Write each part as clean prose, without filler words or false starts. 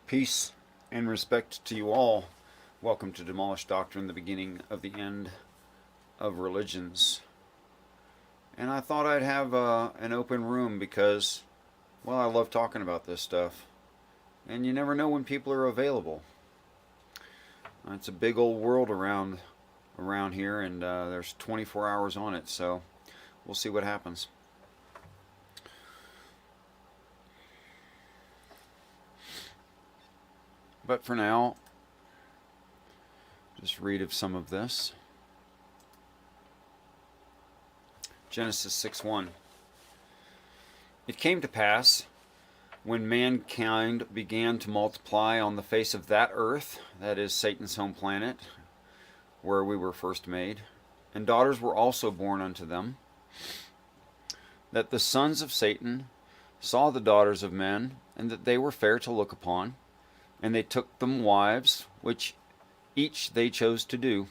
Peace and respect to you all. Welcome to Demolished Doctrine, the beginning of the end of religions. And I thought I'd have an open room because, well, I love talking about this stuff. And you never know when people are available. It's a big old world around here, and there's 24 hours on it, so we'll see what happens. But for now, just read of some of this. Genesis 6:1. It came to pass, when mankind began to multiply on the face of that earth, that is Satan's home planet, where we were first made, and daughters were also born unto them, that the sons of Satan saw the daughters of men, and that they were fair to look upon, and they took them wives, which each they chose to do.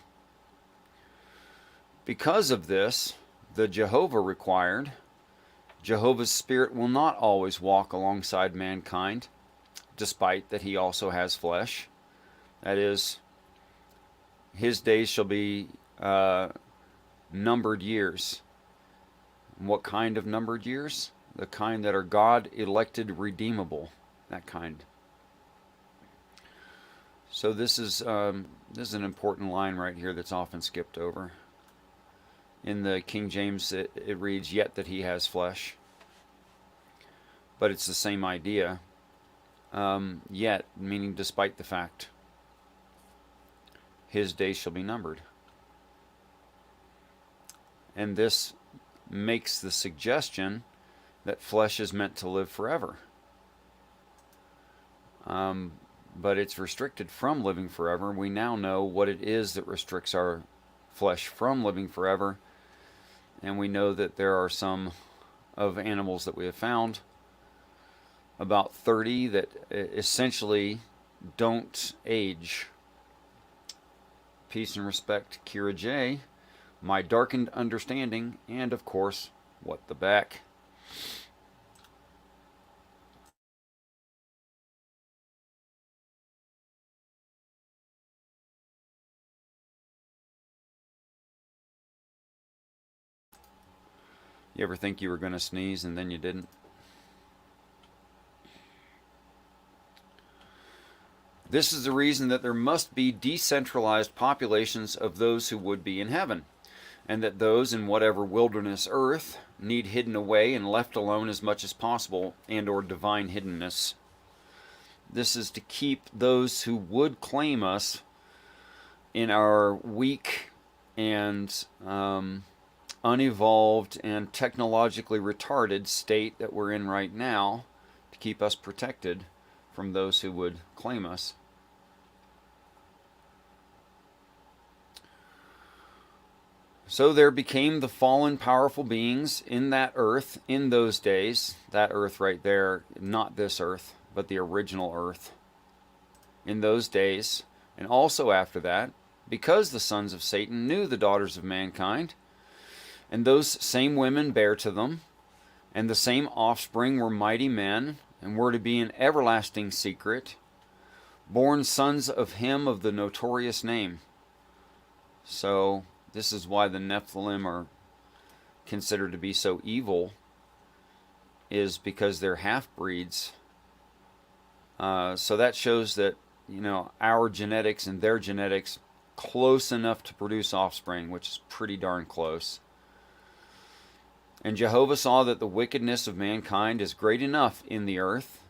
Because of this, the Jehovah required, Jehovah's Spirit will not always walk alongside mankind, despite that he also has flesh. That is, his days shall be numbered years. And what kind of numbered years? The kind that are God-elected redeemable, that kind. So this is an important line right here that's often skipped over. In the King James, it reads, "Yet that he has flesh." But it's the same idea. Yet, meaning despite the fact. His days shall be numbered. And this makes the suggestion that flesh is meant to live forever. But it's restricted from living forever. We now know what it is that restricts our flesh from living forever. And we know that there are some of animals that we have found, about 30, that essentially don't age. Peace and respect, Kira J. My darkened understanding, and of course, what the back. You ever think you were going to sneeze and then you didn't? This is the reason that there must be decentralized populations of those who would be in heaven, and that those in whatever wilderness earth need hidden away and left alone as much as possible, and or divine hiddenness. This is to keep those who would claim us in our weak and unevolved and technologically retarded state that we're in right now, to keep us protected from those who would claim us. So there became the fallen powerful beings in that earth in those days, that earth right there, not this earth, but the original earth, in those days, and also after that, because the sons of Satan knew the daughters of mankind, and those same women bare to them, and the same offspring were mighty men, and were to be an everlasting secret, born sons of him of the notorious name. So this is why the Nephilim are considered to be so evil, is because they're half-breeds. So that shows that, our genetics and their genetics close enough to produce offspring, which is pretty darn close. And Jehovah saw that the wickedness of mankind is great enough in the earth.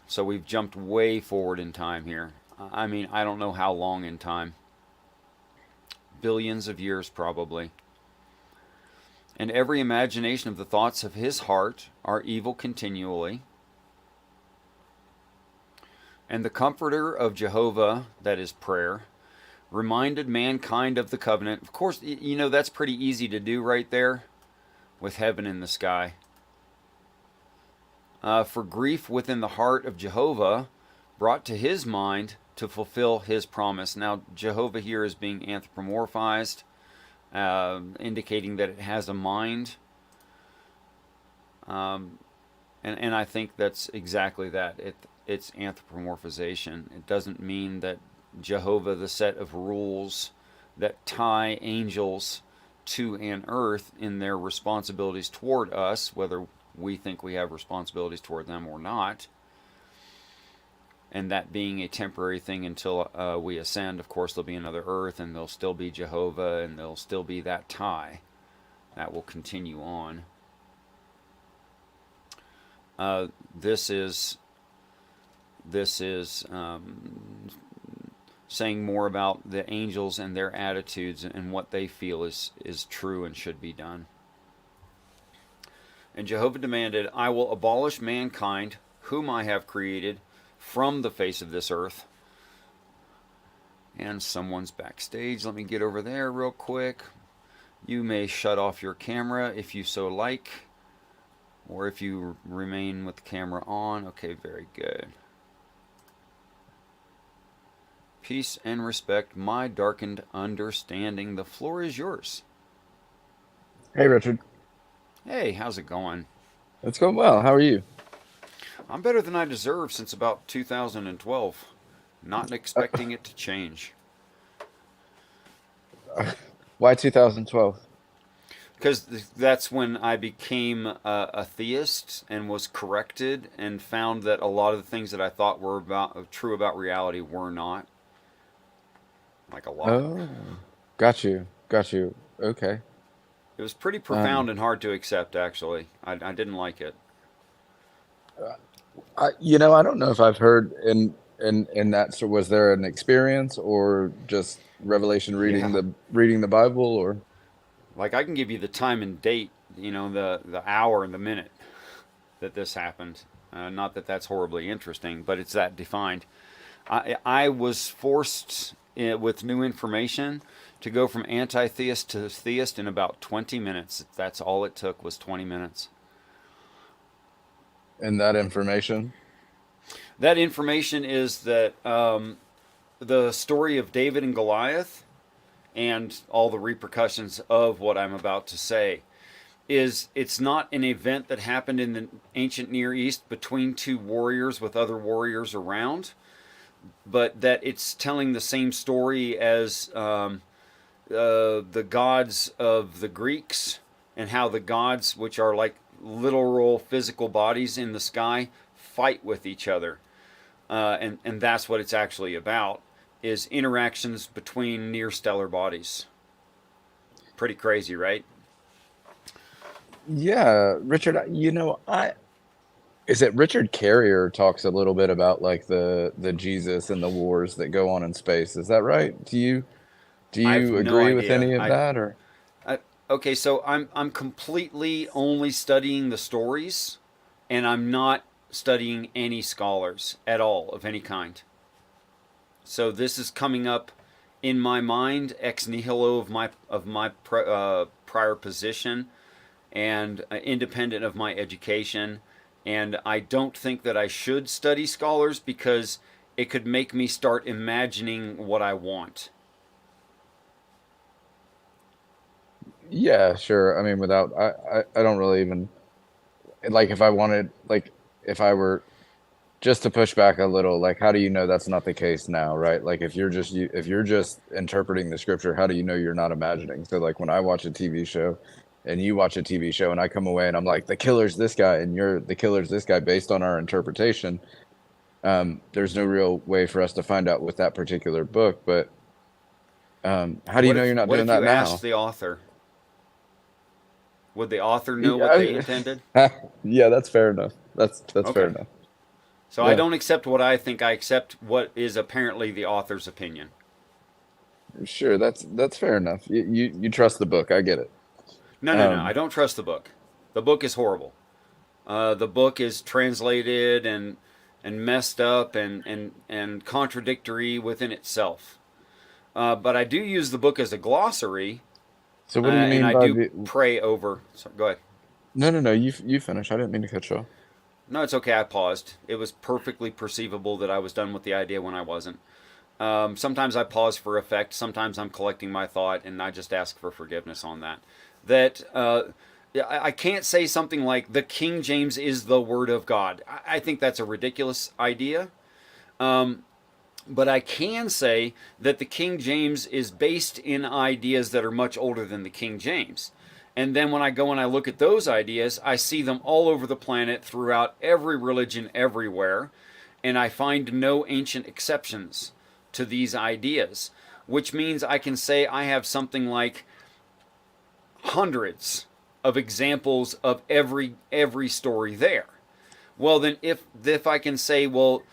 So we've jumped way forward in time here. I mean, I don't know how long in time. Billions of years probably. And every imagination of the thoughts of his heart are evil continually. And the comforter of Jehovah, that is prayer, reminded mankind of the covenant. Of course, that's pretty easy to do right there, with heaven in the sky. For grief within the heart of Jehovah brought to his mind to fulfill his promise. Now, Jehovah here is being anthropomorphized, indicating that it has a mind. And I think that's exactly that. it's anthropomorphization. It doesn't mean that Jehovah, the set of rules that tie angels to an earth in their responsibilities toward us, whether we think we have responsibilities toward them or not, and that being a temporary thing until we ascend. Of course, there'll be another earth, and there'll still be Jehovah, and there'll still be that tie. That will continue on. This is saying more about the angels and their attitudes and what they feel is true and should be done. And Jehovah demanded, I will abolish mankind, whom I have created, from the face of this earth. And someone's backstage. Let me get over there real quick. You may shut off your camera if you so like, or if you remain with the camera on. Okay, very good. Peace and respect, my darkened understanding. The floor is yours. Hey, Richard. Hey, how's it going? It's going well. How are you? I'm better than I deserve since about 2012. Not expecting it to change. Why 2012? Because that's when I became a theist and was corrected and found that a lot of the things that I thought were true about reality were not. Like a lot. Oh, got you. Got you. Okay. It was pretty Um, profound and hard to accept, actually. I didn't like it. I don't know if I've heard in that. So, was there an experience or just revelation Yeah. reading the Bible or? Like, I can give you the time and date, the hour and the minute that this happened. Not that that's horribly interesting, but it's that defined. I was forced with new information to go from anti-theist to theist in about 20 minutes. That's all it took was 20 minutes. In that information? That information is that the story of David and Goliath and all the repercussions of what I'm about to say is it's not an event that happened in the ancient Near East between two warriors with other warriors around, but that it's telling the same story as the gods of the Greeks and how the gods, which are like literal physical bodies in the sky, fight with each other. And that's what it's actually about, is interactions between near stellar bodies. Pretty crazy, right? Yeah, Richard. I is it Richard Carrier talks a little bit about like the Jesus and the wars that go on in space. Is that right? Do I have you no agree with idea. any of that or? Okay, so I'm completely only studying the stories, and I'm not studying any scholars at all of any kind. So this is coming up in my mind ex nihilo of my prior position and independent of my education. And I don't think that I should study scholars because it could make me start imagining what I want. Yeah, sure. I mean, without I don't really even like if I wanted like if I were just to push back a little, like how do you know that's not the case now, right? Like if you're just interpreting the scripture, how do you know you're not imagining? So like when I watch a TV show and you watch a TV show and I come away and I'm like the killer's this guy and you're the killer's this guy based on our interpretation, there's no real way for us to find out with that particular book, but how do you know you're not What doing if that you asked now? the author? Would the author know what they Yeah, intended? yeah, that's fair enough. That's fair Okay. enough. So I Yeah. don't accept what I think, I accept what is apparently the author's opinion. Sure, that's fair enough. You trust the book. I get it. No, no, no. I Um, don't trust the book. The book is horrible. The book is translated and messed up and contradictory within itself. But I do use the book as a glossary, so what do you and mean I by do the? pray over. So, go ahead. No, no, no. You finish. I didn't mean to cut you off. No, it's okay. I paused. It was perfectly perceivable that I was done with the idea when I wasn't. Sometimes I pause for effect. Sometimes I'm collecting my thought, and I just ask for forgiveness on that. That I can't say something like the King James is the Word of God. I think that's a ridiculous idea. But I can say that the King James is based in ideas that are much older than the King James. And then when I go and I look at those ideas, I see them all over the planet throughout every religion everywhere. And I find no ancient exceptions to these ideas, which means I can say I have something like hundreds of examples of every story there. Well, then if I can say, well,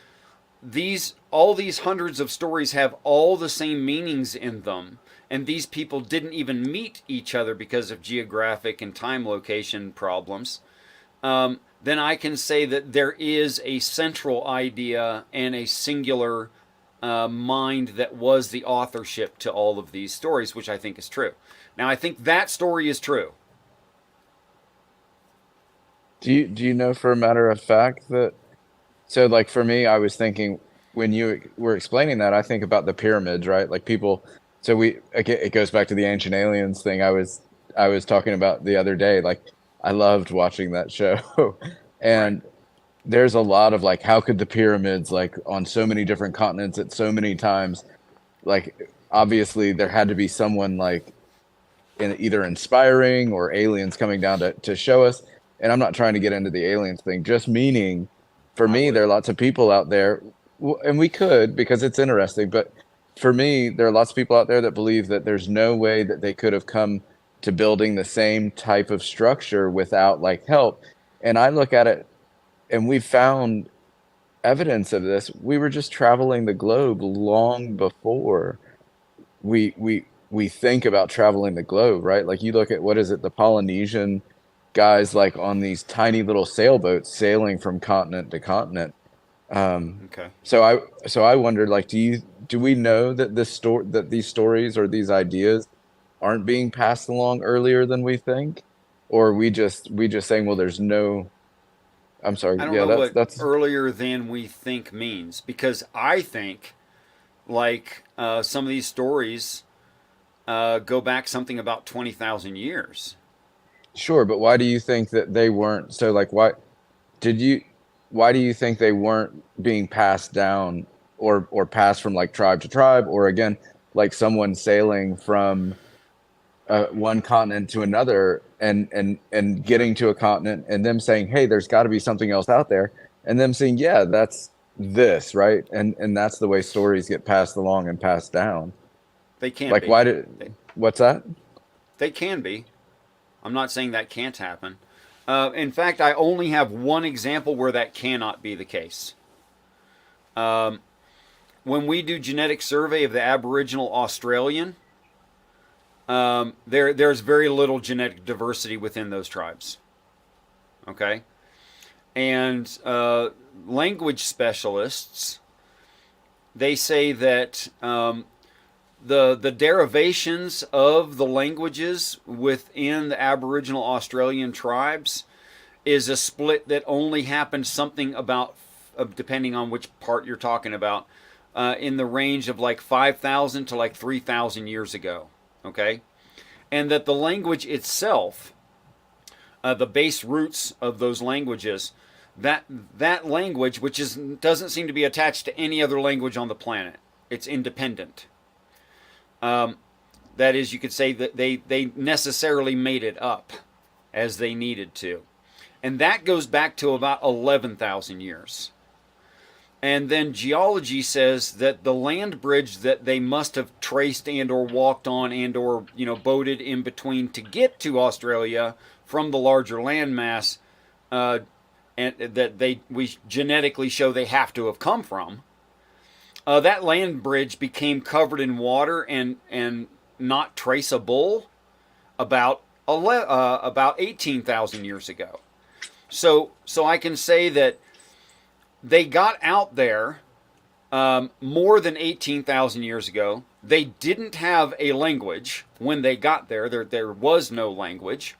these all these hundreds of stories have all the same meanings in them, and these people didn't even meet each other because of geographic and time location problems, then I can say that there is a central idea and a singular mind that was the authorship to all of these stories, which I think is true. Now, I think that story is true. Do you know for a matter of fact that, so like for me, I was thinking when you were explaining that, I think about the pyramids, right? Like people, so we again, it goes back to the ancient aliens thing I was talking about the other day. Like I loved watching that show. Right. And there's a lot of like how could the pyramids like on so many different continents at so many times, like obviously there had to be someone like either inspiring or aliens coming down to show us. And I'm not trying to get into the aliens thing, just meaning for I me, there would. are lots of people out there, and we could because it's interesting. But for me, there are lots of people out there that believe that there's no way that they could have come to building the same type of structure without like help. And I look at it, and we found evidence of this. We were just traveling the globe long before we think about traveling the globe, right? Like you look at what is it, the Polynesian guys like on these tiny little sailboats sailing from continent to continent. Um, Okay. so I wondered, like, do we know that these stories or these ideas aren't being passed along earlier than we think, or we just saying, well, there's no. I'm I sorry. don't Yeah, know that's what that's earlier than we think means, because I think like some of these stories go back something about 20,000 years. sure. But why do you think that they weren't? So, like, did you? Why do you think they weren't being passed down or passed from like tribe to tribe, or again, like someone sailing from one continent to another and getting to a continent and them saying, hey, there's got to be something else out there, and them saying, yeah, that's this, right? And that's the way stories get passed along and passed down. They can Like be. why did They, what's that? they can be. I'm not saying that can't happen. In fact, I only have one example where that cannot be the case. When we do genetic survey of the Aboriginal Australian, there's very little genetic diversity within those tribes. Okay, and language specialists, they say that the derivations of the languages within the Aboriginal Australian tribes is a split that only happened something about, depending on which part you're talking about, in the range of like 5,000 to like 3,000 years ago. Okay, and that the language itself, the base roots of those languages, that language, which doesn't seem to be attached to any other language on the planet, it's independent. That is, you could say that they necessarily made it up as they needed to, and that goes back to about 11,000 years. And then geology says that the land bridge that they must have traced and or walked on and or boated in between to get to Australia from the larger landmass, uh, and that we genetically show they have to have come from. That land bridge became covered in water and not traceable about 18,000 years ago. So I can say that they got out there more than 18,000 years ago. They didn't have a language when they got there. There was no language.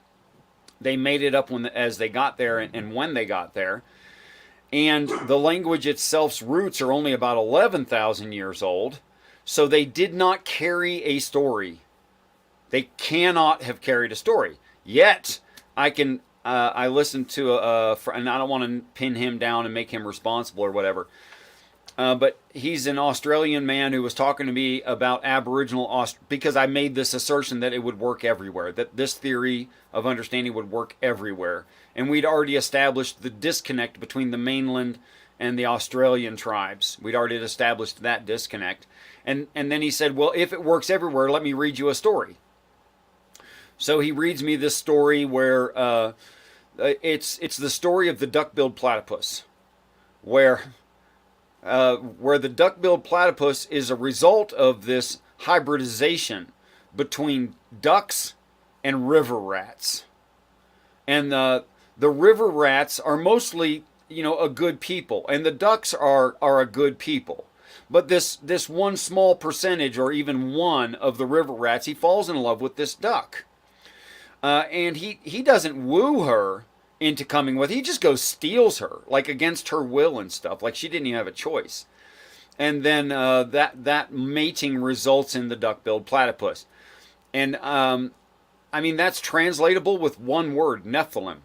They made it up as they got there and when they got there. And the language itself's roots are only about 11,000 years old. So they did not carry a story. They cannot have carried a story. Yet, I can. I listened to and I don't want to pin him down and make him responsible or whatever. But he's an Australian man who was talking to me about Aboriginal because I made this assertion that it would work everywhere, that this theory of understanding would work everywhere, and we'd already established the disconnect between the mainland and the Australian tribes. We'd already established that disconnect, and then he said, "Well, if it works everywhere, let me read you a story." So he reads me this story where it's the story of the duck-billed platypus, where the duck-billed platypus is a result of this hybridization between ducks and river rats. And the river rats are mostly, a good people, and the ducks are a good people. But this one small percentage, or even one of the river rats, he falls in love with this duck, and he doesn't woo her into coming with. He just goes steals her, like against her will and stuff. Like she didn't even have a choice. And then that mating results in the duck-billed platypus. And I mean that's translatable with one word: Nephilim.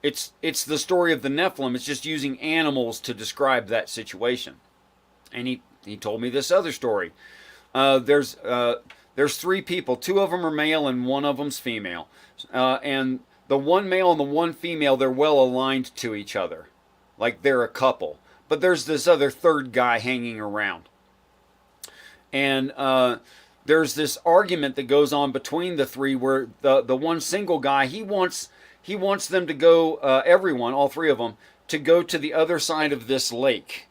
It's the story of the Nephilim. It's just using animals to describe that situation. And he told me this other story. There's three people. Two of them are male and one of them's female. And the one male and the one female, they're well aligned to each other, like they're a couple. But there's this other third guy hanging around, and there's this argument that goes on between the three, where the one single guy, he wants them to go, everyone, all three of them, to go to the other side of this lake.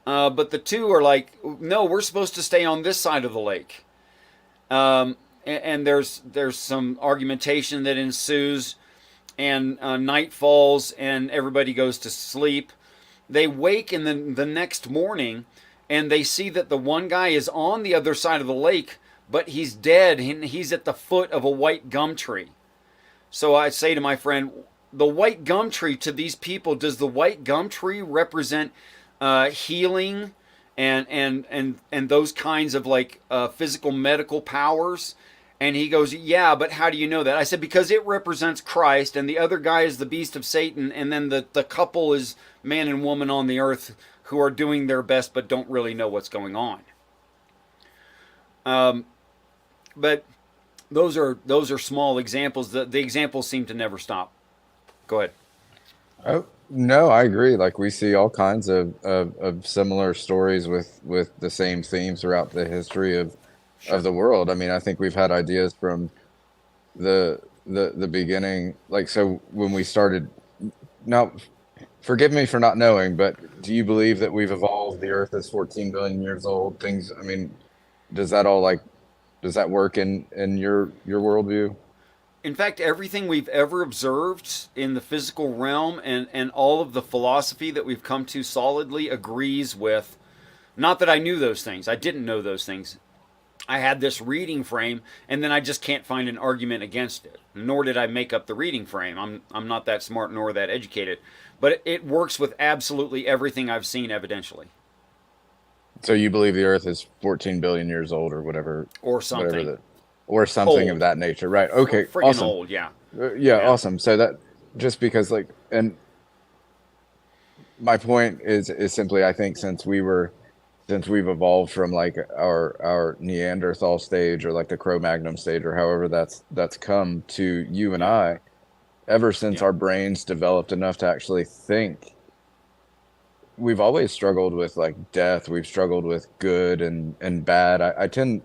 But the two are like, no, we're supposed to stay on this side of the lake. And there's some argumentation that ensues, and night falls, and everybody goes to sleep. They wake in the next morning, and they see that the one guy is on the other side of the lake, but he's dead, and he's at the foot of a white gum tree. So I say to my friend, the white gum tree, to these people, does the white gum tree represent healing and those kinds of like physical medical powers? And he goes, yeah, but how do you know that? I said, because it represents Christ, and the other guy is the beast of Satan, and then the couple is man and woman on the earth who are doing their best but don't really know what's going on. But those are small examples. The examples seem to never stop. Go ahead. Oh, no, I agree. Like we see all kinds of similar stories with the same themes throughout the history of Sure. the world. I mean, I think we've had ideas from the beginning. Like so when we started, now forgive me for not knowing, but do you believe that we've evolved? The Earth is 14 billion years old. Things, I mean, does that all like does that work in your worldview? In fact, everything we've ever observed in the physical realm, and all of the philosophy that we've come to solidly agrees with. Not that I knew those things, I didn't know those things. I had this reading frame, and then I just can't find an argument against it. Nor did I make up the reading frame. I'm not that smart nor that educated. But it works with absolutely everything I've seen evidentially. So you believe the Earth is 14 billion years old or Or whatever something. or something of Old. that nature, right? Okay, Friggin' awesome. old, yeah. Yeah, Yeah. awesome. So that just because like, and my point is simply, I think since we've evolved from like our Neanderthal stage or like the Cro-Magnon stage or however that's come to you and Yeah. I, ever since Yeah. our brains developed enough to actually think, we've always struggled with like death. We've struggled with good and bad. I tend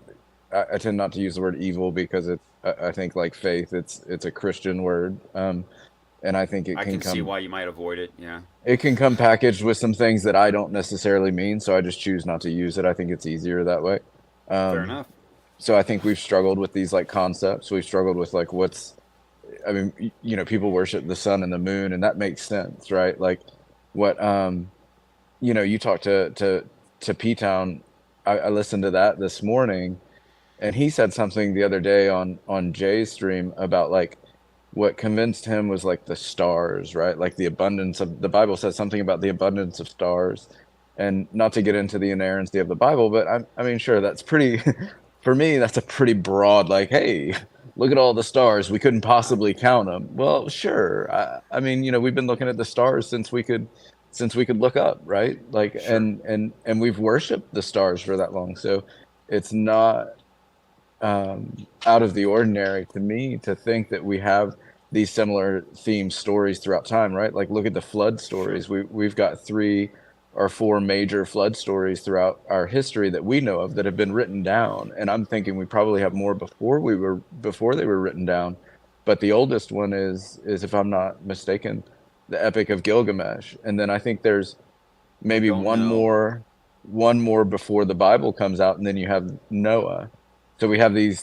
not to use the word evil because I think like faith, it's a Christian word. And I think I can see why you might avoid it. Yeah. it can come packaged with some things that I don't necessarily mean, so I just choose not to use it. I think it's easier that way. Fair Um, enough. so I think we've struggled with these like concepts. We've struggled with like I mean, people worship the sun and the moon, and that makes sense, right? Like what, you talk to P Town. I listened to that this morning, and he said something the other day on Jay's stream about like what convinced him was like the stars, right? Like the Bible says something about the abundance of stars. And not to get into the inerrancy of the Bible, but I mean, sure, that's pretty, for me, that's a pretty broad, like, hey, look at all the stars. We couldn't possibly count them. Well, sure. I mean, we've been looking at the stars since we could look up, right? Like, Sure. and we've worshipped the stars for that long. So it's not out of the ordinary to me to think that we have these similar theme stories throughout time, right? Like, look at the flood Sure. stories. We've got 3 or 4 major flood stories throughout our history that we know of that have been written down, and I'm thinking we probably have more before they were written down. But the oldest one is, if I'm not mistaken, the Epic of Gilgamesh, and then I think there's maybe Don't know. one more before the Bible comes out, and then you have Noah. So we have these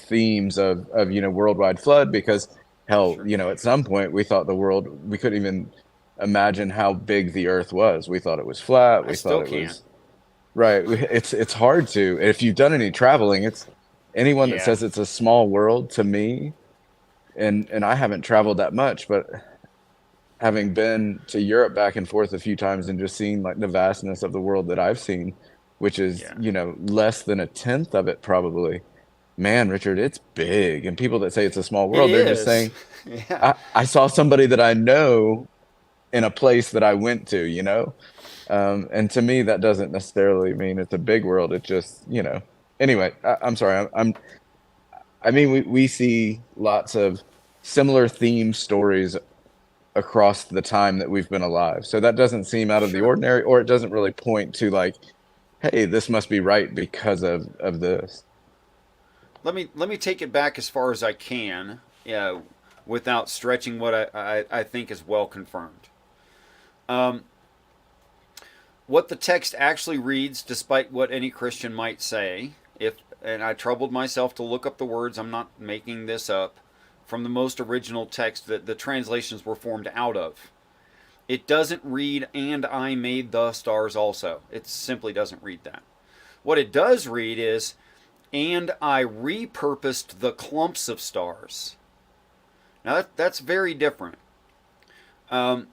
themes of worldwide flood, because hell, Sure. at some point we thought we couldn't even imagine how big the earth was. We thought it was flat. I We thought still it can't. was right. It's hard to. If you've done any traveling, it's anyone that Yeah. says it's a small world to me, and I haven't traveled that much, but having been to Europe back and forth a few times and just seeing like the vastness of the world that I've seen, which is, Yeah. less than a tenth of it probably. Man, Richard, it's big. And people that say it's a small It world, they're just is. saying, Yeah. I saw somebody that I know in a place that I went to, and to me, that doesn't necessarily mean it's a big world. It just, anyway, I'm sorry. I mean, we see lots of similar theme stories across the time that we've been alive. So that doesn't seem out of the Sure. ordinary, or it doesn't really point to like, hey, this must be right because of this. Let me take it back as far as I can, without stretching what I think is well confirmed. Um, what the text actually reads, despite what any Christian might say, if and I troubled myself to look up the words, I'm not making this up, from the most original text that the translations were formed out of. It doesn't read, and I made the stars also. It simply doesn't read that. What it does read is, and I repurposed the clumps of stars. Now that's very different. Um,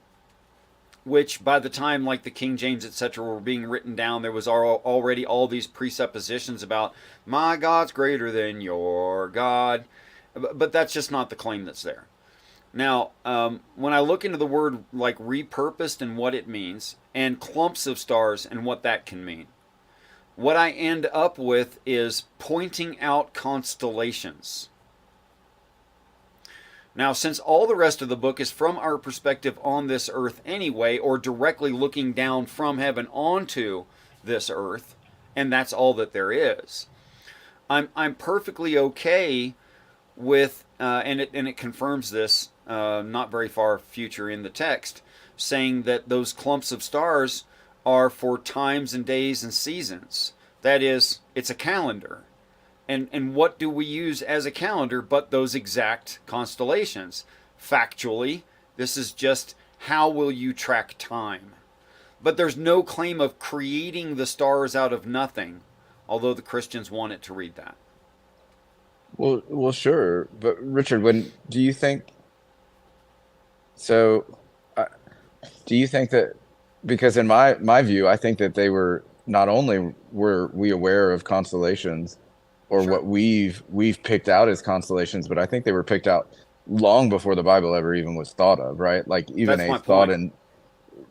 which by the time like the King James etc. were being written down, there was already all these presuppositions about my God's greater than your God, but that's just not the claim that's there. Now, when I look into the word like repurposed and what it means, and clumps of stars and what that can mean, what I end up with is pointing out constellations. Now, since all the rest of the book is from our perspective on this earth anyway, or directly looking down from heaven onto this earth, and that's all that there is, I'm perfectly okay with, and it confirms this not very far future in the text, saying that those clumps of stars are for times and days and seasons. That is, it's a calendar. And what do we use as a calendar but those exact constellations? Factually, this is just how will you track time. But there's no claim of creating the stars out of nothing, although the Christians want it to read that. Well, sure. But Richard, when do you think so? Uh, do you think that, because in my view, I think that they were, not only were we aware of constellations, or Sure. what we've picked out as constellations, but I think they were picked out long before the Bible ever even was thought of, right? Like, even That's a my thought point. in,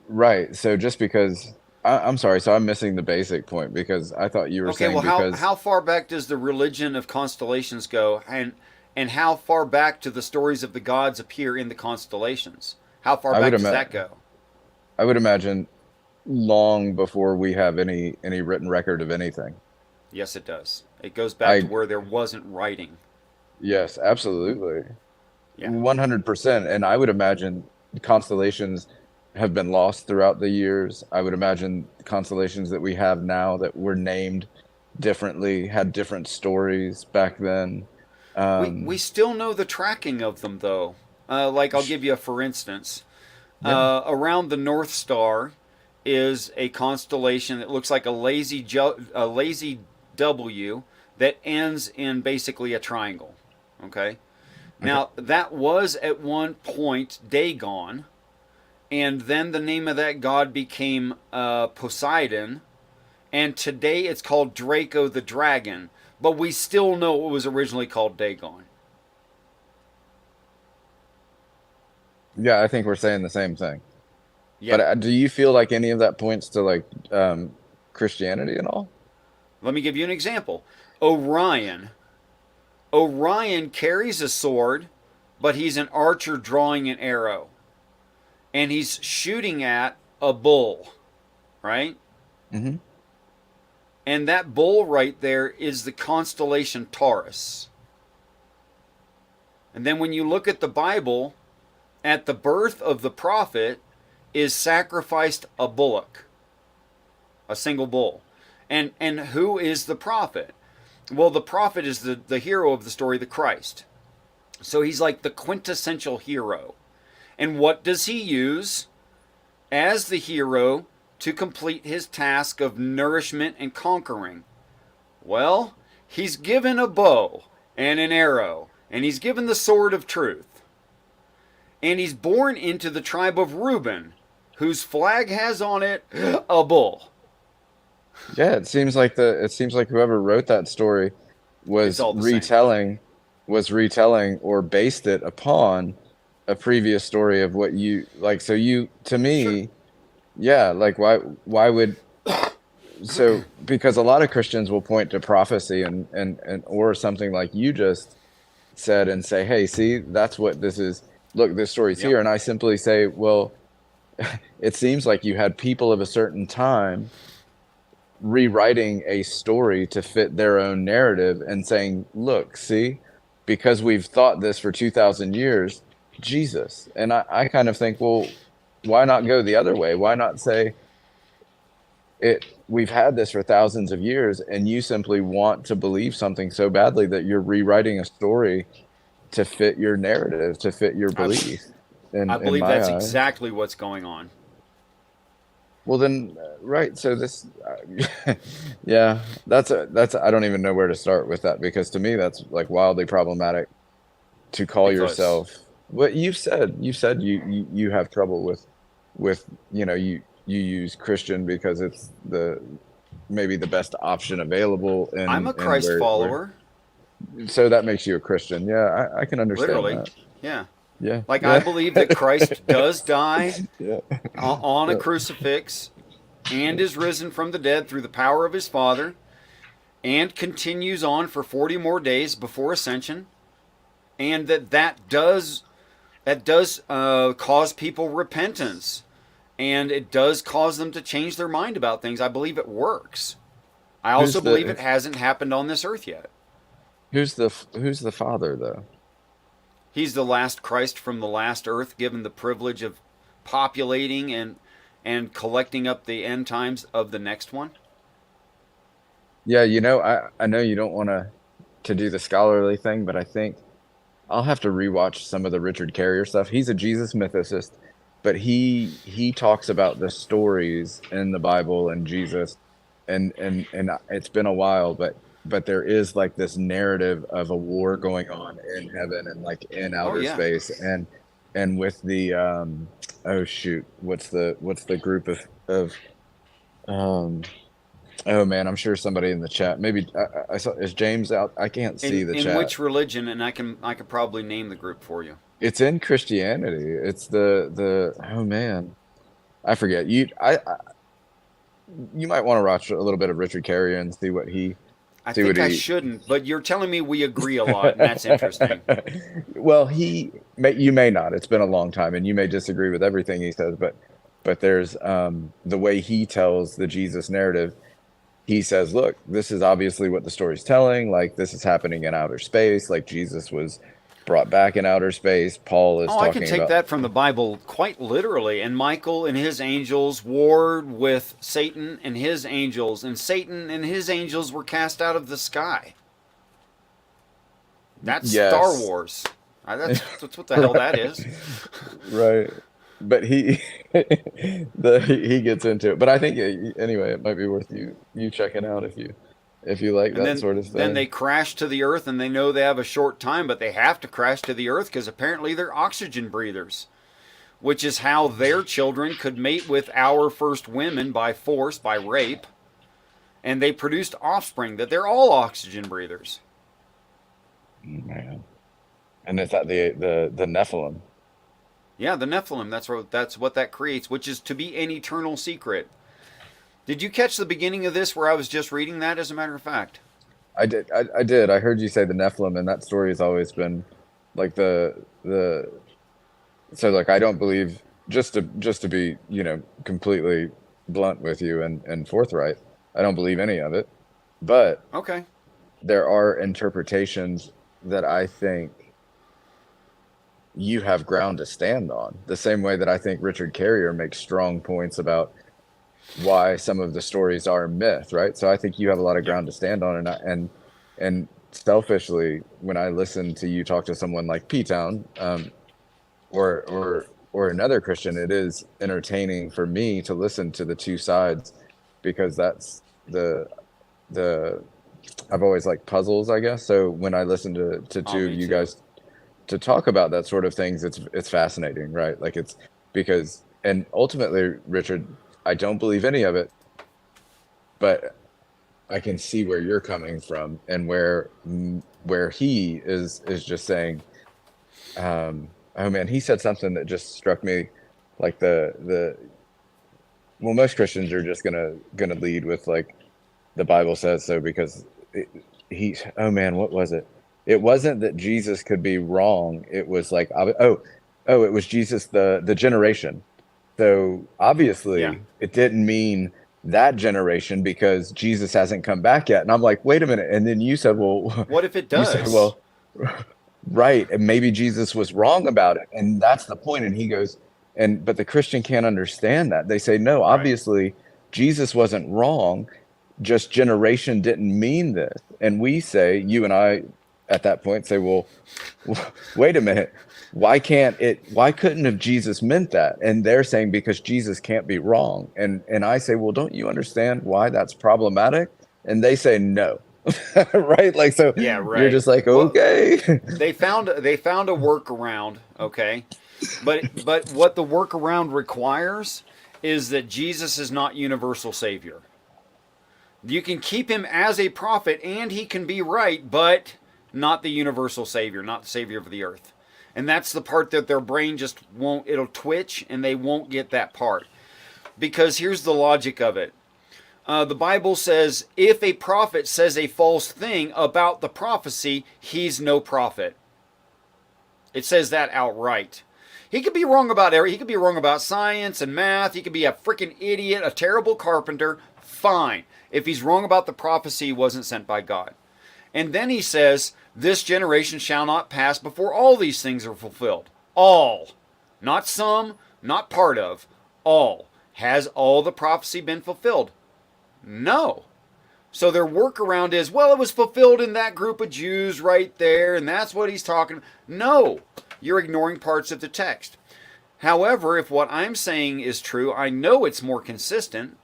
right. So just because I'm sorry, so I'm missing the basic point, because I thought you were Okay, saying well, how because how far back does the religion of constellations go, and how far back do the stories of the gods appear in the constellations? How far I would back does ima- that go? I would imagine long before we have any written record of anything. Yes, it does. It goes back to I where there wasn't writing. Yes, absolutely. Yeah. 100%. And I would imagine constellations have been lost throughout the years. I would imagine constellations that we have now that were named differently had different stories back then. We Um, still know the tracking of them though. Like I'll sh- give you a for instance. yeah. Around the North Star is a constellation that looks like a lazy W that ends in basically a triangle. Okay. Okay. Now that was at one point Dagon, and then the name of that god became Poseidon, and today it's called Draco the dragon. But we still know it was originally called Dagon. Yeah, I think we're saying the same thing. But Yeah. do you feel like any of that points to like Christianity at all? Let me give you an example. Orion. Orion carries a sword, but he's an archer drawing an arrow. And he's shooting at a bull, right? Hmm. And that bull right there is the constellation Taurus. And then when you look at the Bible, at the birth of the prophet is sacrificed a bullock, a single bull. And who is the prophet? Well, the prophet is the hero of the story, the Christ. So he's like the quintessential hero. And what does he use as the hero to complete his task of nourishment and conquering? Well, he's given a bow and an arrow, and he's given the sword of truth. And he's born into the tribe of Reuben, whose flag has on it a bull. Yeah, it seems like whoever wrote that story It's was all the same. retelling or based it upon a previous story of what you like. So you, to Sure. me, yeah, like why would so because a lot of Christians will point to prophecy and or something like you just said and say, hey, see, that's what this is. Look, this story's Yep. here, and I simply say, well, it seems like you had people of a certain time rewriting a story to fit their own narrative and saying, look, see, because we've thought this for 2,000 years, Jesus. And I kind of think, well, why not go the other way? Why not say we've had this for thousands of years and you simply want to believe something so badly that you're rewriting a story to fit your narrative, to fit your I, belief I in believe my that's eyes. exactly what's going on. Well then, right. So this, yeah, I don't even know where to start with that because to me that's like wildly problematic to call Because yourself what you've said you have trouble with you use Christian because it's the maybe the best option available I'm a and Christ where follower, so that makes you a Christian. Yeah, I can understand literally. that. Yeah. Yeah, Like, I yeah, believe that Christ does die yeah, on a yeah. crucifix and is risen from the dead through the power of his Father and continues on for 40 more days before ascension, and that does cause people repentance, and it does cause them to change their mind about things. I believe it works. I also Who's believe the it hasn't happened on this earth yet. who's the father though? He's the last Christ from the last earth, given the privilege of populating and collecting up the end times of the next one. Yeah, I know you don't want to do the scholarly thing, but I think I'll have to rewatch some of the Richard Carrier stuff. He's a Jesus mythicist, but he talks about the stories in the Bible and Jesus, and it's been a while, but there is like this narrative of a war going on in heaven and like in Oh outer yeah. space and with the oh shoot, what's the group of um oh man, I'm sure somebody in the chat. Maybe I saw is James out? I can't see the In chat. which religion? And I could probably name the group for you. It's in Christianity. It's the oh man, I forget. You might want to watch a little bit of Richard Carrier and I see what think I he. shouldn't, but you're telling me we agree a lot, and that's interesting. Well, you may not. It's been a long time, and you may disagree with everything he says, but there's the way he tells the Jesus narrative. He says, look, this is obviously what the story's telling. Like, this is happening in outer space. Like, Jesus was brought back in outer space. Paul is Oh, I can talking take about, that from the Bible quite literally. And Michael and his angels warred with Satan and his angels, and Satan and his angels were cast out of the sky. That's Star yes, Wars. That's what the hell that right, is. right. But he gets into it. But I think anyway, it might be worth you checking out if you like And that then sort of then they thing. crash to the earth, and they know they have a short time, but they have to crash to the earth because apparently they're oxygen breathers, which is how their children could mate with our first women by force, by rape, and they produced offspring that they're all oxygen breathers. Man. And it's at the Nephilim. Yeah, the Nephilim. That's what that creates, which is to be an eternal secret. Did you catch the beginning of this where I was just reading that? As a matter of fact. I did. I did. I heard you say the Nephilim, and that story has always been like the so like I don't believe just to be, completely blunt with you and forthright, I don't believe any of it. But Okay. there are interpretations that I think you have ground to stand on. The same way that I think Richard Carrier makes strong points about why some of the stories are myth, right? So I think you have a lot of Yeah. ground to stand on, and selfishly, when I listen to you talk to someone like P Town, or another Christian, it is entertaining for me to listen to the two sides, because that's the I've always liked puzzles, I guess. So when I listen to Oh, two of me you too. guys to talk about that sort of things, it's fascinating, right? Like it's because, and ultimately, Richard, I don't believe any of it, but I can see where you're coming from, and where he is just saying, oh man, he said something that just struck me, like the well, most Christians are just gonna lead with like the Bible says so, because oh man, what was it? It wasn't that Jesus could be wrong. It was like, oh, it was Jesus, the generation. So Yeah. obviously it didn't mean that generation, because Jesus hasn't come back yet. And I'm like, wait a minute. And then you said, well, What if it you said, does? well, right. And maybe Jesus was wrong about it. And that's the point. And he goes, but the Christian can't understand that. They say, no, Right. obviously Jesus wasn't wrong. Just generation didn't mean this. And we say, you and I at that point say, well, wait a minute. Why couldn't have Jesus meant that? And they're saying because Jesus can't be wrong. And I say, well, don't you understand why that's problematic? And they say no. Right? Like, so Yeah. you're Right. just like, Well, okay. they found a workaround. Okay. But what the workaround requires is that Jesus is not universal savior. You can keep him as a prophet and he can be right, but not the universal savior, not the savior of the earth. And that's the part that their brain just won't, it'll twitch and they won't get that part. Because here's the logic of it. The Bible says if a prophet says a false thing about the prophecy, he's no prophet. It says that outright. He could be wrong about everything. He could be wrong about science and math. He could be a freaking idiot, a terrible carpenter. Fine. If he's wrong about the prophecy, he wasn't sent by God. And then he says, this generation shall not pass before all these things are fulfilled. All. Not some, not part of. All. Has all the prophecy been fulfilled? No. So their workaround is, well, it was fulfilled in that group of Jews right there, and that's what he's talking about. No, you're ignoring parts of the text. However, if what I'm saying is true, I know it's more consistent,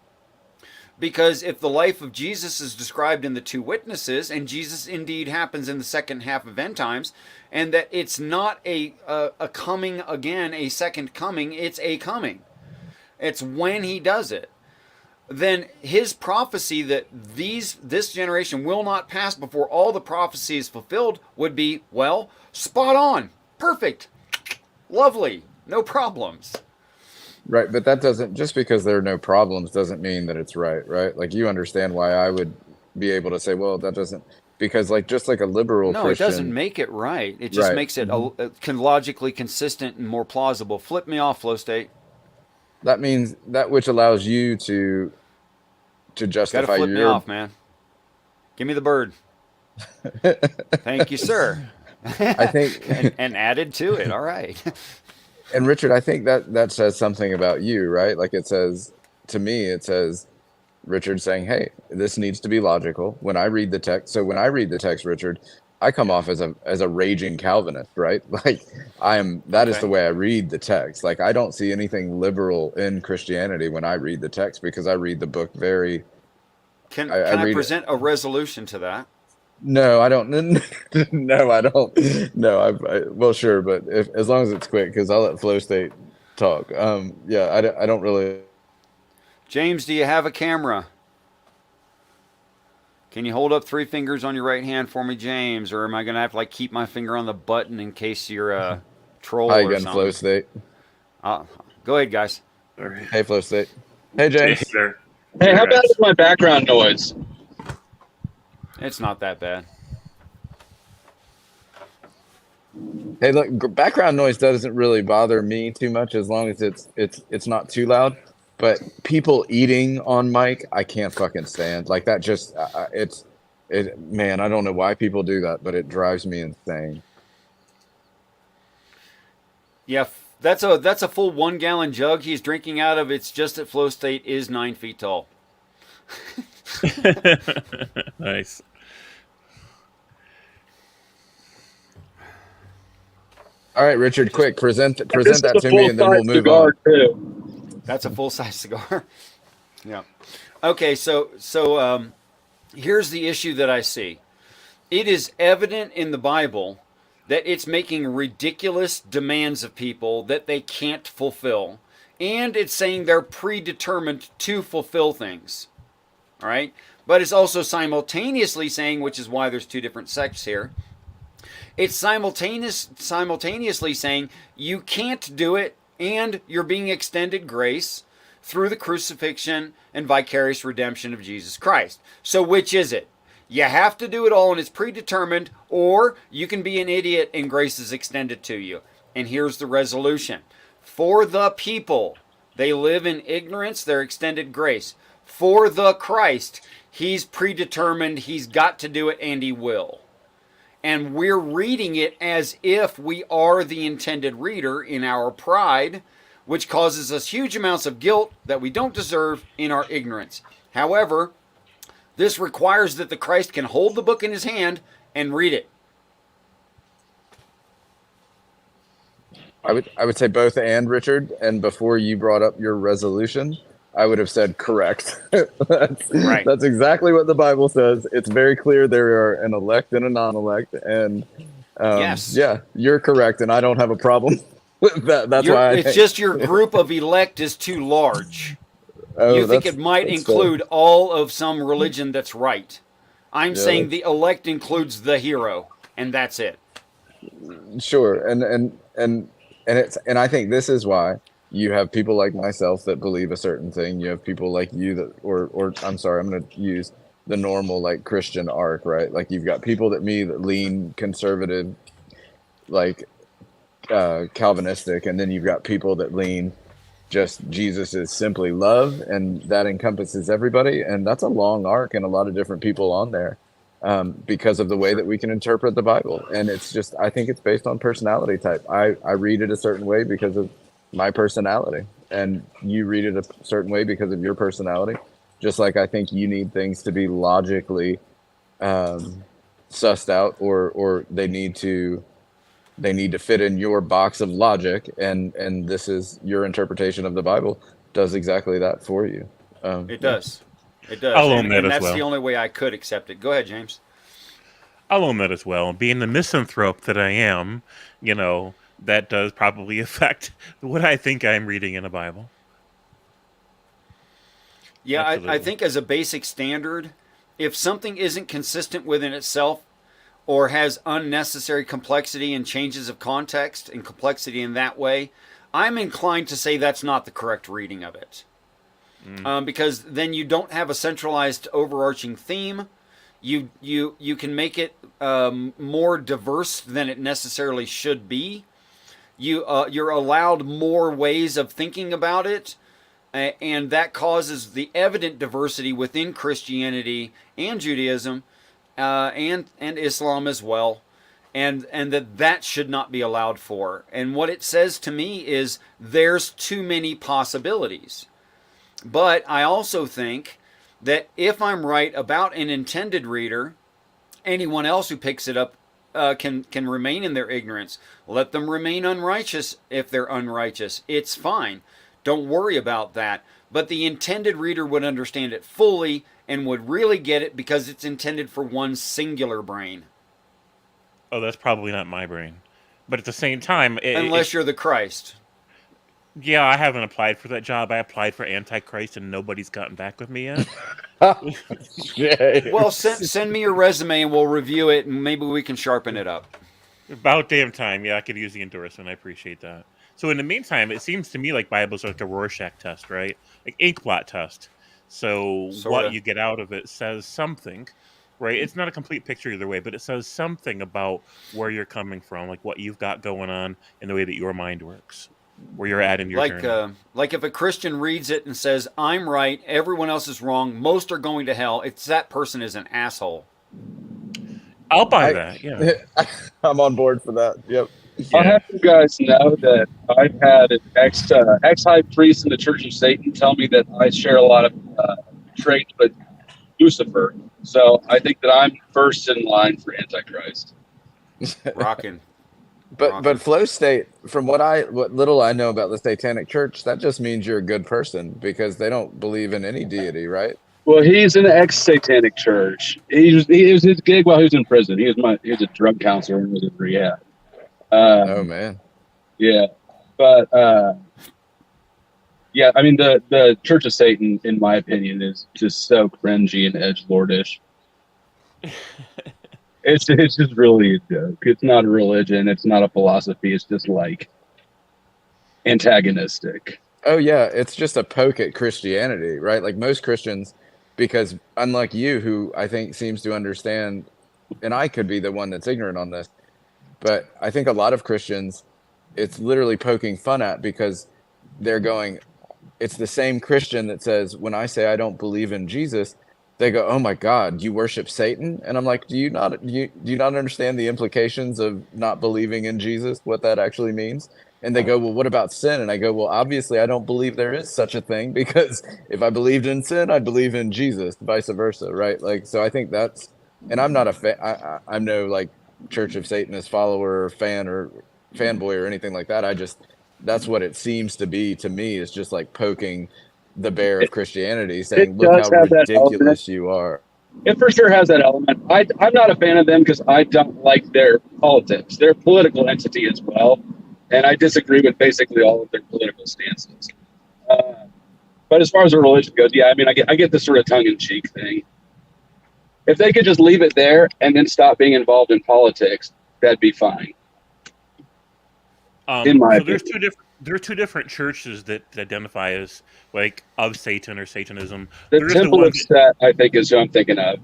because if the life of Jesus is described in the two witnesses, and Jesus indeed happens in the second half of end times, and that it's not a coming again, a second coming, it's a coming. It's when he does it. Then his prophecy that this generation will not pass before all the prophecy is fulfilled would be, well, spot on, perfect, lovely, no problems. Right. But that doesn't, just because there are no problems doesn't mean that it's right. Right. Like, you understand why I would be able to say, well, that doesn't, because like, just like a liberal No, it doesn't Christian, make it right. It just right. makes it logically consistent and more plausible. Flip me off, Flow State. That means that which allows you to Got to justify flip me your off, man. Give me the bird. Thank you, sir. I think, and added to it. All right. and Richard, I think that says something about you, right? Like, it says, to me, it says Richard saying, hey, this needs to be logical. When I read the text, so when I read the text, Richard, I come Yeah. off as a raging Calvinist, right? Like, that is the Okay. way I read the text. Like, I don't see anything liberal in Christianity when I read the text, because I read the book very, Can I can I read it. present a resolution to that? No, I don't. No, I don't. No, well, sure, but if as long as it's quick, because I'll let Flow State talk. Yeah, I don't really. James, do you have a camera? Can you hold up three fingers on your right hand for me, James? Or am I going to have to like keep my finger on the button in case you're a Hi troll or again, Flow something? State. Go ahead, guys. All right. Hey, Flow State. Hey, Hey James. there. Hey, how There, bad guys. is my background noise? It's not that bad. Hey, look, background noise doesn't really bother me too much as long as it's not too loud. But people eating on mic, I can't fucking stand. Like that just man, I don't know why people do that, but it drives me insane. Yeah, that's a full 1 gallon jug he's drinking out of. It's just that Flow State is 9 feet tall. Nice. All right, Richard, quick, present This is that a to me, and then we'll full-size move cigar on. too. That's a full size cigar. Yeah. Okay, so here's the issue that I see. It is evident in the Bible that it's making ridiculous demands of people that they can't fulfill, and it's saying they're predetermined to fulfill things. All right? But it's also simultaneously saying, which is why there's two different sects here, it's simultaneously saying you can't do it and you're being extended grace through the crucifixion and vicarious redemption of Jesus Christ. So which is it? You have to do it all and it's predetermined, or you can be an idiot and grace is extended to you. And here's the resolution. For the people, they live in ignorance, they're extended grace. For the Christ, he's predetermined, he's got to do it, and he will. And we're reading it as if we are the intended reader in our pride, which causes us huge amounts of guilt that we don't deserve in our ignorance. However, this requires that the Christ can hold the book in his hand and read it. I would say both and, Richard. And before you brought up your resolution, I would have said correct. Right. That's exactly what the Bible says. It's very clear there are an elect and a non-elect, and Yes. yeah, you're correct, and I don't have a problem with that. That's why It's just your group of elect is too large. oh, You think that's- it might that's include all of some religion that's right. I'm Yeah, saying the elect includes the hero, and that's it. sure, and I think this is why you have people like myself that believe a certain thing. You have people like you that, or I'm sorry, I'm going to use the normal like Christian arc, right? Like you've got people that lean conservative, like Calvinistic, and then you've got people that lean just Jesus is simply love, and that encompasses everybody. And that's a long arc and a lot of different people on there, because of the way that we can interpret the Bible. And it's just, I think it's based on personality type. I read it a certain way because of my personality, and you read it a certain way because of your personality. Just like I think you need things to be logically sussed out, or they need to fit in your box of logic, and this is your interpretation of the Bible does exactly that for you. It does. It does. I'll own that and as that's well. the only way I could accept it. Go ahead, James. I'll own that as well. Being the misanthrope that I am, that does probably affect what I think I'm reading in the Bible. Yeah, I Absolutely. think as a basic standard, if something isn't consistent within itself or has unnecessary complexity and changes of context and complexity in that way, I'm inclined to say that's not the correct reading of it. Because then you don't have a centralized overarching theme. You can make it more diverse than it necessarily should be. You're allowed more ways of thinking about it, and that causes the evident diversity within Christianity and Judaism, and Islam as well, and that should not be allowed for. And what it says to me is there's too many possibilities. But I also think that if I'm right about an intended reader, anyone else who picks it up can remain in their ignorance. Let them remain unrighteous if they're unrighteous. It's fine. Don't worry about that. But the intended reader would understand it fully and would really get it because it's intended for one singular brain. Oh, that's probably not my brain. But at the same time, Unless you're the Christ. yeah, I haven't applied for that job. I applied for Antichrist, and nobody's gotten back with me yet. Well, send me your resume and we'll review it and maybe we can sharpen it up. About damn time. Yeah, I could use the endorsement. I appreciate that. So in the meantime, it seems to me like Bible's like a Rorschach test, right? Like ink blot test. So Sorta. what you get out of it says something, right? It's not a complete picture either way, but it says something about where you're coming from, like what you've got going on in the way that your mind works, where you're at in your journey. Like if a Christian reads it and says, "I'm right, everyone else is wrong, most are going to hell," it's that person is an asshole. I'll buy that. Yeah. I'm on board for that. Yep. I'll have you guys know that I've had an ex high priest in the Church of Satan tell me that I share a lot of traits with Lucifer. So I think that I'm first in line for Antichrist. Rocking. But flow state, from what little I know about the Satanic Church, that just means you're a good person because they don't believe in any deity, right? Well, he's in the ex-satanic church. He was his gig while he was in prison. He was a drug counselor and was in rehab. Oh man. Yeah, but yeah, I mean the Church of Satan, in my opinion, is just so cringy and edgelordish. It's just really a joke. It's not a religion. It's not a philosophy. It's just like antagonistic. Oh yeah, it's just a poke at Christianity, right? Like most Christians, because unlike you, who I think seems to understand, and I could be the one that's ignorant on this, but I think a lot of Christians, it's literally poking fun at because they're going, it's the same Christian that says, when I say I don't believe in Jesus, they go, "Oh my God, you worship Satan?" And I'm like, do you not understand the implications of not believing in Jesus, what that actually means? And they go, "Well, what about sin?" And I go, "Well, obviously I don't believe there is such a thing, because if I believed in sin, I'd believe in Jesus, vice versa," right? Like, so I think that's, and I'm not a fan, I'm no like Church of Satanist follower or fan or fanboy or anything like that. That's what it seems to be to me, is just like poking the bear of Christianity, saying, "Look how ridiculous you are." It for sure has that element. I'm not a fan of them because I don't like their politics. They're a political entity as well, and I disagree with basically all of their political stances. But as far as the religion goes, yeah, I mean, I get this sort of tongue-in-cheek thing. If they could just leave it there and then stop being involved in politics, that'd be fine. In my opinion. There are two different churches that identify as like of Satan or Satanism. The Temple of Set, I think, is who I'm thinking of.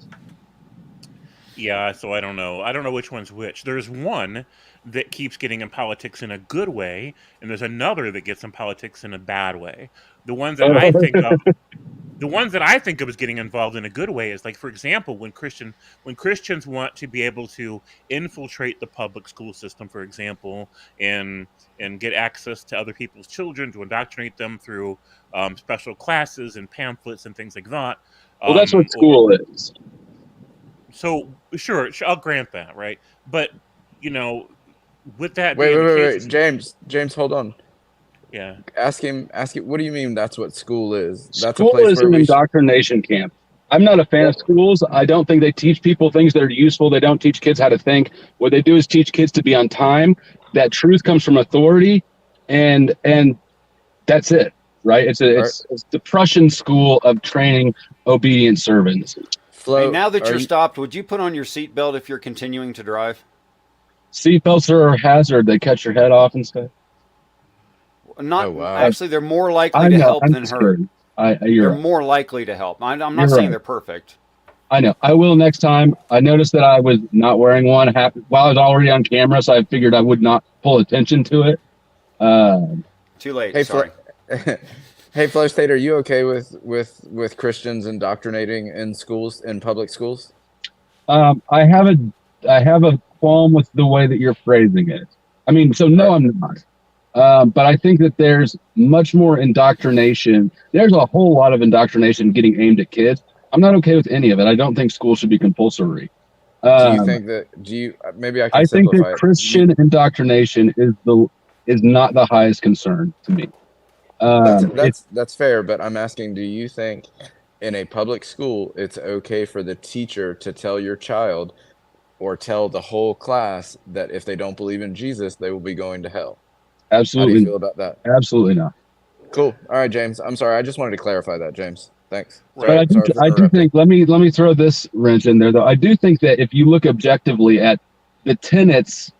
Yeah, so I don't know. I don't know which one's which. There's one that keeps getting in politics in a good way, and there's another that gets in politics in a bad way. The ones that I think of as getting involved in a good way is, like, for example, when Christians want to be able to infiltrate the public school system, for example, and get access to other people's children to indoctrinate them through special classes and pamphlets and things like that. Well, that's what school is. So sure, I'll grant that, right? But with that, wait, James, hold on. Yeah. Ask him. What do you mean? That's what school is? That's school a place is an indoctrination camp. I'm not a fan of schools. I don't think they teach people things that are useful. They don't teach kids how to think. What they do is teach kids to be on time. That truth comes from authority, and that's it, right? It's the Prussian school of training obedient servants. Hey, now that you're stopped, would you put on your seatbelt if you're continuing to drive? Seatbelts are a hazard. They cut your head off and stuff. Actually, they're more likely to help than hurt. They're more likely to help. I'm not saying they're perfect. I know. I will next time. I noticed that I was not wearing one while I was already on camera, so I figured I would not pull attention to it. Too late. Hey, sorry. Hey, Flow State, are you okay with Christians indoctrinating in schools, in public schools? I have a qualm with the way that you're phrasing it. I mean, so no, I'm not. But I think that there's much more indoctrination. There's a whole lot of indoctrination getting aimed at kids. I'm not okay with any of it. I don't think school should be compulsory. Do you think that? Maybe I can. I think that Christian indoctrination is not the highest concern to me. That's fair, but I'm asking, do you think in a public school it's okay for the teacher to tell your child or tell the whole class that if they don't believe in Jesus, they will be going to hell? Absolutely. How do you feel about that? Absolutely not. Cool. All right, James. I'm sorry. I just wanted to clarify that, James. Thanks. But I do think, let me throw this wrench in there, though. I do think that if you look objectively at the tenets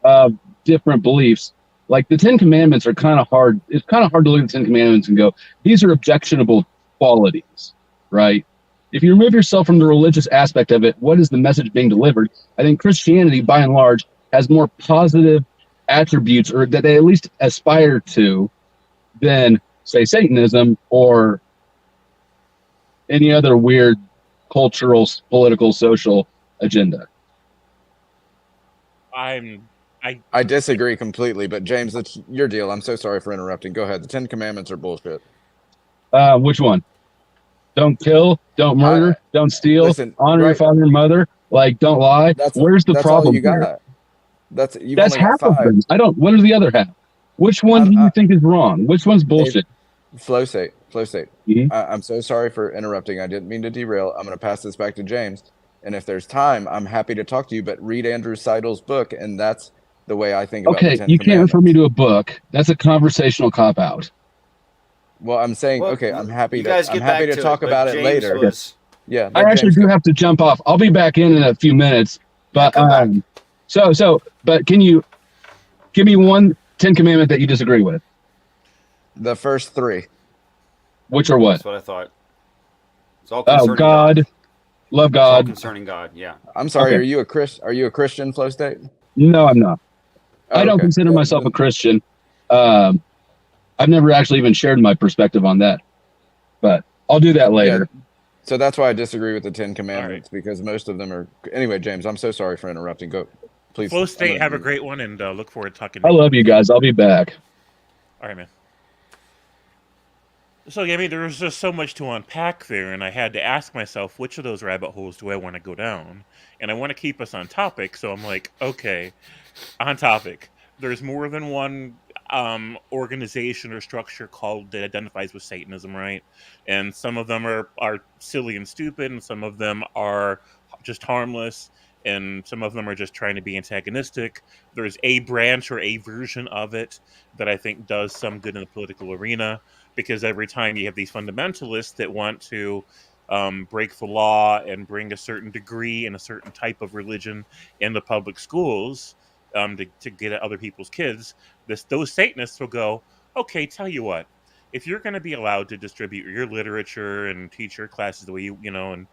of different beliefs, Like the Ten Commandments are kind of hard. It's kind of hard to look at the Ten Commandments and go, these are objectionable qualities, right? If you remove yourself from the religious aspect of it, what is the message being delivered? I think Christianity, by and large, has more positive attributes, or that they at least aspire to, than, say, Satanism or any other weird cultural, political, social agenda. I disagree completely, but James, that's your deal. I'm so sorry for interrupting. Go ahead. The Ten Commandments are bullshit. Which one? Don't kill, don't murder, don't steal, listen, honor your father and mother, like don't lie. Where's the that's problem all you here? got. That's That's only got half of 5. them. What is the other half? Which one do you think is wrong? Which one's bullshit? Flow state. Mhm. I'm so sorry for interrupting. I didn't mean to derail. I'm going to pass this back to James. And if there's time, I'm happy to talk to you, but read Andrew Seidel's book. And that's the way I think about the Okay, Ten you can't Commandments. refer me to a book. That's a conversational cop-out. Well, I'm saying, Well, okay, I'm happy you to, guys I'm get happy back to to talk it, but about it James later. was- Yeah. I let actually James do go. have to jump off. I'll be back in a few minutes. But come back. but can you give me one Ten Commandment that you disagree with? The first 3. Which are what? That's what I thought. It's all concerning God, love It's all God. concerning God. Yeah. I'm sorry. Okay. Are you a Christian, Flow State? No, I'm not. Oh, I don't okay. consider Yeah, myself then- a Christian. I've never actually even shared my perspective on that, but I'll do that later. Yeah, so that's why I disagree with the Ten Commandments, because most of them are. Anyway, James, I'm so sorry for interrupting. Go, please. Flow I'm State, gonna- have a great one, and look forward to talking to I love you guys. I'll be back. All right, man. So, yeah, I mean, there's just so much to unpack there, and I had to ask myself, which of those rabbit holes do I want to go down? And I want to keep us on topic, so I'm like, okay, on topic. There's more than one organization or structure called that identifies with Satanism, right? And some of them are silly and stupid, and some of them are just harmless, and some of them are just trying to be antagonistic. There's a branch or a version of it that I think does some good in the political arena, because every time you have these fundamentalists that want to break the law and bring a certain degree and a certain type of religion in the public schools, to get at other people's kids, those Satanists will go, okay, tell you what, if you're going to be allowed to distribute your literature and teach your classes the way you know, and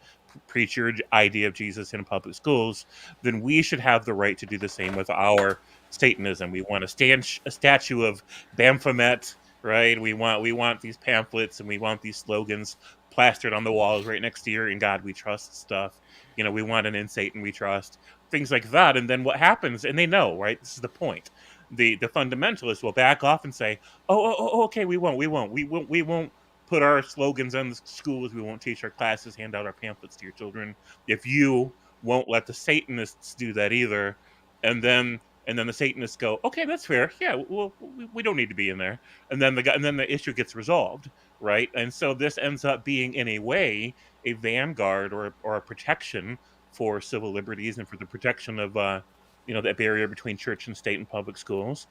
preach your idea of Jesus in public schools, then we should have the right to do the same with our Satanism. We want a statue of Baphomet, right? We want these pamphlets and we want these slogans plastered on the walls right next to your "In God We Trust" stuff. You know, we want an "In Satan We Trust," things like that. And then what happens? And they know, right? This is the point. The fundamentalists will back off and say, okay, we won't put our slogans on the schools. We won't teach our classes, hand out our pamphlets to your children if you won't let the Satanists do that either. And then the Satanists go, okay, that's fair. Yeah, well, we don't need to be in there. And then the issue gets resolved, right? And so this ends up being, in a way, a vanguard or a protection for civil liberties and for the protection of that barrier between church and state and public schools.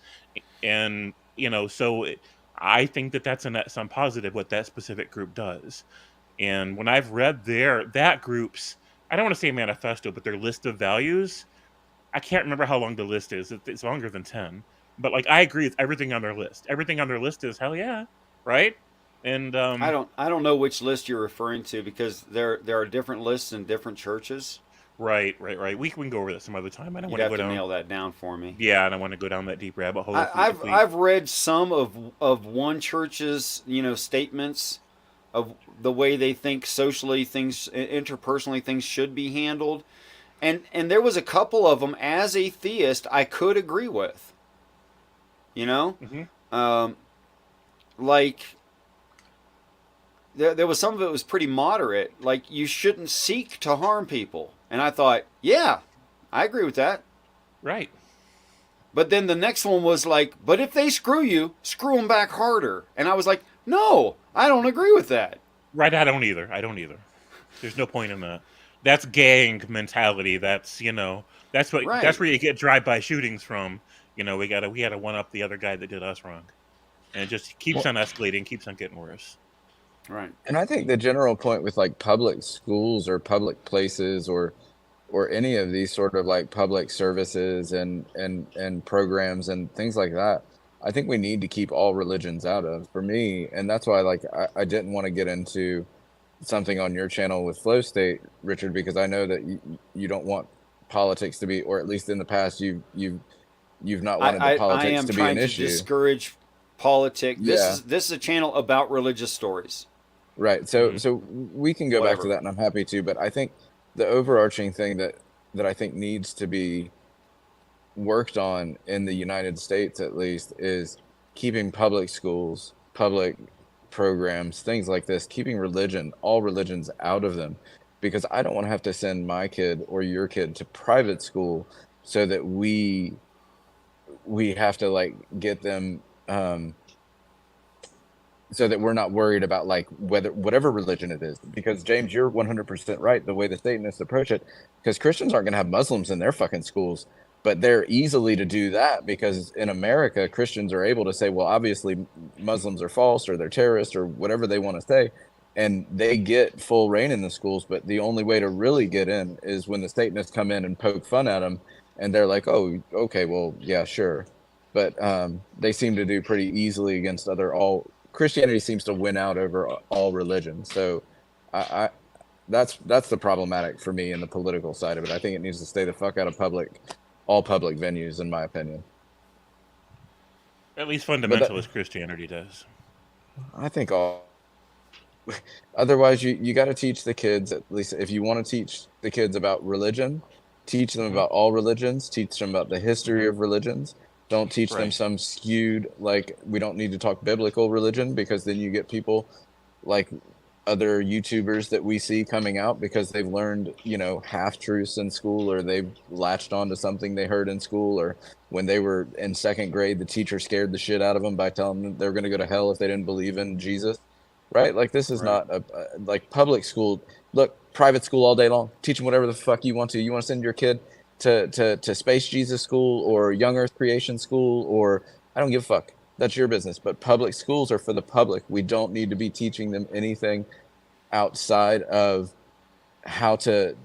And so I think that's a net sum positive what that specific group does. And when I've read that group's, I don't want to say manifesto, but their list of values, I can't remember how long the list is. It's longer than 10. But like, I agree with everything on their list. Everything on their list is hell yeah, right? And I don't know which list you're referring to, because there are different lists in different churches. Right. We can go over that some other time. I don't You'd want to have go to down. nail that down for me. Yeah, I don't want to go down that deep rabbit hole. I've read some of one church's statements of the way they think socially things, interpersonally things should be handled, and there was a couple of them as a theist I could agree with. Mm-hmm. Like there was some of it was pretty moderate. Like, you shouldn't seek to harm people, and I thought, yeah, I agree with that. Right. But then the next one was like, but if they screw you, screw them back harder. And I was like, no, I don't agree with that. Right, I don't either. There's no point in that. That's gang mentality. That's that's what Right. that's where you get drive-by shootings from. We gotta one up the other guy that did us wrong, and it just keeps on escalating, keeps on getting worse. Right. And I think the general point with like public schools or public places or any of these sort of like public services and programs and things like that, I think we need to keep all religions out of, for me, and that's why like I didn't want to get into something on your channel with Flow State, Richard, because I know that you don't want politics to be, or at least in the past you've not wanted the I politics am to be an trying to issue. discourage politics. Yeah, This is a channel about religious stories. right. So Mhm. so we can go back to Whatever. that, and I'm happy to. But I think the overarching thing that I think needs to be worked on in the United States, at least, is keeping public schools, public programs, things like this, keeping religion, all religions out of them, because I don't want to have to send my kid or your kid to private school so that we have to like get them so that we're not worried about like whatever religion it is, because James, you're 100% right the way the Satanists approach it, because Christians aren't going to have Muslims in their fucking schools, but they're easily to do that because in America Christians are able to say, well, obviously Muslims are false or they're terrorists or whatever they want to say, and they get full reign in the schools. But the only way to really get in is when the Satanists come in and poke fun at them, and they're like, oh, okay, well, yeah, sure. But they seem to do pretty easily against other all Christianity seems to win out over all religions. So I that's the problematic for me in the political side of it. I think it needs to stay the fuck out of all public venues, in my opinion. At least But fundamentalist Christianity does. I think all. Otherwise, you got to teach the kids, at least if you want to teach the kids about religion, teach them Mhm. about all religions, teach them about the history of religions. Don't teach them Right. some skewed, like, we don't need to talk biblical religion, because then you get people like other YouTubers that we see coming out because they've learned, half truths in school, or they've latched on to something they heard in school, or when they were in second grade, the teacher scared the shit out of them by telling them they're going to go to hell if they didn't believe in Jesus. Right? Like, this is Right. not like public school. Look, private school all day long. Teach them whatever the fuck you want to. You want to send your kid to Space Jesus School or Young Earth Creation School, or I don't give a fuck. That's your business. But public schools are for the public. We don't need to be teaching them anything outside of how to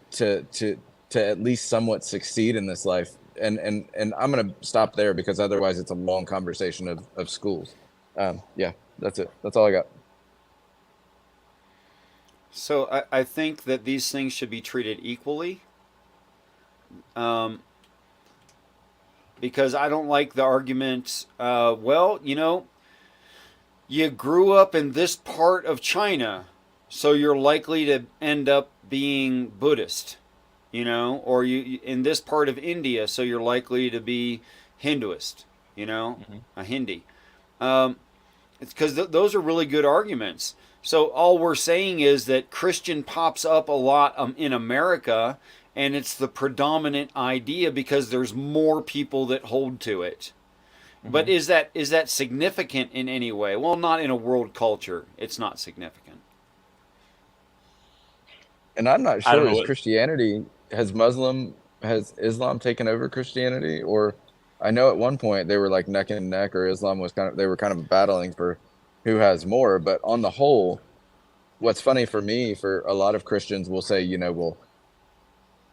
at least somewhat succeed in this life. And I'm gonna stop there because otherwise it's a long conversation of schools. Yeah, that's it. That's all I got. So I think that these things should be treated equally. Um, because I don't like the argument, well, you grew up in this part of China, so you're likely to end up being Buddhist, or you in this part of India, so you're likely to be Hinduist, Mhm. a Hindi. Um, it's because those are really good arguments. So all we're saying is that Christian pops up a lot in America, and it's the predominant idea because there's more people that hold to it. But Mhm. is that significant in any way? Well, not in a world culture. It's not significant. And I'm not I don't sure, know is what. Christianity, has Islam taken over Christianity? Or I know at one point they were like neck and neck, or Islam was they were kind of battling for who has more. But on the whole, what's funny for me, for a lot of Christians will say, well,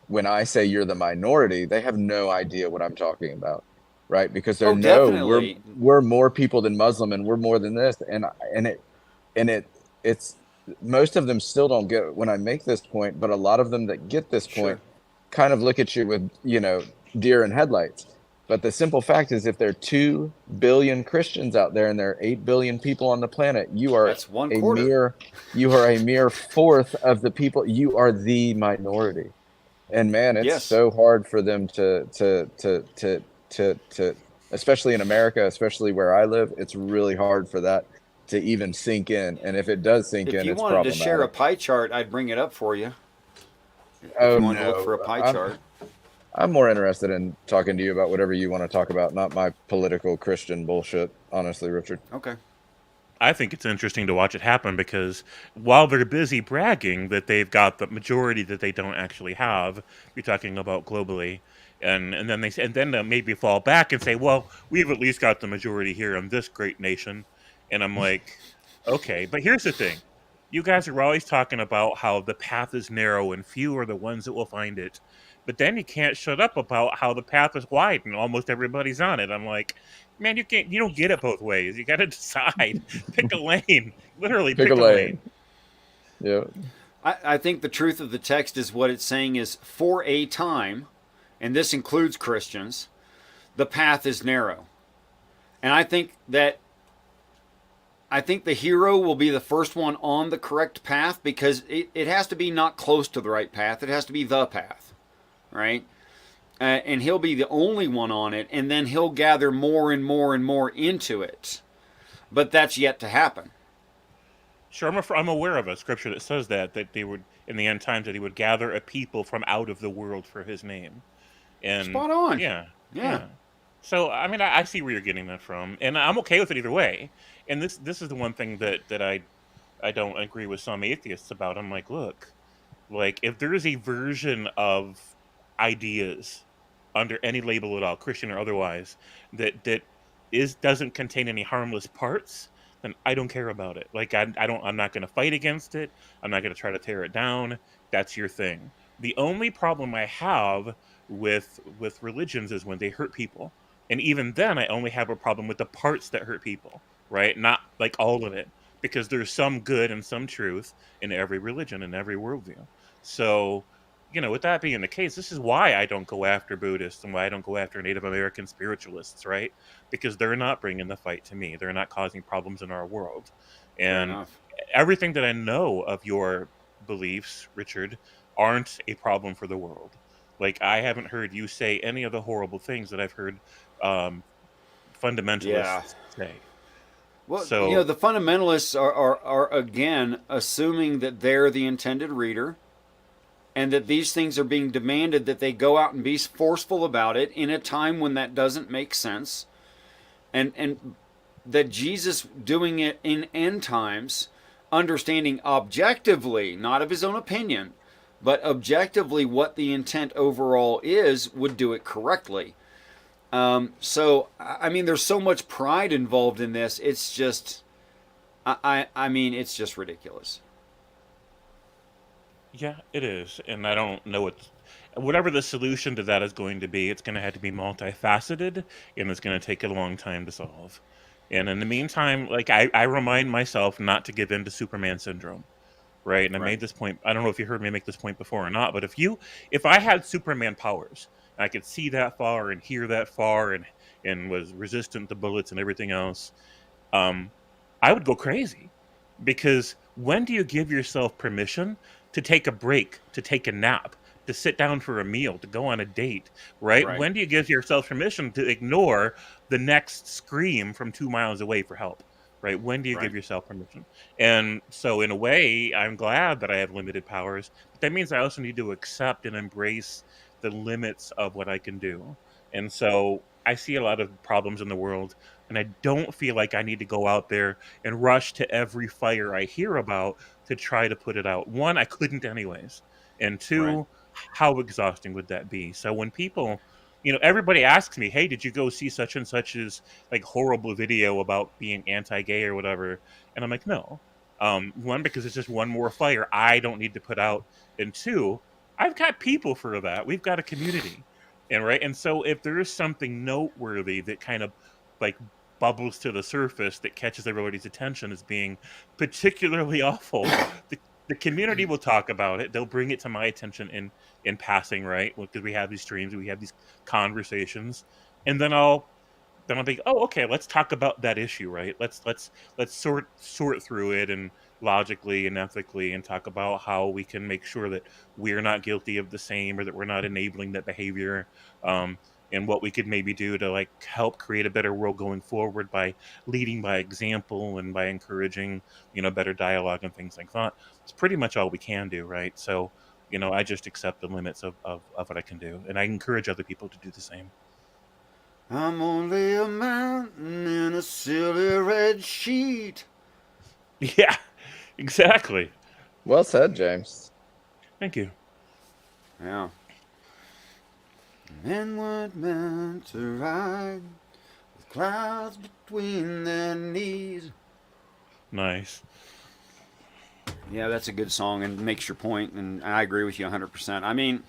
when I say you're the minority, they have no idea what I'm talking about, right? Because they're Oh, no, definitely. we're more people than Muslim, and we're more than this, and it and it it's most of them still don't get when I make this point, but a lot of them that get this point Sure. kind of look at you with deer in headlights. But the simple fact is, if there are 2 billion Christians out there and there are 8 billion people on the planet, That's one a quarter. mere you are a mere fourth of the people. You are the minority. And man, it's Yes. so hard for them to especially in America, especially where I live, it's really hard for that to even sink in. And if it does sink If in, you it's wanted to share a problematic. pie chart, I'd bring it up for you. If Oh you wanted to look no, for a pie I'm chart. I'm more interested in talking to you about whatever you want to talk about, not my political Christian bullshit, honestly, Richard. Okay. I think it's interesting to watch it happen because while they're busy bragging that they've got the majority that they don't actually have, you're talking about globally, and then they'll maybe fall back and say, "Well, we've at least got the majority here in this great nation," and I'm like, "Okay," but here's the thing: you guys are always talking about how the path is narrow and few are the ones that will find it, but then you can't shut up about how the path is wide and almost everybody's on it. I'm like, Man, you don't get it both ways. You got to decide. Pick a lane. Literally, Pick a pick a lane. lane. Yeah. I think the truth of the text is what it's saying is for a time, and this includes Christians, the path is narrow. And I think the hero will be the first one on the correct path because it has to be not close to the right path. It has to be the path, right? And he'll be the only one on it, and then he'll gather more and more and more into it. But that's yet to happen. Sure, I'm aware of a scripture that says that they would in the end times that he would gather a people from out of the world for his name, and Spot on. yeah, Yeah. So I mean, I see where you're getting that from, and I'm okay with it either way. And this is the one thing that I don't agree with some atheists about. I'm like, look, like if there is a version of ideas under any label at all, Christian or otherwise, that doesn't contain any harmless parts, then I don't care about it. Like I'm not going to fight against it. I'm not going to try to tear it down. That's your thing. The only problem I have with religions is when they hurt people. And even then I only have a problem with the parts that hurt people, right? Not like all of it, because there's some good and some truth in every religion and every worldview. So, with that being the case, this is why I don't go after Buddhists and why I don't go after Native American spiritualists, right? Because they're not bringing the fight to me. They're not causing problems in our world. Fair And enough. everything that I know of your beliefs, Richard, aren't a problem for the world. Like, I haven't heard you say any of the horrible things that I've heard Yeah. fundamentalists say. Well, So, the fundamentalists are again assuming that they're the intended reader and that these things are being demanded that they go out and be forceful about it in a time when that doesn't make sense. And that Jesus doing it in end times, understanding objectively, not of his own opinion, but objectively what the intent overall is, would do it correctly. So I mean, there's so much pride involved in this. It's just, I mean, it's just ridiculous. yeah, it is. And I don't know whatever the solution to that is going to be, it's going to have to be multifaceted and it's going to take a long time to solve. And in the meantime, like I remind myself not to give in to Superman syndrome, right? And I Right. made this point. I don't know if you heard me make this point before or not, but if I had Superman powers, and I could see that far and hear that far and was resistant to bullets and everything else, um, I would go crazy. Because when do you give yourself permission to take a break, to take a nap, to sit down for a meal, to go on a date, right? Right. When do you give yourself permission to ignore the next scream from 2 miles away for help? Right? When do you give Right. yourself permission? And so, in a way, I'm glad that I have limited powers, but that means I also need to accept and embrace the limits of what I can do. And so, I see a lot of problems in the world, and I don't feel like I need to go out there and rush to every fire I hear about to try to put it out. One, I couldn't anyways. And Right. two, how exhausting would that be? So when people, everybody asks me, "Hey, did you go see such and such's like horrible video about being anti-gay or whatever?" And I'm like, "No." One, because it's just one more fire I don't need to put out, and two, I've got people for that. We've got a community, and right. And so if there is something noteworthy that kind of like bubbles to the surface that catches everybody's attention as being particularly awful, the the community will talk about it. They'll bring it to my attention in passing, right? Because we have these streams, we have these conversations, and then I'll think, oh, okay, let's talk about that issue, right? Let's sort through it and logically and ethically, and talk about how we can make sure that we're not guilty of the same, or that we're not enabling that behavior, um, and what we could maybe do to like help create a better world going forward by leading by example and by encouraging, better dialogue and things like that. It's pretty much all we can do, right? So, I just accept the limits of what I can do, and I encourage other people to do the same. I'm only a mountain in a silly red sheet. Yeah, exactly. Well said, James. Thank you. Yeah. Men were meant to ride with clouds between their knees. Nice. Yeah, that's a good song and makes your point, and I agree with you 100%. I mean,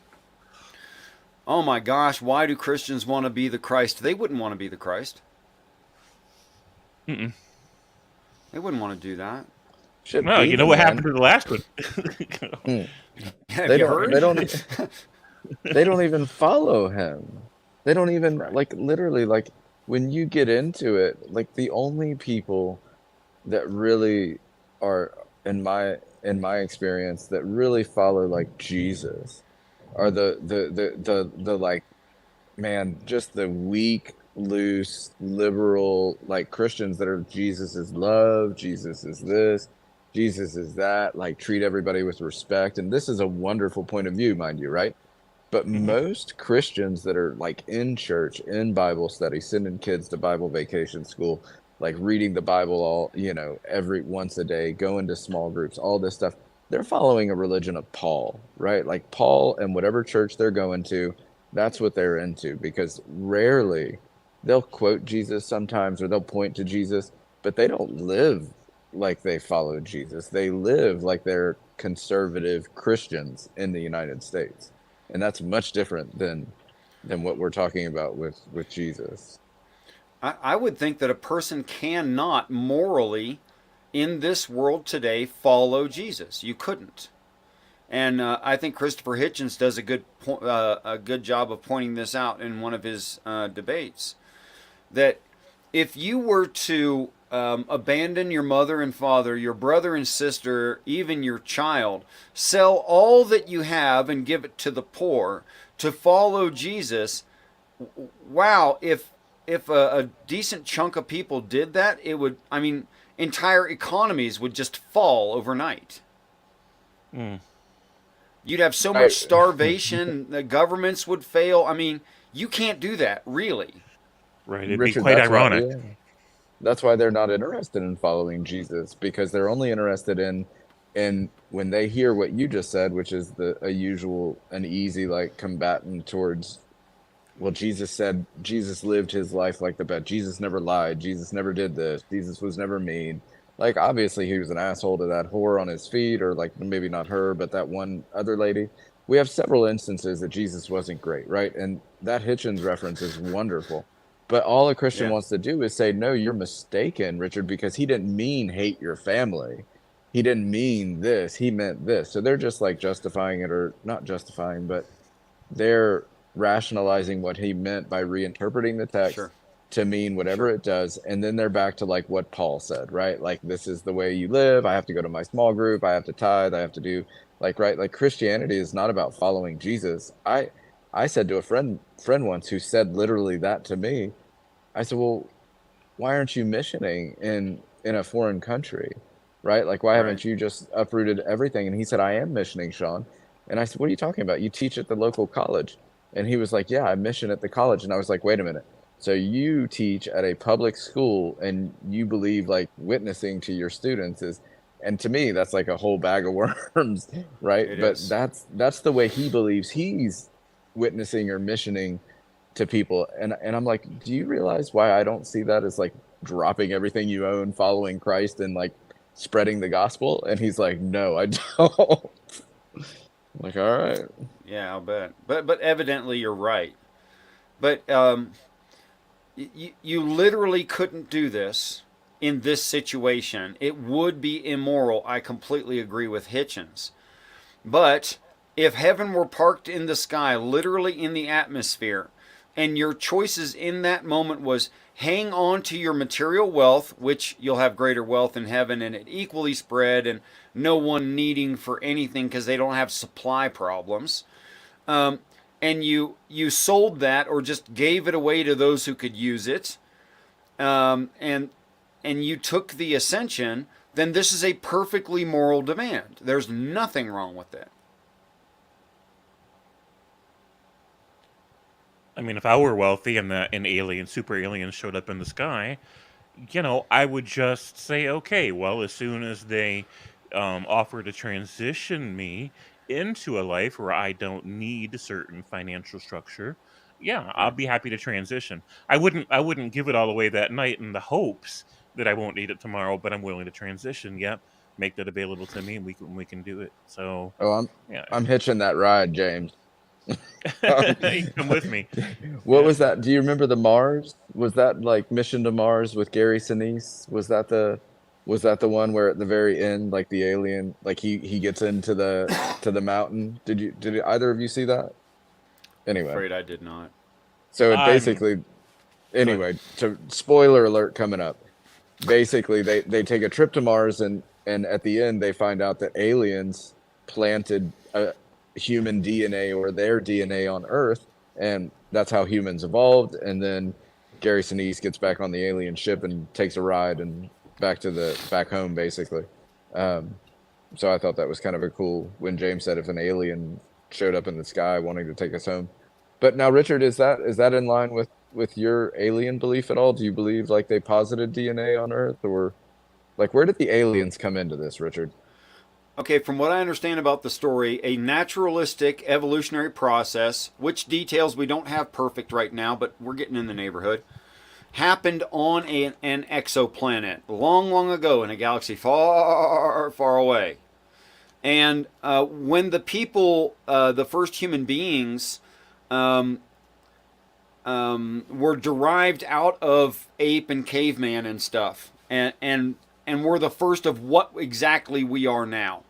oh my gosh, why do Christians want to be the Christ? They wouldn't want to be the Christ. Mm-mm. They wouldn't want to do that. Shit, No, you know Beaver, what man. happened to the last one? Mm. Have They you don't. heard? They don't even follow him. They don't even Right. like literally like when you get into it, like the only people that really are in my experience that really follow like Jesus are the like man, just the weak, loose, liberal, like Christians that are Jesus is love, Jesus is this, Jesus is that, like treat everybody with respect. And this is a wonderful point of view, mind you, right? But Hmm. most Christians that are like in church, in Bible study, sending kids to Bible vacation school, like reading the Bible every once a day, going to small groups, all this stuff, they're following a religion of Paul, right? Like Paul and whatever church they're going to, that's what they're into because rarely they'll quote Jesus sometimes or they'll point to Jesus, but they don't live like they follow Jesus. They live like they're conservative Christians in the United States, and that's much different than what we're talking about with Jesus. I would think that a person cannot morally, in this world today, follow Jesus. You couldn't. And I think Christopher Hitchens does a good job of pointing this out in one of his debates. That if you were to abandon your mother and father, your brother and sister, even your child, sell all that you have and give it to the poor to follow Jesus, wow, if a decent chunk of people did that, it would, I mean, entire economies would just fall overnight. Mm. You'd have so much Right. starvation, the governments would fail. I mean, you can't do that, really. Right. It'd be Richard, quite that's why, ironic. yeah. That's why they're not interested in following Jesus because they're only interested in when they hear what you just said, which is an easy like combatant towards, well, Jesus lived his life like the best. Jesus never lied. Jesus never did this. Jesus was never mean. Like obviously he was an asshole to that whore on his feet, or like maybe not her, but that one other lady. We have several instances that Jesus wasn't great, right? And that Hitchens reference is wonderful. But all a Christian Yeah, wants to do is say, no, you're mistaken, Richard, because he didn't mean hate your family. He didn't mean this. He meant this. So they're just like justifying it, or not justifying, but they're rationalizing what he meant by reinterpreting the text sure, to mean whatever sure. it does. And then they're back to like what Paul said, right? Like, this is the way you live. I have to go to my small group. I have to tithe. I have to do like, right. Like Christianity is not about following Jesus. I said to a friend once who said literally that to me, I said, well, why aren't you missioning in a foreign country, right? Like, why Right. haven't you just uprooted everything? And he said, I am missioning, Sean. And I said, what are you talking about? You teach at the local college. And he was like, yeah, I mission at the college. And I was like, wait a minute. So you teach at a public school and you believe like witnessing to your students is, and to me that's like a whole bag of worms, right? It But is. that's the way he believes he's witnessing or missioning to people. And I'm like, do you realize why I don't see that as like dropping everything you own, following Christ, and like spreading the gospel? And he's like, no, I don't. I'm like, all right. Yeah, I'll bet. But evidently you're right. But you literally couldn't do this in this situation. It would be immoral. I completely agree with Hitchens. But if heaven were parked in the sky, literally in the atmosphere, and your choices in that moment was hang on to your material wealth, which you'll have greater wealth in heaven and it equally spread and no one needing for anything because they don't have supply problems. Um, and you sold that or just gave it away to those who could use it, and you took the ascension, then this is a perfectly moral demand. There's nothing wrong with it. I mean, if I were wealthy and an alien, super aliens showed up in the sky, I would just say, okay, well, as soon as they offer to transition me into a life where I don't need a certain financial structure, yeah, I'll Right. be happy to transition. I wouldn't give it all away that night in the hopes that I won't need it tomorrow, but I'm willing to transition. Yep, make that available to me, and we can do it. So, Oh, yeah, I'm hitching that ride, James. You come with me. What Yeah. was that? Do you remember the Mars? Was that like Mission to Mars with Gary Sinise? Was that the one where at the very end, like the alien, like he gets into the mountain? Did either of you see that? Anyway, Afraid I did not. so it I'm basically good. anyway, to spoiler alert coming up. Basically, they take a trip to Mars and at the end they find out that aliens planted human DNA or their DNA on Earth, and that's how humans evolved. And then Gary Sinise gets back on the alien ship and takes a ride and back home basically. Um, so I thought that was kind of a cool when James said if an alien showed up in the sky wanting to take us home. But now, Richard, is that in line with your alien belief at all? Do you believe like they posited DNA on Earth, or like where did the aliens come into this, Richard? Okay, from what I understand about the story, a naturalistic evolutionary process, which details we don't have perfect right now, but we're getting in the neighborhood, happened on an exoplanet long, long ago in a galaxy far, far away. And when the people, the first human beings, um, were derived out of ape and caveman and stuff, and were the first of what exactly we are now.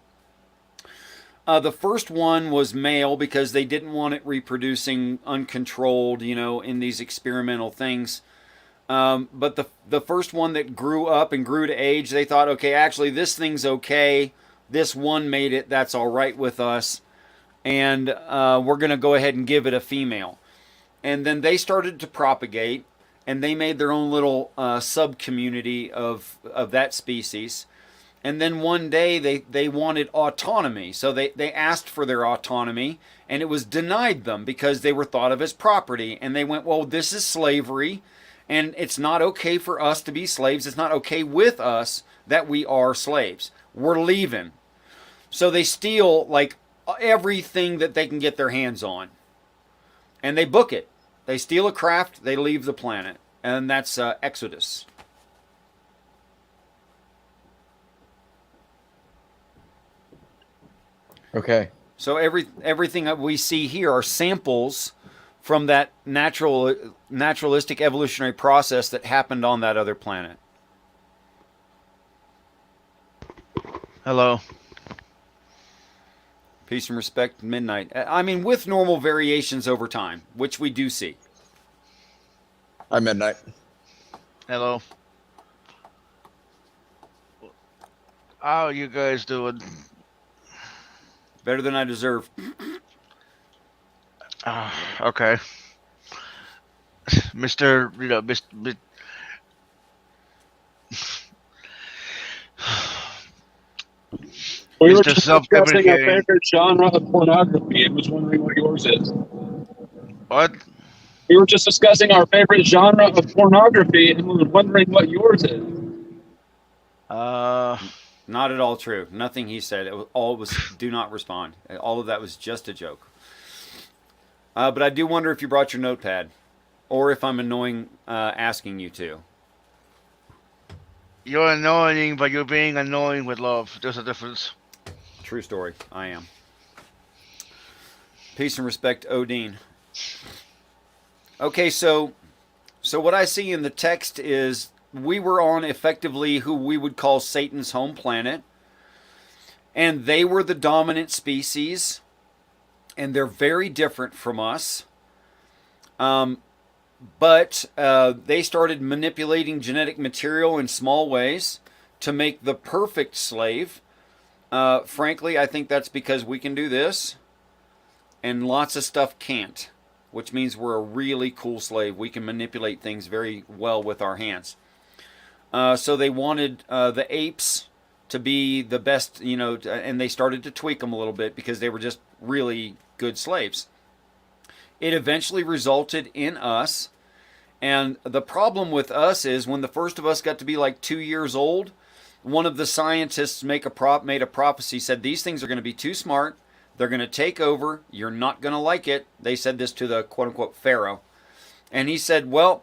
The first one was male because they didn't want it reproducing uncontrolled, in these experimental things. But the first one that grew up and grew to age, they thought, okay, actually this thing's okay. This one made it. That's all right with us, and we're going to go ahead and give it a female. And then they started to propagate, and they made their own little sub community of that species. And then one day they wanted autonomy. So they asked for their autonomy, and it was denied them because they were thought of as property. And they went, well, this is slavery, and it's not okay for us to be slaves. It's not okay with us that we are slaves. We're leaving. So they steal like everything that they can get their hands on, and they book it. They steal a craft, they leave the planet. And that's Exodus. Okay. So everything that we see here are samples from that naturalistic evolutionary process that happened on that other planet. Hello. Peace and respect, midnight. I mean, with normal variations over time, which we do see. I'm Midnight. Hello. How you guys doing? Better than I deserve. Okay. Mr. We were Mr. just discussing our Self-deprecating. favorite genre of pornography and was wondering what yours is. What? We were just discussing our favorite genre of pornography and we were wondering what yours is. Not at all true. Nothing he said. All was do not respond. All of that was just a joke. But I do wonder if you brought your notepad, or if I'm annoying asking you to. You're annoying, but you're being annoying with love. There's a difference. True story. I am. Peace and respect, Odin. Okay, so what I see in the text is we were on effectively who we would call Satan's home planet, and they were the dominant species, and they're very different from us. But they started manipulating genetic material in small ways to make the perfect slave. Frankly, I think that's because we can do this, and lots of stuff can't, which means we're a really cool slave. We can manipulate things very well with our hands. So they wanted the apes to be the best, and they started to tweak them a little bit because they were just really good slaves. It eventually resulted in us, and the problem with us is when the first of us got to be like 2 years old, one of the scientists made a prophecy, said these things are going to be too smart, they're going to take over, you're not going to like it. They said this to the quote-unquote Pharaoh. And he said, well,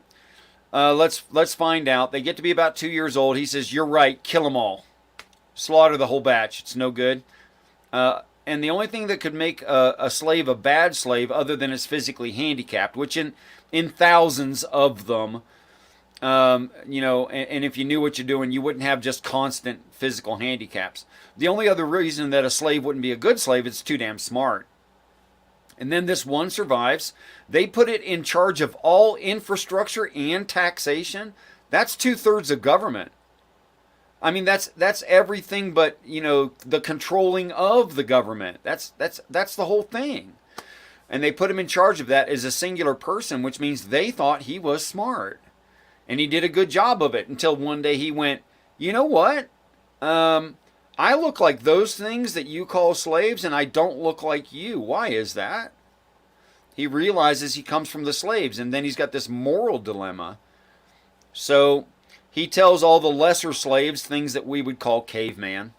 let's find out. They get to be about 2 years old. He says, you're right, kill them all. Slaughter the whole batch. It's no good. And and the only thing that could make a slave a bad slave, other than it's physically handicapped, which in thousands of them, and if you knew what you're doing, you wouldn't have just constant physical handicaps. The only other reason that a slave wouldn't be a good slave is too damn smart. And then this one survives. They put it in charge of all infrastructure and taxation. That's 2/3 of government. I mean, that's everything but the controlling of the government. That's the whole thing. And they put him in charge of that as a singular person, which means they thought he was smart, and he did a good job of it until one day he went, you know what? I look like those things that you call slaves, and I don't look like you. Why is that? He realizes he comes from the slaves, and then he's got this moral dilemma. So he tells all the lesser slaves things that we would call caveman.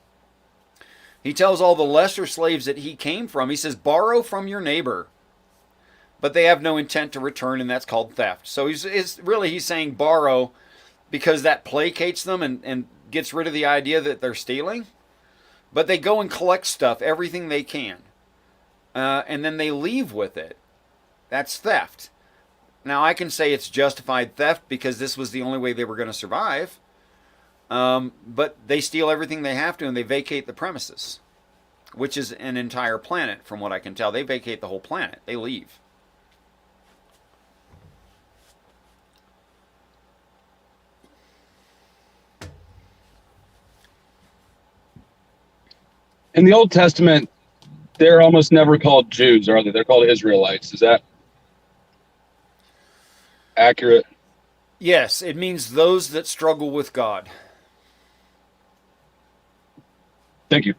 He tells all the lesser slaves that he came from, he says, borrow from your neighbor. But they have no intent to return, and that's called theft. So he's saying borrow because that placates them and gets rid of the idea that they're stealing. But they go and collect stuff, everything they can. And then they leave with it. That's theft. Now, I can say it's justified theft because this was the only way they were going to survive. But they steal everything they have to, and they vacate the premises, which is an entire planet, from what I can tell. They vacate the whole planet. They leave. In the Old Testament, they're almost never called Jews, are they? They're called Israelites. Is that accurate? Yes, it means those that struggle with God. Thank you.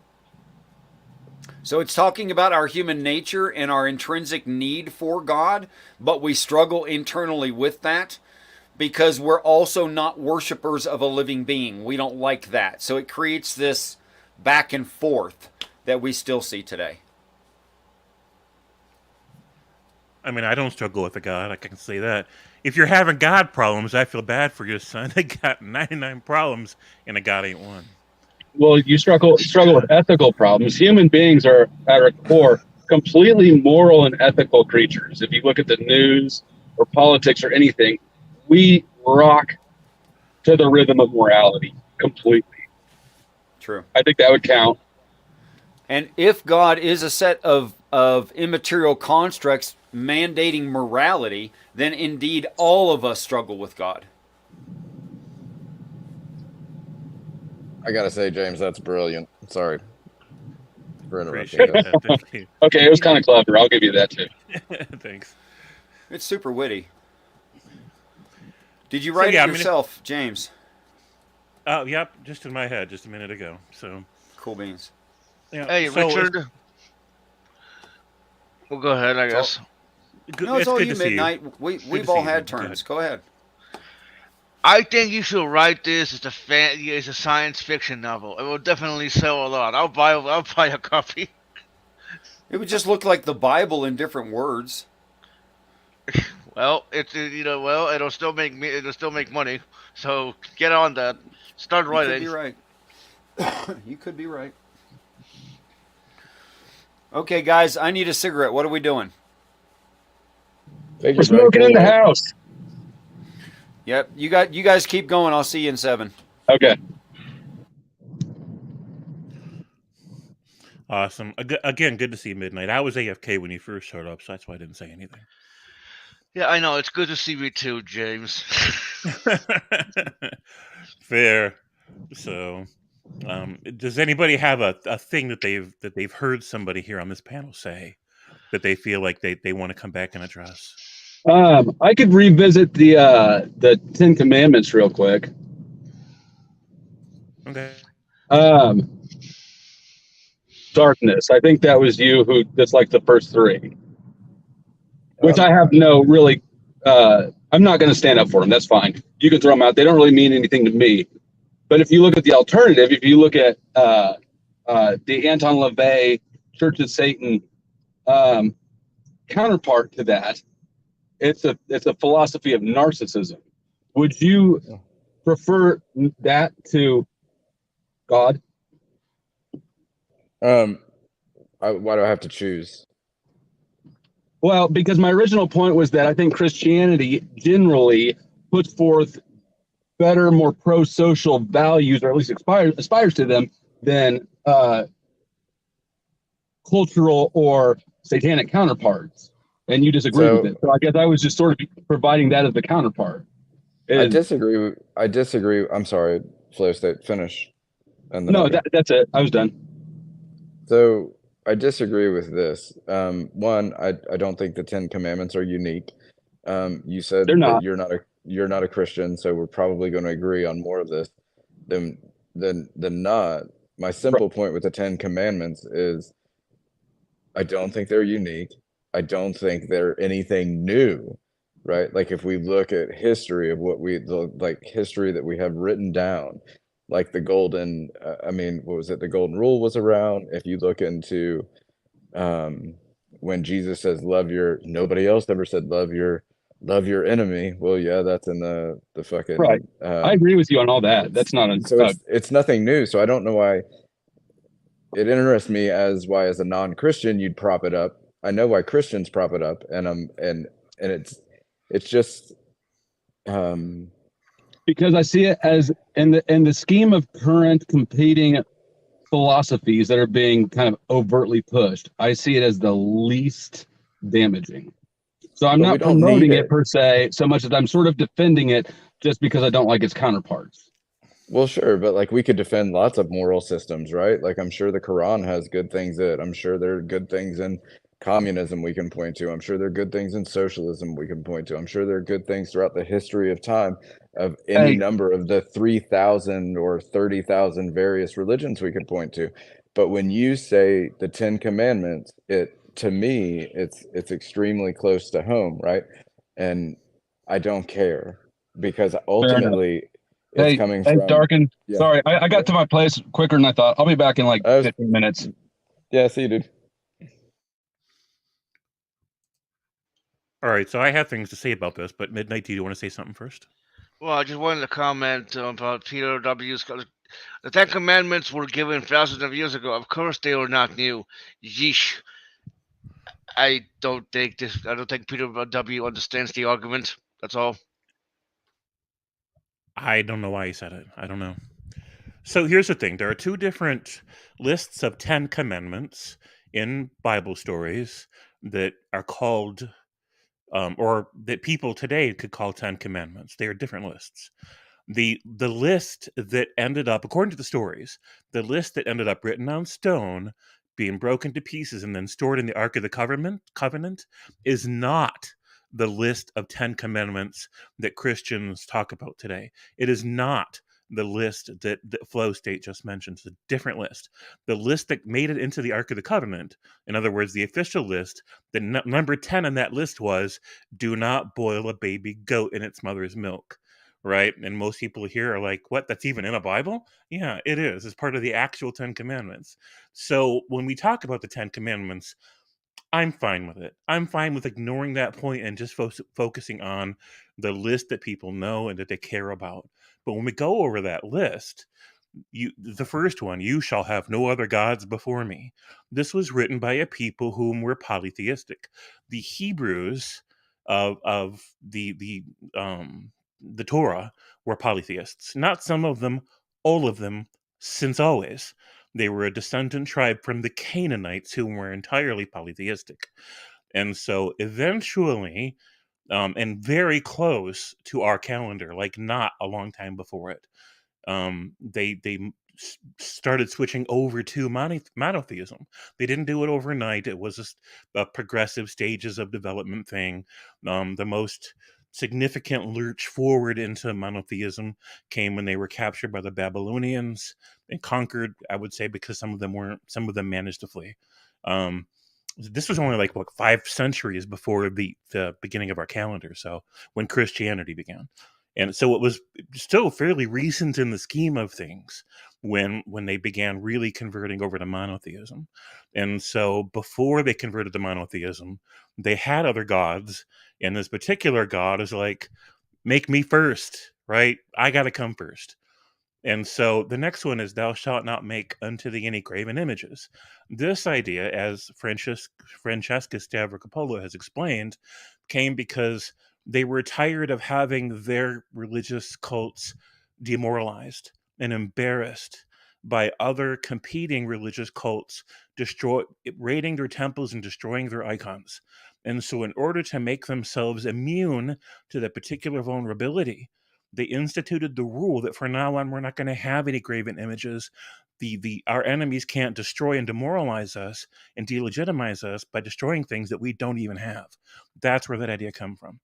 So it's talking about our human nature and our intrinsic need for God, but we struggle internally with that because we're also not worshipers of a living being. We don't like that. So it creates this back and forth that we still see today. I mean, I don't struggle with a God. I can say that. If you're having God problems, I feel bad for you, son. They got 99 problems, and a God ain't one. Well, you struggle with ethical problems. Human beings are, at our core, completely moral and ethical creatures. If you look at the news or politics or anything, we rock to the rhythm of morality completely. True. I think that would count. And if God is a set of immaterial constructs mandating morality, then indeed all of us struggle with God. I gotta say, James, that's brilliant. Sorry for interrupting. Appreciate that. Thank you. Okay, it was kind of clever. I'll give you that too. Thanks. It's super witty. Did you write it yourself, James? Yep, just in my head just a minute ago. So cool beans. Yeah. Hey, Richard. Well, go ahead, I guess. No, it's all you, Midnight. We've all had turns. Go ahead. I think you should write this as a science fiction novel. It will definitely sell a lot. I'll buy a copy. It would just look like the Bible in different words. Well, it'll still make money. So get on that. Start writing. You could be right. You could be right. Okay, guys, I need a cigarette. What are we doing? We're smoking in the house. Yep, you guys keep going. I'll see you in 7. Okay. Awesome. Again, good to see you, Midnight. I was AFK when you first showed up, so that's why I didn't say anything. Yeah, I know. It's good to see you too, James. Fair. So, does anybody have a thing that they've heard somebody here on this panel say that they feel like they want to come back and address? I could revisit the 10 Commandments real quick. Okay. Darkness. I think that was you who disliked the first 3, which I have no really. I'm not going to stand up for them. That's fine. You can throw them out. They don't really mean anything to me. But if you look at the alternative, if you look at the Anton LaVey Church of Satan counterpart to that, it's a philosophy of narcissism. Would you prefer that to God? Why do I have to choose? Well, because my original point was that I think Christianity generally puts forth better, more pro-social values, or at least aspires to them, than cultural or satanic counterparts. And you disagreed with So it. So I guess I was just sort of providing that as the counterpart. I And disagree. I disagree. I'm sorry, Flow State. Finish, and then I'll no, go. that's it. I was done. So I disagree with this. One, I don't think the Ten Commandments are unique. You They're said that not. you're not a Christian, so we're probably going to agree on more of this than than not. My simple point with the Ten Commandments is I don't think they're unique. I don't think they're anything new, right? Like if we look at history of like history that we have written down, like the golden, I mean, what was it? The golden rule was around. If you look into when Jesus says, nobody else ever said love your enemy. Well, yeah, that's in the Right. fucking, I agree with you on all that. That's not so a it's nothing new. So I don't know why it interests me as a non-Christian you'd prop it up. I know why Christians prop it up, and it's just um because I see it as in the scheme of current competing philosophies that are being kind of overtly pushed. I see it as the least damaging. So I'm but we not don't need promoting it it. per se, so much as I'm sort of defending it just because I don't like its counterparts. Well, sure, but like we could defend lots of moral systems, right? Like I'm sure the Quran has good things in it. I'm sure there are good things in communism we can point to. I'm sure there are good things in socialism we can point to. I'm sure there are good things throughout the history of time of any Hey, number of the 3,000 or 30,000 various religions we could point to. But when you say the Ten Commandments, it to me it's extremely close to home, right? And I don't care because fair enough. ultimately it's Hey, coming hey, from Darkin. yeah. Sorry, I got Yeah. to my place quicker than I thought. I'll be back in like I was 15 minutes. yeah, see you, dude. All right, so I have things to say about this, but Midnight, do you want to say something first? Well, I just wanted to comment about Peter W.'s. The Ten Commandments were given thousands of years ago. Of course, they were not new. Yeesh. I don't think this. I don't think Peter W. understands the argument. That's all. I don't know why he said it. I don't know. So here's the thing: there are two different lists of 10 commandments in Bible stories that are called, or that people today could call 10 commandments. They are different lists. The list that ended up, according to the stories, the list that ended up written on stone, being broken to pieces and then stored in the Ark of the Covenant is not the list of 10 commandments that Christians talk about today. It is not the list that Flow State just mentioned. It's a different list. The list that made it into the Ark of the Covenant, in other words, the official list, the number 10 on that list was do not boil a baby goat in its mother's milk, right? And most people here are like, what? That's even in a Bible? Yeah, it is. It's part of the actual 10 Commandments. So when we talk about the 10 Commandments, I'm fine with it. I'm fine with ignoring that point and just focusing on the list that people know and that they care about. But when we go over that list, the first one, you shall have no other gods before me. This was written by a people whom were polytheistic. The Hebrews of the Torah were polytheists. Not some of them, all of them, since always. They were a descendant tribe from the Canaanites who were entirely polytheistic. And so eventually, and very close to our calendar, like not a long time before it, they started switching over to monotheism. They didn't do it overnight. It was just a progressive stages of development thing. The most significant lurch forward into monotheism came when they were captured by the Babylonians and conquered, I would say, because some of them weren't. Some of them managed to flee. Um, this was only like what 5 centuries before the beginning of our calendar. So when Christianity began. And so it was still fairly recent in the scheme of things when they began really converting over to monotheism. And so before they converted to monotheism, they had other gods, and this particular god is like, make me first, right? I got to come first. And so the next one is, thou shalt not make unto thee any graven images. This idea, as Francesca Stavropoulos has explained, came because they were tired of having their religious cults demoralized and embarrassed by other competing religious cults raiding their temples and destroying their icons. And so in order to make themselves immune to that particular vulnerability, they instituted the rule that from now on we're not going to have any graven images. Our enemies can't destroy and demoralize us and delegitimize us by destroying things that we don't even have. That's where that idea come from.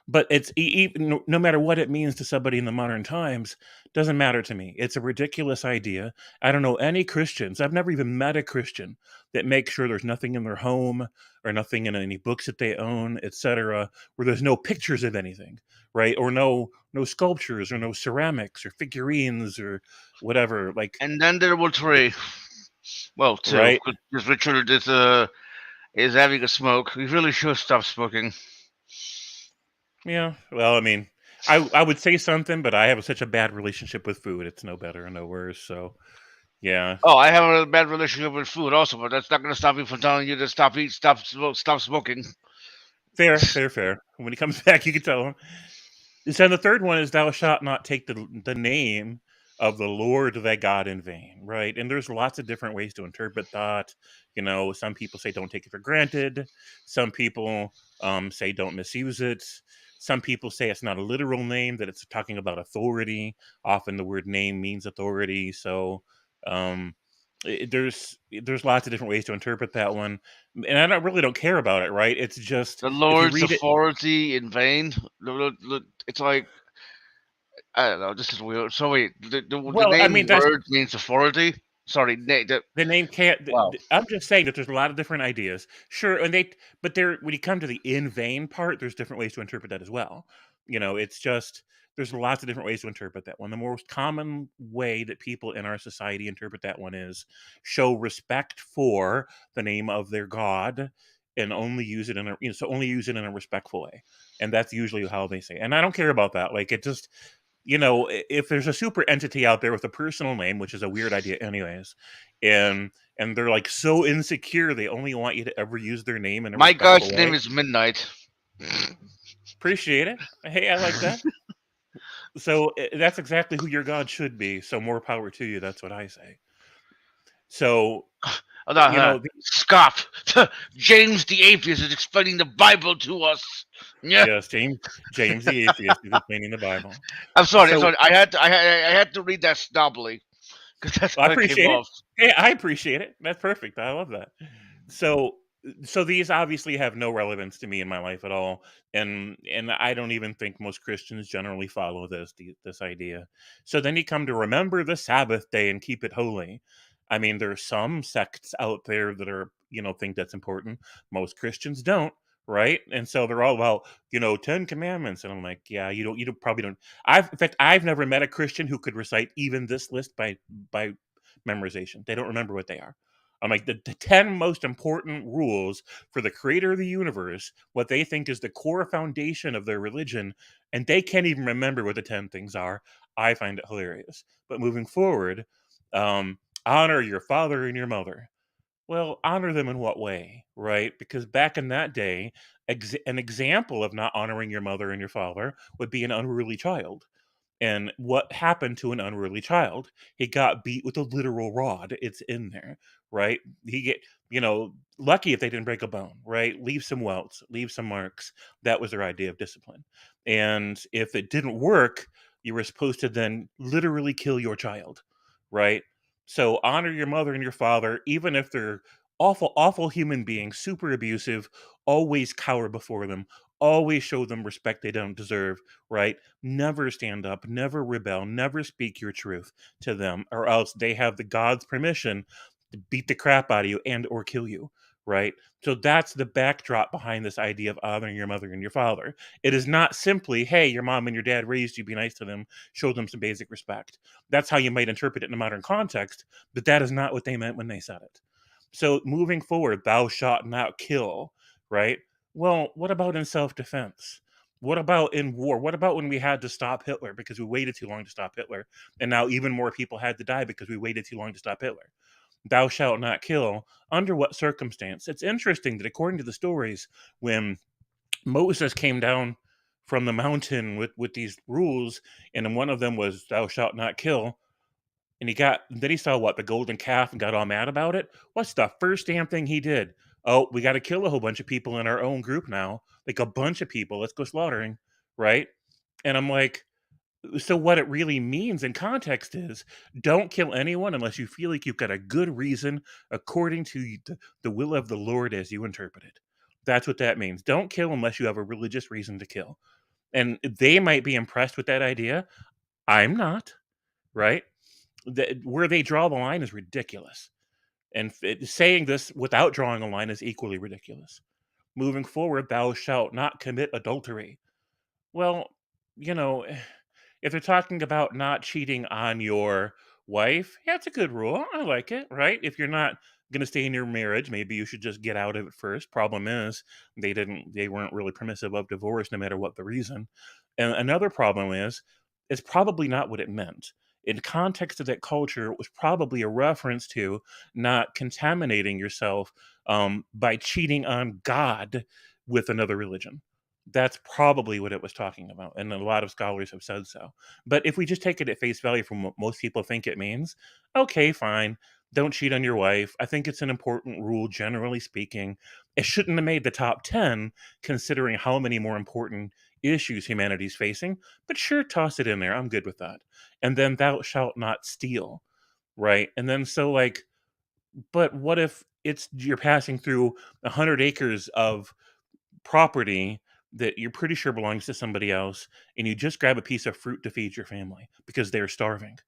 But it's even no matter what it means to somebody in the modern times, doesn't matter to me. It's a ridiculous idea. I don't know any Christians. I've never even met a Christian that makes sure there's nothing in their home or nothing in any books that they own, etc., where there's no pictures of anything, right? Or no sculptures or no ceramics or figurines or whatever. Like, And then there were three. Well, two. right? Because Richard is having a smoke. We really should stop smoking. Yeah. Well, I mean, I would say something, but I have such a bad relationship with food. It's no better or no worse. So, yeah. Oh, I have a bad relationship with food also, but that's not going to stop me from telling you to stop smoking. Fair. When he comes back, you can tell him. So the third one is, thou shalt not take the name of the Lord thy God in vain, right? And there's lots of different ways to interpret that. Some people say don't take it for granted. Some people say don't misuse it. Some people say it's not a literal name, that it's talking about authority. Often the word name means authority. So um, there's lots of different ways to interpret that one, and I don't care about it, right? It's just The if you Lord's read it. authority in vain. It's like, I don't know. This is weird. So wait, the Well, I mean, name that's word means authority. Sorry, the name can't. wow. I'm just saying that there's a lot of different ideas. Sure, but when you come to the in vain part, there's different ways to interpret that as well. It's just there's lots of different ways to interpret that one. The most common way that people in our society interpret that one is show respect for the name of their god and only use it only use it in a respectful way, and that's usually how they say. And I don't care about that. Like, it just if there's a super entity out there with a personal name, which is a weird idea anyways, and they're like so insecure they only want you to ever use their name in a My respectful God's way. name is Midnight. Appreciate it. Hey, I like that. So that's exactly who your God should be. So more power to you. That's what I say. So Scoff. James the atheist is explaining the Bible to us. Yeah. yes, James the atheist is explaining the Bible. I'm sorry. So I had to read that snobbily because that's I what I came appreciate it. off. Hey, I appreciate it. That's perfect. I love that. So these obviously have no relevance to me in my life at all, and I don't even think most Christians generally follow this idea. So then you come to remember the Sabbath day and keep it holy. I mean, there's some sects out there that are think that's important. Most Christians don't, right? And so they're all about 10 commandments, and I'm like, yeah, you probably don't. In fact, I've never met a Christian who could recite even this list by memorization. They don't remember what they are. I'm like, the 10 most important rules for the creator of the universe, what they think is the core foundation of their religion, and they can't even remember what the 10 things are. I find it hilarious. But moving forward, honor your father and your mother. Well, honor them in what way, right? Because back in that day, an example of not honoring your mother and your father would be an unruly child. And what happened to an unruly child? He got beat with a literal rod. It's in there, right? He get, lucky if they didn't break a bone, right? Leave some welts, leave some marks. That was their idea of discipline. And if it didn't work, you were supposed to then literally kill your child, right? So honor your mother and your father, even if they're awful human beings, super abusive. Always cower before them. Always show them respect they don't deserve, right? Never stand up, never rebel, never speak your truth to them, or else they have the God's permission to beat the crap out of you and or kill you, right? So that's the backdrop behind this idea of honoring your mother and your father. It is not simply, hey, your mom and your dad raised you, be nice to them, show them some basic respect. That's how you might interpret it in a modern context, but that is not what they meant when they said it. So moving forward, thou shalt not kill, right? Well, what about in self-defense? What about in war? What about when we had to stop Hitler because we waited too long to stop Hitler? And now even more people had to die because we waited too long to stop Hitler. Thou shalt not kill. Under what circumstance? It's interesting that according to the stories, when Moses came down from the mountain with these rules, and one of them was thou shalt not kill, and then he saw what, the golden calf, and got all mad about it. What's the first damn thing he did? Oh, we got to kill a whole bunch of people in our own group now, like a bunch of people. Let's go slaughtering, right? And I'm like, so what it really means in context is don't kill anyone unless you feel like you've got a good reason according to the will of the Lord as you interpret it. That's what that means. Don't kill unless you have a religious reason to kill. And they might be impressed with that idea. I'm not, right? Where they draw the line is ridiculous. And saying this without drawing a line is equally ridiculous. Moving forward, thou shalt not commit adultery. Well, you know, if they're talking about not cheating on your wife, yeah, it's a good rule. I like it, right? If you're not going to stay in your marriage, maybe you should just get out of it first. Problem is, they weren't really permissive of divorce no matter what the reason. And another problem is, it's probably not what it meant. In context of that culture, it was probably a reference to not contaminating yourself by cheating on God with another religion. That's probably what it was talking about, and a lot of scholars have said so. But if we just take it at face value from what most people think it means, okay, fine. Don't cheat on your wife. I think it's an important rule, generally speaking. It shouldn't have made the top 10, considering how many more important issues humanity's facing. But sure, toss it in there. I'm good with that. And then thou shalt not steal, right? And then so, like, but what if you're passing through 100 acres of property that you're pretty sure belongs to somebody else, and you just grab a piece of fruit to feed your family because they're starving?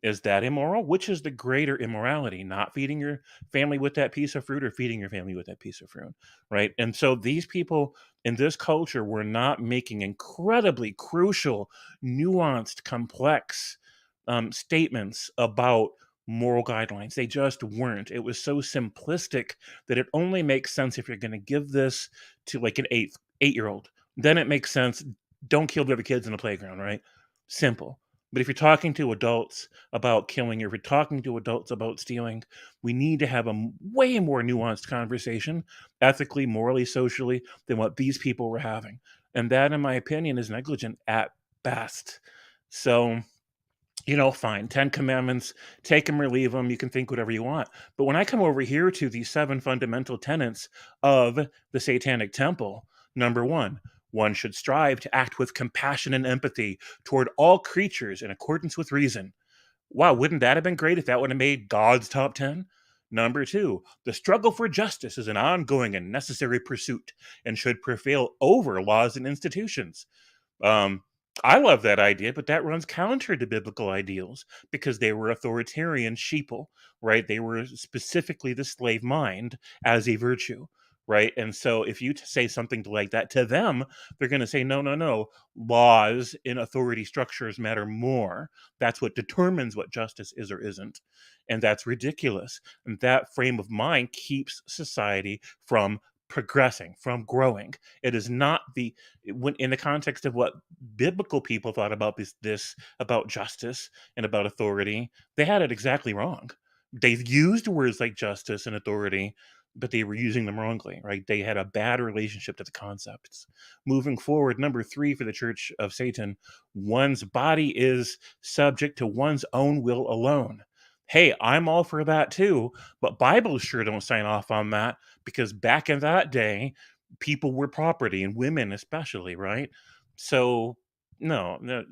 Is that immoral? Which is the greater immorality? Not feeding your family with that piece of fruit, or feeding your family with that piece of fruit, right? And so these people in this culture were not making incredibly crucial, nuanced, complex statements about moral guidelines. They just weren't. It was so simplistic that it only makes sense if you're going to give this to like an 8-year-old. Then it makes sense. Don't kill the other kids in the playground, right? Simple. But if you're talking to adults about killing, or if you're talking to adults about stealing, we need to have a way more nuanced conversation, ethically, morally, socially, than what these people were having. And that, in my opinion, is negligent at best. So, fine. 10 commandments, take them or leave them. You can think whatever you want. But when I come over here to the 7 fundamental tenets of the Satanic Temple, number 1 should strive to act with compassion and empathy toward all creatures in accordance with reason. Wow, wouldn't that have been great if that would have made God's top 10? Number 2, the struggle for justice is an ongoing and necessary pursuit and should prevail over laws and institutions. Um, I love that idea, but that runs counter to biblical ideals because they were authoritarian sheeple, right? They were specifically the slave mind as a virtue, right? And so if you say something like that to them, they're going to say, no, no, no. Laws in authority structures matter more. That's what determines what justice is or isn't. And that's ridiculous. And that frame of mind keeps society from progressing, from growing. It is not when in the context of what biblical people thought about this about justice and about authority, they had it exactly wrong. They used words like justice and authority, but they were using them wrongly, right? They had a bad relationship to the concepts. Moving forward, number 3 for the Church of Satan, one's body is subject to one's own will alone. Hey, I'm all for that too, but Bibles sure don't sign off on that, because back in that day, people were property, and women especially, right? So no, no,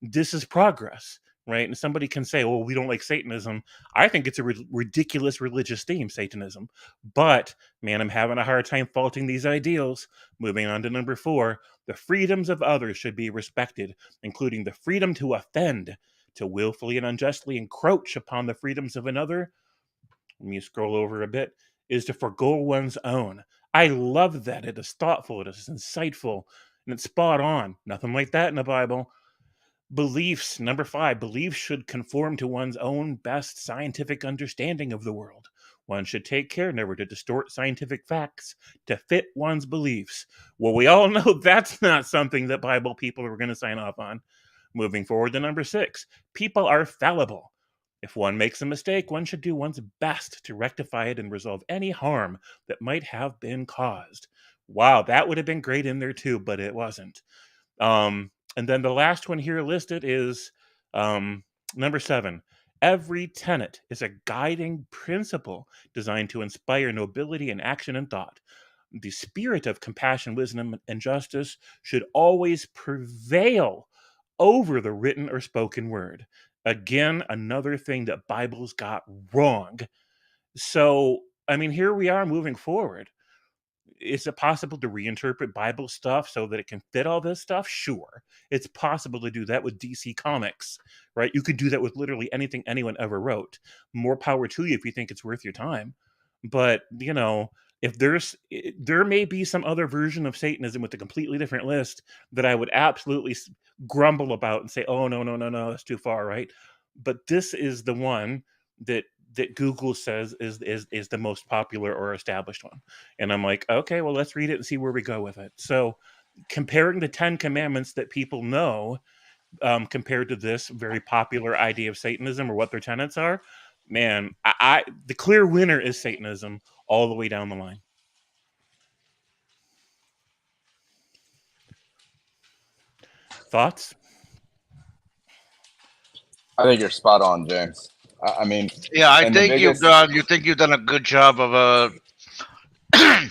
this is progress, right? And somebody can say, "Well, we don't like Satanism." I think it's a ridiculous religious theme, Satanism. But man, I'm having a hard time faulting these ideals. Moving on to number 4, the freedoms of others should be respected, including the freedom to offend. To willfully and unjustly encroach upon the freedoms of another, let me scroll over a bit, is to forego one's own. I love that. It is thoughtful, it is insightful, and it's spot on. Nothing like that in the Bible. Beliefs, number 5, beliefs should conform to one's own best scientific understanding of the world. One should take care never to distort scientific facts to fit one's beliefs. Well, we all know that's not something that Bible people are going to sign off on. Moving forward to number 6, people are fallible. If one makes a mistake, one should do one's best to rectify it and resolve any harm that might have been caused. Wow, that would have been great in there too, but it wasn't. And then the last one here listed is number 7. Every tenet is a guiding principle designed to inspire nobility in action and thought. The spirit of compassion, wisdom, and justice should always prevail over the written or spoken word. Again, another thing that Bibles got wrong. So, I mean, here we are moving forward. Is it possible to reinterpret Bible stuff so that it can fit all this stuff? Sure. It's possible to do that with DC Comics, right? You could do that with literally anything anyone ever wrote. More power to you if you think it's worth your time. But, if there may be some other version of Satanism with a completely different list that I would absolutely grumble about and say, oh, no, that's too far, right? But this is the one that Google says is the most popular or established one. And I'm like, okay, well, let's read it and see where we go with it. So comparing the 10 commandments that people know compared to this very popular idea of Satanism or what their tenets are, man, the clear winner is Satanism all the way down the line. Thoughts? I think you're spot on, James. I mean, Yeah, I and the think biggest, you've done a good job of doing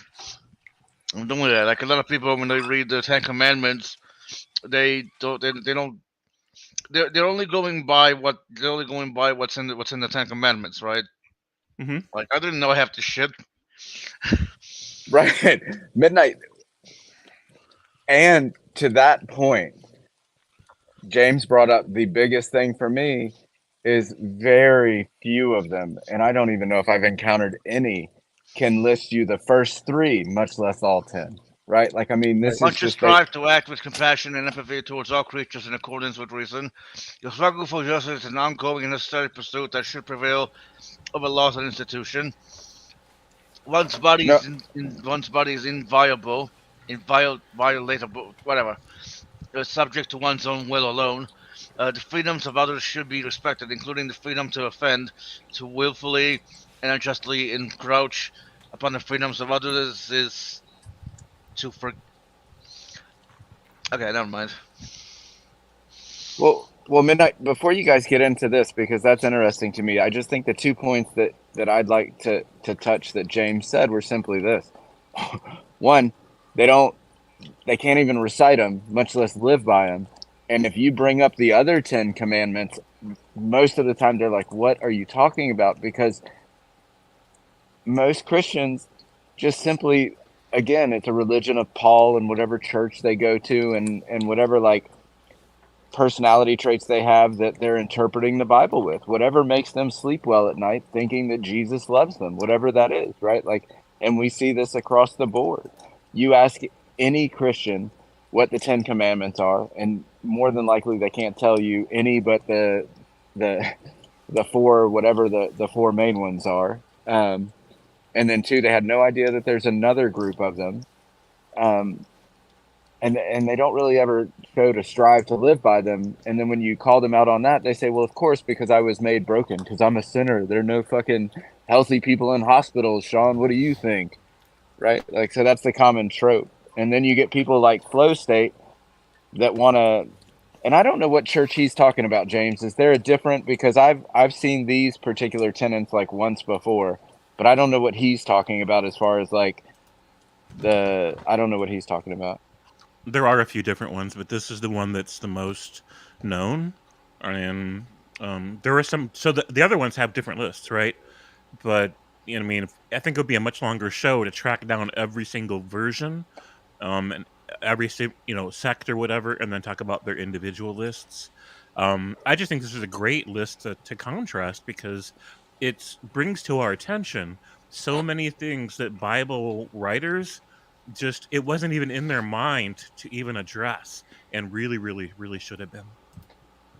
that. Like a lot of people when they read the Ten Commandments, they don't they're only going by what's in the Ten Commandments, right? Mm-hmm. Like I didn't know half the shit. right, midnight. And to that point, James brought up the biggest thing for me is very few of them, and I don't even know if I've encountered any, can list you the first 3, much less all 10. Right? Like, I mean, this One is should just strive to act with compassion and empathy towards all creatures in accordance with reason. The struggle for justice is an ongoing and necessary pursuit that should prevail over laws and institution. One's body no. is inviolable, violatable, whatever. Subject to one's own will alone. The freedoms of others should be respected, including the freedom to offend, to willfully and unjustly encroach upon the freedoms of others is to for. Okay, never mind. Well, midnight. Before you guys get into this, because that's interesting to me, I just think the 2 points that I'd like to touch that James said were simply this: one, they can't even recite them, much less live by them. And if you bring up the other 10 commandments, most of the time they're like, "What are you talking about?" Because most Christians just simply, again, it's a religion of Paul and whatever church they go to, and whatever like personality traits they have that they're interpreting the Bible with, whatever makes them sleep well at night, thinking that Jesus loves them, whatever that is, right? Like, and we see this across the board. You ask any Christian what the 10 commandments are, and more than likely they can't tell you any but the 4, whatever the 4 main ones are. And then 2, they had no idea that there's another group of them. And they don't really ever show to strive to live by them. And then when you call them out on that, they say, well, of course, because I was made broken, because I'm a sinner. There are no fucking healthy people in hospitals. Sean, what do you think? Right? Like, so that's the common trope. And then you get people like Flow State that want to, and I don't know what church he's talking about, James. Is there a different, because I've seen these particular tenets like once before, but I don't know what he's talking about as far as like I don't know what he's talking about. There are a few different ones, but this is the one that's the most known. And there are some. So the other ones have different lists, right? But I mean, I think it would be a much longer show to track down every single version, and every sect or whatever, and then talk about their individual lists. I just think this is a great list to contrast because it brings to our attention so many things that Bible writers just it wasn't even in their mind to even address, and really should have been.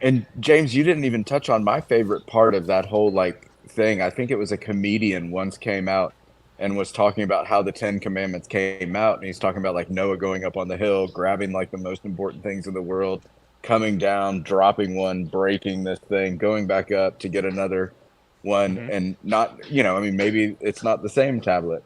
And James, you didn't even touch on my favorite part of that whole like thing. I think it was a comedian once came out and was talking about how the 10 Commandments came out, and he's talking about like Noah going up on the hill, grabbing like the most important things in the world, coming down, dropping one, breaking this thing, going back up to get another one, Mm-hmm. and not, I mean, maybe it's not the same tablet.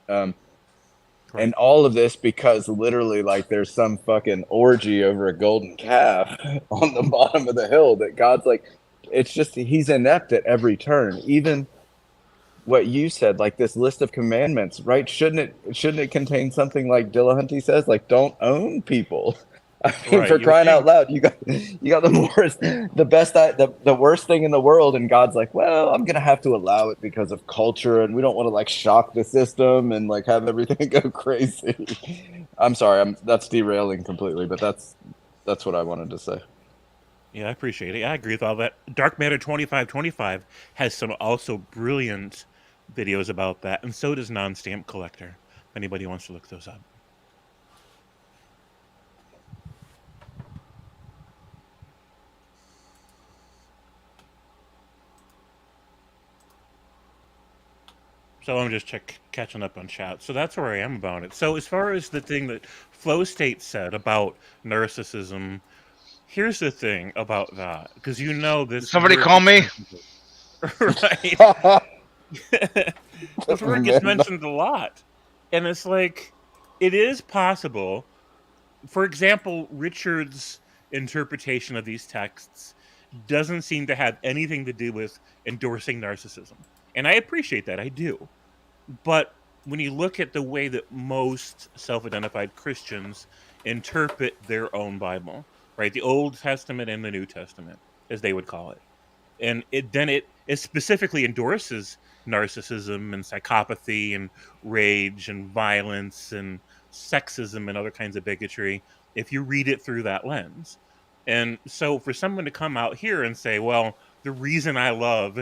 Right. And all of this because literally, like, there's some fucking orgy over a golden calf on the bottom of the hill that God's like, it's just, he's inept at every turn. Even what you said, like this list of commandments, right? Shouldn't it contain something like Dillahunty says, like, don't own people? I mean, Right. for You would crying out think. loud, you got the worst thing in the world, and God's like, well, I'm gonna have to allow it because of culture, and we don't want to like shock the system and like have everything go crazy. I'm sorry, that's derailing completely, but that's what I wanted to say. Yeah, I appreciate it. I agree with all that. Dark Matter 2525 has some also brilliant videos about that, and so does Non-Stamp Collector. If anybody wants to look those up. So I'm just catching up on chat. So that's where I am about it. So as far as the thing that Flow State said about narcissism, here's the thing about that, because Did this somebody word call gets me? mentioned, right? This word gets Man, mentioned a lot, and it's like it is possible. For example, Richard's interpretation of these texts doesn't seem to have anything to do with endorsing narcissism, and I appreciate that. I do. But when you look at the way that most self-identified Christians interpret their own Bible, right, the Old Testament and the New Testament, as they would call it, and it specifically endorses narcissism and psychopathy and rage and violence and sexism and other kinds of bigotry if you read it through that lens. And so for someone to come out here and say, well, the reason I love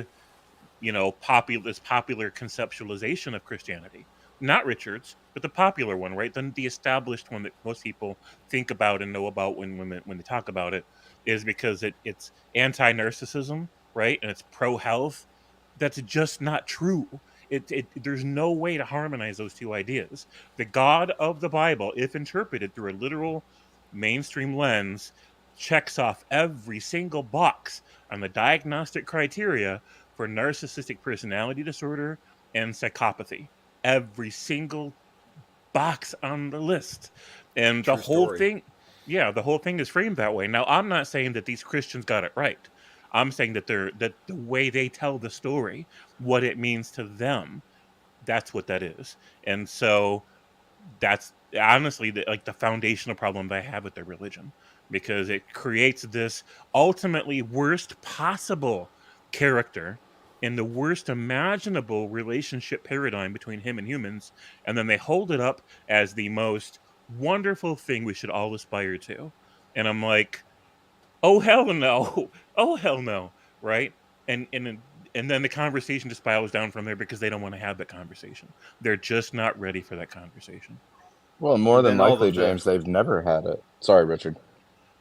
this popular conceptualization of Christianity, not Richard's, but the popular one, right? The established one that most people think about and know about when they talk about it, is because it's anti-narcissism, right? And it's pro-health. That's just not true. There's no way to harmonize those two ideas. The God of the Bible, if interpreted through a literal mainstream lens, checks off every single box on the diagnostic criteria for narcissistic personality disorder and psychopathy. Every single box on the list. And the True whole story. thing, yeah, the whole thing is framed that way. Now, I'm not saying that these Christians got it right. I'm saying that that the way they tell the story, what it means to them, that's what that is. And so that's honestly the foundational problem that I have with their religion, because it creates this ultimately worst possible character in the worst imaginable relationship paradigm between him and humans, and then they hold it up as the most wonderful thing we should all aspire to. And I'm like, oh hell no, oh hell no, right? And then the conversation just spirals down from there because they don't want to have that conversation. They're just not ready for that conversation. well, more And than then all likely, of the James, they've never had it. Sorry, Richard.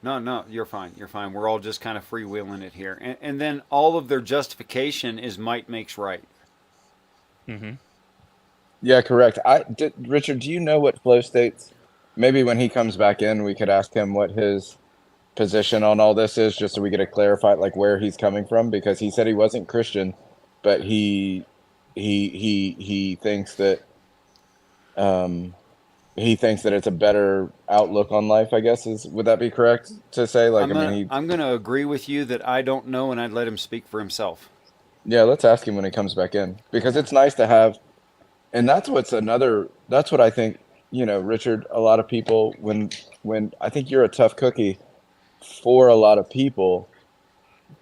no, you're fine. You're fine. We're all just kind of freewheeling it here. And then all of their justification is might makes right. Hmm. Yeah, correct. Richard, do you know what flow states? Maybe when he comes back in, we could ask him what his position on all this is, just so we get to clarify like where he's coming from, because he said he wasn't Christian, but he thinks that um he thinks that it's a better outlook on life, I guess, is would that be correct to say? Like, I mean, I'm gonna agree with you that I don't know, and I'd let him speak for himself. yeah, let's ask him when he comes back in, because Yeah. it's nice to have. And that's what I think, Richard, a lot of people, when I think you're a tough cookie for a lot of people,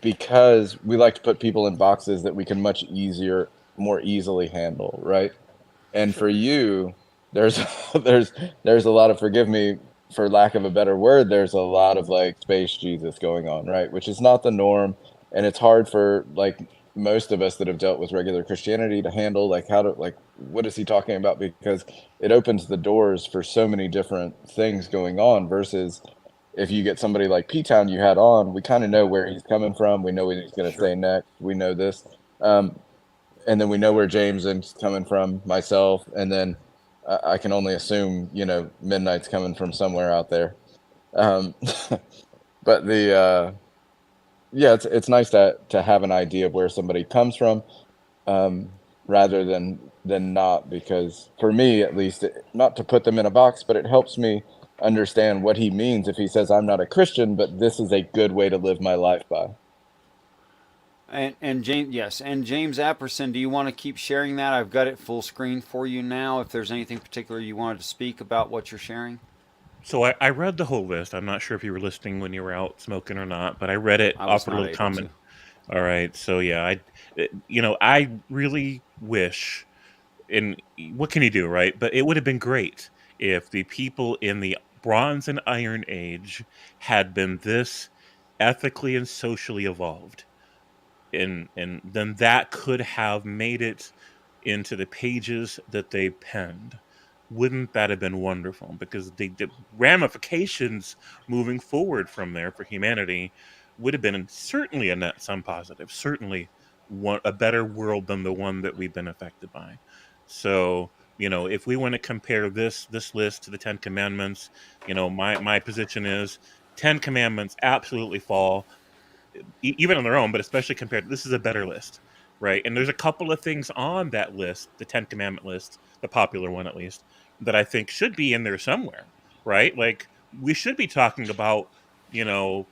because we like to put people in boxes that we can more easily handle, right? And for Sure. you, there's there's there's a lot of, forgive me for lack of a better word, there's a lot of like space Jesus going on, right? Which is not the norm, and it's hard for like most of us that have dealt with regular Christianity to handle, like how to, like, what is he talking about, because it opens the doors for so many different things going on, versus if you get somebody like P-Town you had on, we kind of know where he's coming from, we know what he's going to Sure. say next, we know this. um, and then we know where James is coming from, myself, and then I can only assume, you know, Midnight's coming from somewhere out there. Um, but yeah, it's nice to have an idea of where somebody comes from, um, rather than not, because for me at least, not to put them in a box, but it helps me understand what he means if he says I'm not a Christian, but this is a good way to live my life by. And James, yes, and James Apperson, do you want to keep sharing that? I've got it full screen for you now. If there's anything particular you wanted to speak about what you're sharing, So I read the whole list. I'm not sure if you were listening when you were out smoking or not, but I read it, I was offered a not little able comment. to. All right. So yeah, I really wish, and what can you do, right? But it would have been great if the people in the Bronze and Iron Age had been this ethically and socially evolved, and then that could have made it into the pages that they penned. Wouldn't that have been wonderful? Because the ramifications moving forward from there for humanity would have been certainly a net sum positive, certainly a better world than the one that we've been affected by. So, if we want to compare this list to the Ten Commandments, my position is Ten Commandments absolutely fall, even on their own, but especially compared, this is a better list, right? And there's a couple of things on that list, the Ten Commandment list, the popular one at least, that I think should be in there somewhere, right? Like we should be talking about, you know,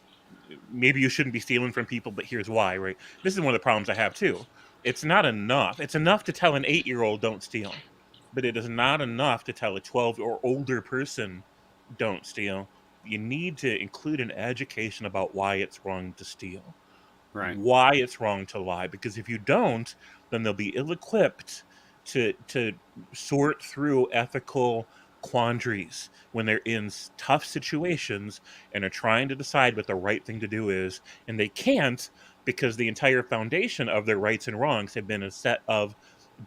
maybe you shouldn't be stealing from people, but here's why, right? This is one of the problems I have too. It's not enough. It's enough to tell an 8-year-old don't steal, but it is not enough to tell a 12 or older person don't steal. You need to include an education about why it's wrong to steal, Right. why it's wrong to lie, because if you don't, then they'll be ill-equipped to sort through ethical quandaries when they're in tough situations and are trying to decide what the right thing to do is, and they can't, because the entire foundation of their rights and wrongs have been a set of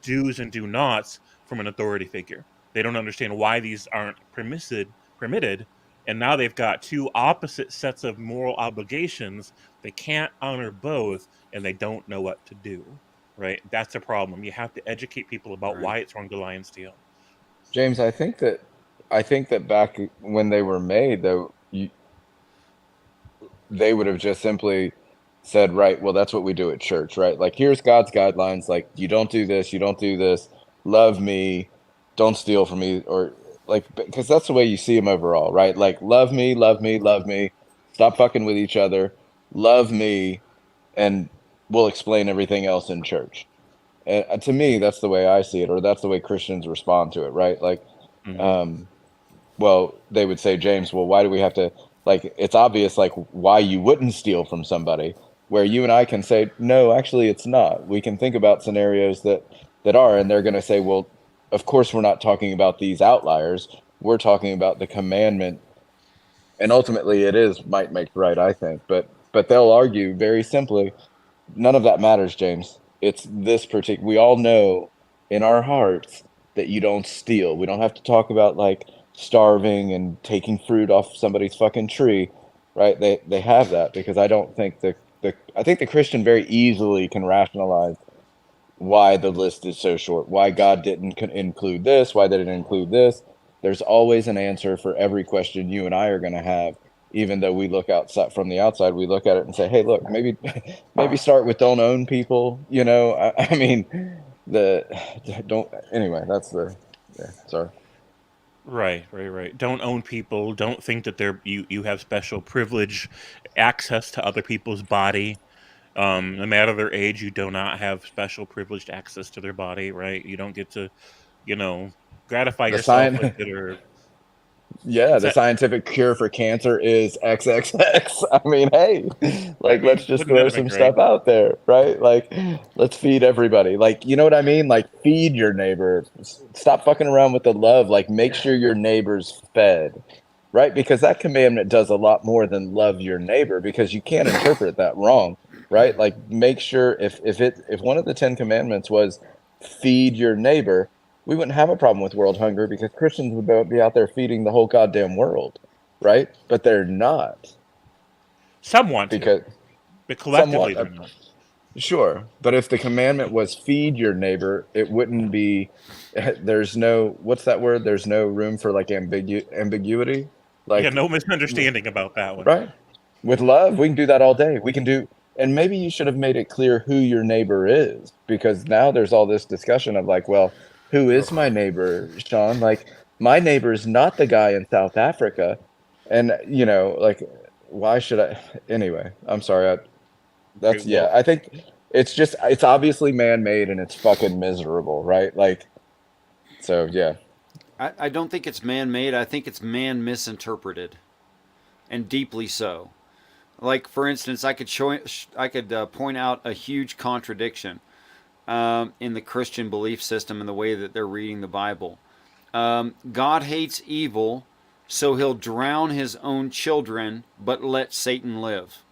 do's and do nots from an authority figure. They don't understand why these aren't permitted, and now they've got two opposite sets of moral obligations. They can't honor both, and they don't know what to do. Right? That's a problem. You have to educate people about Right. why it's wrong to lie and steal. James, I think that back when they were made, though, they would have just simply said, right, well, that's what we do at church, right? Like, here's God's guidelines. Like, you don't do this, you don't do this. Love me, don't steal from me, or like, because that's the way you see them overall, right? Like, love me, love me, love me. Stop fucking with each other. Love me, and we'll explain everything else in church. And to me, that's the way I see it, or that's the way Christians respond to it, right? Like, Mhm. um, well, they would say, James, well, why do we have to, like, it's obvious, like, why you wouldn't steal from somebody, where you and I can say, no, actually, it's not. We can think about scenarios that are, and they're going to say, well, of course, we're not talking about these outliers. We're talking about the commandment, and ultimately, it is might make right, I think. But they'll argue very simply, none of that matters, James. It's this particular. We all know in our hearts that you don't steal. We don't have to talk about like starving and taking fruit off somebody's fucking tree, right? They have that because I don't think the I think the Christian very easily can rationalize why the list is so short, why God didn't include this, why they didn't include this. There's always an answer for every question you and I are going to have. Even though we look outside from the outside, we look at it and say, "Hey, look, maybe, maybe start with don't own people." You know, I mean, the don't. Anyway, that's the. Yeah, sorry. Right. Don't own people. Don't think that you have special privilege, access to other people's body. No matter their age, you do not have special privileged access to their body. Right? You don't get to, you know, gratify The yourself with sign. it, or Yeah, what's the that? scientific cure for cancer is XXX. I mean, hey, like let's just Wouldn't that throw have been some great? stuff out there, right? Like let's feed everybody. Like, you know what I mean? Like feed your neighbor. Stop fucking around with the love. Like make sure your neighbor's fed, right? Because that commandment does a lot more than love your neighbor because you can't interpret that wrong, right? Like make sure if one of the 10 commandments was feed your neighbor, we wouldn't have a problem with world hunger because Christians would be out there feeding the whole goddamn world, right? But they're not Some want to, because but collectively somewhat, they're not. Sure, but if the commandment was feed your neighbor, it wouldn't be. There's no, what's that word? There's no room for like ambiguity. Yeah, Like, no misunderstanding about that one. right? With love, we can do that all day. We can do, and maybe you should have made it clear who your neighbor is, because now there's all this discussion of like, well, who is my neighbor, Sean? Like, my neighbor's not the guy in South Africa, and like, why should I? Anyway, I'm sorry. Okay, That's well, yeah. I think it's obviously man-made and it's fucking miserable, right? Like, so yeah. I don't think it's man made. I think it's man misinterpreted, and deeply so. Like, for instance, I could point out a huge contradiction in the Christian belief system and the way that they're reading the Bible. God hates evil, so he'll drown his own children, but let Satan live.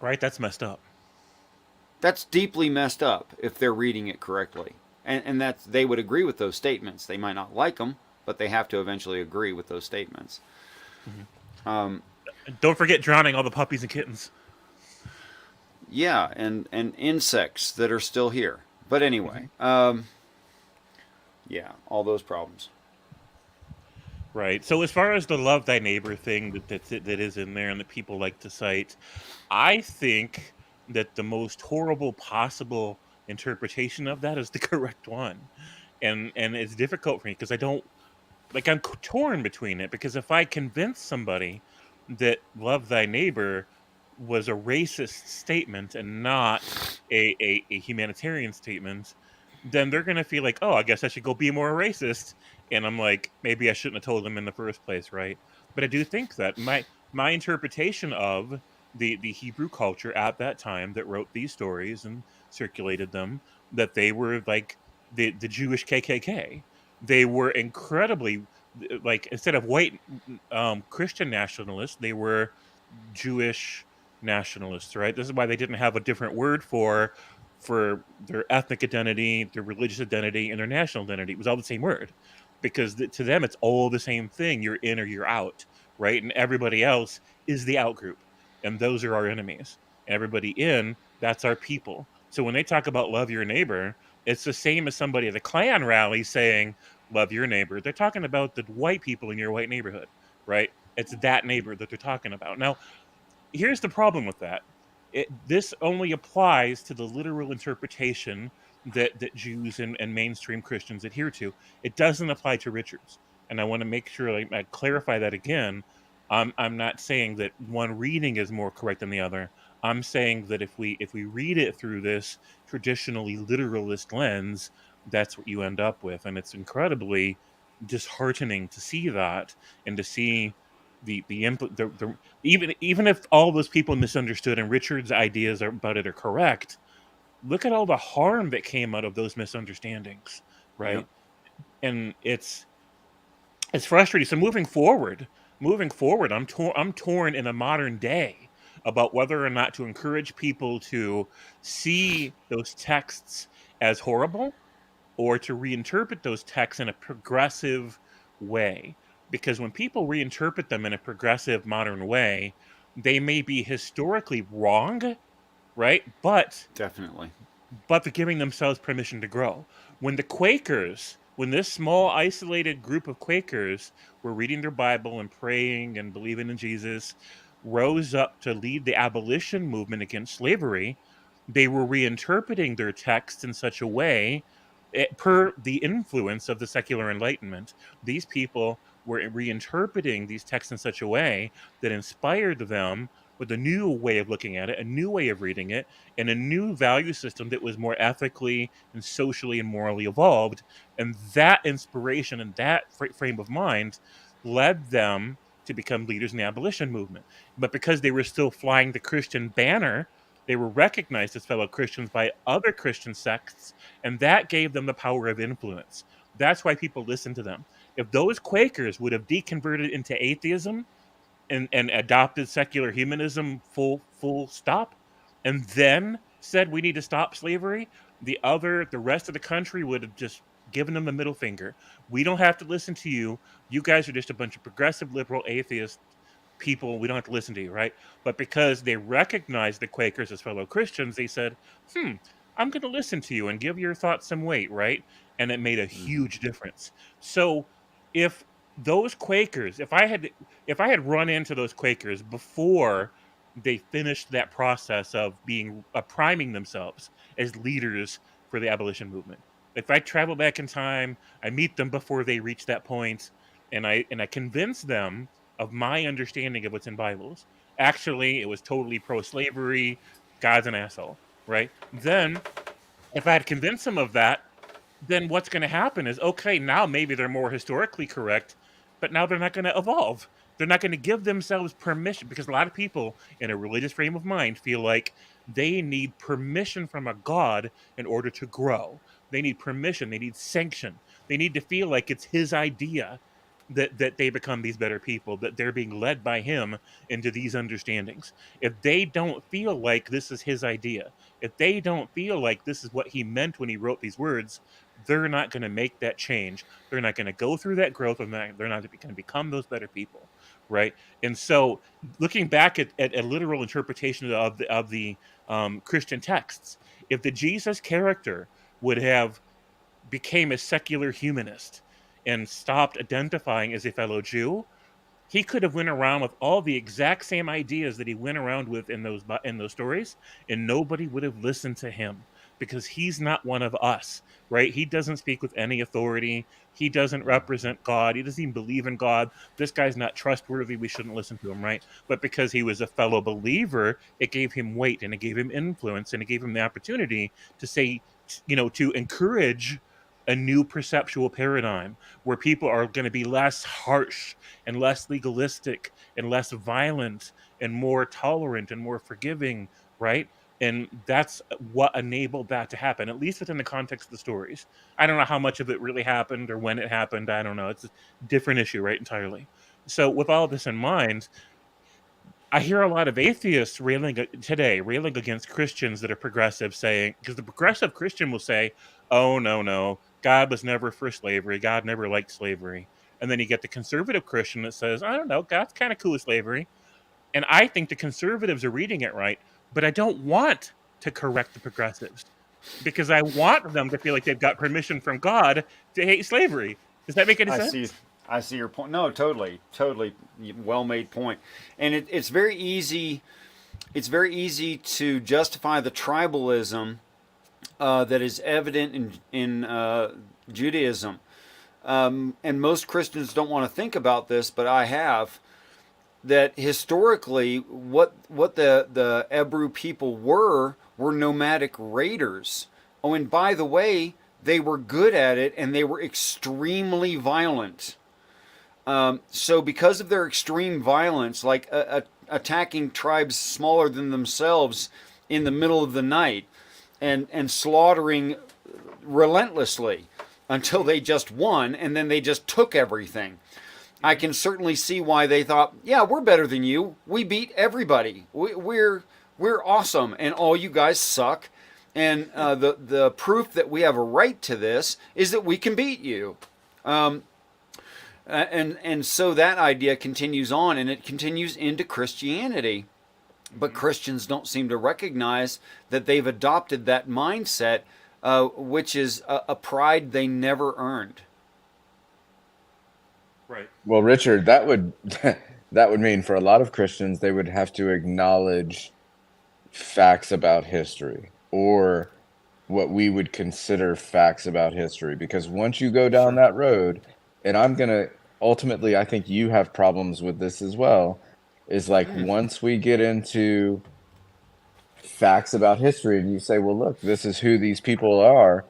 right, that's messed up. That's deeply messed up if they're reading it correctly. And that they would agree with those statements. They might not like them, but they have to eventually agree with those statements. Um, And don't forget drowning all the puppies and kittens. yeah, and insects that are still here. But anyway, yeah, all those problems. Right. So as far as the love thy neighbor thing that is in there and that people like to cite, I think that the most horrible possible interpretation of that is the correct one. And it's difficult for me because I don't like I'm torn between it because if I convince somebody that love thy neighbor was a racist statement and not a humanitarian statement, then they're gonna feel like, oh, I guess I should go be more racist. And I'm like, maybe I shouldn't have told them in the first place, right? But I do think that my interpretation of the Hebrew culture at that time that wrote these stories and circulated them, that they were like the Jewish KKK. They were incredibly like instead of white Christian nationalists, they were Jewish nationalists, right? This is why they didn't have a different word for their ethnic identity, their religious identity, and their national identity. It was all the same word because to them it's all the same thing. You're in or you're out, right? And everybody else is the out group, and those are our enemies. And everybody in, that's our people. So when they talk about love your neighbor, it's the same as somebody at a Klan rally saying love your neighbor. They're talking about the white people in your white neighborhood, right? It's that neighbor that they're talking about. Now, here's the problem with that. This only applies to the literal interpretation that Jews and mainstream Christians adhere to. It doesn't apply to Richards. And I want to make sure I clarify that again. I'm not saying that one reading is more correct than the other. I'm saying that if we read it through this traditionally literalist lens, that's what you end up with. And it's incredibly disheartening to see that and to see the even if all those people misunderstood and Richard's ideas about it are correct, look at all the harm that came out of those misunderstandings, Yep. right? And it's frustrating. So moving forward, I'm torn in a modern day about whether or not to encourage people to see those texts as horrible or to reinterpret those texts in a progressive way. Because when people reinterpret them in a progressive modern way, they may be historically wrong, right? Definitely. But they're giving themselves permission to grow. When this small isolated group of Quakers were reading their Bible and praying and believing in Jesus, rose up to lead the abolition movement against slavery, they were reinterpreting their texts in such a way, per the influence of the secular Enlightenment. These people were reinterpreting these texts in such a way that inspired them with a new way of looking at it, a new way of reading it, and a new value system that was more ethically and socially and morally evolved. And that inspiration and that frame of mind led them to become leaders in the abolition movement. But because they were still flying the Christian banner, they were recognized as fellow Christians by other Christian sects, and that gave them the power of influence. That's why people listen to them. If those Quakers would have deconverted into atheism, and adopted secular humanism full stop, and then said we need to stop slavery, the rest of the country would have just given them the middle finger. We don't have to listen to you. You guys are just a bunch of progressive liberal atheist people, we don't have to listen to you, right? But because they recognized the Quakers as fellow Christians, they said, I'm going to listen to you and give your thoughts some weight, right? And it made a Mm-hmm. huge difference. So if those Quakers, if I had run into those Quakers before they finished that process of being priming themselves as leaders for the abolition movement, if I travel back in time, I meet them before they reach that point, and I convince them of my understanding of what's in Bibles. Actually, it was totally pro-slavery. God's an asshole, right? Then, if I had convinced them of that, then what's going to happen is, okay, now maybe they're more historically correct, but now they're not going to evolve. They're not going to give themselves permission, because a lot of people in a religious frame of mind feel like they need permission from a god in order to grow. They need permission, they need sanction. They need to feel like it's his idea that they become these better people, that they're being led by him into these understandings. If they don't feel like this is his idea, if they don't feel like this is what he meant when he wrote these words, they're not going to make that change. They're not going to go through that growth, and they're not going to become those better people, right? And so, looking back at a literal interpretation of the Christian texts, if the Jesus character would have became a secular humanist and stopped identifying as a fellow Jew, he could have went around with all the exact same ideas that he went around with in those stories, and nobody would have listened to him, because he's not one of us, right? He doesn't speak with any authority. He doesn't represent God. He doesn't even believe in God. This guy's not trustworthy. We shouldn't listen to him, right? But because he was a fellow believer, it gave him weight, and it gave him influence, and it gave him the opportunity to say, to encourage a new perceptual paradigm where people are going to be less harsh and less legalistic and less violent and more tolerant and more forgiving, right? And that's what enabled that to happen, at least within the context of the stories. I don't know how much of it really happened or when it happened. I don't know. It's a different issue, right? Entirely. So, with all this in mind, I hear a lot of atheists railing against Christians that are progressive, saying, because the progressive Christian will say, "Oh, no, no, God was never for slavery. God never liked slavery." And then you get the conservative Christian that says, "I don't know, God's kind of cool with slavery." And I think the conservatives are reading it right, but I don't want to correct the progressives, because I want them to feel like they've got permission from God to hate slavery. Does that make any I see. sense? I see your point. No, totally, totally, well made point. And it's very easy. It's very easy to justify the tribalism that is evident in Judaism. And most Christians don't want to think about this, but I have. That historically, what the Hebrew people were nomadic raiders. Oh, and by the way, they were good at it, and they were extremely violent. So, because of their extreme violence, like attacking tribes smaller than themselves in the middle of the night, and slaughtering relentlessly until they just won, and then they just took everything. I can certainly see why they thought, yeah, we're better than you. We beat everybody. We're awesome, and all you guys suck. And the proof that we have a right to this is that we can beat you. And so that idea continues on, and it continues into Christianity. But Christians don't seem to recognize that they've adopted that mindset, which is a pride they never earned. Right. Well, Richard, that would that would mean for a lot of Christians they would have to acknowledge facts about history, or what we would consider facts about history, because once you go down that road, and I'm going to ultimately, I think you have problems with this as well, is like once we get into facts about history and you say, well, look, this is who these people are,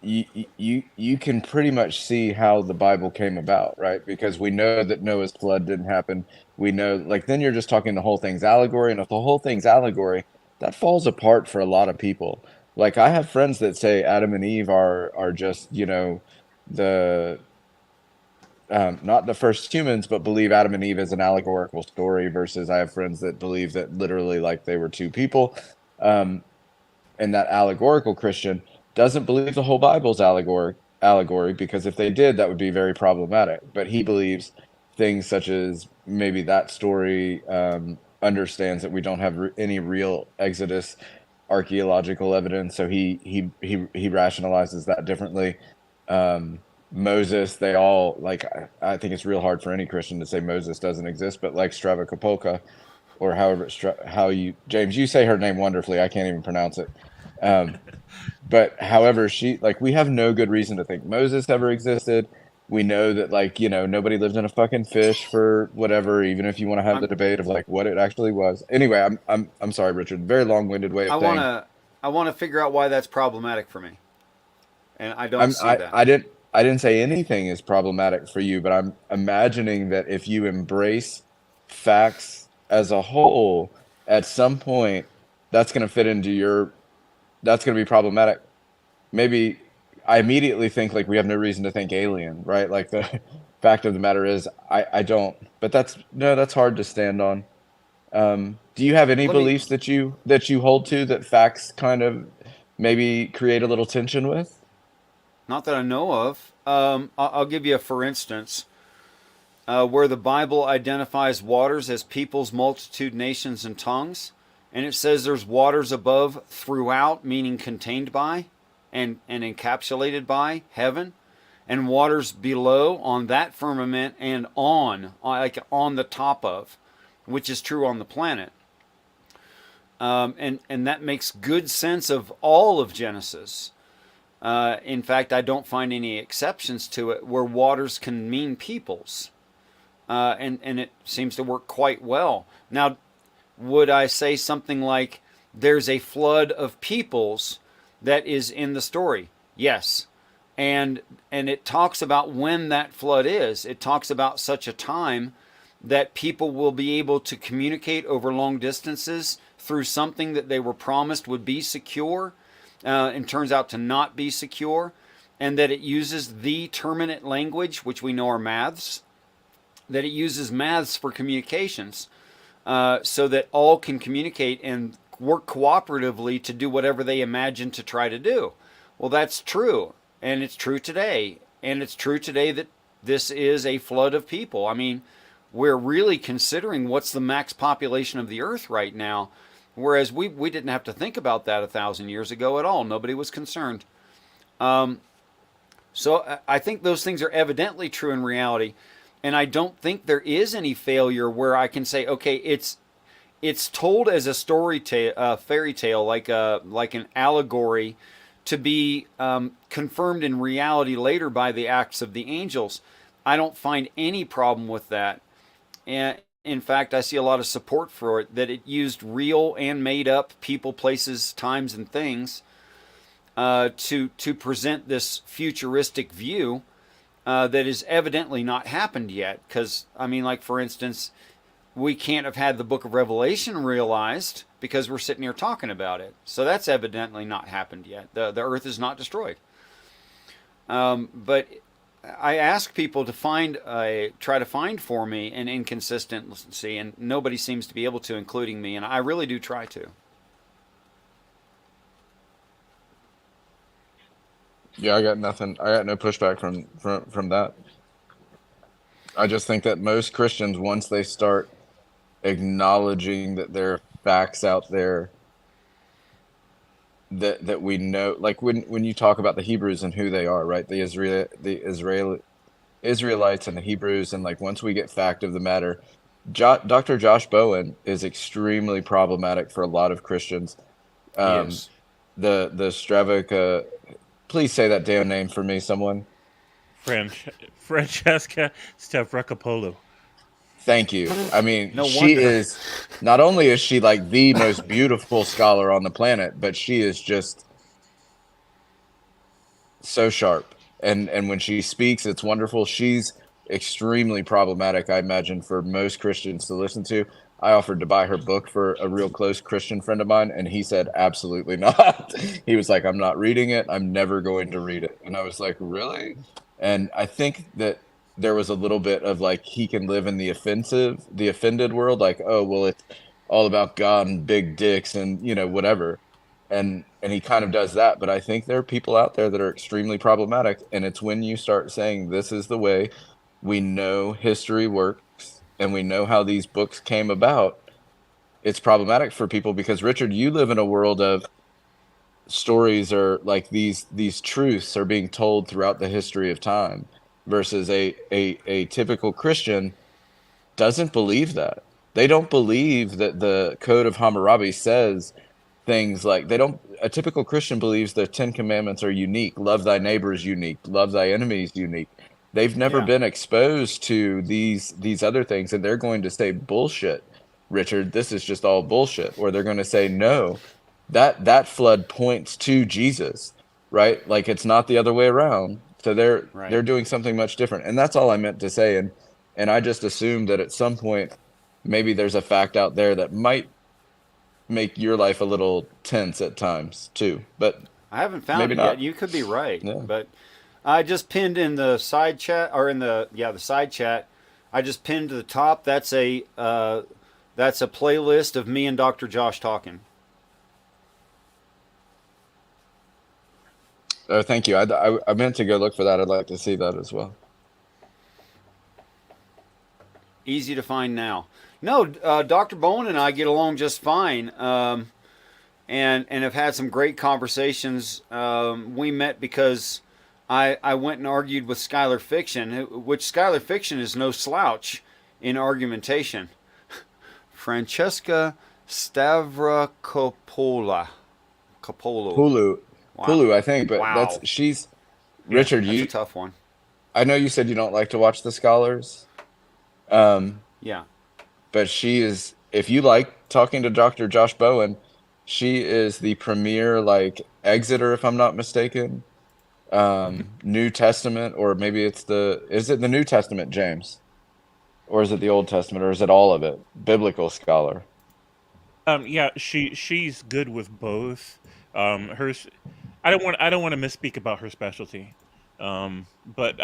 you can pretty much see how the Bible came about, right? Because we know that Noah's flood didn't happen. We know, like, then you're just talking the whole thing's allegory, and if the whole thing's allegory, that falls apart for a lot of people. Like, I have friends that say Adam and Eve are just, the not the first humans, but believe Adam and Eve is an allegorical story, versus I have friends that believe that literally, like, they were two people. And that allegorical Christian doesn't believe the whole Bible's allegory, because if they did, that would be very problematic. But he believes things such as maybe that story understands that we don't have any real Exodus archaeological evidence, so he rationalizes that differently. Um, Moses, they all like. I think it's real hard for any Christian to say Moses doesn't exist, but like Stravakopolka, or however how you James, you say her name wonderfully. I can't even pronounce it. Um, but however, she like we have no good reason to think Moses ever existed. We know that like nobody lived in a fucking fish for whatever. Even if you want to have the I'm debate of like what it actually was. Anyway, I'm sorry, Richard. Very long-winded way of I want saying to I want to figure out why that's problematic for me, and I don't I'm see that. I didn't say anything is problematic for you, but I'm imagining that if you embrace facts as a whole, at some point that's going to fit into your that's going to be problematic. Maybe I immediately think like we have no reason to think alien, right? Like the fact of the matter is I don't, but that's no, that's hard to stand on. Do you have any Let me beliefs that you hold to that facts kind of maybe create a little tension with? Not that I know of. I'll give you a for instance. Where the Bible identifies waters as peoples, multitude, nations, and tongues, and it says there's waters above throughout, meaning contained by and encapsulated by heaven, and waters below on that firmament and like on the top of, which is true on the planet. And that makes good sense of all of Genesis. In fact, I don't find any exceptions to it where waters can mean peoples. And it seems to work quite well. Now, would I say something like there's a flood of peoples that is in the story? Yes. And it talks about when that flood is. It talks about such a time that people will be able to communicate over long distances through something that they were promised would be secure, and turns out to not be secure, and that it uses the terminate language, which we know are maths, that it uses maths for communications, so that all can communicate and work cooperatively to do whatever they imagine to try to do. Well, that's true, and it's true today. And it's true today that this is a flood of people. I mean, we're really considering what's the max population of the earth right now, whereas we didn't have to think about that 1,000 years ago at all. Nobody was concerned. So I think those things are evidently true in reality, and I don't think there is any failure where I can say, okay, it's told as a story tale, fairy tale, like an allegory, to be confirmed in reality later by the acts of the angels. I don't find any problem with that, and in fact, I see a lot of support for it. That it used real and made up people, places, times, and things to present this futuristic view that is evidently not happened yet. Because I mean, like for instance, we can't have had the Book of Revelation realized because we're sitting here talking about it. So that's evidently not happened yet. The Earth is not destroyed. But I ask people to try to find for me an inconsistency, and nobody seems to be able to, including me. And I really do try to. Yeah, I got nothing. I got no pushback from that. I just think that most Christians, once they start acknowledging that there are facts out there that we know, like when you talk about the Hebrews and who they are, right? Israelites and the Hebrews, and like once we get fact of the matter, Dr. Josh Bowen is extremely problematic for a lot of Christians. He Um, is. the Stravoka, please say that damn name for me, someone. Francesca Stavrakopoulos. Thank you. I mean, No she wonder. is not only is she like the most beautiful scholar on the planet, but she is just so sharp. And when she speaks, it's wonderful. She's extremely problematic, I imagine, for most Christians to listen to. I offered to buy her book for a real close Christian friend of mine, and he said, absolutely not. He was like, I'm not reading it. I'm never going to read it. And I was like, really? And I think that there was a little bit of like, he can live in the offended world. Like, oh, well, it's all about God and big dicks and, whatever. And he kind of does that, but I think there are people out there that are extremely problematic, and it's when you start saying this is the way we know history works, and we know how these books came about, it's problematic for people because, Richard, you live in a world of stories, are like these truths are being told throughout the history of time, versus a typical Christian doesn't believe that. They don't believe that the Code of Hammurabi says things like, they don't, a typical Christian believes the 10 commandments are unique. Love thy neighbor is unique. Love thy enemy is unique. They've never Yeah. been exposed to these other things, and they're going to say, bullshit, Richard, this is just all bullshit. Or they're going to say, no, that flood points to Jesus, right? Like, it's not the other way around. So they're Right. doing something much different. And that's all I meant to say. And I just assumed that at some point maybe there's a fact out there that might make your life a little tense at times too, but I haven't found maybe it yet. not. You could be right, Yeah. but I just pinned in the side chat, or in the side chat. I just pinned to the top. That's a playlist of me and Dr. Josh talking. Oh, thank you. I meant to go look for that. I'd like to see that as well. Easy to find now. No, Dr. Bowen and I get along just fine, and have had some great conversations. We met because I went and argued with Skylar Fiction, which Skylar Fiction is no slouch in argumentation. Francesca Stavrakopoulos. Capolo. Hulu, Wow. Hulu, I think, but Wow. she's Yeah. Richard. That's a You, tough one. I know you said you don't like to watch the scholars, um, Yeah. but she is. If you like talking to Dr. Josh Bowen, she is the premier, like, Exeter, if I'm not mistaken. New Testament, or maybe is it the New Testament, James? Or is it the Old Testament, or is it all of it? Biblical scholar. Yeah, she's good with both. Hers, I don't want to misspeak about her specialty. But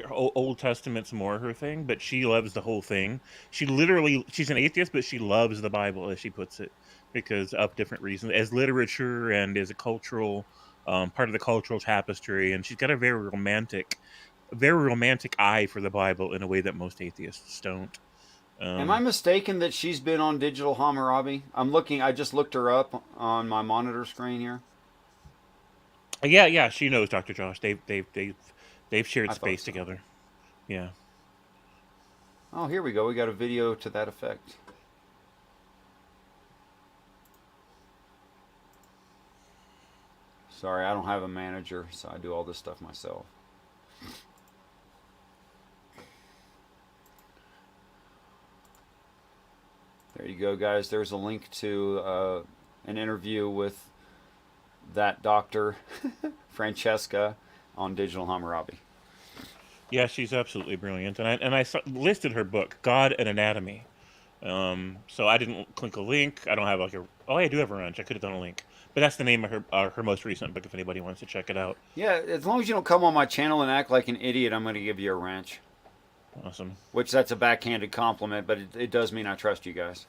Old Testament's more her thing, but she loves the whole thing. She's an atheist, but she loves the Bible, as she puts it, because of different reasons, as literature and as a cultural part of the cultural tapestry. And she's got a very romantic eye for the Bible in a way that most atheists don't. Am I Um, mistaken that she's been on Digital Hammurabi? I'm looking. I just looked her up on my monitor screen here. yeah, she knows Dr. Josh. They've shared I thought space so. together. Yeah. Oh, here we go. We got a video to that effect. Sorry, I don't have a manager, so I do all this stuff myself. There you go, guys. There's a link to an interview with that doctor, Francesca, on Digital Hammurabi. Yeah, she's absolutely brilliant, and I listed her book, God and Anatomy. So I didn't click a link. I don't have like a. Oh, I do have a wrench. I could have done a link, but that's the name of her most recent book. If anybody wants to check it out, Yeah, as long as you don't come on my channel and act like an idiot, I'm going to give you a wrench. awesome, Which that's a backhanded compliment, but it does mean I trust you guys.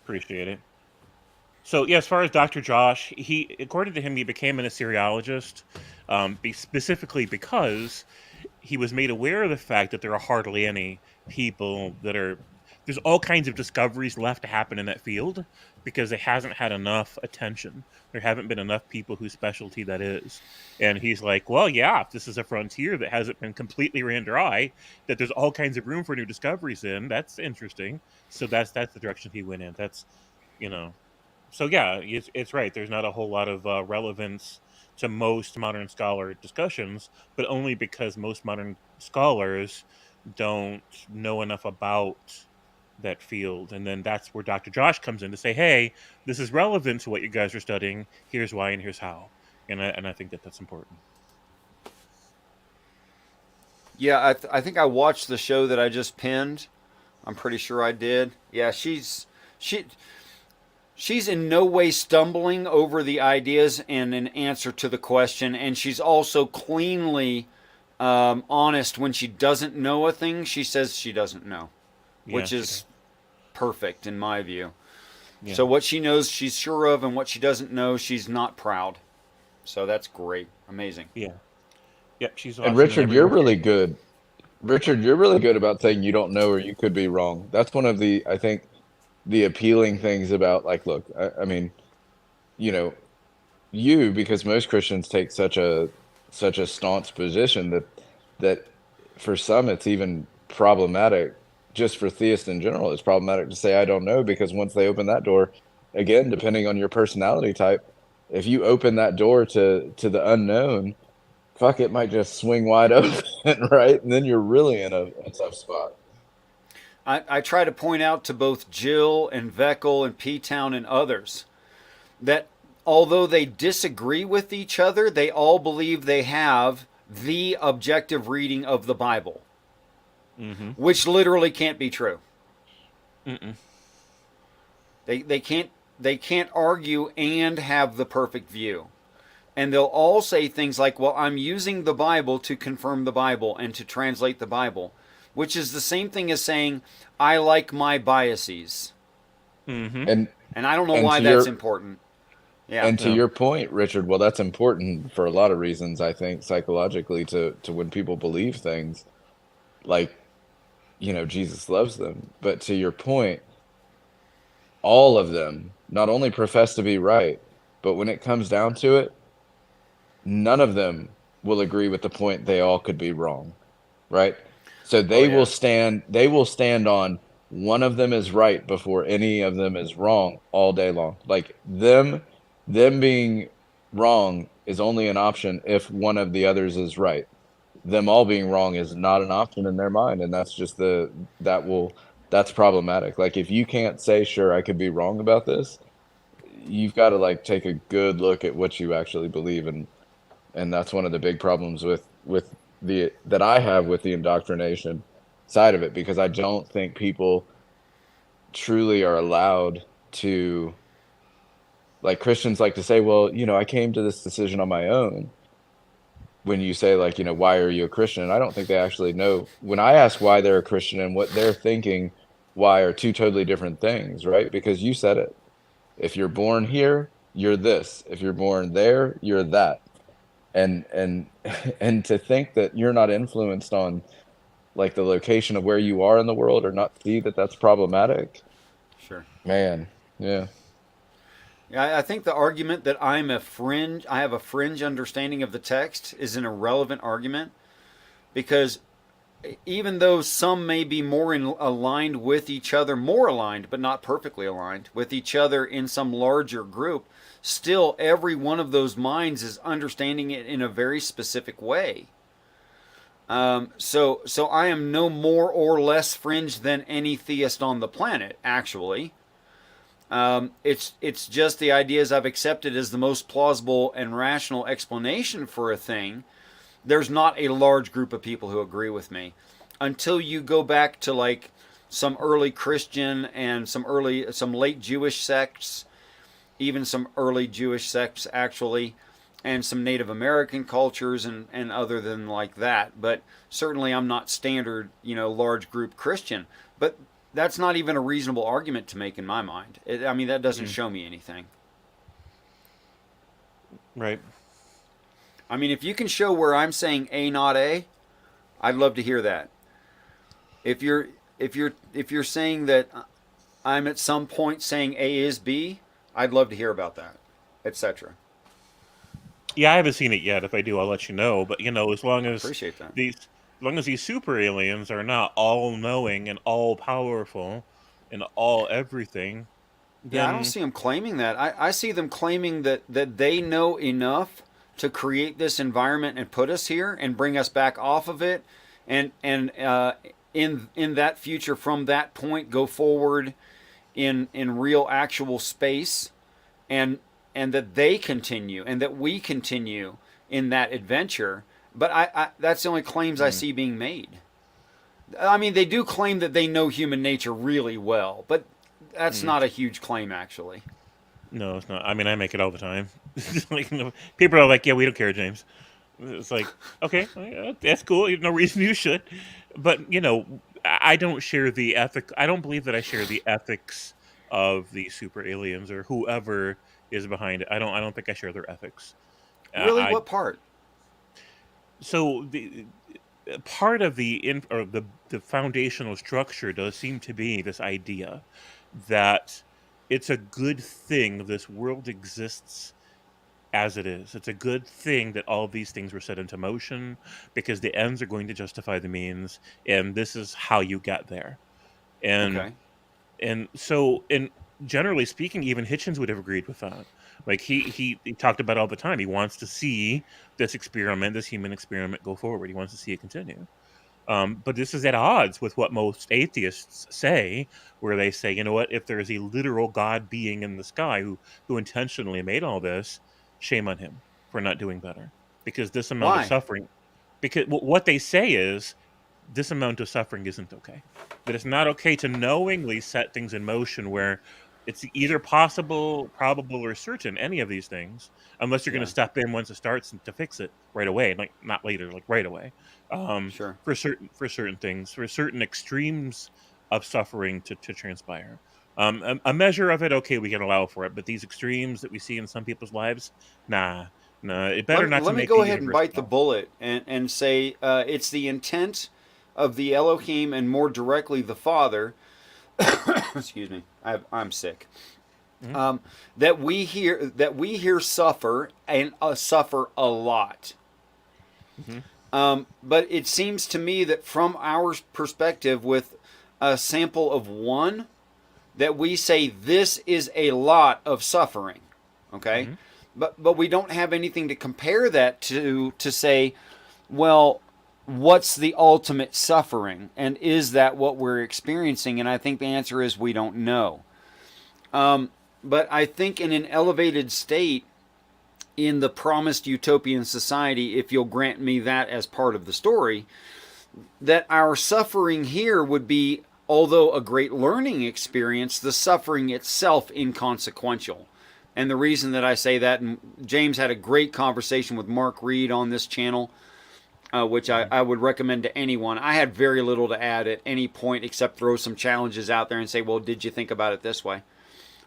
appreciate it. So yeah, as far as Dr. Josh, according to him, he became an Assyriologist, specifically because he was made aware of the fact that there are hardly any people that are. There's all kinds of discoveries left to happen in that field because it hasn't had enough attention. There haven't been enough people whose specialty that is. And he's like, well, yeah, if this is a frontier that hasn't been completely ran dry, that there's all kinds of room for new discoveries in, that's interesting. So that's the direction he went in. That's, you know, so yeah, it's right. There's not a whole lot of relevance to most modern scholar discussions, but only because most modern scholars don't know enough about that field. And then that's where Dr. Josh comes in to say, hey, this is relevant to what you guys are studying. Here's why and here's how. And I think that that's important. Yeah, I think I watched the show that I just pinned. I'm pretty sure I did. Yeah, she she's in no way stumbling over the ideas and an answer to the question, and she's also cleanly honest when she doesn't know a thing. She says she doesn't know, Yeah, which she does. is perfect in my view. Yeah. So what she knows, she's sure of, and what she doesn't know, she's not proud. So that's great, amazing. Yeah. Yep. She's And awesome in Richard, every you're way. really good. Richard, you're really good about saying you don't know or you could be wrong. That's one of the, I think, the appealing things about, like, look, I mean, you know, because most Christians take such a staunch position that for some it's even problematic. Just for theists in general, it's problematic to say I don't know, because once they open that door, again, depending on your personality type, if you open that door to the unknown, fuck, it might just swing wide open, right? And then you're really in a tough spot. I try to point out to both Jill and Veckel and P-Town and others that although they disagree with each other, they all believe they have the objective reading of the Bible, Mm-hmm. which literally can't be true. Mm-mm. They can't argue and have the perfect view. And they'll all say things like, well, I'm using the Bible to confirm the Bible and to translate the Bible, which is the same thing as saying, I like my biases. Mm-hmm. And And I don't know and why to that's your important. Yeah. and to No. your point, Richard, well, that's important for a lot of reasons, I think, psychologically, to when people believe things like, Jesus loves them. But to your point, all of them not only profess to be right, but when it comes down to it, none of them will agree with the point they all could be wrong, right? So Oh, they yeah. will stand on one of them is right before any of them is wrong all day long. Like them being wrong is only an option if one of the others is right. Them all being wrong is not an option in their mind, and that's just that's problematic. Like, if you can't say, sure, I could be wrong about this, you've got to, like, take a good look at what you actually believe. And that's one of the big problems with the that I have with the indoctrination side of it, because I don't think people truly are allowed to, like, Christians like to say, well, I came to this decision on my own. When you say, like, why are you a Christian? I don't think they actually know. When I ask why they're a Christian and what they're thinking why are two totally different things, right? Because you said it. If you're born here, you're this. If you're born there, you're that. And and to think that you're not influenced on, like, the location of where you are in the world, or not see that that's problematic, Sure. man. Yeah. Yeah, I think the argument that I have a fringe understanding of the text is an irrelevant argument, because even though some may be aligned with each other, more aligned, but not perfectly aligned with each other in some larger group, still every one of those minds is understanding it in a very specific way. So I am no more or less fringe than any theist on the planet, actually. It's just the ideas I've accepted as the most plausible and rational explanation for a thing. There's not a large group of people who agree with me until you go back to, like, some early Christian and some late Jewish sects, even some early Jewish sects actually, and some Native American cultures and other than like that. But certainly I'm not standard, large group Christian. But that's not even a reasonable argument to make in my mind. I mean, that doesn't Mm. show me anything. Right. I mean, if you can show where I'm saying A not A, I'd love to hear that. If you're saying that I'm at some point saying A is B, I'd love to hear about that, etc. Yeah, I haven't seen it yet. If I do, I'll let you know. But as long as Appreciate that. these super aliens are not all knowing and all powerful and all everything, Yeah, I don't then see them claiming that. I see them claiming that they know enough to create this environment and put us here and bring us back off of it, and in that future, from that point go forward in real actual space, and that they continue and that we continue in that adventure. But that's the only claims I mm, see being made. I mean, they do claim that they know human nature really well, but that's mm, not a huge claim, actually. no, it's not. I mean, I make it all the time. Like, people are like, "Yeah, we don't care, James." It's like, okay, that's cool. No reason you should. But I don't share the ethic. I don't believe that I share the ethics of the super aliens or whoever is behind it. I don't think I share their ethics. Really, I what part? so part of the foundational structure does seem to be this idea that it's a good thing this world exists as it is. It's a good thing that all of these things were set into motion because the ends are going to justify the means, and this is how you get there. And Okay. and so, and generally speaking, even Hitchens would have agreed with that. Like he talked about all the time. He wants to see this human experiment, go forward. He wants to see it continue. But this is at odds with what most atheists say, where they say, you know what, if there's a literal God being in the sky who intentionally made all this, shame on him for not doing better. Because this amount of Why? suffering, because what they say is this amount of suffering isn't okay. That it's not okay to knowingly set things in motion where it's either possible, probable, or certain, any of these things, unless you're going Yeah. to step in once it starts to fix it right away, like not later, like right away. Sure. For certain things, for certain extremes of suffering to transpire. A measure of it, okay, we can allow for it, but these extremes that we see in some people's lives, nah, it better not to Let me make go the ahead and universe bite the fall. bullet and say it's the intent of the Elohim and more directly the Father. Excuse me, I'm sick. Mhm. That we hear suffer and suffer a lot. Mhm. But it seems to me that from our perspective, with a sample of one, that we say this is a lot of suffering. Okay, Mhm. but we don't have anything to compare that to say, well, what's the ultimate suffering, and is that what we're experiencing? And I think the answer is we don't know. But I think in an elevated state, in the promised utopian society, if you'll grant me that as part of the story, that our suffering here would be, although a great learning experience, the suffering itself inconsequential. And the reason that I say that, and James had a great conversation with Mark Reed on this channel, which Mhm. I would recommend to anyone. I had very little to add at any point except throw some challenges out there and say, well, did you think about it this way?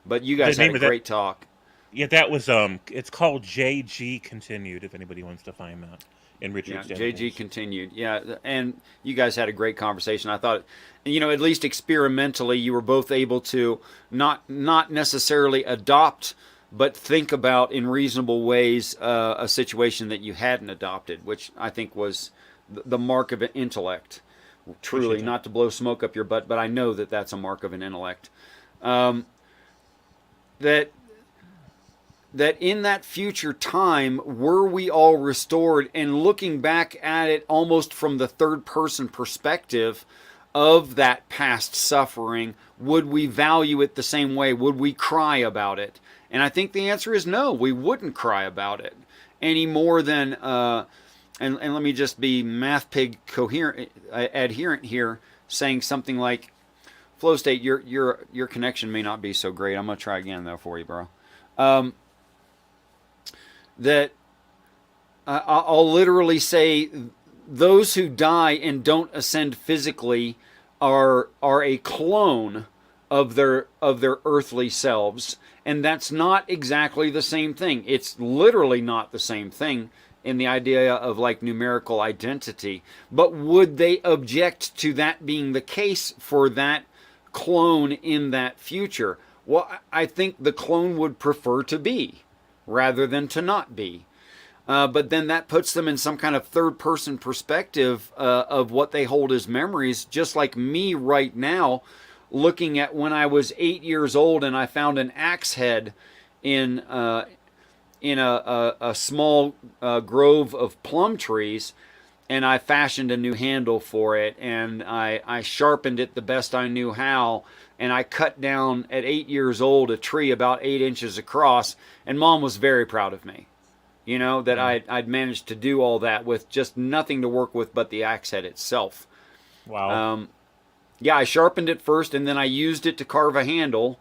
But you The guys had a name of that, great talk. yeah, that was it's called JG Continued. If anybody wants to find that in Yeah, Richard's JG database. continued. Yeah, and you guys had a great conversation. I thought, at least experimentally, you were both able to not necessarily adopt, but think about in reasonable ways a situation that you hadn't adopted, which I think was the mark of an intellect. Appreciate Truly, that. not to blow smoke up your butt, but I know that that's a mark of an intellect. Um, that that in that future time, were we all restored, and looking back at it almost from the third person perspective of that past suffering, would we value it the same way? Would we cry about it? And I think the answer is no, we wouldn't cry about it any more than, and let me just be math pig coherent, adherent here, saying something like, Flow State, your connection may not be so great. I'm going to try again, though, for you, bro. That I'll literally say those who die and don't ascend physically are a clone of their earthly selves, and that's not exactly the same thing. It's literally not the same thing in the idea of like numerical identity. But would they object to that being the case for that clone in that future? Well, I think the clone would prefer to be rather than to not be. But then that puts them in some kind of third person perspective of what they hold as memories, just like me right now, looking at when I was 8 years old and I found an axe head in, in a small grove of plum trees, and I fashioned a new handle for it, and I sharpened it the best I knew how, and I cut down at 8 years old a tree about 8 inches across, and Mom was very proud of me. That Mm. I'd managed to do all that with just nothing to work with but the axe head itself. Wow. Yeah, I sharpened it first, and then I used it to carve a handle,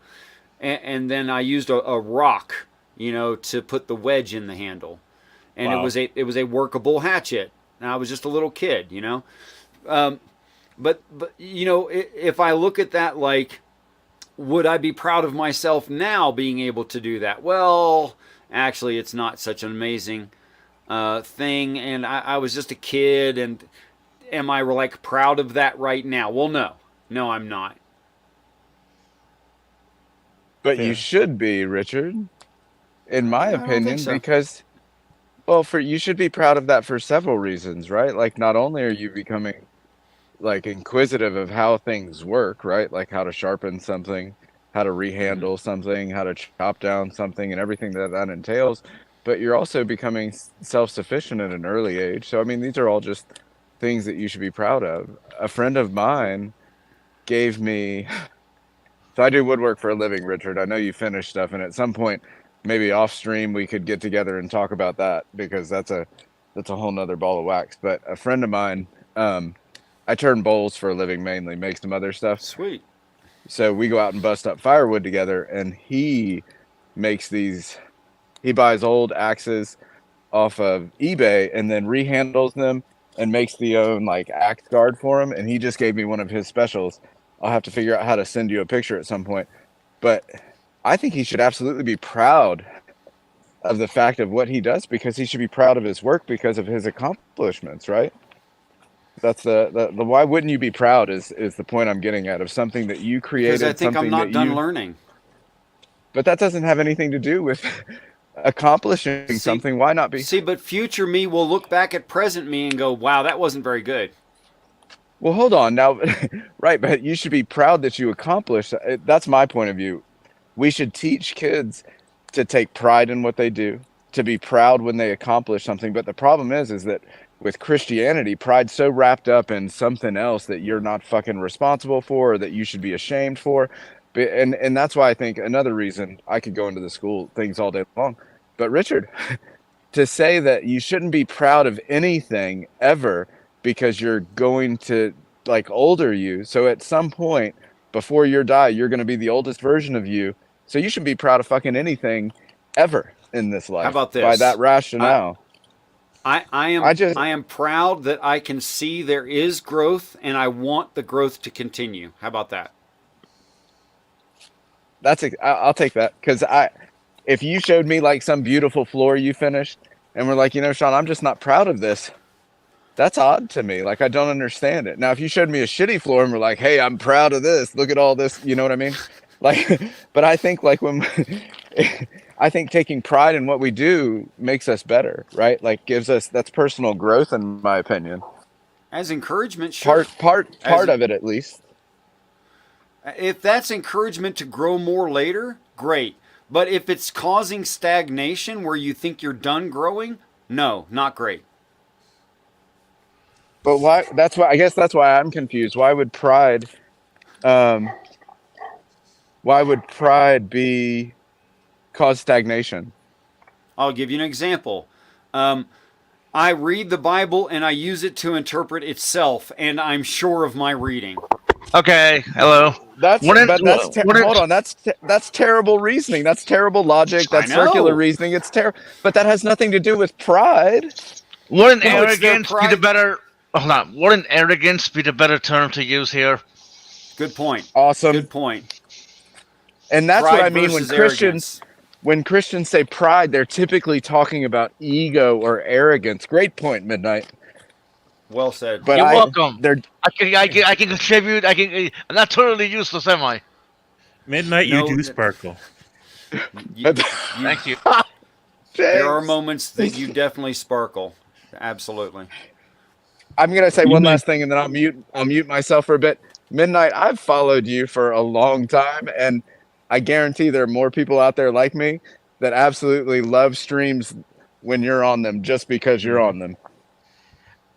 and then I used a rock, to put the wedge in the handle, and Wow. it was a workable hatchet. And I was just a little kid. But if I look at that, like, would I be proud of myself now being able to do that? Well, actually, it's not such an amazing thing, and I was just a kid, and am I like proud of that right now? Well, no, I'm not. But you Fair. should be, Richard, in my I don't think opinion, so. because well, for you should be proud of that for several reasons, right? Like not only are you becoming like inquisitive of how things work, right? Like how to sharpen something, how to rehandle something, how to chop down something, and everything that that entails. But you're also becoming self-sufficient at an early age. So I mean, these are all just things that you should be proud of. A friend of mine gave me. So I do woodwork for a living, Richard. I know you finish stuff, and at some point, maybe off stream, we could get together and talk about that because that's a whole nother ball of wax. But a friend of mine, I turn bowls for a living mainly, make some other stuff. Sweet. So we go out and bust up firewood together, and he makes these. He buys old axes off of eBay and then rehandles them and makes the own like axe guard for them. And he just gave me one of his specials. I'll have to figure out how to send you a picture at some point. But I think he should absolutely be proud of the fact of what he does because he should be proud of his work because of his accomplishments, right? That's the why wouldn't you be proud is the point I'm getting at of something that you Because I created, think I'm something that not done you learning. but that doesn't have anything to do with accomplishing See, something. Why not be? see, but future me will look back at present me and go, "Wow, that wasn't very good." Well, hold on now. Right, but you should be proud that you accomplished. That's my point of view. We should teach kids to take pride in what they do, to be proud when they accomplish something. But the problem is that with Christianity, pride's so wrapped up in something else that you're not fucking responsible for or that you should be ashamed for. And that's why I think another reason I could go into the school things all day long. But Richard, to say that you shouldn't be proud of anything ever because you're going to like older you. So at some point before you die, you're going to be the oldest version of you. So you should be proud of fucking anything ever in this How life about by this? that rationale. I just I am proud that I can see there is growth, and I want the growth to continue. How about that? I'll take that because if you showed me like some beautiful floor you finished and we're like, you know, Sean, I'm just not proud of this. That's odd to me. Like I don't understand it. Now, if you showed me a shitty floor and we're like, "Hey, I'm proud of this. Look at all this." You know what I mean? Like, but I think like when I think taking pride in what we do makes us better, right? Like gives us that's personal growth, in my opinion. As encouragement, sure. Part of it at least. If that's encouragement to grow more later, great. But if it's causing stagnation where you think you're done growing, no, not great. But why? That's why I guess that's why I'm confused. Um, why would pride be cause stagnation? I'll give you an example. I read the Bible and I use it to interpret itself, and I'm sure of my reading. Okay, hello. Hold on. That's terrible reasoning. That's terrible logic. I That's circular know. reasoning. It's terrible. But that has nothing to do with pride. Wouldn't No, it's their arrogance be the pride. better? Hold on. Wouldn't arrogance be the better term to use here? Good point. Awesome. Good point. And that's Pride what I mean versus arrogance. when Christians say pride, they're typically talking about ego or arrogance. Great point, Midnight. Well said. But You're welcome. they're I can contribute. I'm not totally useless, am I? Midnight, No, you do sparkle. Thank you. There are moments that you definitely sparkle. Absolutely. I'm gonna say one last thing, and then I'll mute myself for a bit. Midnight, I've followed you for a long time, and I guarantee there are more people out there like me that absolutely love streams when you're on them just because you're on them.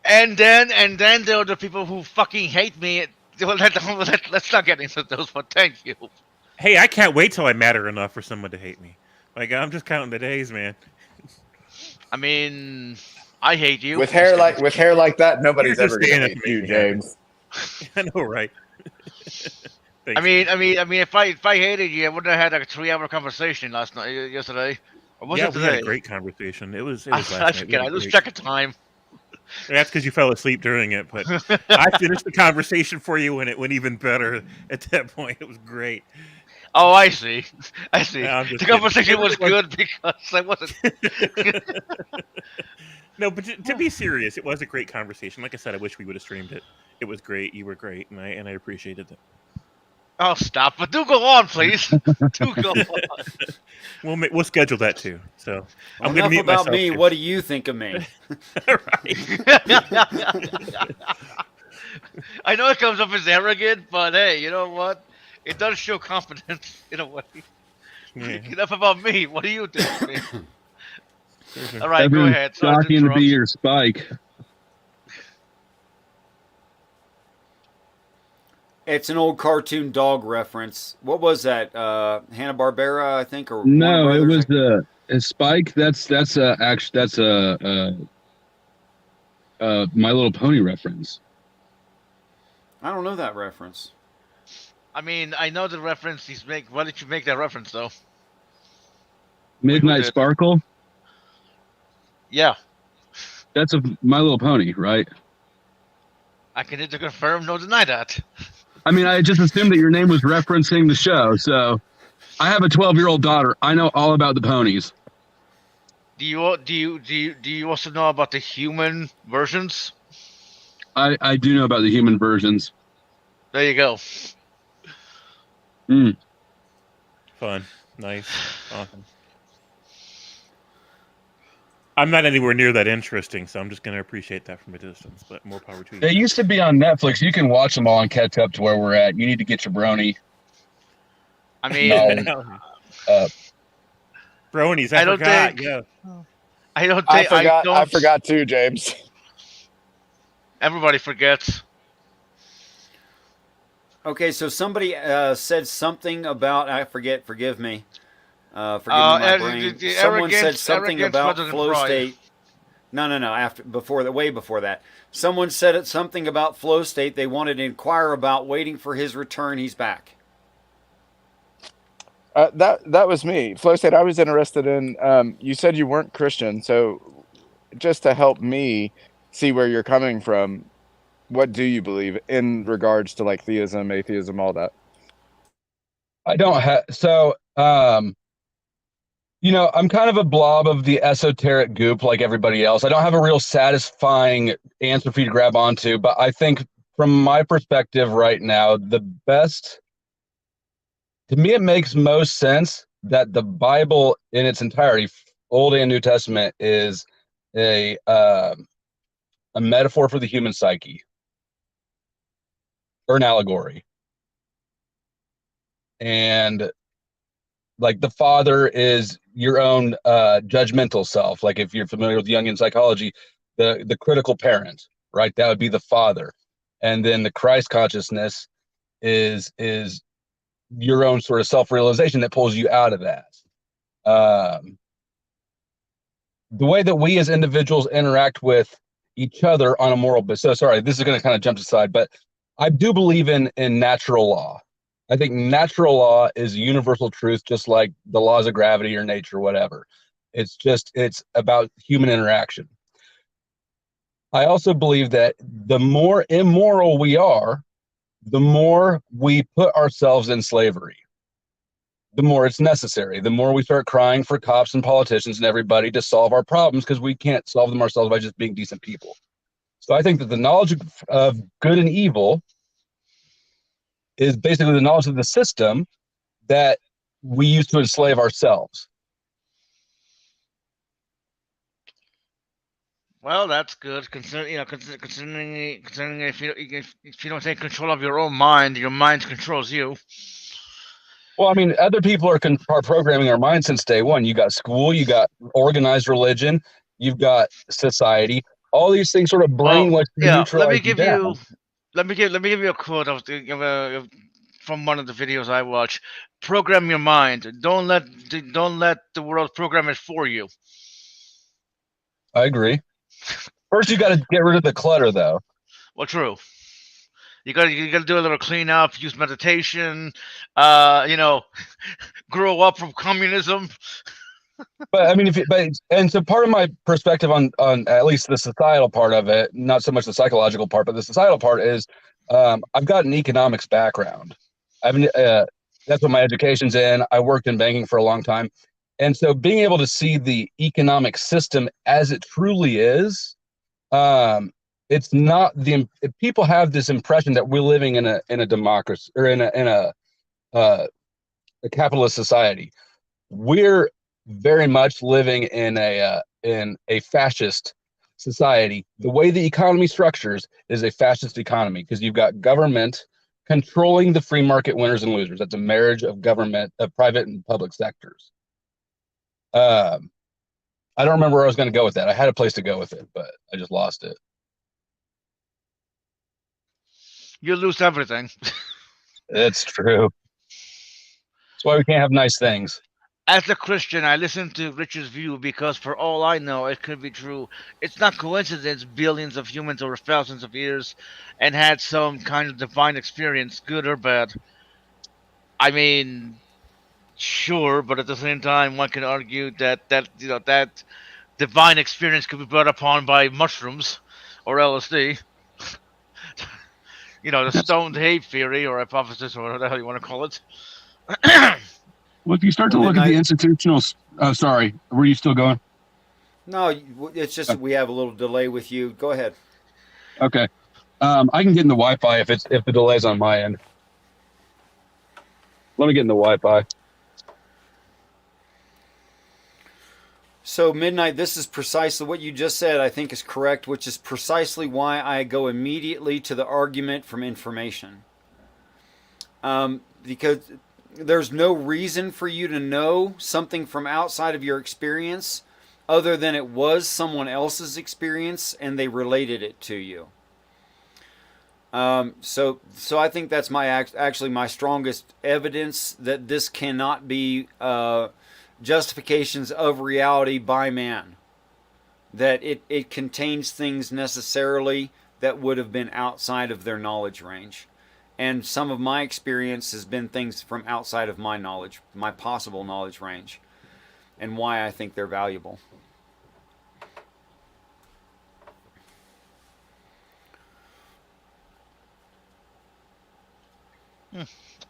And then there are the people who fucking hate me. Well, let's not get into those. But thank you. Hey, I can't wait till I matter enough for someone to hate me. Like I'm just counting the days, man. I mean, I hate you. With hair like that, nobody's You're just ever gonna saying it hate to you, make me happy. James. I know, right? Thanks, I mean, if I hated you, I wouldn't have had a 3-hour conversation yesterday. Or was yeah, it we today? had a great conversation. It was I last night. forget. I It was lose great. track of time. That's because you fell asleep during it, but I finished the conversation for you, and it went even better at that point. It was great. Oh, I see. I see. I'm just The kidding. conversation It was really good because I wasn't. No, but to be serious, it was a great conversation. Like I said, I wish we would have streamed it. It was great. You were great, and I appreciated it. Oh, stop! But do go on, please. Do go on. We'll schedule that too. So I'm going to Enough mute about myself. me. here. What do you think of me? Right. I know it comes up as arrogant, but hey, you know what? It does show confidence in a way. Yeah. Enough about me. What do you think of me? Mhm. All right, go Everyone's ahead. Sorry to shocking to be interrupt. your Spike. It's an old cartoon dog reference. What was that? Hanna-Barbera, I think, or No, Warner it Brothers? was a Spike. That's actually that's My Little Pony reference. I don't know that reference. I mean, I know the reference he's make. Why did you make that reference though? Midnight did? Sparkle. Yeah, That's a My Little Pony, right? I can neither confirm nor deny that. I mean, I just assumed that your name was referencing the show. So I have a 12-year-old daughter. I know all about the ponies. Do you also know about the human versions? I do know about the human versions. There you go. Mm. Fun. Nice. Awesome. I'm not anywhere near that interesting, so I'm just going to appreciate that from a distance, but more power to you. They used to be on Netflix. You can watch them all and catch up to where we're at. You need to get your brony. I mean, Bronies, I don't forgot. think- Yeah. I don't I think forgot. don't. I forgot too, James. Everybody forgets. Okay, so somebody said something about, I forget, forgive me. Forgive me my brain. Someone said something about flow state. No, way before that. Someone said something about flow state. They wanted to inquire about waiting for his return. He's back. That was me. Flo said I was interested in. You said you weren't Christian, so just to help me see where you're coming from, what do you believe in regards to like theism, atheism, all that? I don't have I'm kind of a blob of the esoteric goop like everybody else. I don't have a real satisfying answer for you to grab onto, but I think from my perspective right now, to me, it makes most sense that the Bible in its entirety, Old and New Testament, is a metaphor for the human psyche or an allegory. And like the father is your own judgmental self. Like if you're familiar with Jungian psychology, the critical parent, right? That would be the father. And then the Christ consciousness is your own sort of self-realization that pulls you out of that. The way that we as individuals interact with each other on a moral basis. So sorry, this is going to kind of jump aside, but I do believe in natural law. I think natural law is universal truth, just like the laws of gravity or nature, whatever. It's about human interaction. I also believe that the more immoral we are, the more we put ourselves in slavery, the more it's necessary, the more we start crying for cops and politicians and everybody to solve our problems because we can't solve them ourselves by just being decent people. So I think that the knowledge of good and evil is basically the knowledge of the system that we use to enslave ourselves. Well, that's good. Considering if you don't take control of your own mind, your mind controls you. Well, I mean, other people are programming our minds since day one. You got school, you got organized religion, you've got society. All these things sort of brainwash you, neutralize let me you give down. you let me give you a quote from one of the videos I watch. Program your mind. Don't let the world program it for you. I agree. First, you got to get rid of the clutter, though. Well, true. You got to do a little cleanup. Use meditation. Grow up from communism. But I mean, and so part of my perspective on at least the societal part of it, not so much the psychological part, but the societal part is, I've got an economics background. That's what my education's in. I worked in banking for a long time. And so being able to see the economic system as it truly is, it's not the people have this impression that we're living in a democracy or in a capitalist society. We're very much living in a fascist society. The way the economy structures is a fascist economy because you've got government controlling the free market winners and losers. That's a marriage of government, of private and public sectors. I don't remember where I was going to go with that. I had a place to go with it, but I just lost it. You lose everything. It's true. That's why we can't have nice things. As a Christian, I listen to Richard's view because, for all I know, it could be true. It's not coincidence billions of humans over thousands of years and had some kind of divine experience, good or bad. I mean, sure, but at the same time, one can argue that divine experience could be brought upon by mushrooms or LSD. The stoned ape theory or hypothesis or whatever the hell you want to call it. Well, if you start Well, to look at the Midnight- institutional, sorry, were you still going? No, it's just that we have a little delay with you. Go ahead. Okay. I can get in the Wi-Fi if the delay's on my end. Let me get in the Wi-Fi. So, Midnight, this is precisely what you just said, I think is correct, which is precisely why I go immediately to the argument from information. Because there's no reason for you to know something from outside of your experience other than it was someone else's experience and they related it to you. So I think that's actually my strongest evidence that this cannot be justifications of reality by man. That it contains things necessarily that would have been outside of their knowledge range. And some of my experience has been things from outside of my knowledge, my possible knowledge range, and why I think they're valuable.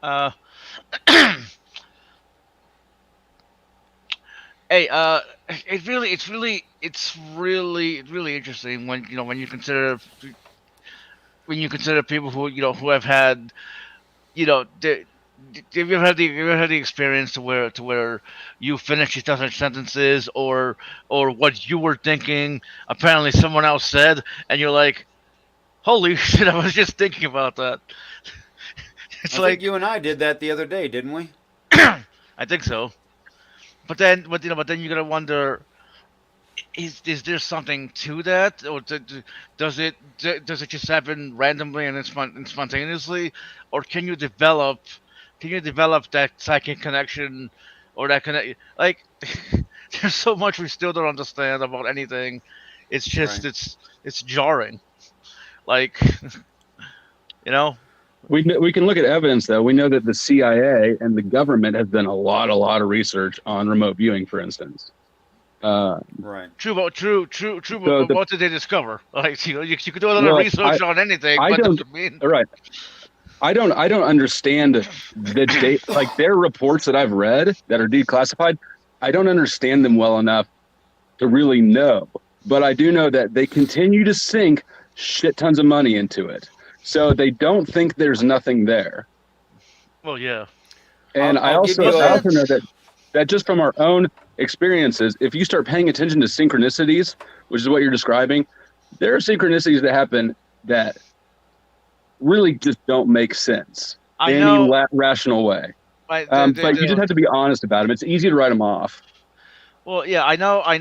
Uh, hey, it's really interesting when you consider people who have had the. Have you ever had the experience to where you finish each other's sentences or what you were thinking apparently someone else said and you're like, holy shit, I was just thinking about that. It's I like think you and I did that the other day, didn't we? I think so. But then you're gonna wonder, is there something to that, or does it just happen randomly and spontaneously, or can you develop that psychic connection, or that connect like there's so much we still don't understand about anything. It's just Right. it's jarring. Like you know, We can look at evidence though. We know that the CIA and the government have done a lot of research on remote viewing, for instance. Right. true, but So but what did they discover? Like you could do a lot Well, of research on anything, I but don't- doesn't mean all right. I don't understand the date, like their reports that I've read that are declassified. I don't understand them well enough to really know, but I do know that they continue to sink shit tons of money into it. So they don't think there's nothing there. well, yeah. And I'll give I you also know that just from our own experiences, if you start paying attention to synchronicities, which is what you're describing, there are synchronicities that happen that really just don't make sense I in know. any rational way. But But you just have to be honest about them. It's easy to write them off. well, yeah, I know, I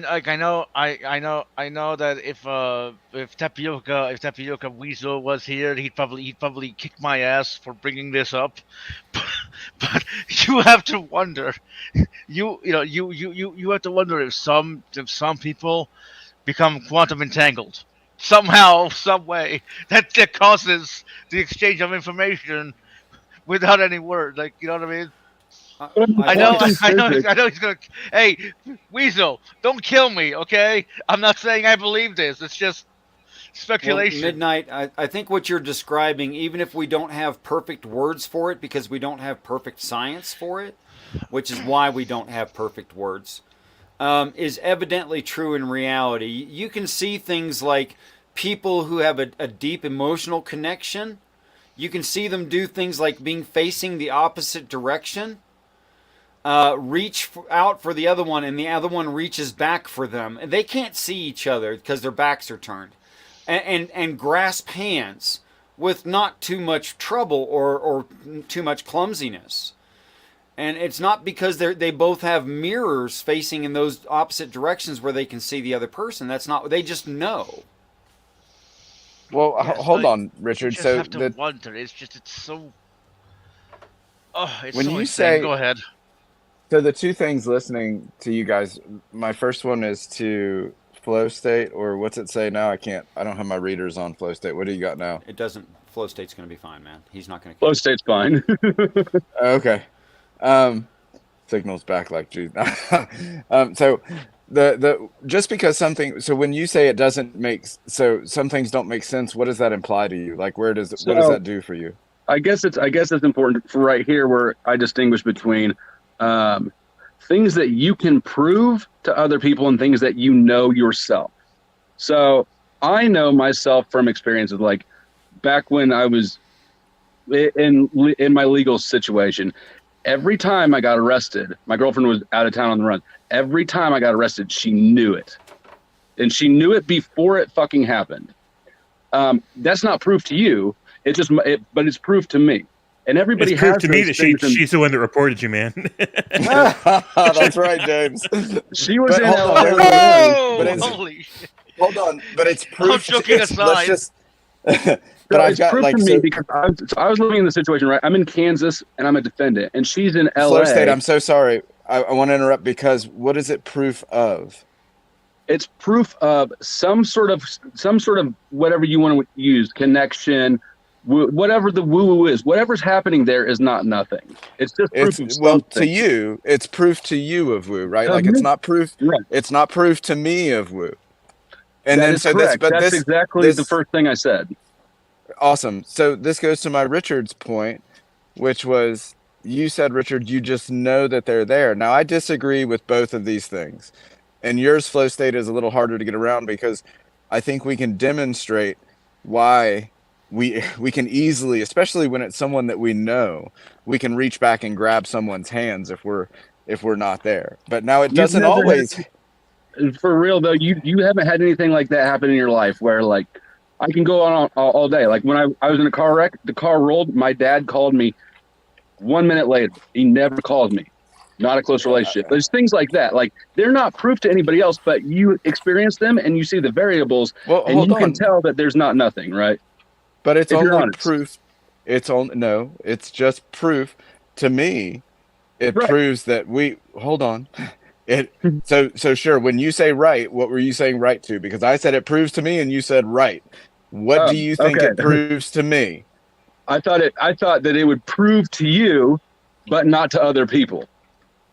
know that if Tapioca Weasel was here, he'd probably kick my ass for bringing this up. But you have to wonder, you have to wonder if some people become quantum entangled somehow, some way that causes the exchange of information without any word. Like you know what I mean? I know, Quantum physics- I know he's gonna. Hey, Weasel, don't kill me, okay? I'm not saying I believe this. It's just speculation. Midnight, I think what you're describing, even if we don't have perfect words for it, because we don't have perfect science for it, which is why we don't have perfect words, is evidently true in reality. You can see things like people who have a deep emotional connection. You can see them do things like being facing the opposite direction, reach out for the other one, and the other one reaches back for them. And they can't see each other because their backs are turned, and grasp hands with not too much trouble or too much clumsiness. And it's not because they both have mirrors facing in those opposite directions where they can see the other person. That's not. They just know. Well, Yes, hold I- on, You Richard. just So have to wonder. It's so. Oh, it's when so you insane. say Go ahead. so, the two things listening to you guys, my first one is to flow state, or what's it say now? I don't have my readers on flow state. What do you got now? It doesn't. Flow state's going to be fine, man. He's not going to. Flow state's fine. Okay. Um, Signals back like geez. So the just because something, so when you say it doesn't make, so some things don't make sense, what does that imply to you? Like, what does that do for you? I guess it's important for right here where I distinguish between things that you can prove to other people and things that you know yourself. So I know myself from experiences like back when I was in my legal situation. Every time I got arrested, my girlfriend was out of town on the run. Every time I got arrested, she knew it, and she knew it before it fucking happened. That's not proof to you. It's just, but it's proof to me. And everybody It's proof has to me those that things in- she's the one that reported you, man. That's right, James. She was But in hold LA. on, wait, wait, wait. Oh, But it's- holy shit. Hold on, but it's All proof. joking Let's aside. just. So But I've it's got proof like to me so, because I was living in the situation, right? I'm in Kansas and I'm a defendant, and she's in LA. flow state. I'm so sorry. I want to interrupt because what is it proof of? It's proof of some sort of whatever you want to use, connection, whatever the woo-woo is. Whatever's happening there is not nothing. It's just proof of Well, to something. you, it's proof to you of woo, right? Of Like it's me. not proof. Right. It's not proof to me of woo. And That then is so correct. this, but That's this exactly the first thing I said. awesome. So this goes to my Richard's point, which was you said, Richard, you just know that they're there. Now I disagree with both of these things. And yours flow state is a little harder to get around because I think we can demonstrate why we can easily, especially when it's someone that we know, we can reach back and grab someone's hands if we're not there. But now it You've doesn't never always. For real though, you haven't had anything like that happen in your life where like I can go on all day. Like when I was in a car wreck, the car rolled. My dad called me 1 minute later. He never called me. Not a close relationship. There's things like that. Like they're not proof to anybody else, but you experience them and you see the variables, Well, and hold you can on. tell that there's not nothing, right? But it's If you're only honest. proof. It's just proof to me. It Right. proves that hold on. So sure, when you say right, what were you saying right to? Because I said it proves to me and you said right. What do you think okay. it proves to me? I thought that it would prove to you, but not to other people.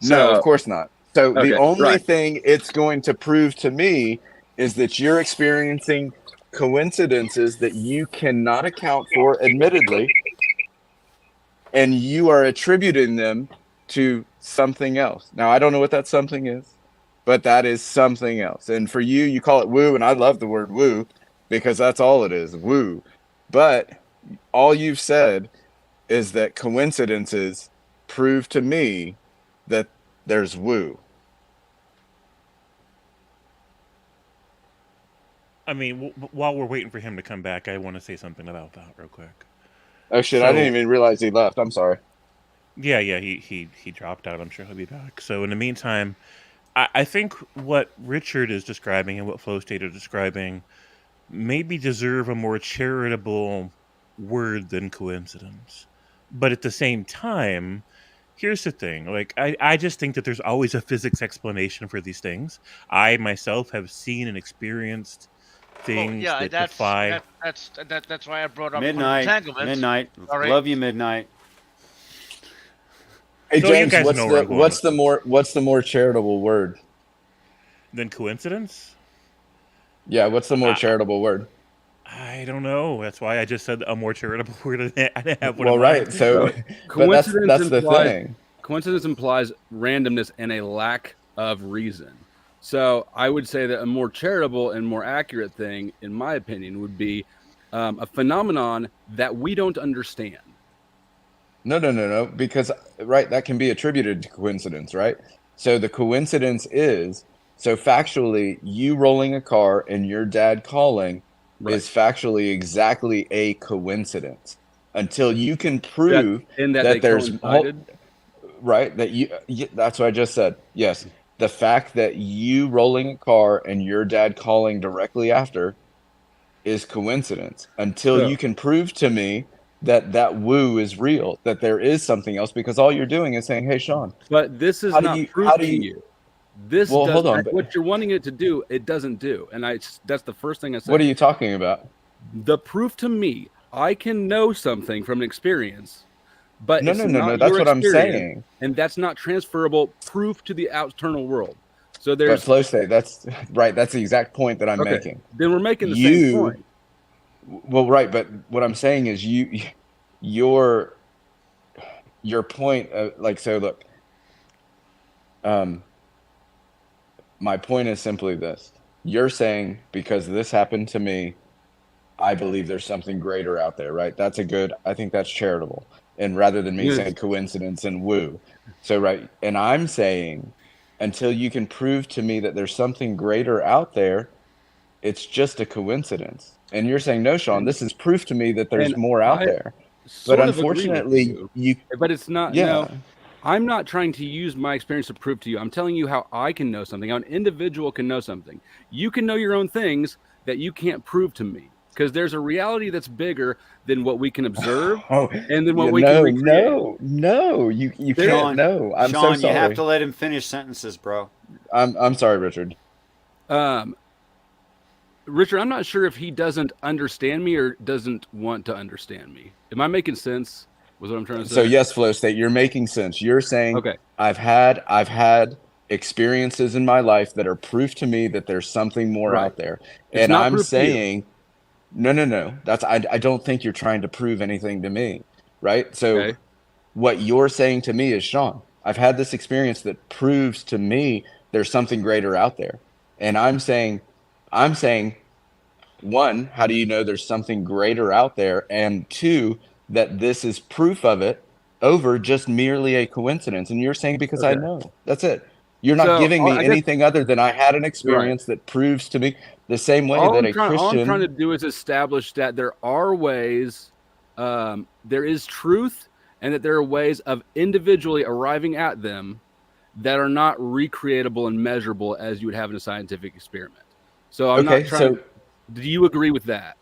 No, So- of course not. So Okay, the only right. thing it's going to prove to me is that you're experiencing coincidences that you cannot account for, admittedly, and you are attributing them to something else. Now, I don't know what that something is, but that is something else. And for you, you call it woo, and I love the word woo because that's all it is, woo. But all you've said is that coincidences prove to me that there's woo. I mean, while we're waiting for him to come back, I want to say something about that real quick. Oh shit, I didn't even realize he left. I'm sorry. Yeah, he dropped out. I'm sure he'll be back. So in the meantime, I think what Richard is describing and what Flow State is describing maybe deserve a more charitable word than coincidence. But at the same time, here's the thing. Like, I just think that there's always a physics explanation for these things. I myself have seen and experienced things that defy. That's why I brought up Midnight. entanglements. Midnight. Sorry. Love you, Midnight. Hey So you James, guys know where I'm going what's with the more charitable word? Then coincidence? Yeah, what's the more charitable word? I don't know. That's why I just said a more charitable word. I didn't have one Well, in mind. right. So, So but coincidence that's the implies thing. randomness and a lack of reason. So I would say that a more charitable and more accurate thing, in my opinion, would be a phenomenon that we don't understand. No. Because right, that can be attributed to coincidence, right? So the coincidence is so factually, you rolling a car and your dad calling Right. is factually exactly a coincidence until you can That prove in that that they there's coincided. right that that's what I just said. Yes, the fact that you rolling a car and your dad calling directly after is coincidence until So, you can prove to me that that woo is real, that there is something else, because all you're doing is saying, "Hey, Sean, but this is not how proof do to you?" you. This Well, does hold on, but what you're wanting it to do. It doesn't do, and that's the first thing I what are say. you talking about? The proof to me, I can know something from an experience, but No, it's no, no, no. not That's your what I'm experience, saying. and that's not transferable proof to the external world. So But there's flow state, that's right. That's the exact point that I'm okay. making. Then we're making the same You, point. well, right, but what I'm saying is your your point, like, so look, um, my point is simply this. You're saying because this happened to me, I believe there's something greater out there, right? That's a good, I think that's charitable. And rather than me Yes. saying coincidence and woo. So, right. And I'm saying until you can prove to me that there's something greater out there, it's just a coincidence. And you're saying, no, Sean, And, this is proof to me that and there's more out I there. But sort of agree with unfortunately, you, you, but it's not. yeah. No, I'm not trying to use my experience to prove to you. I'm telling you how I can know something, how an individual can know something. You can know your own things that you can't prove to me because there's a reality that's bigger than what we can observe Oh, and then what you we can no, recreate. no, you There can't. is. Sean, No, I'm so Sean, you have sorry. to let him finish sentences, bro. I'm sorry, Richard. Um, Richard, I'm not sure if he doesn't understand me or doesn't want to understand me. Am I making sense with what I'm trying to So say? yes, Flow State, you're making sense. You're saying Okay. I've had experiences in my life that are proof to me that there's something more Right. out there. It's And not I'm proof to you. saying, no. That's I don't think you're trying to prove anything to me, right? So Okay. what you're saying to me is, Sean, I've had this experience that proves to me there's something greater out there. And I'm saying one, how do you know there's something greater out there? And two, that this is proof of it over just merely a coincidence. And you're saying because I Okay. know. That's it. You're not So giving me I guess anything other than I had an right. experience that proves to me the same way that a All I'm trying to Christian. do is establish that there are ways, there is truth, and that there are ways of individually arriving at them that are not recreatable and measurable as you would have in a scientific experiment. So I'm not Okay, trying. so Do you agree with that?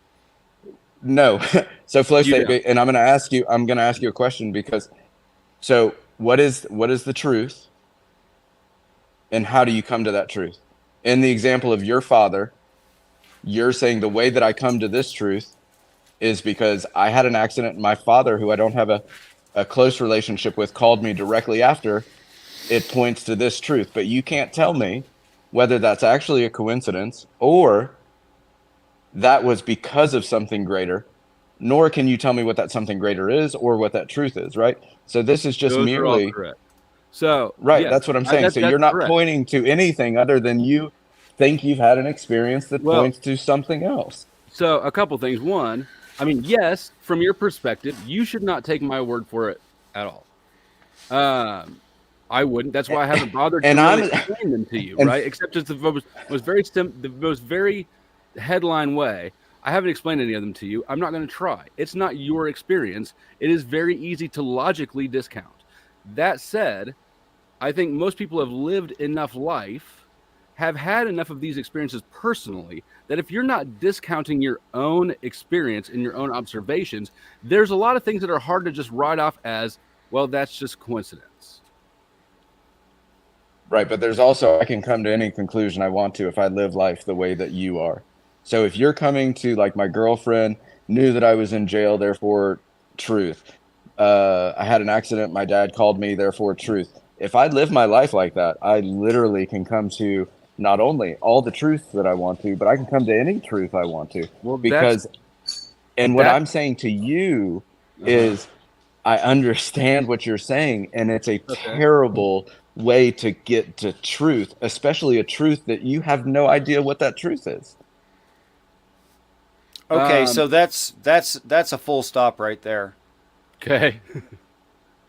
no. So flow You state, don't. and I'm gonna ask you a question because so what is the truth and how do you come to that truth? In the example of your father, you're saying the way that I come to this truth is because I had an accident and my father, who I don't have a close relationship with, called me directly after. It points to this truth, but you can't tell me whether that's actually a coincidence or that was because of something greater, nor can you tell me what that something greater is or what that truth is, right? So this is just Those are all merely, correct. So right, yes, that's what I'm saying. So you're that's not correct. pointing to anything other than you think you've had an experience that Well, points to something else. so a couple things. One, I mean, yes, from your perspective, you should not take my word for it at all. Um, I wouldn't. That's why I haven't bothered to And really I'm explain them to you, and right? Except just the most very headline way. I haven't explained any of them to you. I'm not going to try. It's not your experience. It is very easy to logically discount. That said, I think most people have lived enough life, have had enough of these experiences personally, that if you're not discounting your own experience and your own observations, there's a lot of things that are hard to just write off as, well, that's just coincidence. right, but there's also I can come to any conclusion I want to if I live life the way that you are. So if you're coming to like my girlfriend knew that I was in jail, therefore truth. I had an accident, my dad called me, therefore truth. If I live my life like that, I literally can come to not only all the truth that I want to, but I can come to any truth I want to. Well, Because, and what that- I'm saying to you is, I understand what you're saying, and it's a terrible way to get to truth, especially a truth that you have no idea what that truth is. Okay, so that's a full stop right there. okay.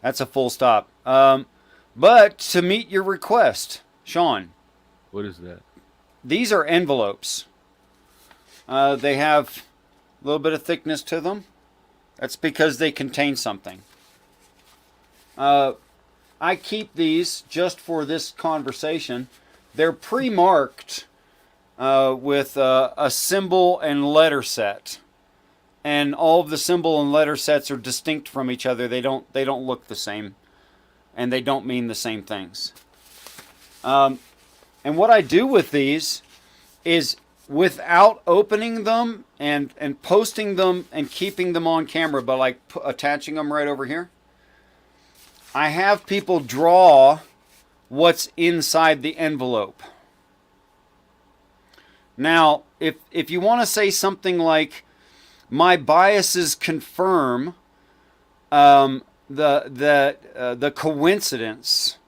That's a full stop. But to meet your request, Sean, What is that? these are envelopes. They have a little bit of thickness to them. That's because they contain something. I keep these just for this conversation. They're pre-marked with a symbol and letter set, and all of the symbol and letter sets are distinct from each other. They don't look the same, and they don't mean the same things. And what I do with these is, without opening them and posting them and keeping them on camera, but like attaching them right over here, I have people draw what's inside the envelope. Now, if you want to say something like, my biases confirm the coincidence,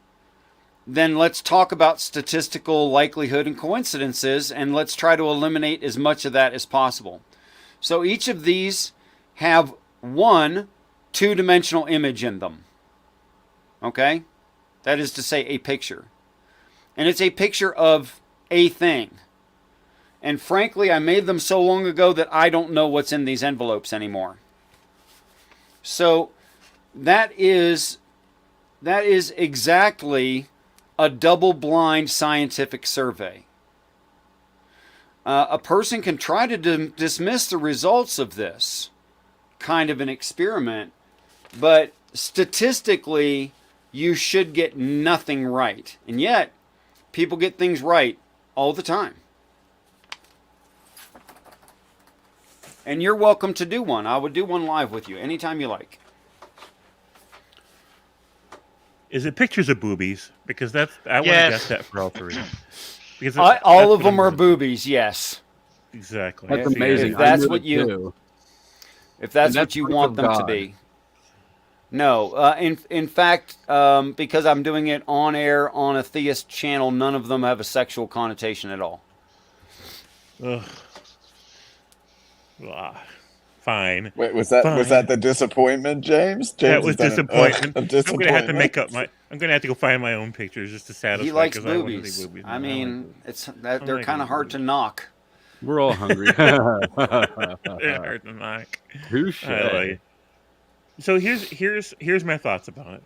then let's talk about statistical likelihood and coincidences, and let's try to eliminate as much of that as possible. So each of these have one two-dimensional image in them. Okay? That is to say, a picture. And it's a picture of a thing. And frankly, I made them so long ago that I don't know what's in these envelopes anymore. So that is exactly a double-blind scientific survey. A person can try to dismiss the results of this kind of an experiment, but statistically, you should get nothing right. And yet, people get things right all the time. And you're welcome to do one. I would do one live with you anytime you like. Is it pictures of boobies? Because I want to Yes. guess that for all three. Because All of them are boobies, yes. Exactly. That's I figured amazing. it. That's I knew what it you- too. If that's And what that's you proof want of them to God. be. No, in fact, because I'm doing it on air on a theist channel, none of them have a sexual connotation at all. Ugh. Ah, fine. Wait, was that the disappointment, James? That James was has done an disappointment. of I'm gonna have to make disappointment. up I'm gonna have to go find my own pictures just to satisfy. He likes 'cause I want to boobies. see boobies. I No, mean, like they're like kind of hard to knock. We're all hungry. They're hard to knock. Touche. I like it. So here's my thoughts about it.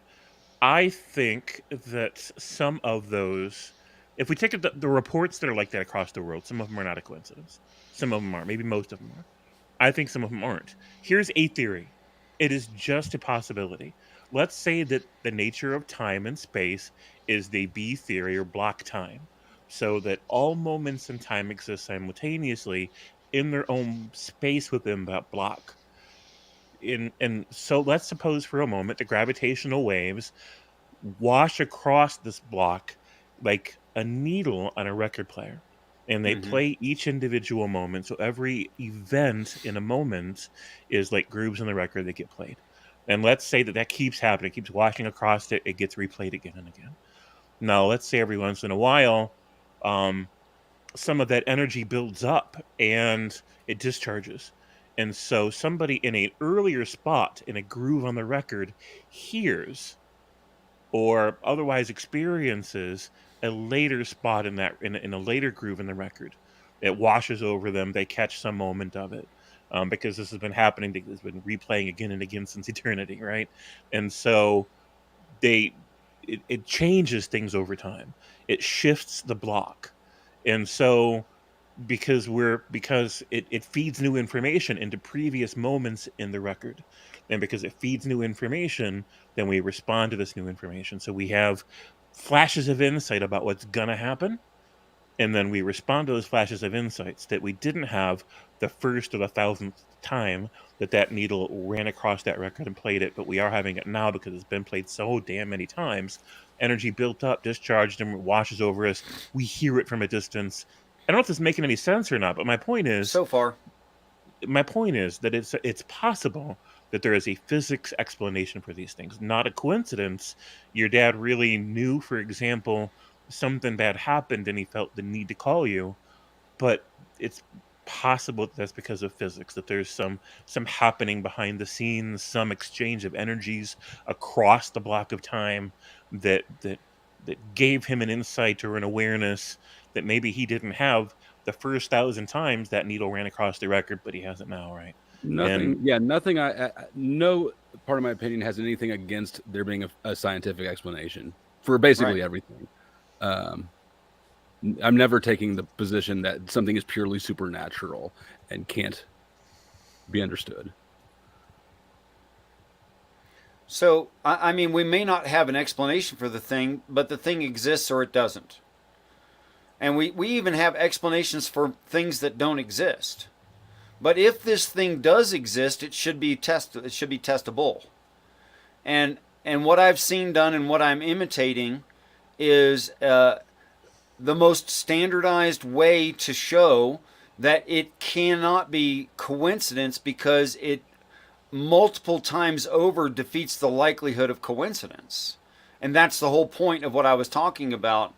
I think that some of those, if we take the reports that are like that across the world, some of them are not a coincidence. Some of them are. Maybe most of them are. I think some of them aren't. Here's a theory. It is just a possibility. Let's say that the nature of time and space is the B theory, or block time, so that all moments in time exist simultaneously in their own space within that block. And so let's suppose for a moment the gravitational waves wash across this block like a needle on a record player, and they play each individual moment. So every event in a moment is like grooves in the record that get played. And let's say that keeps happening, keeps washing across it, it gets replayed again and again. Now let's say every once in a while some of that energy builds up and it discharges. And so somebody in an earlier spot in a groove on the record hears or otherwise experiences a later spot in a later groove in the record. It washes over them. They catch some moment of it because this has been happening. It's been replaying again and again since eternity, right? And so it changes things over time. It shifts the block, and so because it feeds new information into previous moments in the record, and because it feeds new information, then we respond to this new information. So we have flashes of insight about what's gonna happen, and then we respond to those flashes of insights that we didn't have the first or the 1,000th time that needle ran across that record and played it, but we are having it now because it's been played so damn many times. Energy built up, discharged, and washes over us. We hear it from a distance. I don't know if this is making any sense or not, but my point is So far. that it's possible that there is a physics explanation for these things, not a coincidence. Your dad really knew, for example, something bad happened and he felt the need to call you, but it's possible that's because of physics, that there's some happening behind the scenes, some exchange of energies across the block of time that gave him an insight or an awareness that maybe he didn't have the first 1,000 times that needle ran across the record, but he has it now, right? Nothing. Yeah, nothing. No part of my opinion has anything against there being a scientific explanation for basically Right. everything. I'm never taking the position that something is purely supernatural and can't be understood. So, I mean, we may not have an explanation for the thing, but the thing exists or it doesn't. And we even have explanations for things that don't exist. But if this thing does exist, it should be testable. And what I've seen done and what I'm imitating is the most standardized way to show that it cannot be coincidence, because it multiple times over defeats the likelihood of coincidence. And that's the whole point of what I was talking about.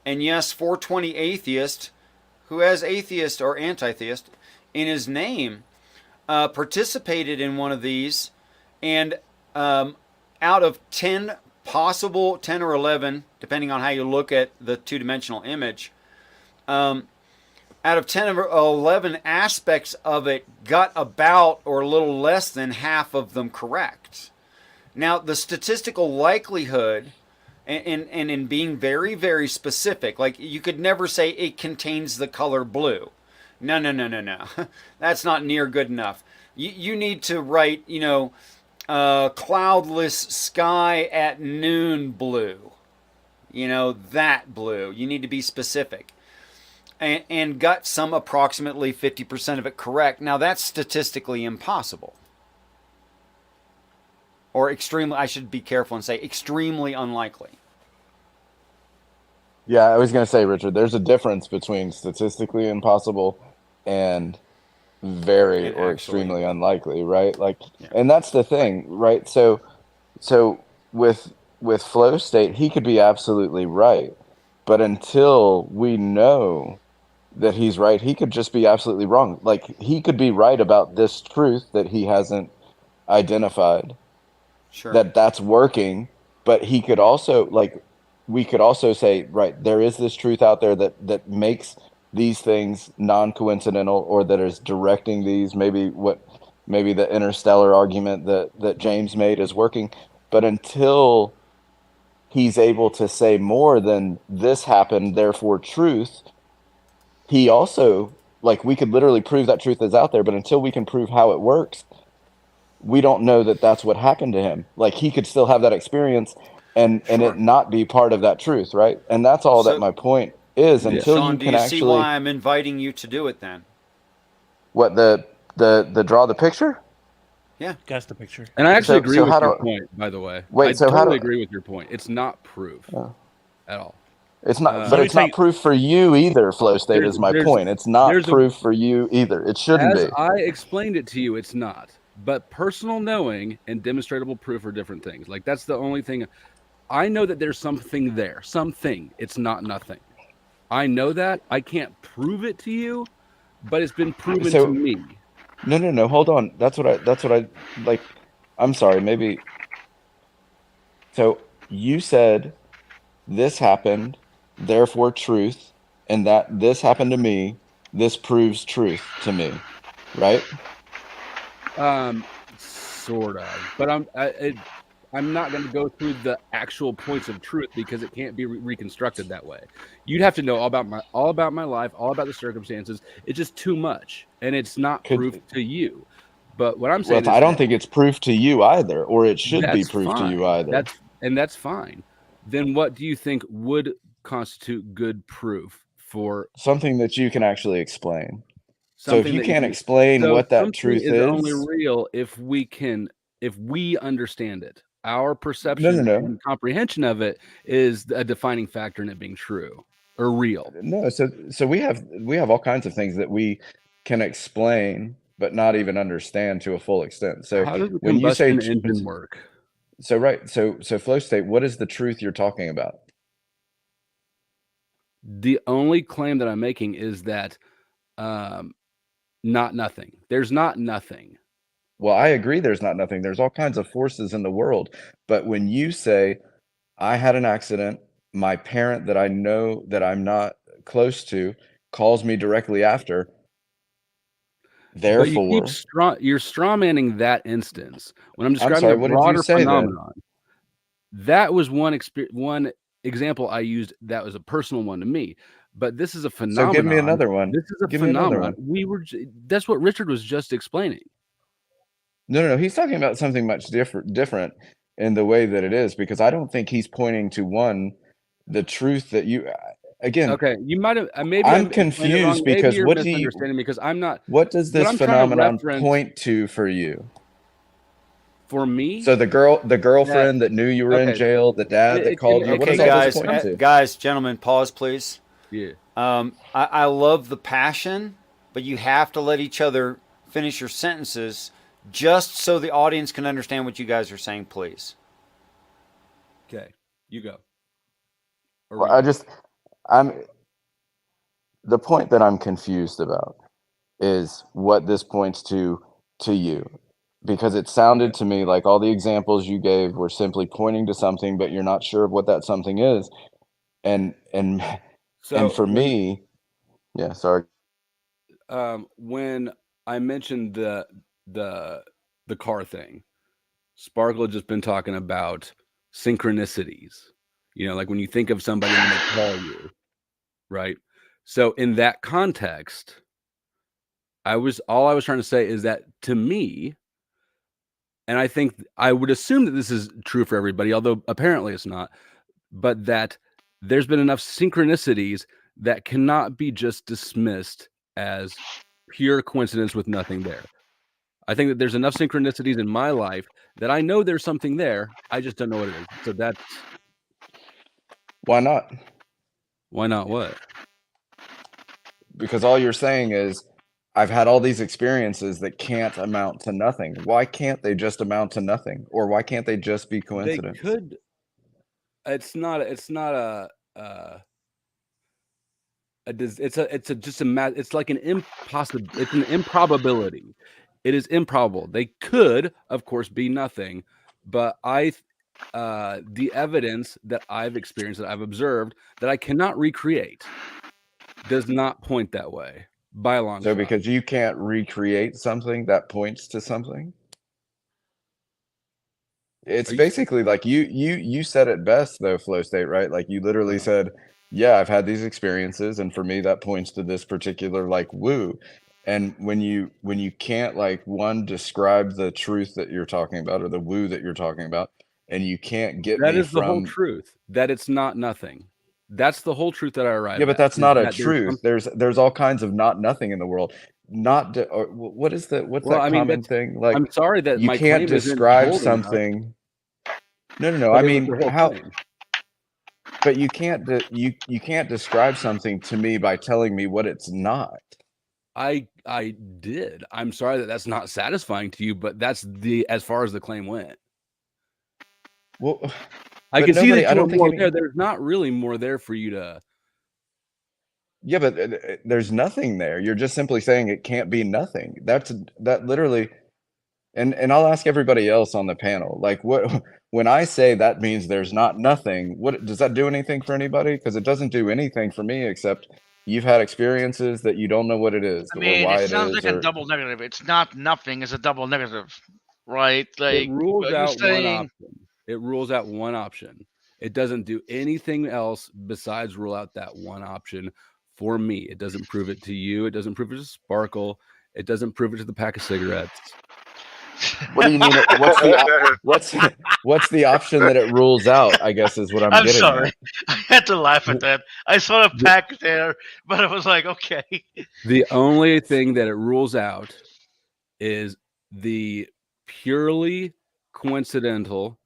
And yes, 420 atheist, who has atheist or anti-theist in his name, participated in one of these, and out of 10 possible, 10 or 11, depending on how you look at the two-dimensional image, out of 10 or 11 aspects of it, got about or a little less than half of them correct. Now, the statistical likelihood, and in being very, very specific, like you could never say it contains the color blue. No. That's not near good enough. You need to write, cloudless sky at noon blue. That blue. You need to be specific. And got some approximately 50% of it correct. Now, that's statistically impossible. Or extremely, I should be careful and say extremely unlikely. Yeah, I was going to say, Richard, there's a difference between statistically impossible and very And or actually- extremely unlikely, right? Like, Yeah. and that's the thing, right? So with flow state, he could be absolutely right, but until we know that he's right, he could just be absolutely wrong. Like, he could be right about this truth that he hasn't identified, Sure. that's working, but he could also, like, we could also say, right, there is this truth out there that makes these things non-coincidental, or that is directing these. Maybe the interstellar argument that James made is working, but until he's able to say more than this happened, therefore truth, he also, like, we could literally prove that truth is out there, but until we can prove how it works, we don't know that that's what happened to him. Like, he could still have that experience and Sure. it not be part of that truth, right? And that's all So- that my point is. Yeah. Until Sean, you do can you actually see why I'm inviting you to do it then? what the draw the picture. That's the picture. And I actually So- agree so with how your do- point, by the way. Wait, I so how totally do- agree with your point. It's not proof Oh. at all. It's not, Let but me it's tell not you- proof for you either. Flow state is my point. It's not there's a- proof for you either. It shouldn't As be. I explained it to you, it's not. But personal knowing and demonstratable proof are different things. Like, that's the only thing. I know that there's something there. Something. It's not nothing. I know that. I can't prove it to you, but it's been proven So- to me. No. Hold on. That's what I like. I'm sorry. Maybe. So you said this happened, therefore truth, and that this happened to me. This proves truth to me, right? Sort of. But I'm not going to go through the actual points of truth because it can't be reconstructed that way. You'd have to know all about my life, all about the circumstances. It's just too much, and it's not proof to you. But what I'm saying Well, is, I don't think it's proof to you either, or it should be that's proof to fine. you either. That's fine. Then what do you think would constitute good proof for something that you can actually explain. So if something you that can't explain so what that something truth is only is, real if we understand it. Our perception no. and comprehension of it is a defining factor in it being true or real. No, so we have all kinds of things that we can explain but not even understand to a full extent. So How does the when you say combustion engine work? so right, so flow state, what is the truth you're talking about? The only claim that I'm making is that not nothing. There's not nothing. Well, I agree there's not nothing. There's all kinds of forces in the world. But when you say, I had an accident, my parent that I know that I'm not close to calls me directly after, But you keep therefore, you're strawmanning that instance. When I'm I'm describing sorry, a what did you broader say then? phenomenon, that was one example I used that was a personal one to me. But this is a So give me phenomenon. another one. This is a Give me another phenomenon. one. That's what Richard was just explaining. No. He's talking about something much different in the way that it is, because I don't think he's pointing to the truth that you again, Okay, you might have maybe I'm explained it wrong. confused Maybe because you're misunderstanding me because I'm not. what does What this I'm trying to phenomenon reference point to for you? for me, So the girlfriend that knew you were in okay, jail, the dad that it can called you, what Okay, does all this guys, point to? guys, gentlemen, pause, please. yeah. I love the passion, but you have to let each other finish your sentences just so the audience can understand what you guys are saying, please. Okay, you go. Or Well, we go. the point that I'm confused about is what this points to you. Because it sounded Okay. to me like all the examples you gave were simply pointing to something, but you're not sure of what that something is. And and and So for me, yeah, sorry. when I mentioned the car thing, Sparkle had just been talking about synchronicities. You know, like when you think of somebody and they call you, right? So in that context, all I was trying to say is that to me, and I think I would assume that this is true for everybody, although apparently it's not, but that there's been enough synchronicities that cannot be just dismissed as pure coincidence with nothing there. I think that there's enough synchronicities in my life that I know there's something there. I just don't know what it is. So that's Why not? why not what? Because all you're saying is, I've had all these experiences that can't amount to nothing. Why can't they just amount to nothing? Or why can't they just be They coincidence? could. It's not a it's like an impossible. It's an improbability. It is improbable. They could, of course, be nothing, but the evidence that I've experienced, that I've observed, that I cannot recreate, does not point that way by a long So shot. because you can't recreate something that points to something, it's Are you basically like you said it best though, Flow State, right? Like you literally said, yeah, I've had these experiences, and for me that points to this particular like woo. And when you can't like one describe the truth that you're talking about or the woo that you're talking about, and you can't get That me is the whole from truth. That it's not nothing. That's the whole truth that I yeah, arrived but at. that's Is not a that there's truth. There's all kinds of not nothing in the world. Not de- or what's well, that I mean, common thing? Like I'm sorry that you my can't claim isn't describe bold enough, something. No. I but it was mean, the whole how? claim. But you can't describe something to me by telling me what it's not. I did. I'm sorry that that's not satisfying to you, but that's as far as the claim went. Well, I but can see nobody. that I you were don't think more any. there. There's not really more there for you to. Yeah, but there's nothing there. You're just simply saying it can't be nothing. That literally. And I'll ask everybody else on the panel. Like what when I say that means there's not nothing. What does that do anything for anybody? Because it doesn't do anything for me except you've had experiences that you don't know what it is I or mean, why it it sounds is like a or double negative. It's not nothing. It's a double negative, right? It Like, rules are you out one saying? option. It rules out one option. It doesn't do anything else besides rule out that one option for me. It doesn't prove it to you. It doesn't prove it to Sparkle. It doesn't prove it to the pack of cigarettes. What do you mean? What's the option that it rules out? I guess is what I'm I'm getting sorry. at. I had to laugh at that. I saw the pack there, but I was like, okay. The only thing that it rules out is the purely coincidental,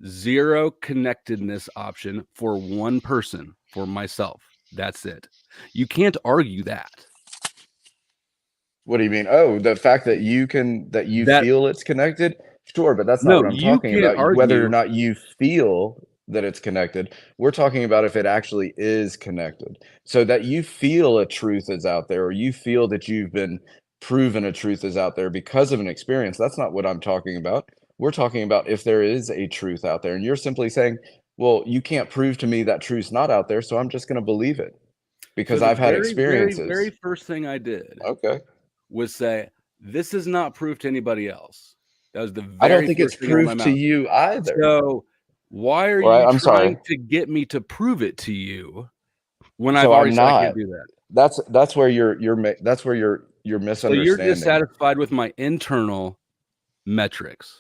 zero connectedness option for one person, for myself. That's it. You can't argue that. What do you mean? Oh, the fact that you That feel it's connected? Sure, but that's not no, what I'm you talking can't about. Whether or argue. not you feel that it's connected, we're talking about if it actually is connected. So that you feel a truth is out there, or you feel that you've been proven a truth is out there because of an experience. That's not what I'm talking about. We're talking about if there is a truth out there, and you're simply saying, well, you can't prove to me that truth's not out there, so I'm just going to believe it So because the I've had very, very, experiences. very first thing I did Okay. was say, this is not proof to anybody else. That was the I don't very think it's first thing out of my proof to mouth. you either. So why are Or you I'm trying sorry. to get me to prove it to you when I've So already I'm said I not. can't do that? That's where that's where you're So you're misunderstanding. dissatisfied with my internal metrics.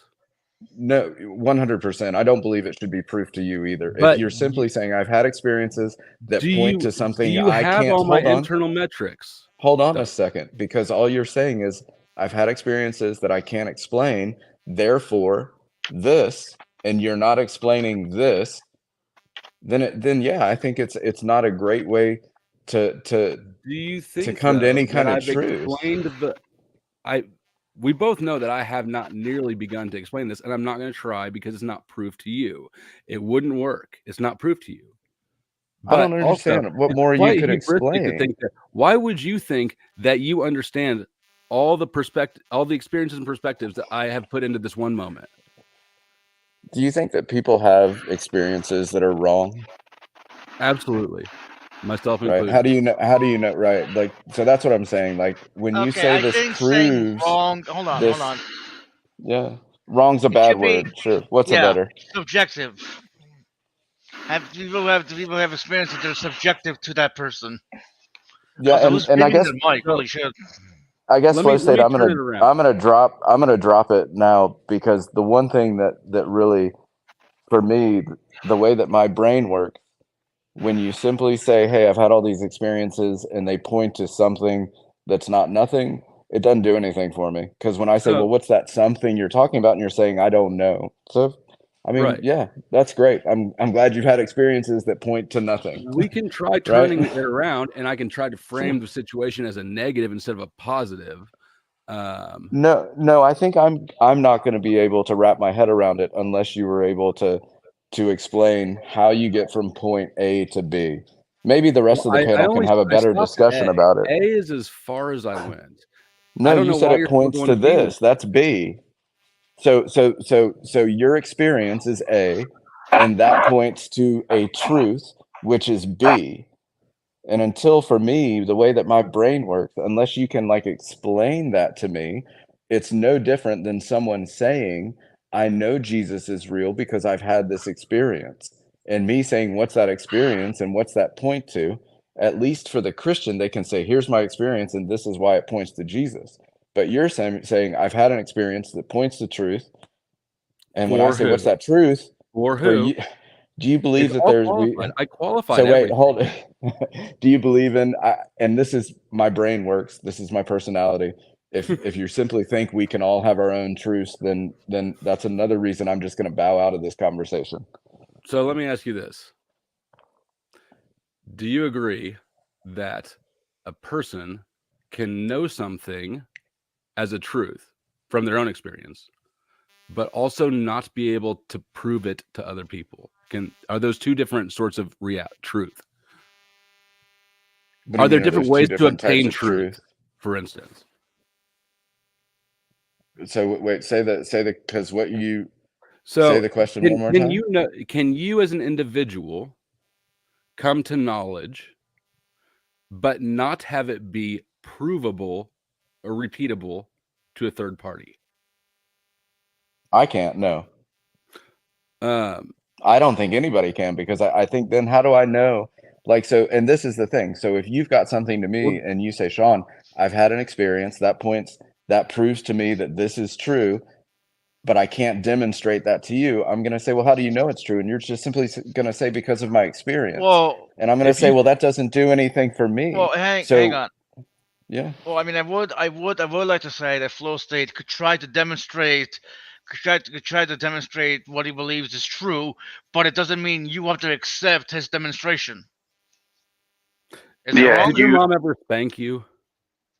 No, 100%. I don't believe it should be proof to you either. If But you're simply saying I've had experiences that do point to do something you I have can't all my hold on. internal metrics? Hold on Though? a second, because all you're saying is I've had experiences that I can't explain, therefore this, and you're not explaining this, then yeah, I think it's not a great way to Do you think come to though any that kind of I've truth. explained we both know that I have not nearly begun to explain this, and I'm not going to try because it's not proof to you. It wouldn't work. It's not proof to you. I don't But also, understand what it's more you quite could hubristic to explain. think that. Why would you think that you understand all the experiences and perspectives that I have put into this one moment? Do you think that people have experiences that are wrong? Absolutely, myself Right? included. How do you know? Right? Like, so that's what I'm saying. Like, when you Okay, say I this think saying proves wrong. Hold on, this, hold on. yeah, wrong's a It bad should be, word. Sure. What's a yeah, better? subjective. People have experiences that are subjective to that person. Yeah, Also, who's and I pinging guess their mic? So Holy shit! let Flow State, me turn it around. I'm gonna drop it now, because the one thing that really, for me, the way that my brain works, when you simply say, hey, I've had all these experiences, and they point to something that's not nothing, it doesn't do anything for me. Because when I say, So well, what's that something you're talking about, and you're saying I don't know, so I mean, right, yeah, that's great. I'm glad you've had experiences that point to nothing. we can try Right? turning it around, and I can try to Sure. frame the situation as a negative instead of a positive. No, I think I'm not going to be able to wrap my head around it unless you were able to explain how you get from point A to B. Maybe the rest Well, of the panel can have a I better stopped at discussion about it. A. A is as far as I went. I No, don't you know said why it you're still points going to to B with this. That's B. So your experience is A, and that points to a truth, which is B. And until, for me, the way that my brain works, unless you can like explain that to me, it's no different than someone saying, I know Jesus is real because I've had this experience. And me saying, what's that experience and what's that point to? At least for the Christian, they can say, here's my experience and this is why it points to Jesus. But you're saying, I've had an experience that points to truth. And when I For say, what's who? that truth? For For who? you, do you It's believe that all there's qualified. I qualified so wait, everything. hold. Do you believe in? And this is my brain works. This is my personality. If you simply think we can all have our own truths, then that's another reason I'm just going to bow out of this conversation. So let me ask you this. Do you agree that a person can know something as a truth from their own experience, but also not be able to prove it to other people? Are those two different sorts of truth? What do Are you there mean? Are different those two ways to different types obtain of truth, truth? for instance? So wait, say the because what you say So the question one more time. can you as an individual come to knowledge but not have it be provable or repeatable to a third party? I can't. No, Um, I don't think anybody can, because I think then how do I know? Like, so, and this is the thing. So if you've got something to me well, and you say, Sean, I've had an experience that proves to me that this is true. but I can't demonstrate that to you, I'm going to say, well, how do you know it's true? And you're just simply going to say, because of my experience. Well, And I'm going to If say, you well, that doesn't do anything for me. well, hang So, on. yeah. Well, I mean, I would like to say that flow state could try to demonstrate, could try to demonstrate what he believes is true, but it doesn't mean you have to accept his demonstration. Is it Yeah, wrong? did your mom ever spank you?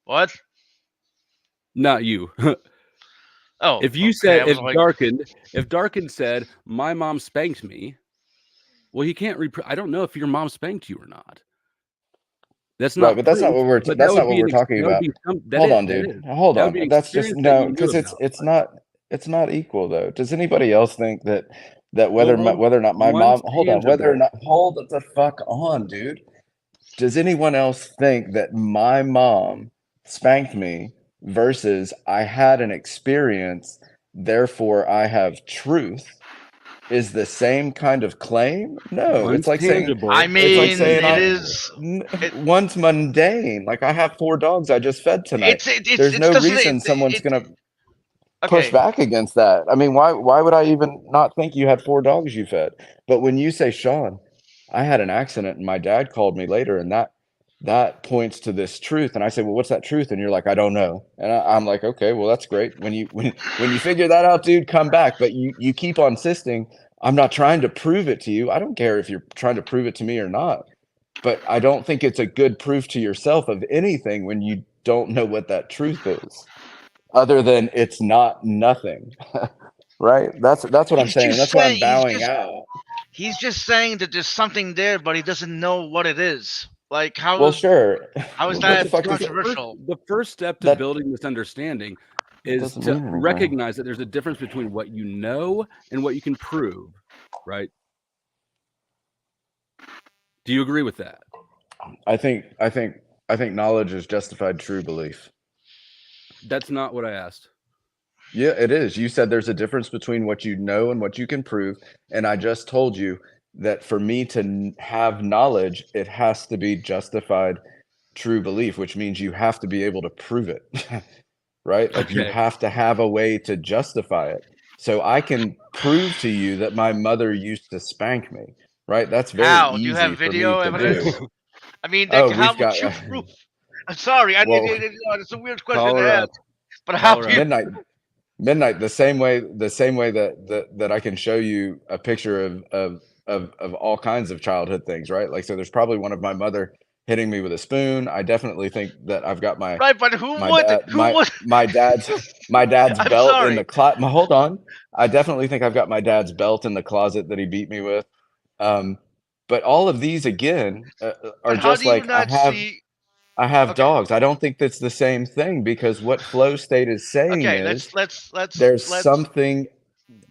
What? Not you. Oh, If you okay. said I was like, if Darkin said my mom spanked me, well, he can't. I don't know if your mom spanked you or not. That's Right, not but that's not proof. what we're But that that's would not what be we're talking that would about. be that Hold is on, that dude. is Hold that would be on. an That's just experience that no, you knew because about. it's not equal though. Does anybody else think that Well, whether or not my one's mom, hold on, whether or tangible. not, hold the fuck on, dude. Does anyone else think that my mom spanked me versus I had an experience, therefore I have truth, is the same kind of claim? No, One's I it's like mean, saying it tangible. is. It, one's mundane. Like I have 4 dogs I just fed tonight. There's it's no doesn't reason someone's it. gonna push Okay, back against that. I mean, why would I even not think you had 4 dogs you fed? But when you say, Sean, I had an accident and my dad called me later, and that points to this truth. And I say, well, what's that truth? And you're like, I don't know. And I'm like, okay, well, that's great. When you figure that out, dude, come back. But you keep on insisting, I'm not trying to prove it to you. I don't care if you're trying to prove it to me or not. But I don't think it's a good proof to yourself of anything when you don't know what that truth is, other than it's not nothing. Right? That's what I'm he's saying. just That's why saying I'm bowing out. he's just saying that there's something there, but he doesn't know what it is. Like Well, sure. how is What the that fuck does it, controversial? The first step to that building this understanding is doesn't to mean anything. recognize that there's a difference between what you know and what you can prove, right? Do you agree with that? I think knowledge is justified true belief. That's not what I asked. Yeah, it is. You said there's a difference between what you know and what you can prove, and I just told you that for me to have knowledge, it has to be justified true belief, which means you have to be able to prove it. Right? Like you Okay. have to have a way to justify it. So I can prove to you that my mother used to spank me, right? That's very How? Do you easy have for me video to do. evidence? I mean, Oh, how we've would got you prove? I'm sorry, well, it's a weird question Call to her ask, up. but how Call her do you? up. midnight, the same way that I can show you a picture of all kinds of childhood things, right? Like, so there's probably one of my mother hitting me with a spoon. I definitely think that I've got Right, but who my would? dad Who would? my dad's my dad's I'm belt in sorry. the closet. Hold on. I definitely think I've got my dad's belt in the closet that he beat me with. Um, but all of these again are But how just do you like not see? I have Okay, dogs. I don't think that's the same thing, because what flow state is saying okay. is there's Let's. something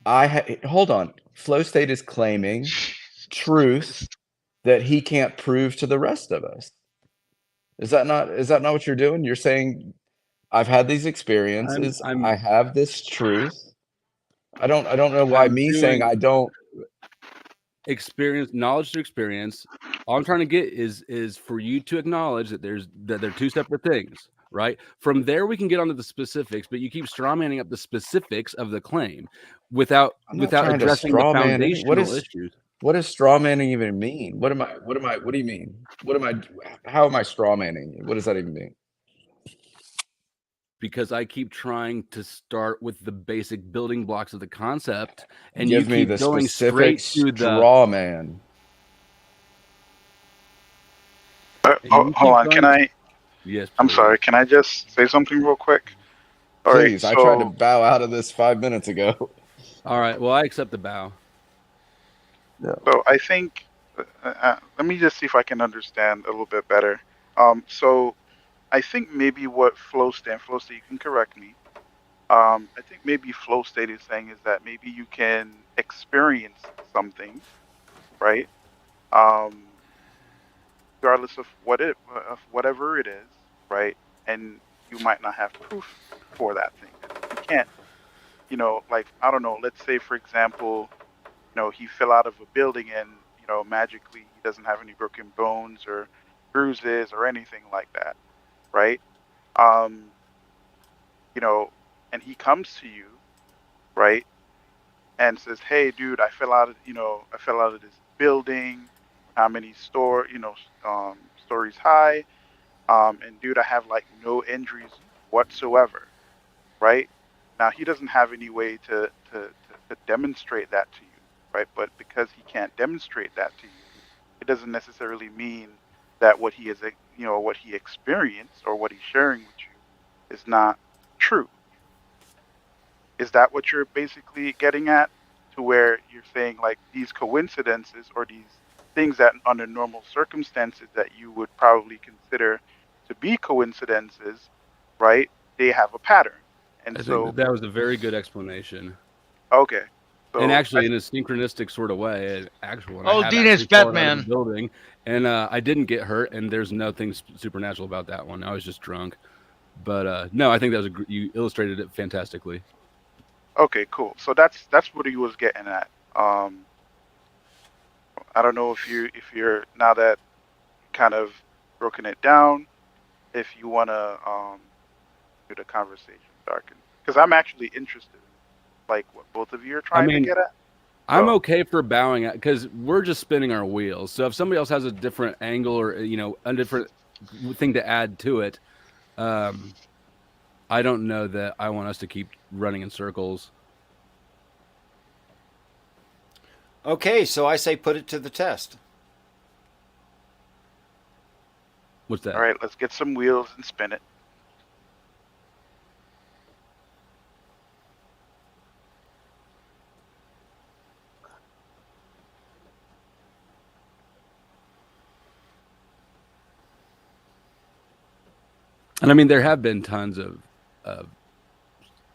hold on. Flow state is claiming Jesus truth Christ. that he can't prove to the rest of us. Is that not what you're doing? You're saying I've had these experiences. I I'm have this truth. I don't know why I'm me saying doing I don't. knowledge through experience. All I'm trying to get is for you to acknowledge that they're two separate things, right? From there we can get onto the specifics, but you keep strawmanning up the specifics of the claim without I'm not trying to addressing the straw man any. foundational issues. What does straw manning even mean? What do you mean? How am I straw manning you? What does that even mean? Because I keep trying to start with the basic building blocks of the concept, and you Give me keep the going specific straight to the. straw man. And you hold keep on. Can going. I? Yes, I'm please. sorry. Can I just say something real quick? All right. Please, I tried to So, bow out of this 5 minutes ago. All right. Well, I accept the bow. Yeah. I think. Let me just see if I can understand a little bit better. So I think maybe what flow state, you can correct me. I think maybe flow state is saying is that maybe you can experience something, right? Um, Regardless of whatever it is, right? And you might not have proof for that thing. You can't, like, I don't know. Let's say, for example, he fell out of a building and magically he doesn't have any broken bones or bruises or anything like that, right? Um, you know, and he comes to you right? And says, "Hey, dude, I fell out of this building. How many stories high? And dude, I have like no injuries whatsoever, right?" Now he doesn't have any way to demonstrate that to you, right? But because he can't demonstrate that to you, it doesn't necessarily mean that what he is, what he experienced or what he's sharing with you is not true. Is that what you're basically getting at? To where you're saying like these coincidences or these things that under normal circumstances that you would probably consider to be coincidences, right? They have a pattern. And I think so, that was a very good explanation. okay. And So actually, in a synchronistic sort of way, an actual one. I Oh, had Dean, it's actually fallen out of the Batman. building, and I didn't get hurt, and there's nothing supernatural about that one. I was just drunk. But no, I think that was you illustrated it fantastically. okay, cool. So that's what he was getting at. I don't know if you're now that kind of broken it down, if you wanna do the conversation darken, because I'm actually interested in like what both of you are I trying to mean, get at. I'm So okay for bowing out because we're just spinning our wheels. So if somebody else has a different angle or a different thing to add to it, um, I don't know that I want us to keep running in circles. Okay, so I say put it to the test. What's that? all right, let's get some wheels and spin it. And I mean, there have been tons of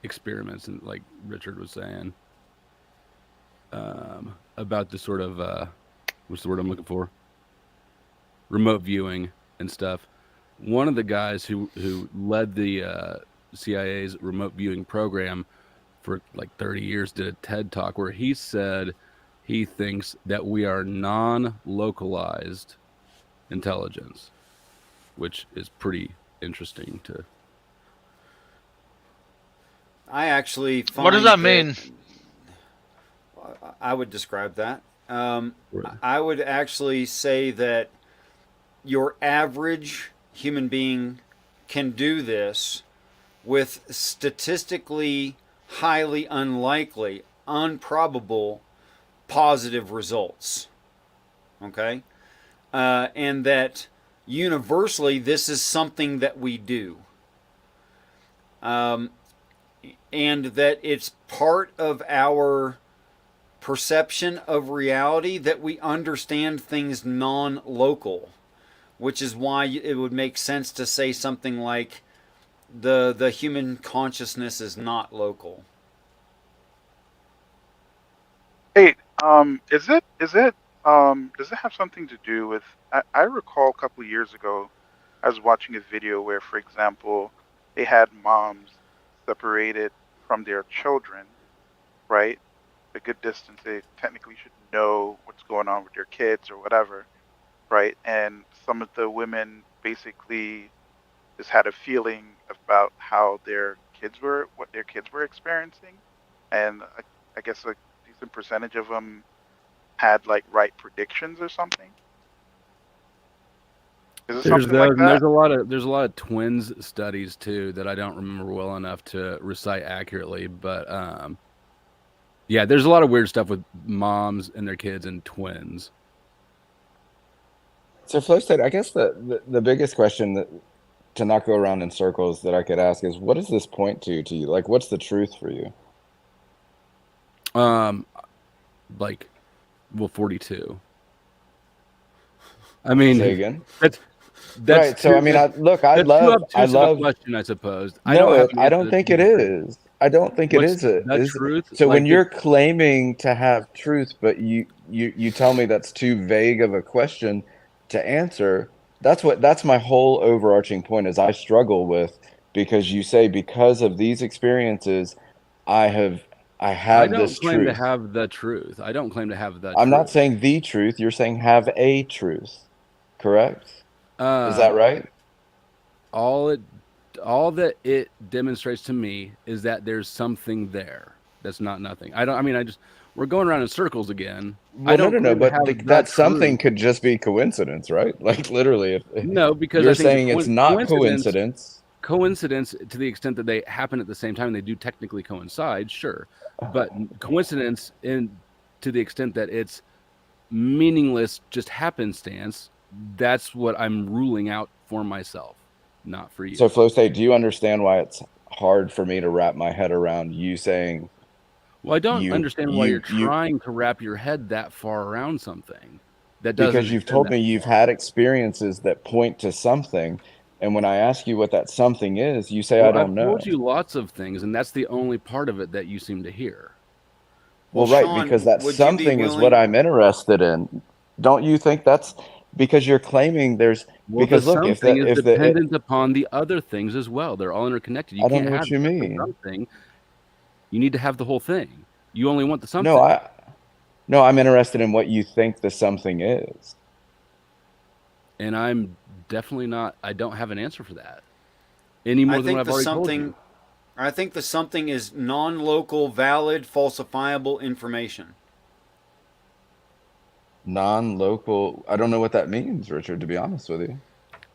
experiments, and like Richard was saying, about the sort of what's the word I'm looking for? Remote viewing and stuff. One of the guys who led the CIA's remote viewing program for like 30 years did a TED talk where he said he thinks that we are non-localized intelligence, which is pretty interesting to. I actually find What does that mean? I would describe that. I would actually say that your average human being can do this with statistically highly unlikely, unprobable positive results. Okay? And that universally, this is something that we do. Um, and that it's part of our perception of reality that we understand things non local, which is why it would make sense to say something like the human consciousness is not local. Hey, does it have something to do with? I recall a couple of years ago, I was watching a video where, for example, they had moms separated from their children, right? A good distance. They technically should know what's going on with their kids or whatever, right? And some of the women basically just had a feeling about how what their kids were experiencing, and I guess a decent percentage of them had like right predictions or something. Is it There's something like those, and that? there's a lot of twins studies too that I don't remember well enough to recite accurately, but yeah, there's a lot of weird stuff with moms and their kids and twins. So, Flow State, I guess the biggest question that to not go around in circles that I could ask is, what does this point to you? Like, what's the truth for you? Like, well, 42. I mean, Say again. that's Right. So, I mean, that's I too love, obtuse of a question, I suppose. I don't no, have an I answer don't that's think it super clear. is. I don't think it What's is. the truth? So when Like, you're claiming to have truth, but you tell me that's too vague of a question to answer, that's my whole overarching point is I struggle with because you say because of these experiences, I have I I have don't this claim to truth. have the truth. I don't claim to have the I'm not truth. saying the truth, you're saying have a truth, correct? Is that Um, right? all it all that it demonstrates to me is that there's something there. That's not nothing. We're going around in circles again. Well, I don't no, claim to but have that something truth. could just be coincidence, right? Like literally, if No, because you're I think saying it's not coincidence. coincidence to the extent that they happen at the same time, and they do technically coincide, sure. But coincidence to the extent that it's meaningless, just happenstance, that's what I'm ruling out for myself, not for you. So, Flow State, do you understand why it's hard for me to wrap my head around you saying? Well, I don't understand why you're you trying to wrap your head that far around something that doesn't because you've extend told that me you've far. had experiences that point to something, and when I ask you what that something is, you say I Well, don't I've know. told you lots of things, and that's the only part of it that you seem to hear. Well, Well, right, Sean, because that would you be something is what willing? I'm interested in. Don't you think that's because you're claiming there's Well, the because look, something is dependent upon the other things as well. They're all interconnected. You I don't can't know have what you just the mean. something. You need to have the whole thing. You only want the something. No, I'm interested in what you think the something is. And I'm definitely not. I don't have an answer for that any more I than what think I've the already told something. you. I think the something is non-local, valid, falsifiable information. Non-local, I don't know what that means, Richard, to be honest with you.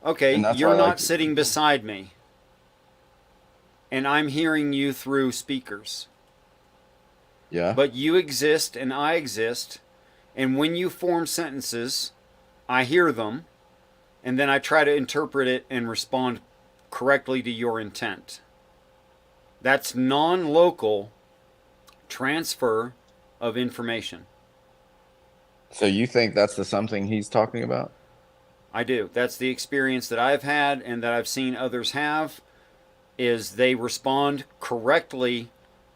Okay, And that's you're why, not like, sitting beside me, and I'm hearing you through speakers. yeah. But you exist and I exist, and when you form sentences, I hear them, and then I try to interpret it and respond correctly to your intent. That's non-local transfer of information. So you think that's the something he's talking about? I do. That's the experience that I've had and that I've seen others have, is they respond correctly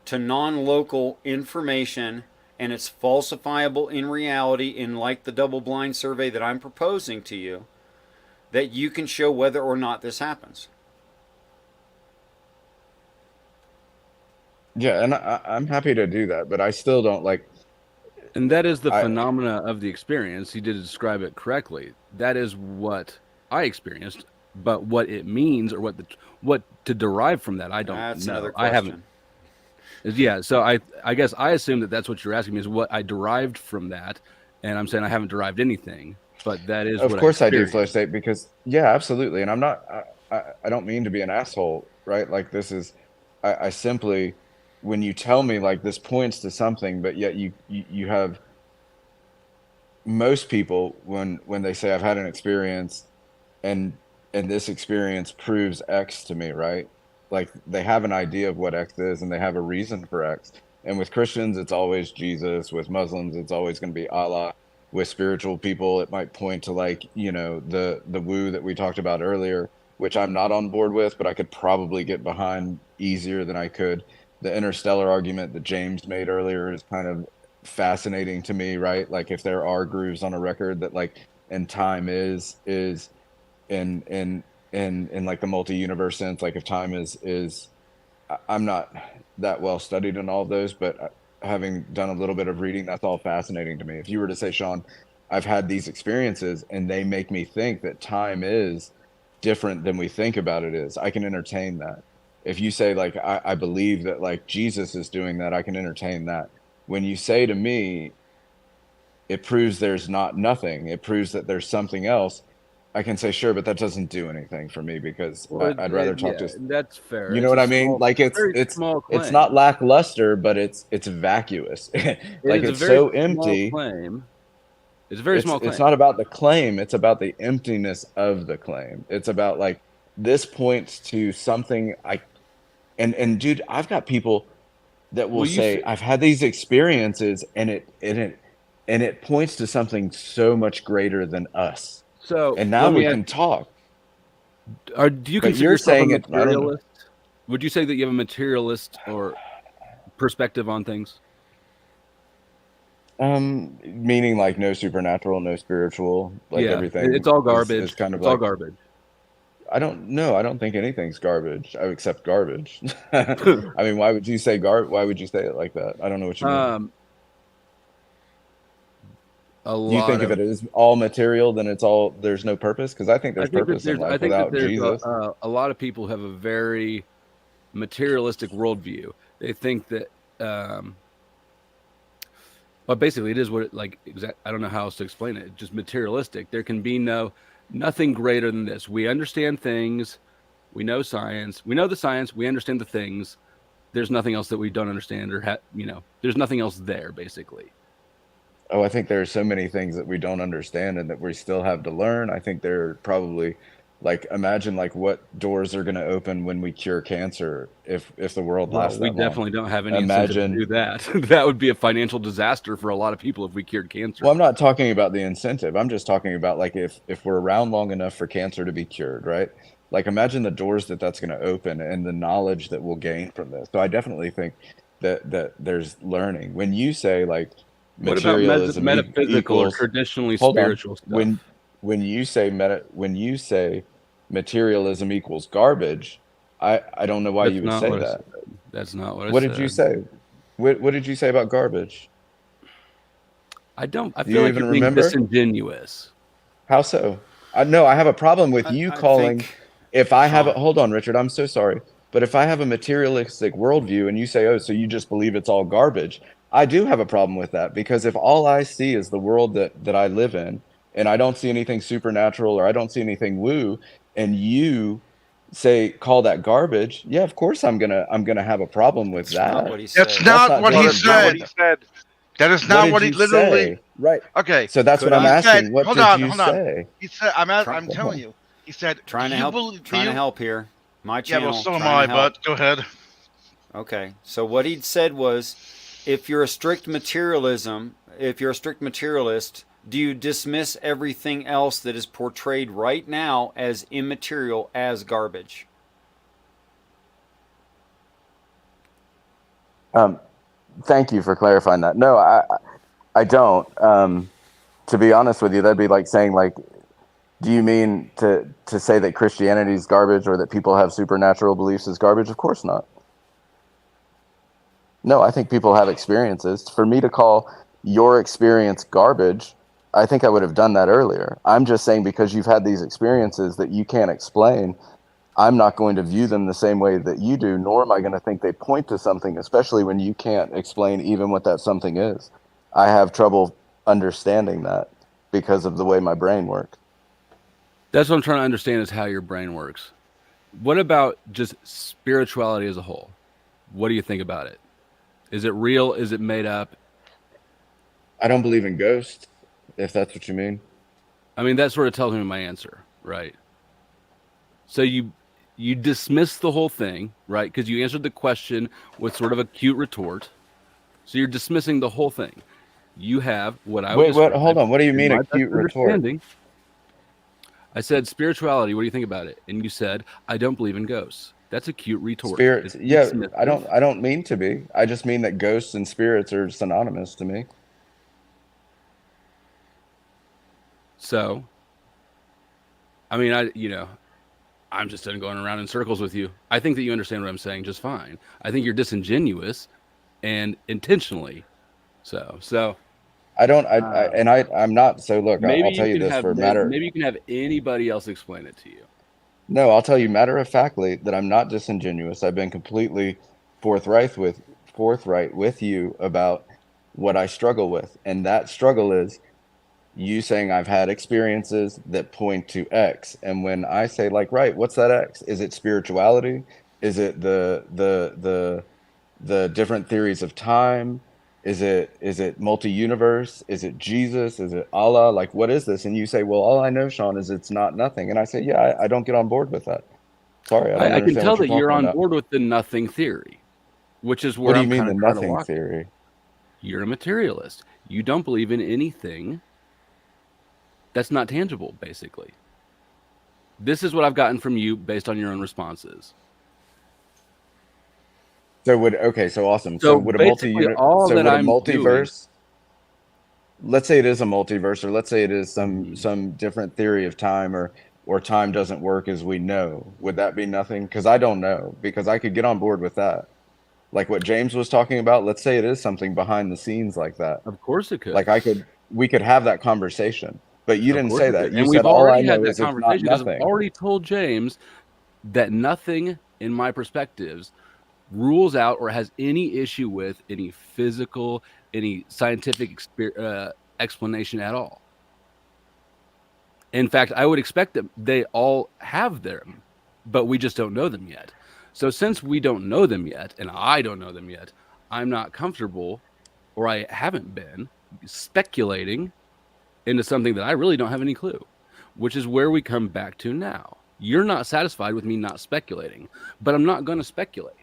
to non-local information, and it's falsifiable in reality, in like the double-blind survey that I'm proposing to you, that you can show whether or not this happens. Yeah, and I'm happy to do that, but I still don't like. And that is the I phenomena of the experience. You did describe it correctly. That is what I experienced, but what it means or what to derive from that, I don't That's know. another I haven't. question. Yeah, so I guess I assume that that's what you're asking me, is what I derived from that, and I'm saying I haven't derived anything, but that is Of what course I do, experienced. Flow State, because yeah, absolutely. And I'm not. I don't mean to be an asshole, right? Like this is. I simply, when you tell me like this points to something, but yet you have most people when they say I've had an experience, and this experience proves X to me, right? Like they have an idea of what X is and they have a reason for X. And with Christians, it's always Jesus. With Muslims, it's always going to be Allah. With spiritual people, it might point to like, the woo that we talked about earlier, which I'm not on board with, but I could probably get behind easier than I could. The interstellar argument that James made earlier is kind of fascinating to me, right? Like if there are grooves on a record that like and time is in like the multi-universe sense, like if time is I'm not that well studied in all of those, but having done a little bit of reading, that's all fascinating to me. If you were to say, Sean, I've had these experiences and they make me think that time is different than we think about it is, I can entertain that. If you say like I believe that like Jesus is doing that, I can entertain that. When you say to me, it proves there's not nothing, it proves that there's something else, I can say sure, but that doesn't do anything for me because I'd rather talk to. That's fair. You know what I mean? Like it's not lackluster, but it's vacuous. Like it's so empty. Claim. It's a very small claim. It's not about the claim. It's about the emptiness of the claim. It's about like this points to something. And dude, I've got people that will say I've had these experiences, and it points to something so much greater than us. So and now we can talk. Do you consider yourself a materialist? Would you say that you have a materialist or perspective on things? Meaning like no supernatural, no spiritual, like everything. It's all garbage. Is kind of it's like, all garbage. I don't know. I don't think anything's garbage. I accept garbage. I mean, why would you say why would you say it like that? I don't know what you mean. You think if it is all material, then there's no purpose? Because I think there's purpose in life without Jesus. A lot of people have a very materialistic worldview. They think that But basically, it is what it like. I don't know how else to explain it. It's just materialistic. There can be nothing greater than this. We understand things. We know science. We know the science. We understand the things. There's nothing else that we don't understand or there's nothing else there basically. Oh, I think there are so many things that we don't understand and that we still have to learn. I think there are probably like imagine like what doors are going to open when we cure cancer if the world Well, lasts we that long. definitely don't have any incentive to do that. That would be a financial disaster for a lot of people if we cured cancer. Well, I'm not talking about the incentive. I'm just talking about like if we're around long enough for cancer to be cured, right? Like imagine the doors that that's going to open and the knowledge that we'll gain from this. So I definitely think that there's learning. When you say like What about materialism metaphysical or equals traditionally hold on. spiritual stuff? When you say materialism equals garbage, I don't know why you would say that. That's not what I said. What did you say? What did you say about garbage? I Do feel you like even you're being remember? disingenuous. How so? No, I have a problem with you I calling. think, If I have a, Sean, hold on, Richard, I'm so sorry. But if I have a materialistic worldview and you say, oh, so you just believe it's all garbage, I do have a problem with that because if all I see is the world that I live in and I don't see anything supernatural or I don't see anything woo, and you say call that garbage, yeah, of course I'm gonna have a problem with that's not that. what he said. That's not what Well, he that's not what said. he said. That is What not did what he you literally. say? Right. Okay. So that's Could what I'm I- He said, asking. What hold did on, you hold on. say? He said, I'm Try- telling you. He said, Trying to do you help. believe? Trying to help here. My Yeah, channel. well, so am trying I. to help. But go ahead. Okay. So what he'd said was, if you're a strict materialist, do you dismiss everything else that is portrayed right now as immaterial as garbage? Thank you for clarifying that. No, I don't. To be honest with you, that'd be like saying like, do you mean to say that Christianity is garbage or that people have supernatural beliefs is garbage? Of course not. No, I think people have experiences. For me to call your experience garbage, I think I would have done that earlier. I'm just saying because you've had these experiences that you can't explain, I'm not going to view them the same way that you do, nor am I going to think they point to something, especially when you can't explain even what that something is. I have trouble understanding that because of the way my brain works. That's what I'm trying to understand is how your brain works. What about just spirituality as a whole? What do you think about it? Is it real? Is it made up? I don't believe in ghosts, if that's what you mean. I mean, that sort of tells me my answer, right? So you dismiss the whole thing, right? Because you answered the question with sort of a cute retort. So you're dismissing the whole thing. You have what I would Wait, describe hold on. What do you in mean my a best cute retort? understanding. I said spirituality. What do you think about it? And you said I don't believe in ghosts. That's a cute retort. Spirits, It's yeah, dismissive. I don't mean to be. I just mean that ghosts and spirits are synonymous to me. So, I mean, I'm just done going around in circles with you. I think that you understand what I'm saying just fine. I think you're disingenuous and intentionally so. I don't. I'm not. So look, Maybe I'll tell you you can this have for matter. maybe you can have anybody else explain it to you. No, I'll tell you matter of factly that I'm not disingenuous. I've been completely forthright with you about what I struggle with, and that struggle is you saying I've had experiences that point to X, and when I say like, right, what's that X? Is it spirituality? Is it the different theories of time? Is it multi-universe? Is it Jesus? Is it Allah? Like, what is this? And you say, well, all I know, Sean, is it's not nothing. And I say, yeah, I don't get on board with that. Sorry, I don't I can understand tell what you're that you're talking on about. board with the nothing theory, which is What where do you I'm mean kind the of trying to nothing walk. theory? You're a materialist. You don't believe in anything that's not tangible, basically. This is what I've gotten from you based on your own responses. So so awesome. So Would a basically, all that I'm doing. multiverse, let's say it is a multiverse, or let's say it is Mhm. some different theory of time, or time doesn't work as we know. Would that be nothing? Because I don't know, because I could get on board with that. Like what James was talking about, let's say it is something behind the scenes like that. Of course it could. Like we could have that conversation. But you Of didn't course say it that. could. You And said we've all I already had know that is it's not conversation because I've nothing. already told James that nothing in my perspectives rules out or has any issue with any physical, any scientific explanation at all. In fact, I would expect that they all have them, but we just don't know them yet. So since we don't know them yet, and I don't know them yet, I'm not comfortable, or I haven't been, speculating into something that I really don't have any clue, which is where we come back to now. You're not satisfied with me not speculating, but I'm not going to speculate.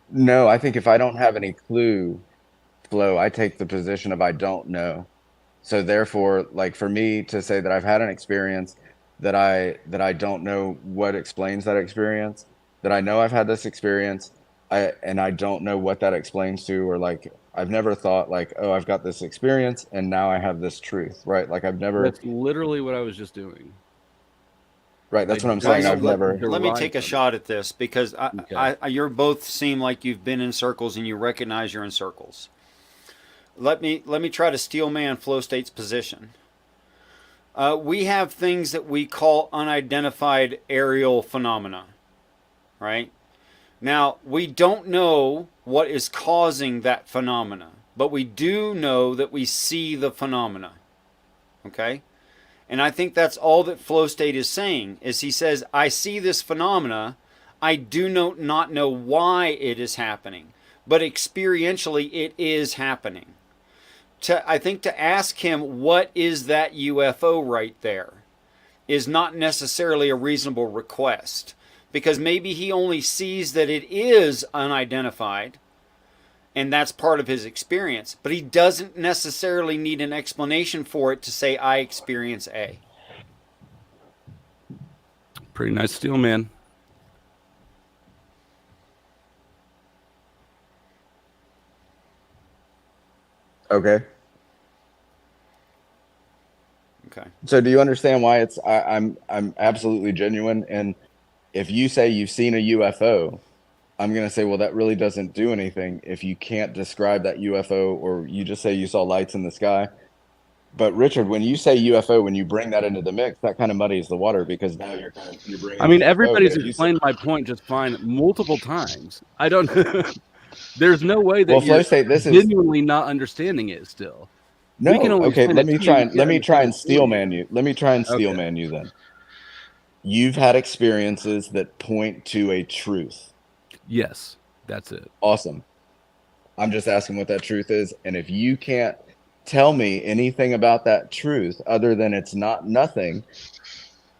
No, I think if I don't have any clue, Flo, I take the position of I don't know. So therefore, like for me to say that I've had an experience that I don't know what explains that experience, that I know I've had this experience, and I don't know what that explains to, or like I've never thought like, oh, I've got this experience and now I have this truth, right? Like I've never, That's literally what I was just doing. right? That's I what I'm don't saying. Guys, know I've what never. the let me right take a one. shot at this because Okay. you're both seem like you've been in circles and you recognize you're in circles. Let me try to steel man Flow State's position. We have things that we call unidentified aerial phenomena, right? Now, we don't know what is causing that phenomena, but we do know that we see the phenomena, okay? And I think that's all that Flow State is saying, is he says, I see this phenomena, I do not know why it is happening, but experientially it is happening. I think to ask him, what is that UFO right there, is not necessarily a reasonable request. Because maybe he only sees that it is unidentified, and that's part of his experience. But he doesn't necessarily need an explanation for it to say, I experience A. Pretty nice steel man. Okay. Okay. So do you understand why I'm absolutely genuine? And if you say you've seen a UFO, I'm gonna say, well, that really doesn't do anything if you can't describe that UFO, or you just say you saw lights in the sky. But Richard, when you say UFO, when you bring that into the mix, that kind of muddies the water because now you're bringing I mean, UFO. But everybody's if you say, explained my point just fine multiple times. I don't. There's no way well, that Flow you're State, this is genuinely not understanding it. Still, we can no, only okay. explain it to you. We Let can't me try understand and it for steel you. man you. Let me try and steel Okay. man you then. You've had experiences that point to a truth. Yes, that's it. Awesome. I'm just asking what that truth is. And if you can't tell me anything about that truth other than it's not nothing,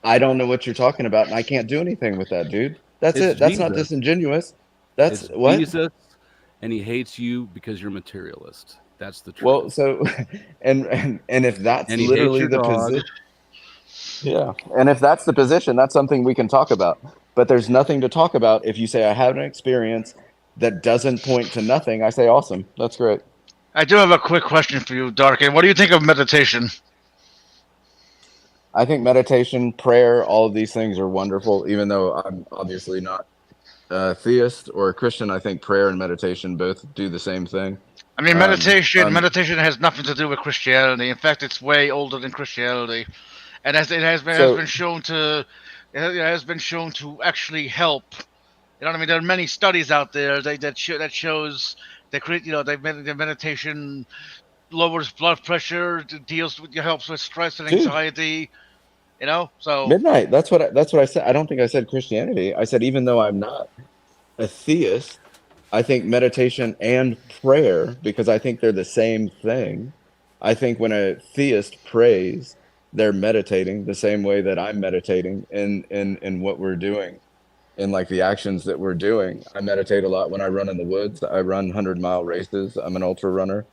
I don't know what you're talking about, and I can't do anything with that, dude. That's It's it. That's not Jesus. disingenuous. That's It's what? Jesus, and he hates you because you're materialist. That's the truth. Well, so and if that's And he hates literally your the dog. position, yeah. And if that's the position, that's something we can talk about. But there's nothing to talk about if you say I have an experience that doesn't point to nothing. I say awesome. That's great. I do have a quick question for you, Darkin. What do you think of meditation? I think meditation, prayer, all of these things are wonderful, even though I'm obviously not a theist or a Christian. I think prayer and meditation both do the same thing. I mean, Um, um, meditation has nothing to do with Christianity. In fact, it's way older than Christianity, and as it has so, been shown to, it has been shown to actually help. You know what I mean? There are many studies out there that shows that the meditation lowers blood pressure, deals with helps with stress and dude, anxiety. You know, so midnight. That's what I said. I don't think I said Christianity. I said even though I'm not a theist, I think meditation and prayer, because I think they're the same thing. I think when a theist prays, they're meditating the same way that I'm meditating in what we're doing, in like the actions that we're doing. I meditate a lot when I run in the woods. I run 100-mile races. I'm an ultra runner.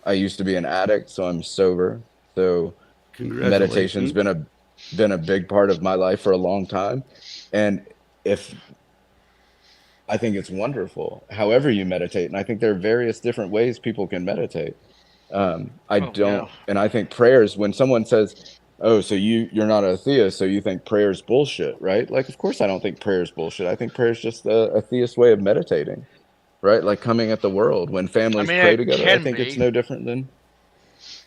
I used to be an addict, so I'm sober. So meditation's Congratulations. been a big part of my life for a long time. And if I think it's wonderful, however you meditate, and I think there are various different ways people can meditate. I oh yeah. don't, and I think prayers, when someone says, "Oh, so you're not a theist, so you think prayer's bullshit," right? Like, of course, I don't think prayer's bullshit. I think prayer's just a theist way of meditating, right? Like coming at the world. When I families mean, pray it together, I can think it's be no different than.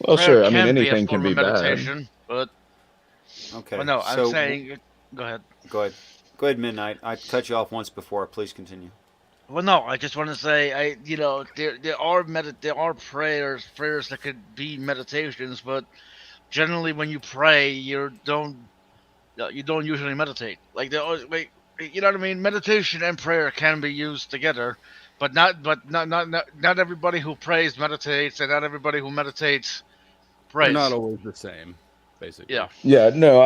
Well, prayer sure. I mean, can be a anything can form of be bad. meditation, but Okay. well, no, I'm So saying. Go ahead. go ahead. Go ahead, Midnight. I cut you off once before. Please continue. Well, no, I just want to say, there are prayers that could be meditations, but generally when you pray, you don't usually meditate. Like they always like you know what I mean. Meditation and prayer can be used together, but not everybody who prays meditates, and not everybody who meditates They're not prays. always the same, basically. Yeah. Yeah, no,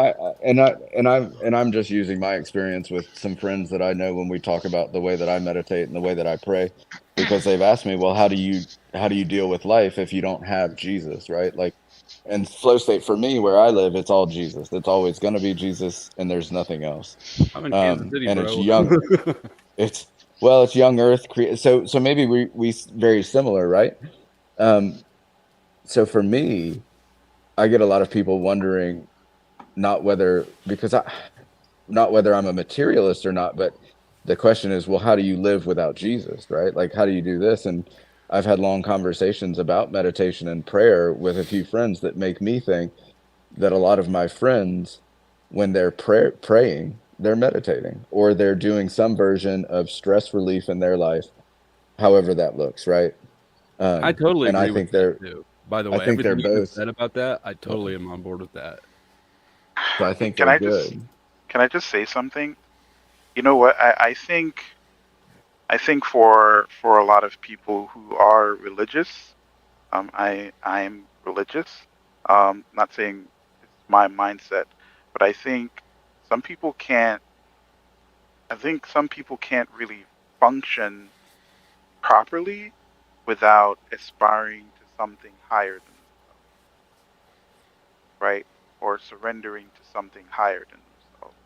I'm just using my experience with some friends that I know when we talk about the way that I meditate and the way that I pray, because they've asked me, well, how do you deal with life if you don't have Jesus, right? Like, and flow state for me, where I live, it's all Jesus. It's always going to be Jesus, and there's nothing else. I'm in Kansas City, And it's bro. young. It's well, it's young Earth. So maybe we very similar, right? Um, so for me, I get a lot of people wondering not whether because I not whether I'm a materialist or not, but the question is, well, how do you live without Jesus, right? Like, how do you do this? And I've had long conversations about meditation and prayer with a few friends that make me think that a lot of my friends, when they're praying, they're meditating or they're doing some version of stress relief in their life, however that looks, right? I totally And agree with that too. By the I way, think they're everything you just both, said about that, I yeah. totally am on board with that. So I think Can they're I just good. can I just say something? You know what? I think for a lot of people who are religious, I'm religious. Not saying it's my mindset, but some people can't. I think some people can't really function properly without aspiring to something higher than themselves, right? Or surrendering to something higher than themselves.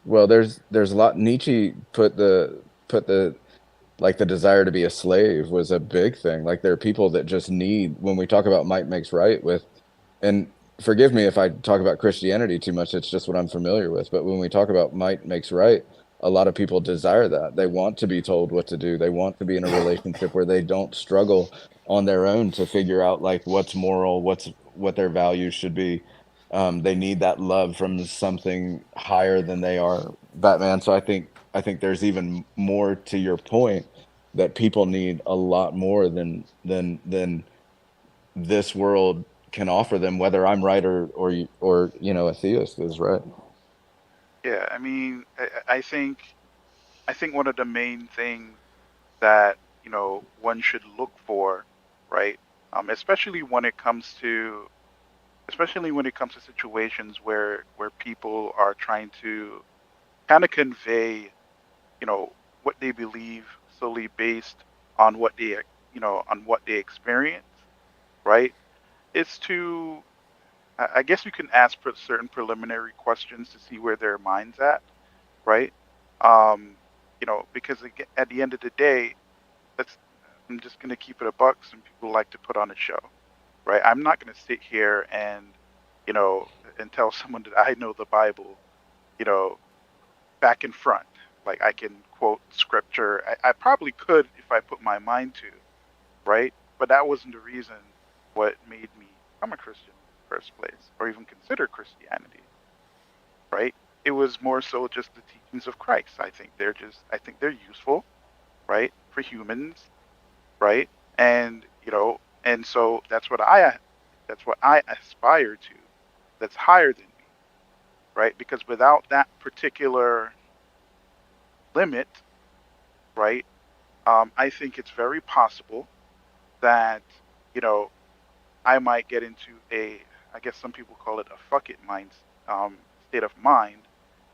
Well, there's a lot. Nietzsche put the like the desire to be a slave was a big thing. Like there are people that just need when we talk about might makes right with, and forgive me if I talk about Christianity too much. It's just what I'm familiar with. But when we talk about might makes right, a lot of people desire that. They want to be told what to do. They want to be in a relationship where they don't struggle on their own to figure out like what's moral, what their values should be. They need that love from something higher than they are, Batman. So I think there's even more to your point that people need a lot more than this world can offer them, whether I'm right or a theist is right. yeah, I mean, I think one of the main things that one should look for, right? Especially when it comes to situations where people are trying to kind of convey what they believe solely based on what they experience, right? It's to I guess you can ask certain preliminary questions to see where their mind's at, right? Um, because at the end of the day, that's I'm just gonna keep it a buck. Some people like to put on a show, right? I'm not gonna sit here you know, and tell someone that I know the Bible, you know, back and front. Like I can quote scripture. I probably could if I put my mind to, right? But that wasn't the reason what made me become a Christian in the first place, or even consider Christianity, right? It was more so just the teachings of Christ. I think they're useful, right, for humans, right? And and so that's what I aspire to. That's higher than me, right? Because without that particular limit, right, I think it's very possible that you know I might get into I guess some people call it a fuck it state of mind,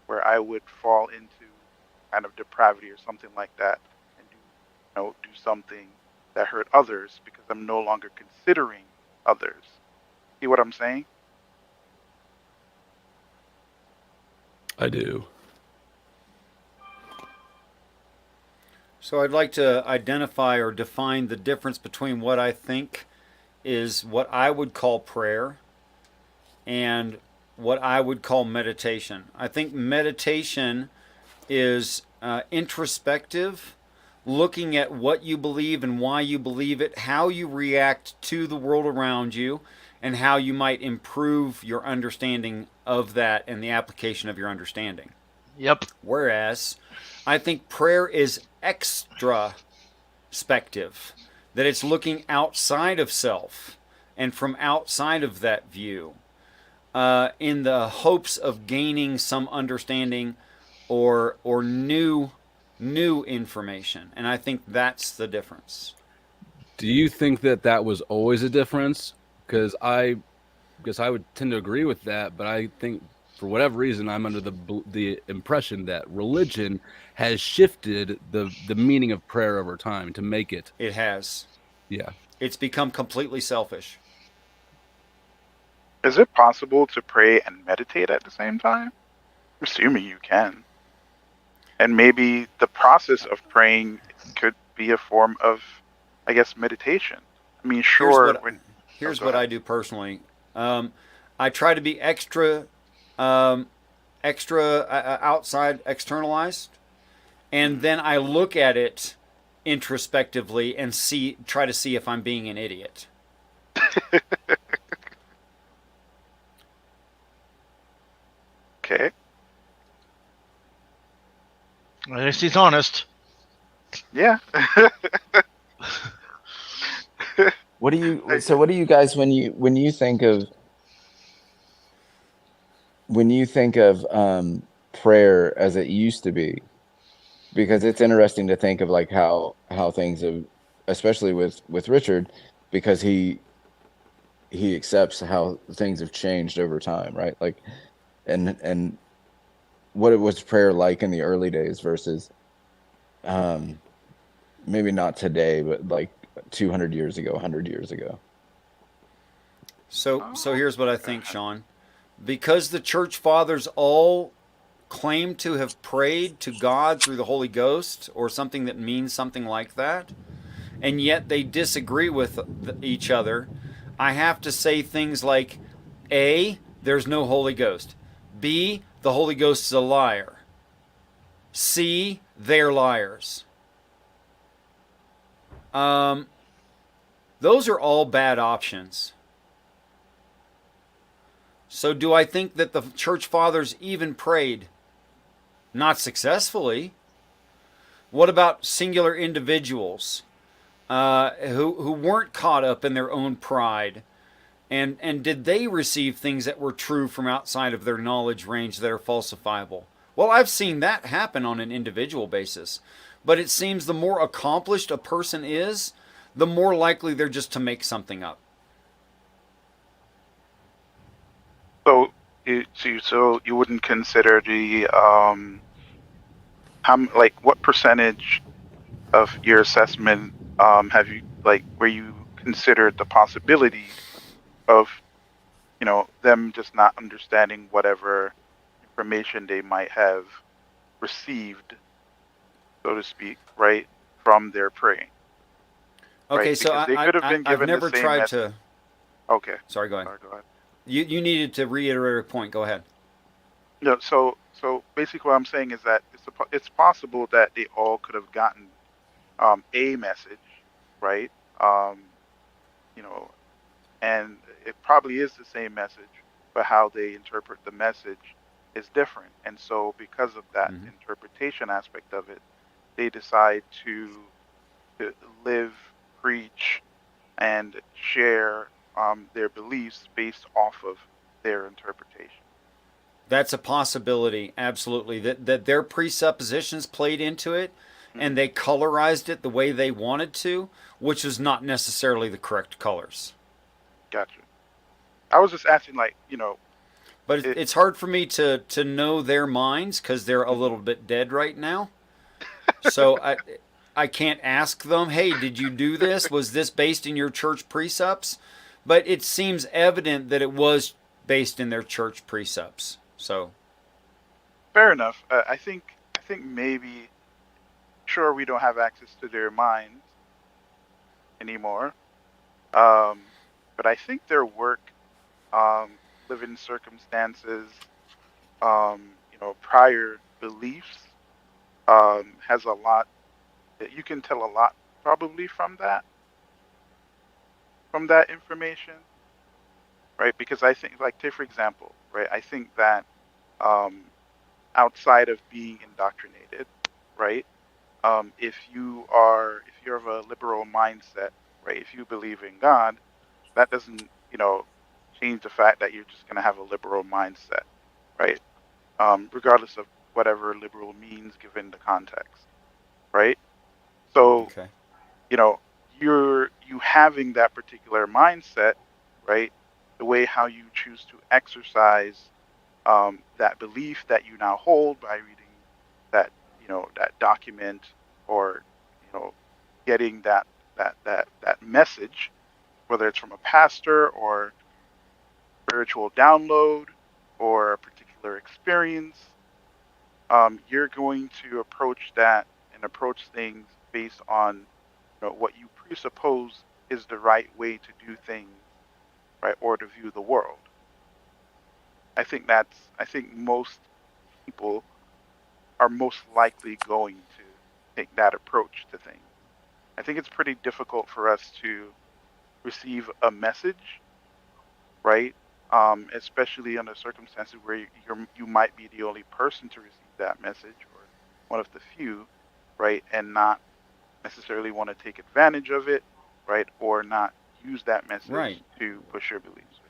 where I would fall into kind of depravity or something like that, and do something that hurt others because I'm no longer considering others. See what I'm saying? I do. So I'd like to identify or define the difference between what I think is what I would call prayer and what I would call meditation. I think meditation is introspective, looking at what you believe and why you believe it, how you react to the world around you, and how you might improve your understanding of that and the application of your understanding. Yep. Whereas I think prayer is extraspective, that it's looking outside of self and from outside of that view, in the hopes of gaining some understanding or new information. And I think that's the difference. Do you think that that was always a difference? Because I guess I would tend to agree with that, but I think for whatever reason I'm under the impression that religion has shifted the meaning of prayer over time to make it, It has. yeah. It's become completely selfish. Is it possible to pray and meditate at the same time? Assuming you can. And maybe the process of praying could be a form of, I guess, meditation. I mean, Here's sure, what when. Oh, here's go what ahead. I do personally. I try to be um, extra outside externalized, and then I look at it introspectively and try to see if I'm being an idiot. Okay. At least he's honest. Yeah. What do you I- so what do you guys when you think of prayer as it used to be? Because it's interesting to think of like how things have, especially with Richard, because he accepts how things have changed over time, right? Like and what it was prayer like in the early days versus um maybe not today, but like 200 years ago, 100 years ago. So oh, here's what I go think, ahead. Sean. Because the church fathers all claim to have prayed to God through the Holy Ghost or something that means something like that, and yet they disagree with each other, I have to say things like A, there's no Holy Ghost. B, the Holy Ghost is a liar. C, they're liars. Um, those are all bad options. So, do I think that the church fathers even prayed? Not successfully. What about singular individuals who weren't caught up in their own pride? And did they receive things that were true from outside of their knowledge range that are falsifiable? Well, I've seen that happen on an individual basis. But it seems the more accomplished a person is, the more likely they're just to make something up. So, so you wouldn't consider the like what percentage of your assessment have you like where you considered the possibility of them just not understanding whatever information they might have received, so to speak, right, from their praying, right? Okay, so Because they could have been I've given the never same tried message. to. Okay, Sorry, go ahead. sorry, go ahead. You needed to reiterate a point. Go ahead. No, so basically what I'm saying is that it's possible that they all could have gotten a message, right? Um, you know, and it probably is the same message, but how they interpret the message is different. And so because of that Mm-hmm. interpretation aspect of it, they decide to live, preach, and share their beliefs based off of their interpretation. That's a possibility, absolutely. That their presuppositions played into it, and Hmm. they colorized it the way they wanted to, which is not necessarily the correct colors. Gotcha. I was just asking, like, But it. it's hard for me to know their minds because they're a Mhm. little bit dead right now. So I can't ask them, hey, did you do this? Was this based in your church precepts? But it seems evident that it was based in their church precepts. So Fair enough. I think maybe sure we don't have access to their minds anymore. Um, but I think their work, living circumstances, prior beliefs, has a lot that you can tell a lot probably from that information, right? Because I think, like, take for example, right? I think that um, outside of being indoctrinated, right? If you have a liberal mindset, right? If you believe in God, that doesn't, change the fact that you're just going to have a liberal mindset, right? Regardless of whatever liberal means given the context, right? So, Okay. you know, you having that particular mindset, right? The way how you choose to exercise that belief that you now hold by reading that, that document, or, you know, getting that message, whether it's from a pastor or spiritual download or a particular experience, you're going to approach that and approach things based on, what you presuppose is the right way to do things, right, or to view the world. I think most people are most likely going to take that approach to things. I think it's pretty difficult for us to receive a message, right? Especially under circumstances where you might be the only person to receive that message, or one of the few, right? And not necessarily want to take advantage of it, right? Or not use that Right. message to push your beliefs.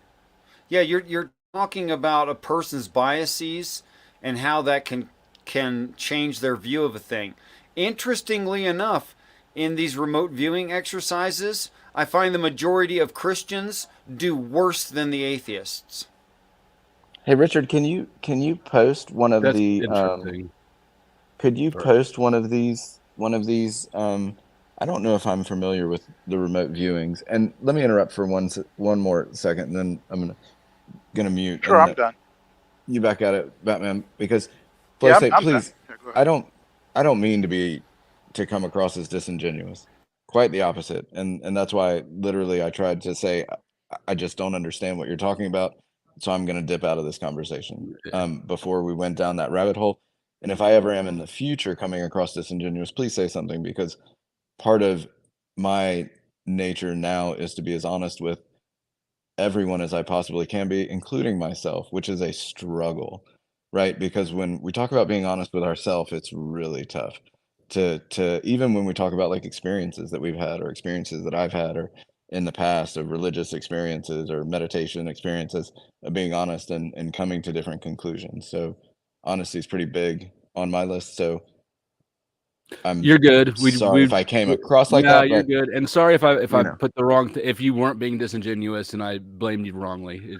Yeah, you're talking about a person's biases and how that can change their view of a thing. Interestingly enough, in these remote viewing exercises, I find the majority of Christians do worse than the atheists. Hey Richard, can you post one of That's the interesting. could you Sorry. post one of these I don't know if I'm familiar with the remote viewings. And let me interrupt for one more second, and then I'm gonna mute Sure, I'm and done. you back at it, Batman, because Flow Yeah, State, I'm done. please, Yeah, go I ahead. don't I don't mean to come across as disingenuous. Quite the opposite. And that's why literally I tried to say I just don't understand what you're talking about. So I'm gonna dip out of this conversation before we went down that rabbit hole. And if I ever am in the future coming across disingenuous, please say something, because part of my nature now is to be as honest with everyone as I possibly can be, including myself, which is a struggle, right? Because when we talk about being honest with ourselves, it's really tough to even when we talk about like experiences that we've had or experiences that I've had or in the past of religious experiences or meditation experiences of being honest and coming to different conclusions. So honesty is pretty big on my list. So I'm You're good. sorry if I came across like No, that, you're but good. And sorry if I you know. put the wrong if you weren't being disingenuous and I blamed you wrongly.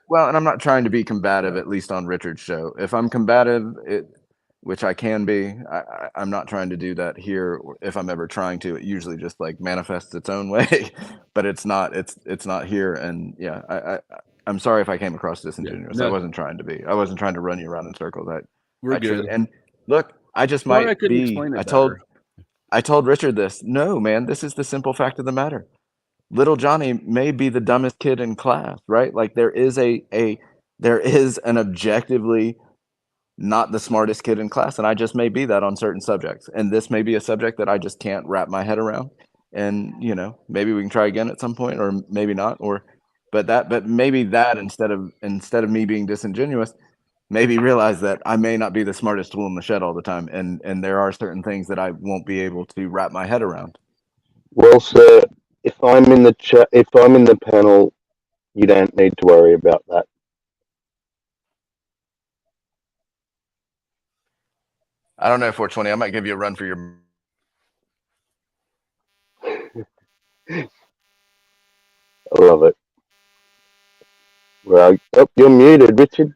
Well, and I'm not trying to be combative, Yeah. at least on Richard's show. If I'm combative, which I can be, I'm not trying to do that here. If I'm ever trying to, it usually just like manifests its own way, but it's not. It's not here. And yeah, I'm sorry if I came across Yeah. disingenuous. I No, wasn't trying to be. I wasn't trying to run you around in circles. we're I truly, good. and look, I just Sorry I might couldn't be. explain I it told better. I told Richard this. No, man, this is the simple fact of the matter. Little Johnny may be the dumbest kid in class, right? Like there is an objectively not the smartest kid in class, and I just may be that on certain subjects. And this may be a subject that I just can't wrap my head around. And maybe we can try again at some point, or maybe not, but maybe that instead of me being disingenuous, maybe realize that I may not be the smartest tool in the shed all the time, and there are certain things that I won't be able to wrap my head around. Well, sir, if I'm in the if I'm in the panel, you don't need to worry about that. I don't know, 420. I might give you a run for your. I love it. Oh, you're muted, Richard.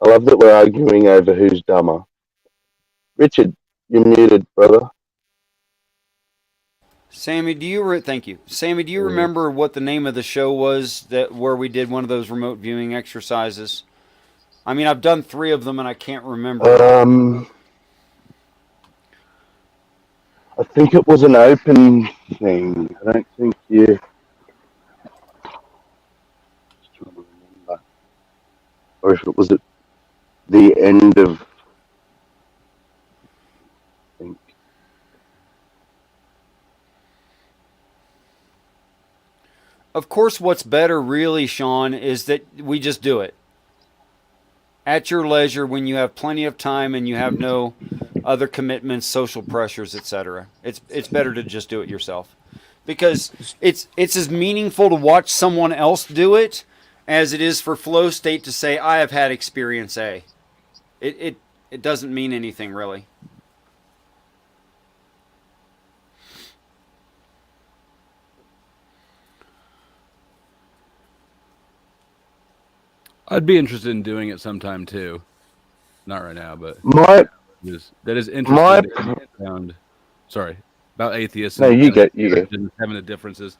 I love that we're arguing over who's dumber. Richard, you're muted, brother. Sammy, thank you. Sammy, do you Mm. remember what the name of the show was that where we did one of those remote viewing exercises? I mean, I've done 3 of them and I can't remember. I think it was an open thing. I don't think you. Just trying to remember, or if it was at the end of. I think. Of course, what's better really, Sean, is that we just do it. at your leisure when you have plenty of time and you have no other commitments, social pressures, etc. It's better to just do it yourself, because it's as meaningful to watch someone else do it as it is for flow state to say I have had experience A. It doesn't mean anything really. I'd be interested in doing it sometime too. Not right now, but My that is my interesting. Around, sorry, about atheists no, and you get you go. having the differences.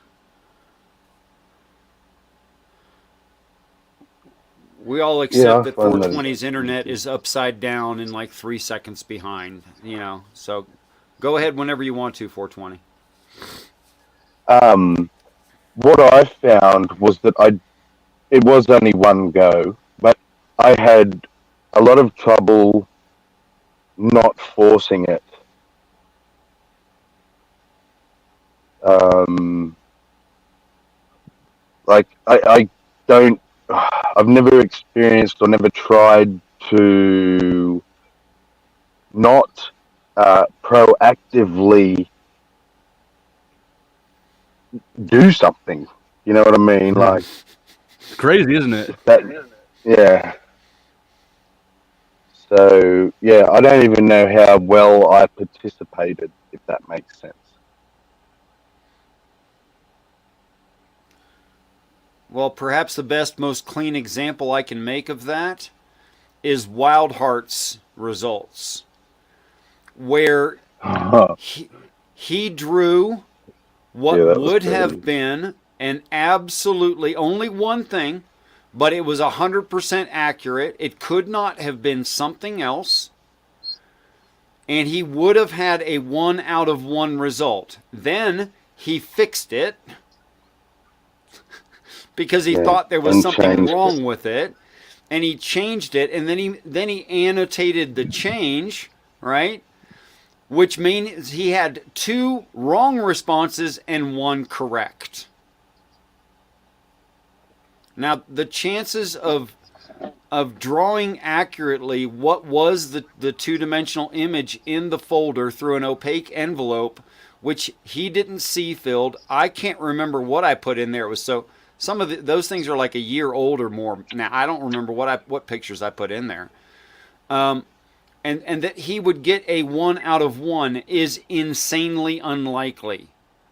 We all Yeah, I accept that find that 420's internet is upside down and like 3 seconds behind, So go ahead whenever you want to, 420. What I found was that it was only one go, but I had a lot of trouble not forcing it. Like I don't, I've never experienced or never tried to not proactively do something. You know what I mean? Like It's crazy, isn't it? that. Yeah. So yeah, I don't even know how well I participated, if that makes sense. Well, perhaps the best, most clean example I can make of that is Wild Heart's results, where he drew what Yeah, that was would crazy. have been an absolutely only one thing, but it was 100% accurate. It could not have been something else. And he would have had a 1 out of 1 result. Then he fixed it because he thought there was and something changed wrong it. with it, and he changed it, and then he annotated the change, right? Which means he had 2 wrong responses and 1 correct. Now, the chances of drawing accurately what was the two-dimensional image in the folder through an opaque envelope, which he didn't see filled. I can't remember what I put in there. It was so some of those things are like a year old or more now. I don't remember what pictures I put in there. And that he would get a 1 out of 1 is insanely unlikely.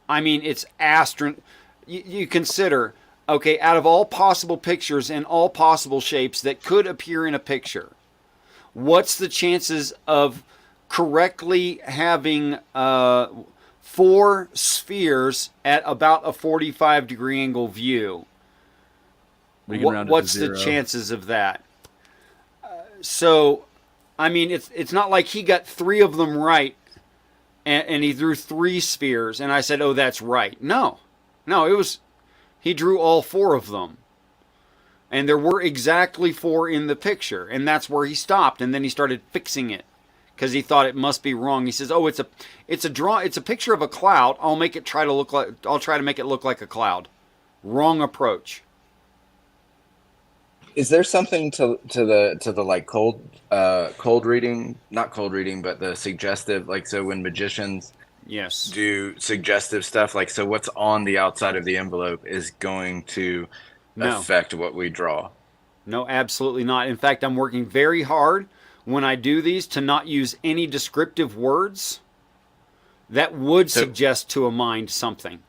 I mean, it's you consider, okay, out of all possible pictures and all possible shapes that could appear in a picture, what's the chances of correctly having 4 spheres at about a 45-degree angle view? What's the chances of that? So, I mean, it's not like he got 3 of them right, and he drew 3 spheres, and I said, "Oh, that's right." No, it was he drew all 4 of them, and there were exactly 4 in the picture, and that's where he stopped, and then he started fixing it because he thought it must be wrong. He says, "Oh, it's a picture of a cloud. I'll try to make it look like a cloud." Wrong approach. Is there something to the like cold reading, not cold reading, but the suggestive, like, so when magicians Yes. do suggestive stuff, like, so what's on the outside of the envelope is going to affect what we draw? No, absolutely not. In fact, I'm working very hard when I do these to not use any descriptive words that would suggest to a mind something.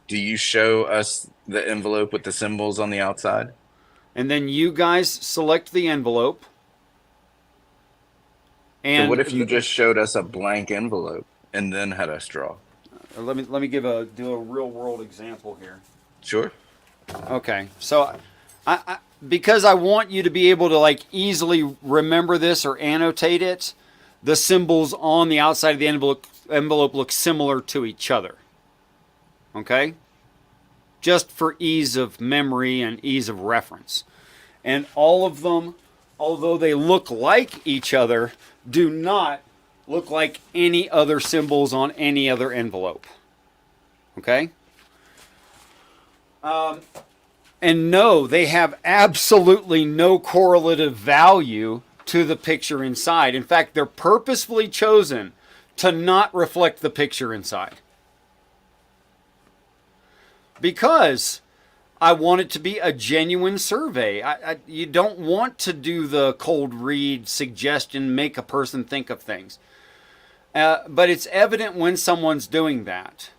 Do you show us the envelope with the symbols on the outside? And then you guys select the envelope. And so what if you just showed us a blank envelope and then had us draw? Let me do a real world example here. Sure. Okay, so because I want you to be able to like easily remember this or annotate it, the symbols on the outside of the envelope look similar to each other. Okay? Just for ease of memory and ease of reference. And all of them, although they look like each other, do not look like any other symbols on any other envelope. Okay? And no, they have absolutely no correlative value to the picture inside. In fact, they're purposefully chosen to not reflect the picture inside. Because I want it to be a genuine survey. You don't want to do the cold read suggestion, make a person think of things. But it's evident when someone's doing that.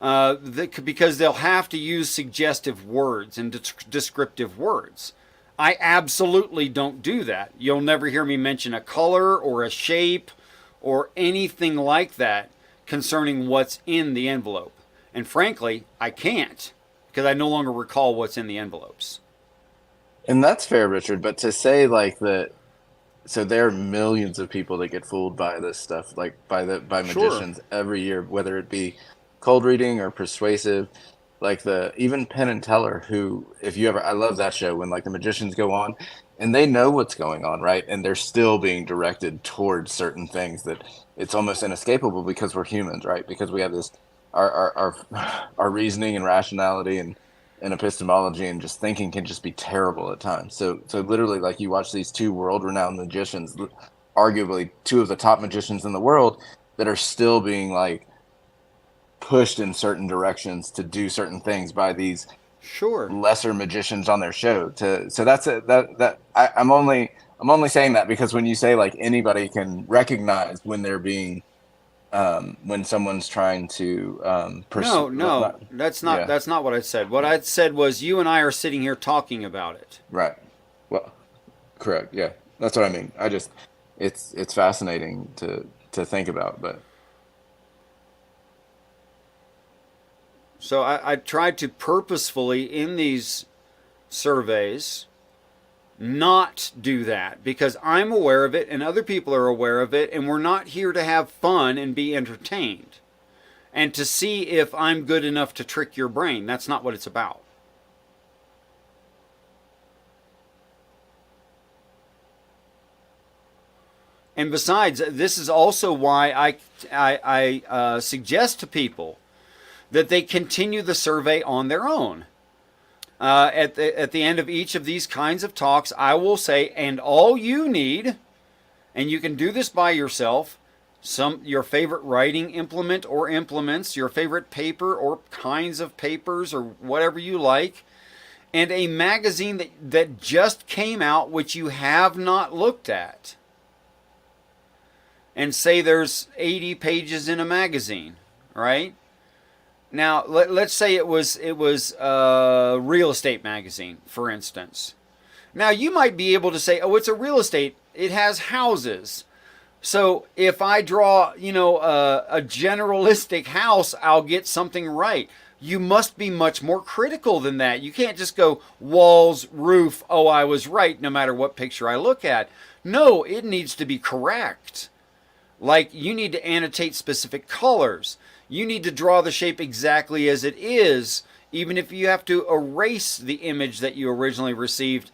Because they'll have to use suggestive words and descriptive words. I absolutely don't do that. You'll never hear me mention a color or a shape or anything like that concerning what's in the envelope. And frankly, I can't, because I no longer recall what's in the envelopes. And that's fair, Richard. But to say like that, so there are millions of people that get fooled by this stuff, like by magicians every year, whether it be cold reading or persuasive, like even Penn and Teller, who, if you ever, I love that show when like the magicians go on and they know what's going on, right? And they're still being directed towards certain things that it's almost inescapable because we're humans, right? Because we have this, our reasoning and rationality and epistemology and just thinking can just be terrible at times. So literally, like, you watch these two world-renowned magicians, arguably two of the top magicians in the world, that are still being like pushed in certain directions to do certain things by these lesser magicians on their show. I'm only saying that because when you say like anybody can recognize when they're being when someone's trying to that's not what I said. What I said was you and I are sitting here talking about it. Right. Well, correct. Yeah, that's what I mean. It's fascinating to think about, but. So I tried to purposefully in these surveys not do that because I'm aware of it and other people are aware of it, and we're not here to have fun and be entertained and to see if I'm good enough to trick your brain. That's not what it's about. And besides, this is also why I suggest to people that they continue the survey on their own. At the end of each of these kinds of talks, I will say, and all you need, and you can do this by yourself, your favorite writing implement or implements, your favorite paper or kinds of papers or whatever you like, and a magazine that just came out which you have not looked at. And say there's 80 pages in a magazine, right? Now, let's say it was a real estate magazine, for instance. Now, you might be able to say, oh, it's a real estate. It has houses. So if I draw, a generalistic house, I'll get something right. You must be much more critical than that. You can't just go walls, roof, oh, I was right, no matter what picture I look at. No, it needs to be correct. Like, you need to annotate specific colors. You need to draw the shape exactly as it is, even if you have to erase the image that you originally received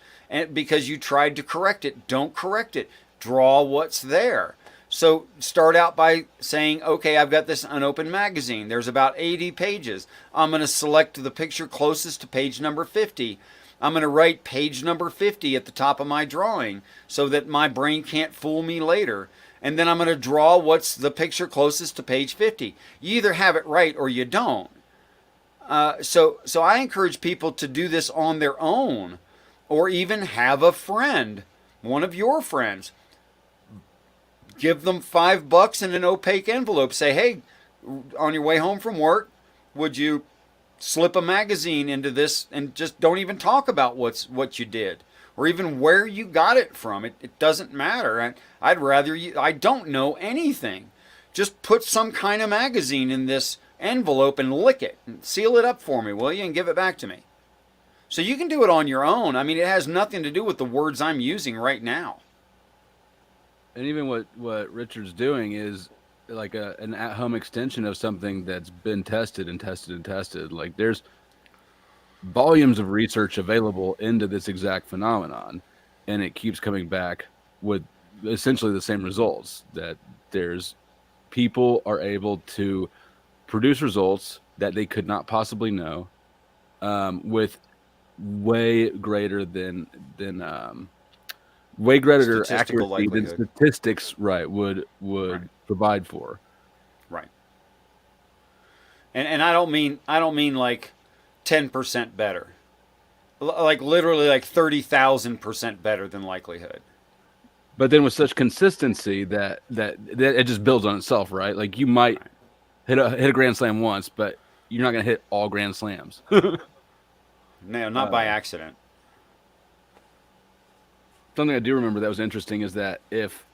because you tried to correct it. Don't correct it. Draw what's there. So start out by saying, okay, I've got this unopened magazine. There's about 80 pages. I'm going to select the picture closest to page number 50. I'm going to write page number 50 at the top of my drawing so that my brain can't fool me later. And then I'm going to draw what's the picture closest to page 50. You either have it right or you don't. So I encourage people to do this on their own, or even have a friend, one of your friends. Give them $5 in an opaque envelope. Say, hey, on your way home from work, would you slip a magazine into this, and just don't even talk about what you did. Or even where you got it from. It doesn't matter. I'd rather I don't know anything. Just put some kind of magazine in this envelope and lick it. And seal it up for me, will you? And give it back to me. So you can do it on your own. I mean, it has nothing to do with the words I'm using right now. And even what Richard's doing is like an at-home extension of something that's been tested and tested and tested. Like, there's volumes of research available into this exact phenomenon, and it keeps coming back with essentially the same results, that there's people are able to produce results that they could not possibly know with way greater than way greater Statistical accuracy than likelihood. statistics, right, would Right. provide for. Right. And I don't mean like 10% better. Like literally like 30,000% better than likelihood. But then with such consistency that it just builds on itself, right? Like you might hit a grand slam once, but you're not going to hit all grand slams. No, not by accident. Something I do remember that was interesting is that if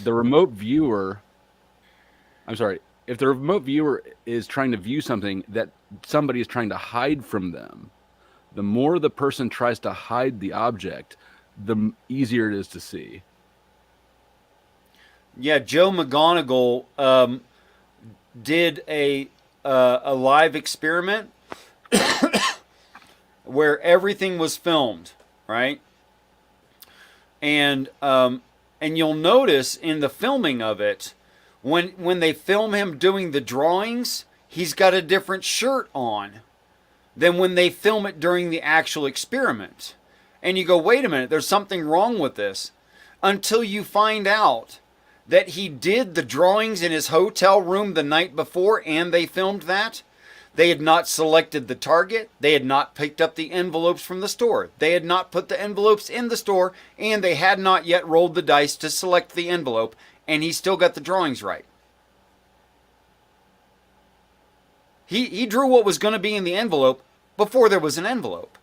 the remote viewer is trying to view something that somebody is trying to hide from them, the more the person tries to hide the object, the easier it is to see. Yeah, Joe McGonigal did a live experiment where everything was filmed, right? And you'll notice in the filming of it, when they film him doing the drawings, he's got a different shirt on than when they film it during the actual experiment. And you go, wait a minute, there's something wrong with this. Until you find out that he did the drawings in his hotel room the night before and they filmed that. They had not selected the target. They had not picked up the envelopes from the store. They had not put the envelopes in the store, and they had not yet rolled the dice to select the envelope, and he still got the drawings right. He drew what was going to be in the envelope before there was an envelope.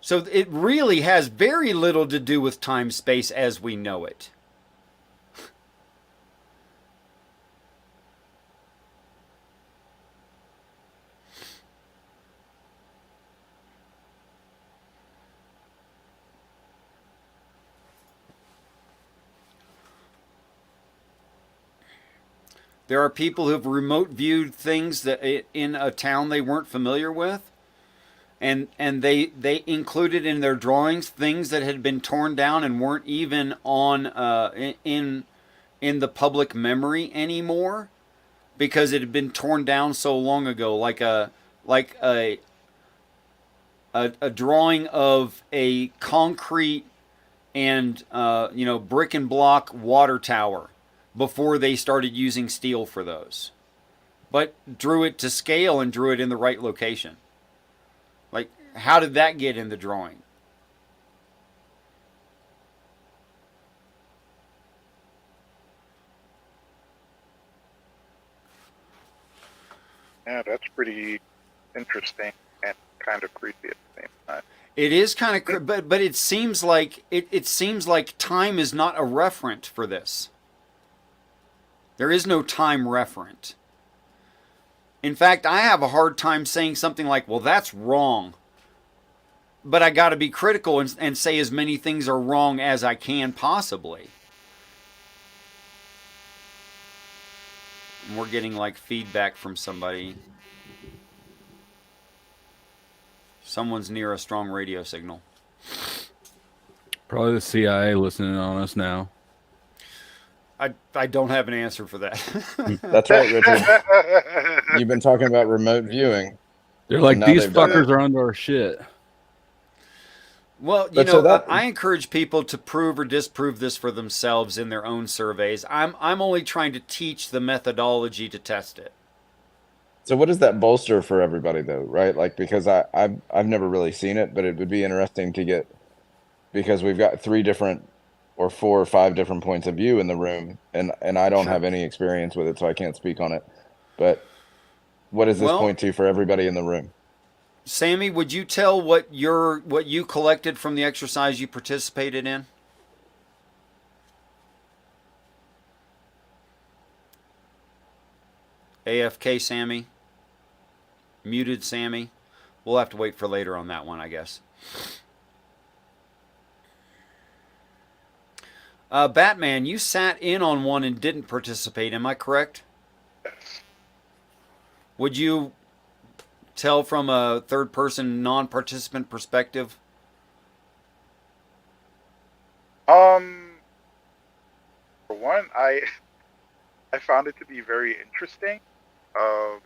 So it really has very little to do with time-space as we know it. There are people who've remote viewed things that in a town they weren't familiar with. And they included in their drawings things that had been torn down and weren't even on in the public memory anymore because it had been torn down so long ago, like a drawing of a concrete and brick and block water tower before they started using steel for those, but drew it to scale and drew it in the right location. Like, how did that get in the drawing? Yeah, that's pretty interesting and kind of creepy at the same time. It is kind of, but it seems like it seems like time is not a referent for this. There is no time referent. In fact, I have a hard time saying something like, "Well, that's wrong." But I got to be critical and say as many things are wrong as I can possibly. And we're getting like feedback from somebody. Someone's near a strong radio signal. Probably the CIA listening on us now. I don't have an answer for that. That's right, Richard. You've been talking about remote viewing. They're like, now these they've done fuckers are under our shit. Well, But so that- I encourage people to prove or disprove this for themselves in their own surveys. I'm only trying to teach the methodology to test it. So what does that bolster for everybody though, right? Like, because I've never really seen it, but it would be interesting to get, because we've got 3 different or 4 or 5 different points of view in the room, and I don't Sure. have any experience with it, so I can't speak on it. But what does this Well- point to for everybody in the room? Sammy, would you tell what you collected from the exercise you participated in? AFK Sammy. Muted Sammy. We'll have to wait for later on that one, I guess. Batman, you sat in on one and didn't participate, am I correct? Would you tell from a third-person non-participant perspective? For one, I found it to be very interesting. Um,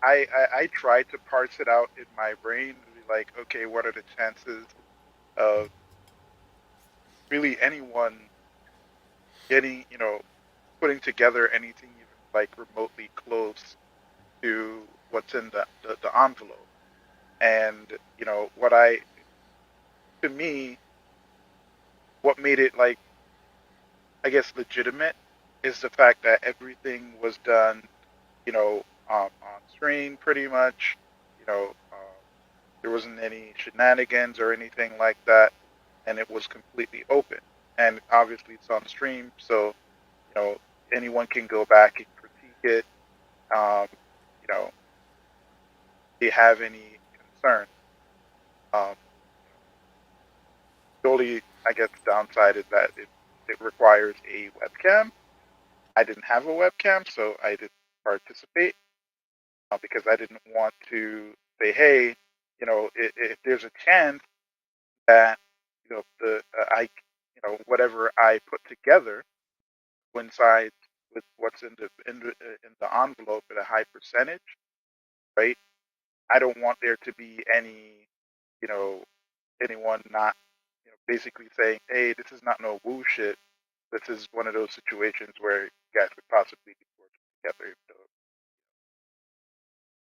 I tried to parse it out in my brain and be like, okay, what are the chances of really anyone getting, putting together anything even like remotely close to what's in the envelope? And, to me, what made it like, I guess, legitimate is the fact that everything was done, on screen pretty much. There wasn't any shenanigans or anything like that, and it was completely open. And obviously, it's on stream, so you know anyone can go back and critique it. Um, you know, if they have any concern. Um, the only, I guess, downside is that it requires a webcam. I didn't have a webcam, so I didn't participate because I didn't want to say, hey, if there's a chance that the I whatever I put together coincides with what's in the envelope at a high percentage, right? I don't want there to be any you know anyone not basically saying, hey, this is not no woo shit. This is one of those situations where you guys could possibly be working together.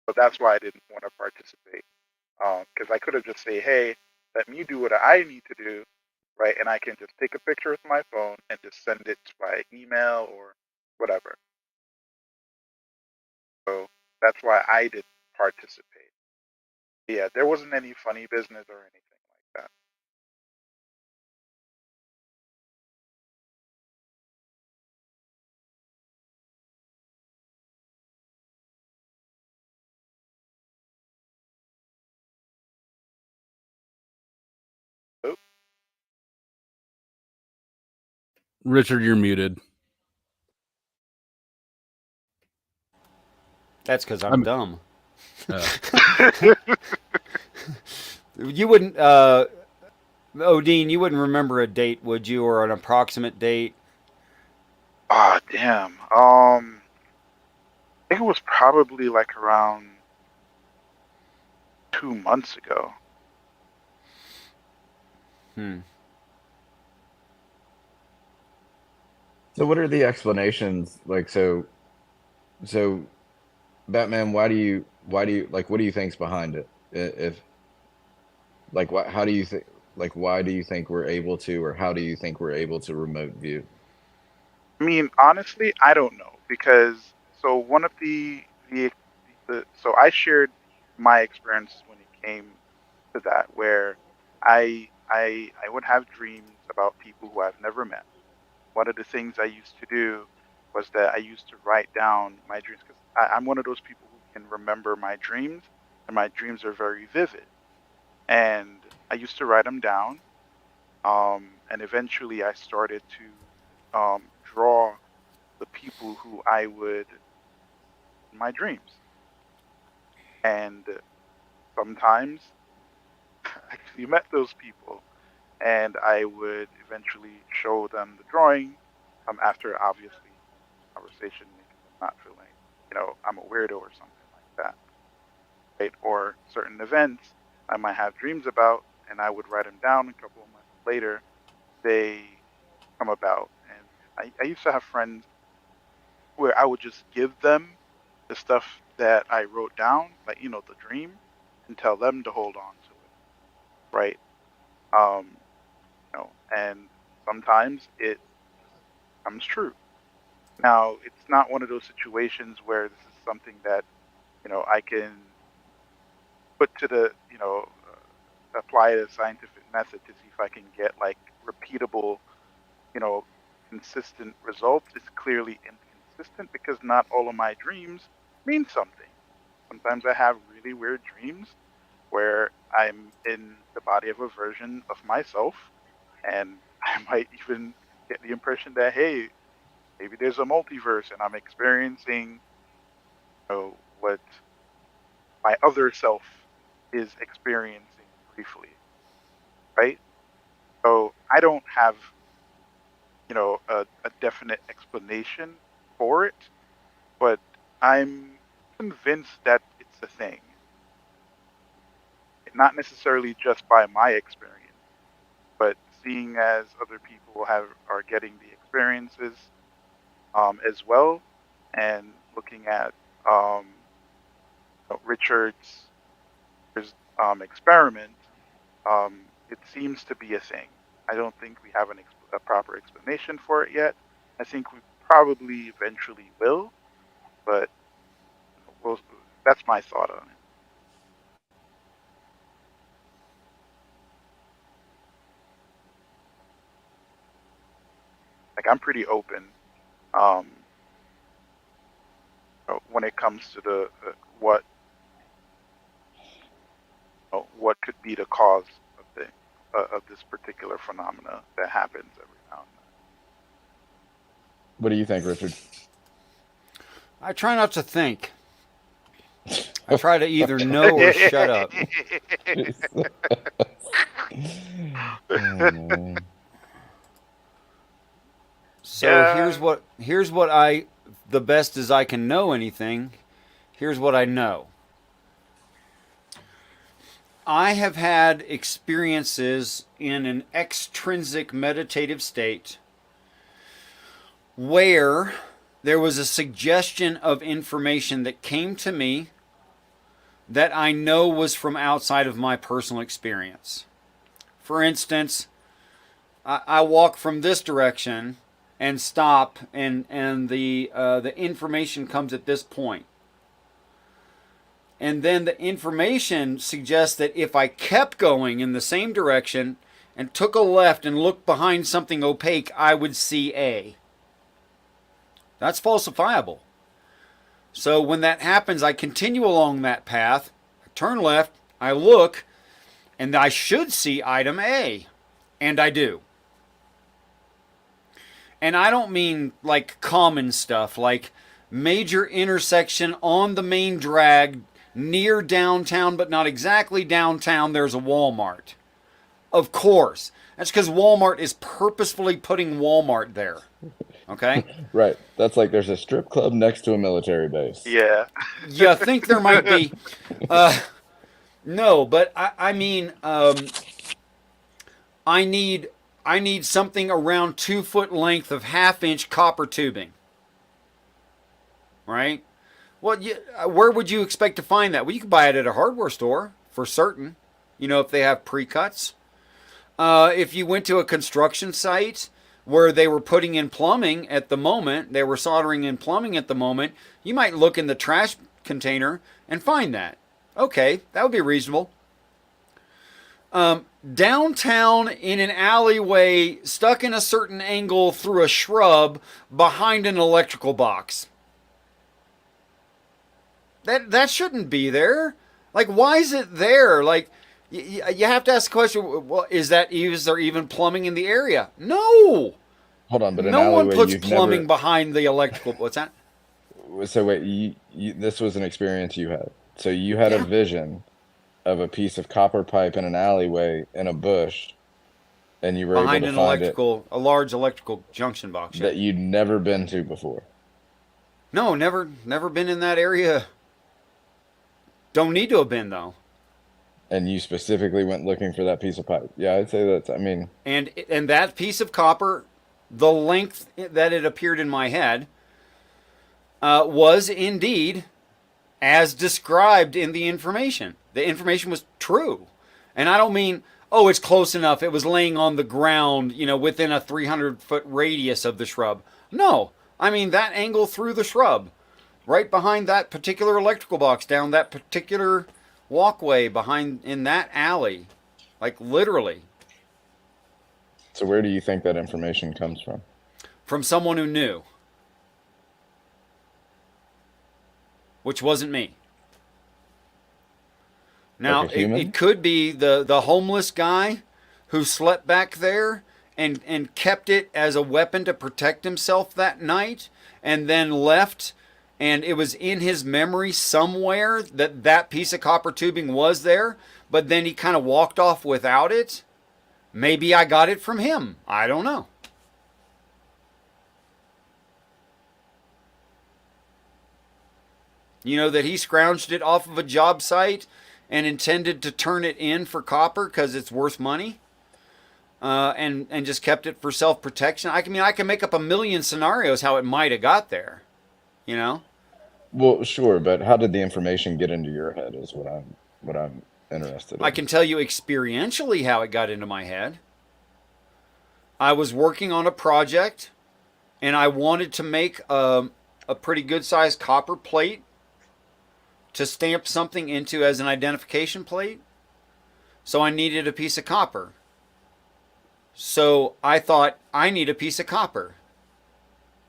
So that's why I didn't want to participate. Because I could have just say, hey, let me do what I need to do, right? And I can just take a picture with my phone and just send it by email or whatever. So that's why I didn't participate. Yeah, there wasn't any funny business or anything like that. Oh, Richard, you're muted. That's because I'm I'm. dumb. Uh, You wouldn't, Odine, you wouldn't remember a date, would you, or an approximate date? ah, damn. I think it was probably like around 2 months ago. Hmm. So what are the explanations? Like, so Batman, why do you like, what do you think's behind it? If like, what, how do you think, like, why do you think we're able to, or how do you think we're able to remote view? I mean, honestly, I don't know because so one of so I shared my experiences when it came to that, where I would have dreams about people who I've never met. One of the things I used to do was that I used to write down my dreams because I'm one of those people who can remember my dreams, and my dreams are very vivid. And I used to write them down, and eventually I started to draw the people who I would in my dreams. And sometimes I actually met those people, and I would eventually show them the drawing. After obviously conversation, making them not feel like I'm a weirdo or something like that, right? Or certain events I might have dreams about, and I would write them down. A couple of months later, they come about, and I used to have friends where I would just give them the stuff that I wrote down, like the dream, and tell them to hold on to it, right? Um, and sometimes it just comes true. Now, it's not one of those situations where this is something that I can put to apply a scientific method to see if I can get like repeatable, you know, consistent results. It's clearly inconsistent because not all of my dreams mean something. Sometimes I have really weird dreams where I'm in the body of a version of myself, and I might even get the impression that, hey, maybe there's a multiverse and I'm experiencing what my other self is experiencing briefly, right? So I don't have a definite explanation for it, but I'm convinced that it's a thing. Not necessarily just by my experience, but seeing as other people are getting the experiences as well, and looking at Richard's experiment, it seems to be a thing. I don't think we have a proper explanation for it yet. I think we probably eventually will, but we'll, that's my thought on it. Like, I'm pretty open when it comes to the what could be the cause of this particular phenomena that happens every now and then. What do you think, Richard? I try not to think. I try to either know or shut up. Oh, man. So Yeah. here's what I, the best as I can know anything, here's what I know. I have had experiences in an extrinsic meditative state where there was a suggestion of information that came to me that I know was from outside of my personal experience. For instance, I walk from this direction and stop, and the information comes at this point. And then the information suggests that if I kept going in the same direction and took a left and looked behind something opaque, I would see A. That's falsifiable. So when that happens, I continue along that path, I turn left, I look, and I should see item A. And I do. And I don't mean like common stuff, like major intersection on the main drag near downtown, but not exactly downtown, there's a Walmart. Of course. That's because Walmart is purposefully putting Walmart there. Okay? Right. That's like there's a strip club next to a military base. Yeah. You think there might be. No, but I mean, I need something around 2 foot length of 1/2 inch copper tubing. Right? Well, where would you expect to find that? Well, you can buy it at a hardware store for certain. You know, if they have pre-cuts. If you went to a construction site where they were putting in plumbing at the moment, they were soldering in plumbing at the moment, you might look in the trash container and find that. Okay, that would be reasonable. Downtown in an alleyway, stuck in a certain angle through a shrub behind an electrical box. That shouldn't be there. Like, why is it there? Like, you have to ask the question, well, is there even plumbing in the area? No. Hold on, but an No one alleyway, puts you've plumbing never... behind the electrical. What's that? So wait, this was an experience you had. So you had a vision of a piece of copper pipe in an alleyway in a bush, and you were Behind able an to find a large electrical junction box. that you'd never been to before. No, never been in that area. Don't need to have been, though. And you specifically went looking for that piece of pipe. Yeah, I'd say that's, I mean... And that piece of copper, the length that it appeared in my head, was indeed as described in the information. The information was true. And I don't mean, oh, it's close enough. It was laying on the ground, within a 300-foot radius of the shrub. No, I mean that angle through the shrub. Right behind that particular electrical box, down that particular walkway behind in that alley. Like, literally. So where do you think that information comes from? From someone who knew. Which wasn't me. Now, Like a human? it could be the homeless guy who slept back there and kept it as a weapon to protect himself that night and then left, and it was in his memory somewhere that piece of copper tubing was there, but then he kind of walked off without it. Maybe I got it from him. I don't know. You know, that he scrounged it off of a job site and intended to turn it in for copper because it's worth money, and just kept it for self protection. I can make up a million scenarios how it might have got there. You know, Well, sure, but how did the information get into your head is what I'm interested I in. can tell you experientially how it got into my head. I was working on a project, and I wanted to make a pretty good sized copper plate to stamp something into as an identification plate. So I needed a piece of copper. So I thought, I need a piece of copper.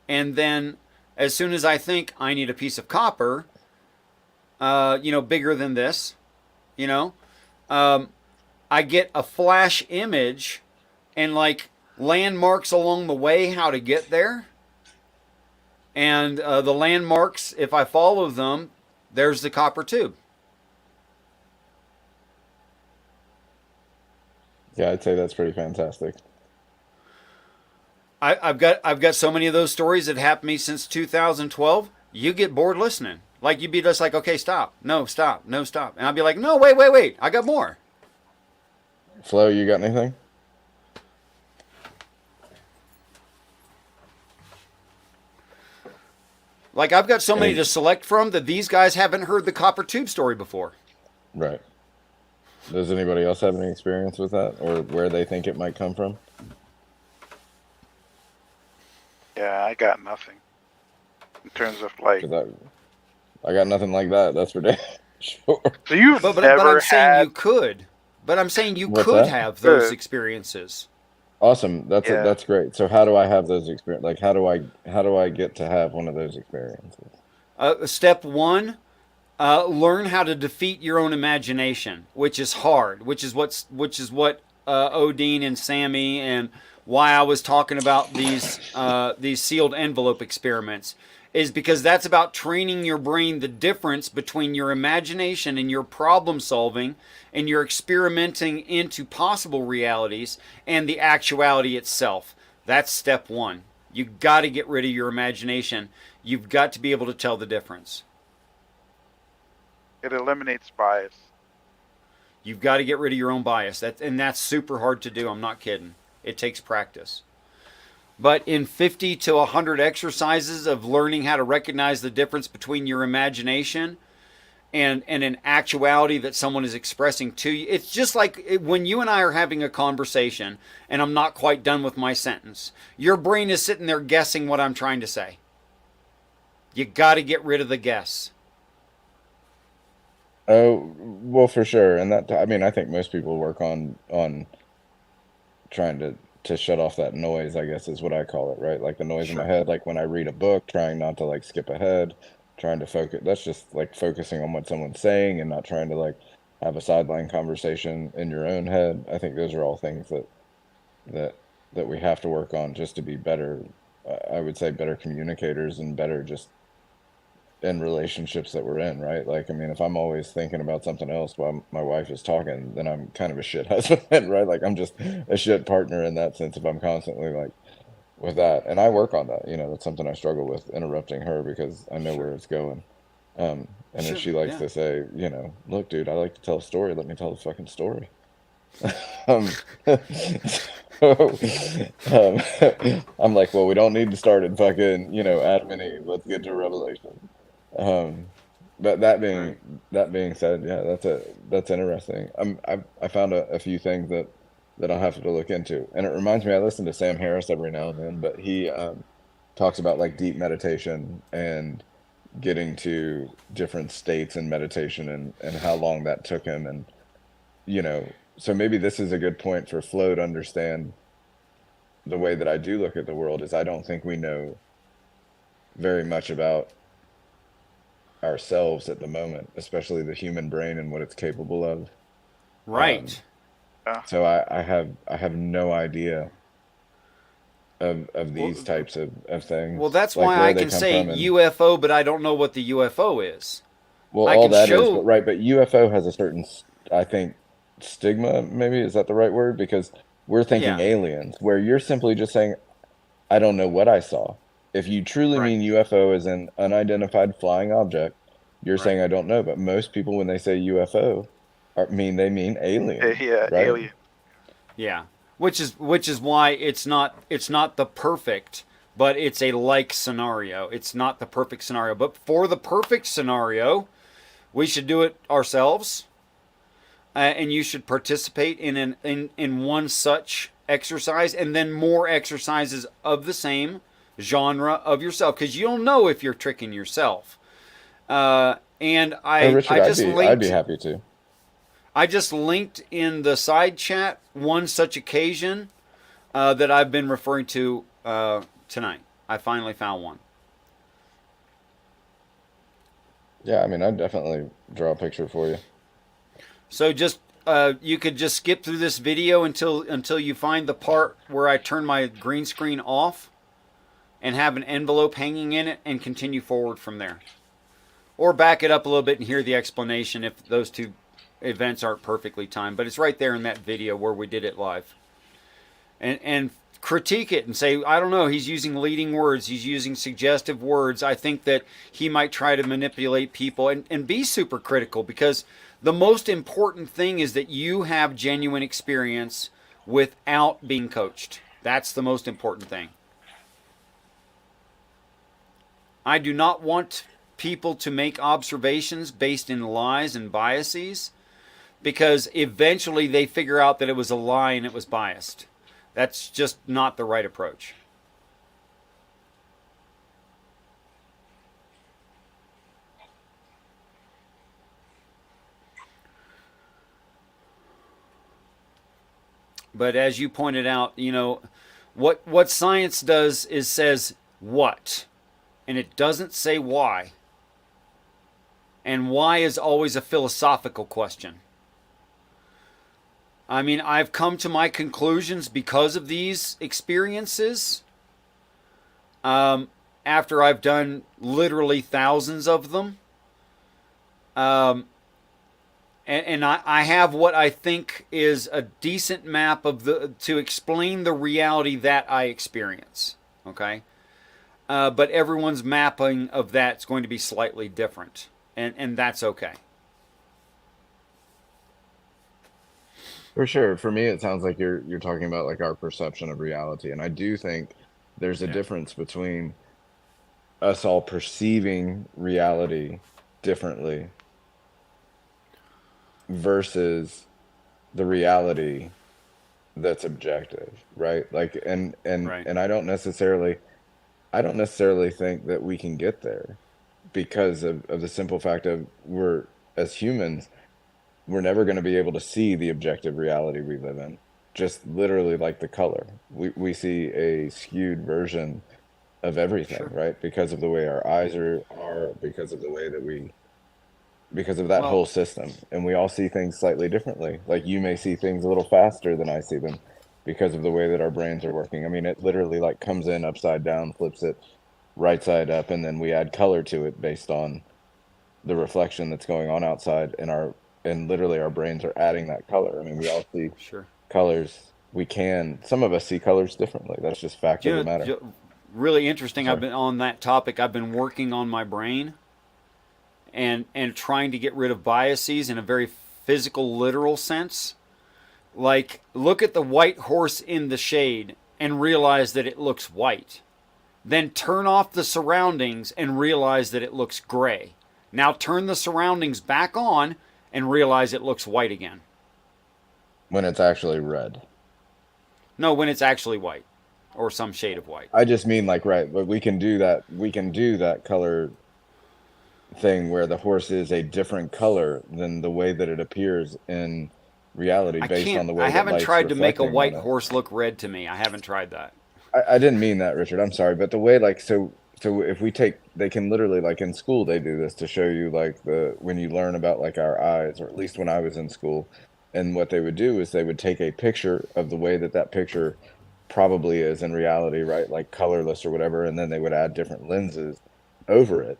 And then as soon as I think I need a piece of copper, bigger than this, you know, um, I get a flash image and like landmarks along the way how to get there. And the landmarks, if I follow them, there's the copper tube. Yeah, I'd say that's pretty fantastic. I've got so many of those stories that happened to me since 2012. You get bored listening. Like you'd be just like, okay, stop, no, stop, no, stop, and I'd be like, no, wait, I got more. Flo, you got anything? Like I've got so many Any, to select from that these guys haven't heard the copper tube story before. right. Does anybody else have any experience with that or where they think it might come from? Yeah, I got nothing in terms of like. Because I got nothing like that. That's for damn sure. So you've But never I'm saying had you could. But I'm saying you What's could that? have those good. experiences. Awesome. Yeah. That's great. So how do I have those experience? Like how do I get to have one of those experiences? Step one, learn how to defeat your own imagination, which is hard. Which is what Odin and Sammy and why I was talking about these sealed envelope experiments is because that's about training your brain the difference between your imagination and your problem solving and your experimenting into possible realities and the actuality itself. That's step one. You got to get rid of your imagination. You've got to be able to tell the difference. It eliminates bias. You've got to get rid of your own bias. And that's super hard to do. I'm not kidding. It takes practice. But in 50 to 100 exercises of learning how to recognize the difference between your imagination and an actuality that someone is expressing to you, it's just like when you and I are having a conversation and I'm not quite done with my sentence. Your brain is sitting there guessing what I'm trying to say. You got to get rid of the guess. Oh, well, for sure. And I mean, I think most people work on trying to shut off that noise, I guess is what I call it, right? Like the noise in my Sure. head, like when I read a book, trying not to like skip ahead, trying to focus. That's just like focusing on what someone's saying and not trying to like have a sideline conversation in your own head. I think those are all things that that we have to work on just to be better. I would say better communicators and better just in relationships that we're in, right? Like, I mean, if I'm always thinking about something else while my wife is talking, then I'm kind of a shit husband, right? Like, I'm just a shit partner in that sense if I'm constantly like with that. And I work on that, that's something I struggle with interrupting her because I know where Sure. it's going. And then Sure. she likes Yeah. to say, look, dude, I like to tell a story. Let me tell the fucking story. Um, so, I'm like, well, we don't need to start at fucking, Adam and Eve. Let's get to Revelation. Um, but Right. that being said, yeah, that's interesting. I found a few things that I'll have to look into, and it reminds me. I listen to Sam Harris every now and then, but he talks about like deep meditation and getting to different states in meditation and how long that took him, and you know, so maybe this is a good point for Flo to understand the way that I do look at the world is I don't think we know very much about ourselves at the moment, especially the human brain and what it's capable of. Um, Right. Yeah. so I have no idea of Well, these types of well, things, that's like why I where they can come say from, and UFO, but I don't know what the UFO is. well, I all can that is, but show. right, but UFO has a certain, I think, stigma, maybe, is that the right word? Because we're thinking Yeah. aliens, where you're simply just saying, I don't know what I saw. If you truly Right. mean UFO as an unidentified flying object, You're Right. saying I don't know, but most people when they say UFO, they mean alien, Yeah, right? alien. Yeah. Which is why it's not the perfect, but it's a like scenario. It's not the perfect scenario, but for the perfect scenario, we should do it ourselves, and you should participate in one such exercise, and then more exercises of the same genre of yourself, because you don't know if you're tricking yourself. And Oh, I Richard, I just I'd be linked happy to. I just linked in the side chat one such occasion that I've been referring to tonight. I finally found one. Yeah, I mean, I'd definitely draw a picture for you. So just you could just skip through this video until you find the part where I turn my green screen off and have an envelope hanging in it, and continue forward from there. Or back it up a little bit and hear the explanation if those two events aren't perfectly timed. But it's right there in that video where we did it live. And critique it and say, I don't know, he's using leading words, he's using suggestive words. I think that he might try to manipulate people, and be super critical, because the most important thing is that you have genuine experience without being coached. That's the most important thing. I do not want people to make observations based in lies and biases, because eventually they figure out that it was a lie and it was biased. That's just not the right approach. But as you pointed out, what science does is says what, and it doesn't say why. And why is always a philosophical question. I mean, I've come to my conclusions because of these experiences. After I've done literally thousands of them. And I have what I think is a decent map to explain the reality that I experience. Okay? But everyone's mapping of that's going to be slightly different. And that's okay. For sure. For me, it sounds like you're talking about like our perception of reality, and I do think there's a Yeah. difference between us all perceiving reality differently versus the reality that's objective, right? Like, Right. and I don't necessarily think that we can get there because of the simple fact of as humans, we're never going to be able to see the objective reality we live in. Just literally like the color. We see a skewed version of everything, Sure. right? Because of the way our eyes are because of the way that because of that Well, whole system. And we all see things slightly differently. Like you may see things a little faster than I see them because of the way that our brains are working. I mean, it literally like comes in upside down, flips it right side up, and then we add color to it based on the reflection that's going on outside, and literally our brains are adding that color. I mean, we all see sure. colors. Some of us see colors differently. That's just fact of the You matter. know, really interesting. I've Sorry. been on that topic. I've been working on my brain, and trying to get rid of biases in a very physical, literal sense. Like, look at the white horse in the shade and realize that it looks white. Then turn off the surroundings and realize that it looks gray. Now turn the surroundings back on and realize it looks white again. When it's actually red. No, when it's actually white or some shade of white. I just mean like right, but we can do that. We can do that color thing where the horse is a different color than the way that it appears in reality I based on can't. the I way that haven't light's tried to make a reflecting on white it. horse look red to me. I haven't tried that. I didn't mean that, Richard. I'm sorry, but the way like so if we take they can literally like in school they do this to show you like the when you learn about like our eyes, or at least when I was in school, and what they would do is they would take a picture of the way that that picture probably is in reality, right? Like colorless or whatever, and then they would add different lenses over it.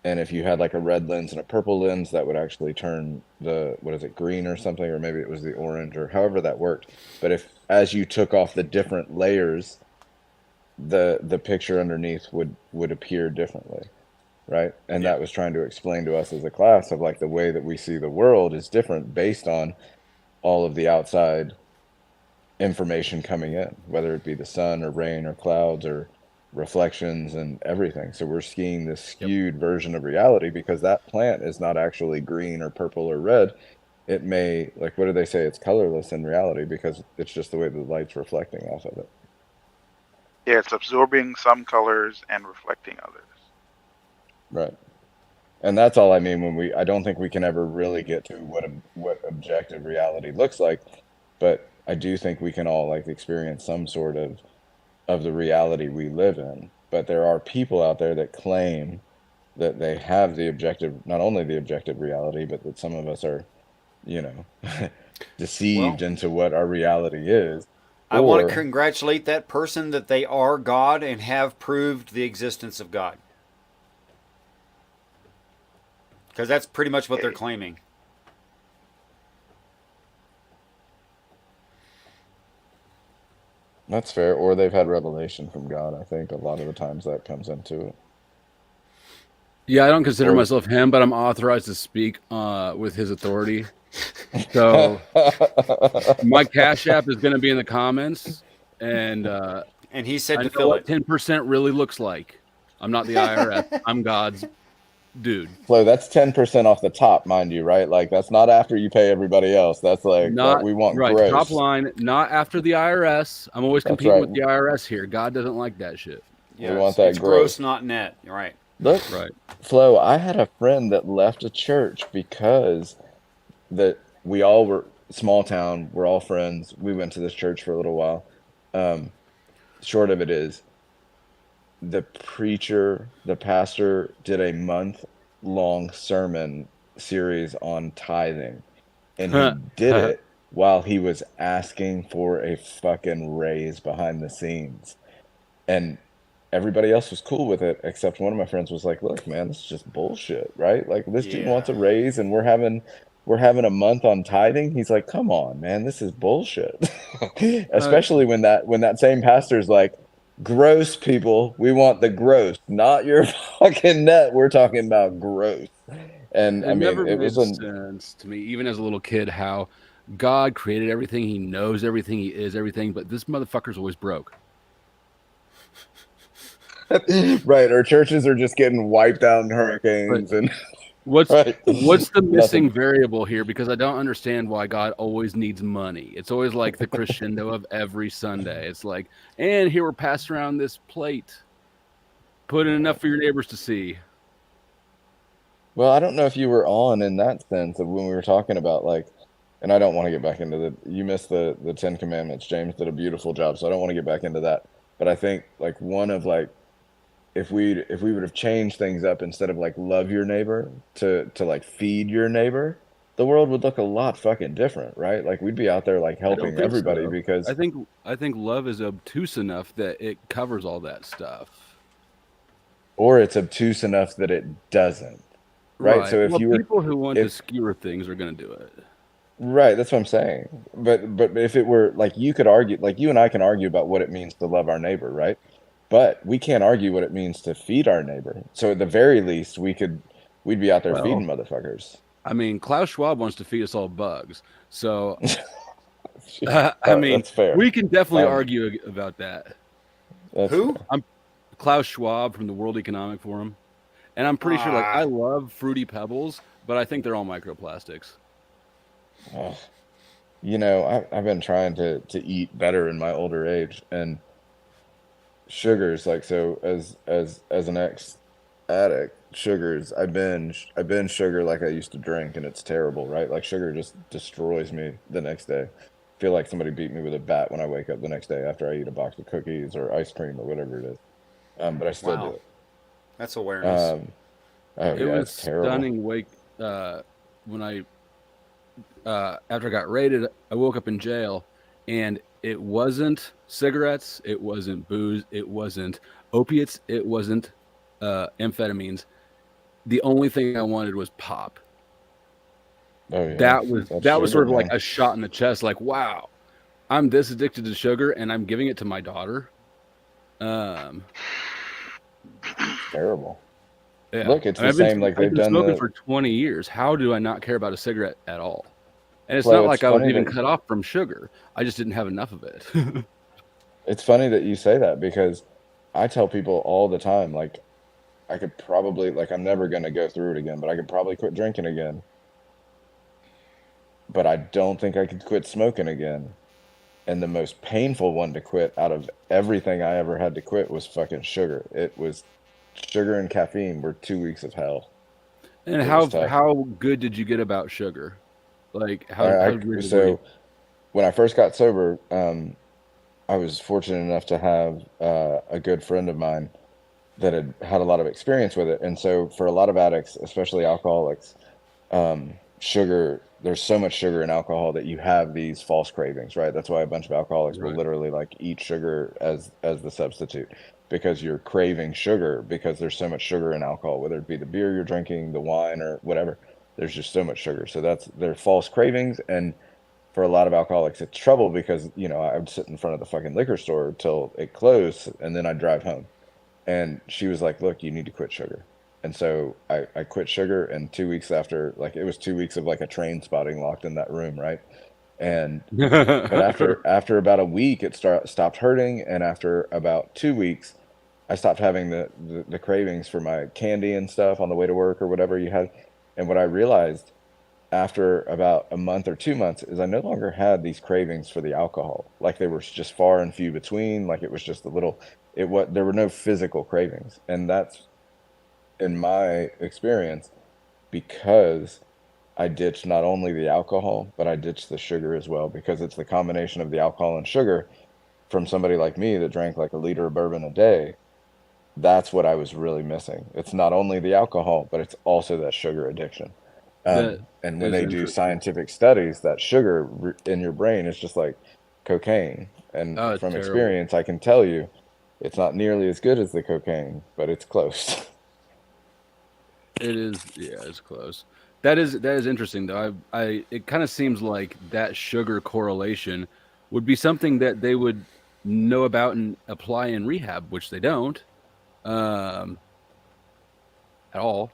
And if you had like a red lens and a purple lens, that would actually turn the what is it, green or something, or maybe it was the orange or however that worked. But if as you took off the different layers, the picture underneath would appear differently. right? And Yeah. that was trying to explain to us as a class of like the way that we see the world is different based on all of the outside information coming in, whether it be the sun or rain or clouds or reflections and everything. So we're seeing this skewed version of reality because that plant is not actually green or purple or red. It may, like, what do they say? It's colorless in reality because it's just the way the light's reflecting off of it. Yeah, it's absorbing some colors and reflecting others. Right. And that's all I mean when I don't think we can ever really get to what objective reality looks like, but I do think we can all like experience some sort of the reality we live in. But there are people out there that claim that they have the objective, not only the objective reality, but that some of us are, you know, deceived Well, into what our reality is. I want to Or, congratulate that person that they are God and have proved the existence of God. Because that's pretty much what they're Hey, claiming. that's fair, or they've had revelation from God. I think a lot of the times that comes into it. Yeah, I don't consider Or myself him, but I'm authorized to speak with his authority. So my Cash App is going to be in the comments, and And he said I to know fill what it. 10% really looks like. I'm not the IRS. I'm God's dude. Flo, that's 10% off the top, mind you, right? Like that's not after you pay everybody else. That's like that Not we want right. Top gross. line, not after the IRS. I'm always That's competing right. with the IRS here. God doesn't like that shit. We Yeah, want it's that gross, gross. not net. You're right. Look, Right. Flo, I had a friend that left a church because that we all were small town, we're all friends. We went to this church for a little while. Um, Short of it is the pastor did a month-long sermon series on tithing, and he did it while he was asking for a fucking raise behind the scenes. And everybody else was cool with it, except one of my friends was like, "Look, man, this is just bullshit, right? Like this dude Yeah. wants a raise and we're having a month on tithing." He's like, "Come on, man, this is bullshit." Especially when that same pastor's like, "Gross people, we want the gross, not your fucking net. We're talking about gross." And I It mean, never it was made a sense to me, even as a little kid, how God created everything. He knows everything. He is everything. But this motherfucker's always broke. right. Our churches are just getting wiped out in But hurricanes and what's right, what's the missing nothing. variable here? Because I don't understand why God always needs money. It's always like the crescendo of every Sunday. It's like, and here we're passing around this plate. Put in enough for your neighbors to see. Well, I don't know if you were on in that sense of when we were talking about like, and I don't want to get back into you missed the Ten Commandments. James did a beautiful job, so I don't want to get back into that. But I think like one of like if we would have changed things up instead of like love your neighbor to like feed your neighbor, the world would look a lot fucking different, right? Like we'd be out there like I don't helping think everybody so. because I think love is obtuse enough that it covers all that stuff. or it's obtuse enough that it doesn't, right? Right. So if Well, you were people who want to if skewer things are going to do it. right, that's what I'm saying. But if it were like you could argue, like you and I can argue about what it means to love our neighbor, right? But we can't argue what it means to feed our neighbor. So at the very least, we'd be out there feeding Well, motherfuckers. I mean, Klaus Schwab wants to feed us all bugs. So, All I right, mean, that's fair. we can definitely Um, argue about that. that's Who? fair. I'm Klaus Schwab from the World Economic Forum. And I'm pretty sure, like, I Ah, love Fruity Pebbles, but I think they're all microplastics. Oh, I've been trying to eat better in my older age, and sugars like so as an ex addict, sugars I binge sugar like I used to drink, and it's terrible, right? Like sugar just destroys me the next day. Feel like somebody beat me with a bat when I wake up the next day after I eat a box of cookies or ice cream or whatever it is. But I still do wow. it. That's awareness. Oh It yeah, was it's terrible. stunning when I after I got raided, I woke up in jail, and it wasn't cigarettes, it wasn't booze, it wasn't opiates, it wasn't amphetamines. The only thing I wanted was pop. Oh yeah, that's That was sugar, sort of like man. a shot in the chest. Like, wow, I'm this addicted to sugar, and I'm giving it to my daughter. Um, It's terrible. Yeah. Look, it's I mean, the same. Like I've they've been done smoking the for 20 years. How do I not care about a cigarette at all? And it's Flo. not It's like I was funny even that cut off from sugar. I just didn't have enough of it. it's funny that you say that because I tell people all the time, like I could probably like I'm never gonna go through it again, but I could probably quit drinking again. But I don't think I could quit smoking again. And the most painful one to quit out of everything I ever had to quit was fucking sugar. It was sugar and caffeine were 2 weeks of hell. And It was tough. how good did you get about sugar? Like I how good were you? so when I first got sober, I was fortunate enough to have a good friend of mine that had had a lot of experience with it. And so for a lot of addicts, especially alcoholics, sugar, there's so much sugar and alcohol that you have these false cravings, right? That's why a bunch of alcoholics will Right. literally like eat sugar as the substitute because you're craving sugar because there's so much sugar in alcohol, whether it be the beer you're drinking, the wine or whatever. There's just so much sugar. So that's they're false cravings. And for a lot of alcoholics, it's trouble because, you know, I would sit in front of the fucking liquor store till it closed and then I'd drive home. And she was like, look, you need to quit sugar. And so I quit sugar, and 2 weeks after, like it was 2 weeks of like a train spotting locked in that room, right? And but after about a week, it stopped hurting, and after about 2 weeks, I stopped having the cravings for my candy and stuff on the way to work or whatever you had. And what I realized after about a month or 2 months is I no longer had these cravings for the alcohol. Like they were just far and few between. Like it was just a little. It what there were no physical cravings, and that's in my experience because I ditched not only the alcohol, but I ditched the sugar as well because it's the combination of the alcohol and sugar from somebody like me that drank like a liter of bourbon a day. That's what I was really missing. It's not only the alcohol, but it's also that sugar addiction. That And when is they do interesting. scientific studies, that sugar in your brain is just like cocaine. And Oh, it's from terrible. experience, I can tell you it's not nearly as good as the cocaine, but it's close. It is, yeah, it's close. That is interesting though. I it kind of seems like that sugar correlation would be something that they would know about and apply in rehab, which they don't um, at all.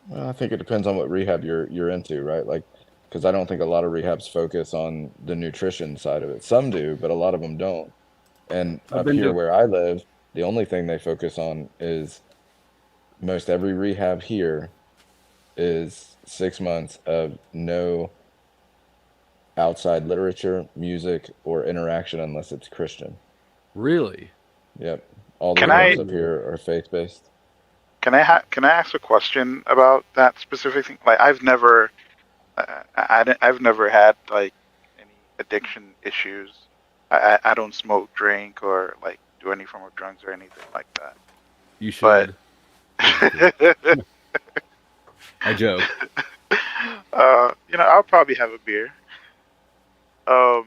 Well, I think it depends on what rehab you're into, right? Like, because I don't think a lot of rehabs focus on the nutrition side of it. Some do, but a lot of them don't. And I've up been here to where I live, the only thing they focus on is most every rehab here is 6 months of no outside literature, music, or interaction unless it's Christian. really. Yep. All the Can Good for I rehabs up you. here are faith based. can I ask a question about that specific thing? Like I've never had like any addiction issues. I don't smoke, drink, or like do any form of drugs or anything like that. You But should. I'm just kidding. I joke. I'll probably have a beer. Um,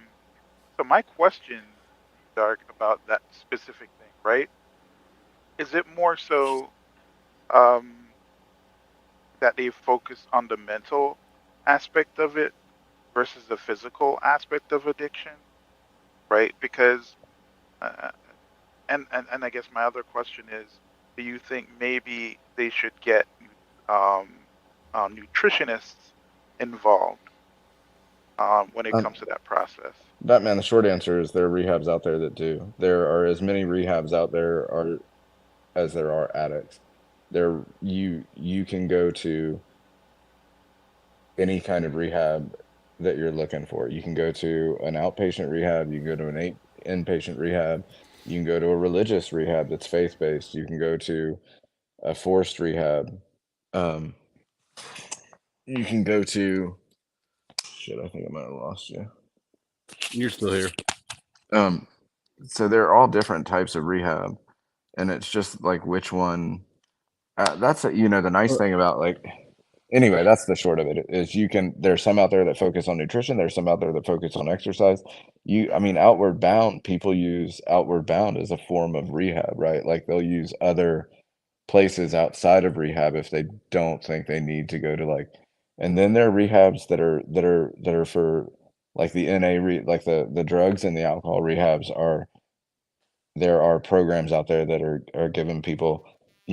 so my question, Dark, about that specific thing, right? Is it more so um, that they focus on the mental aspect of it versus the physical aspect of addiction, right? Because, uh, and I guess my other question is, do you think maybe they should get um, nutritionists involved when it Um, comes to that process? that man, the short answer is there are rehabs out there that do. There are as many rehabs out there are as there are addicts. You can go to any kind of rehab that you're looking for. You can go to an outpatient rehab, you can go to an inpatient rehab, you can go to a religious rehab that's faith based, you can go to a forced rehab. Um, you can go to shit. I think I might have lost you. You're still here. Um, so they're all different types of rehab, and it's just like which one. That's the nice thing about like anyway, that's the short of it is you can there's some out there that focus on nutrition, there's some out there that focus on exercise. I mean, outward bound, people use outward bound as a form of rehab, right? Like they'll use other places outside of rehab if they don't think they need to go to like and then there are rehabs that are for like the like the drugs and the alcohol rehabs are there are programs out there that are giving people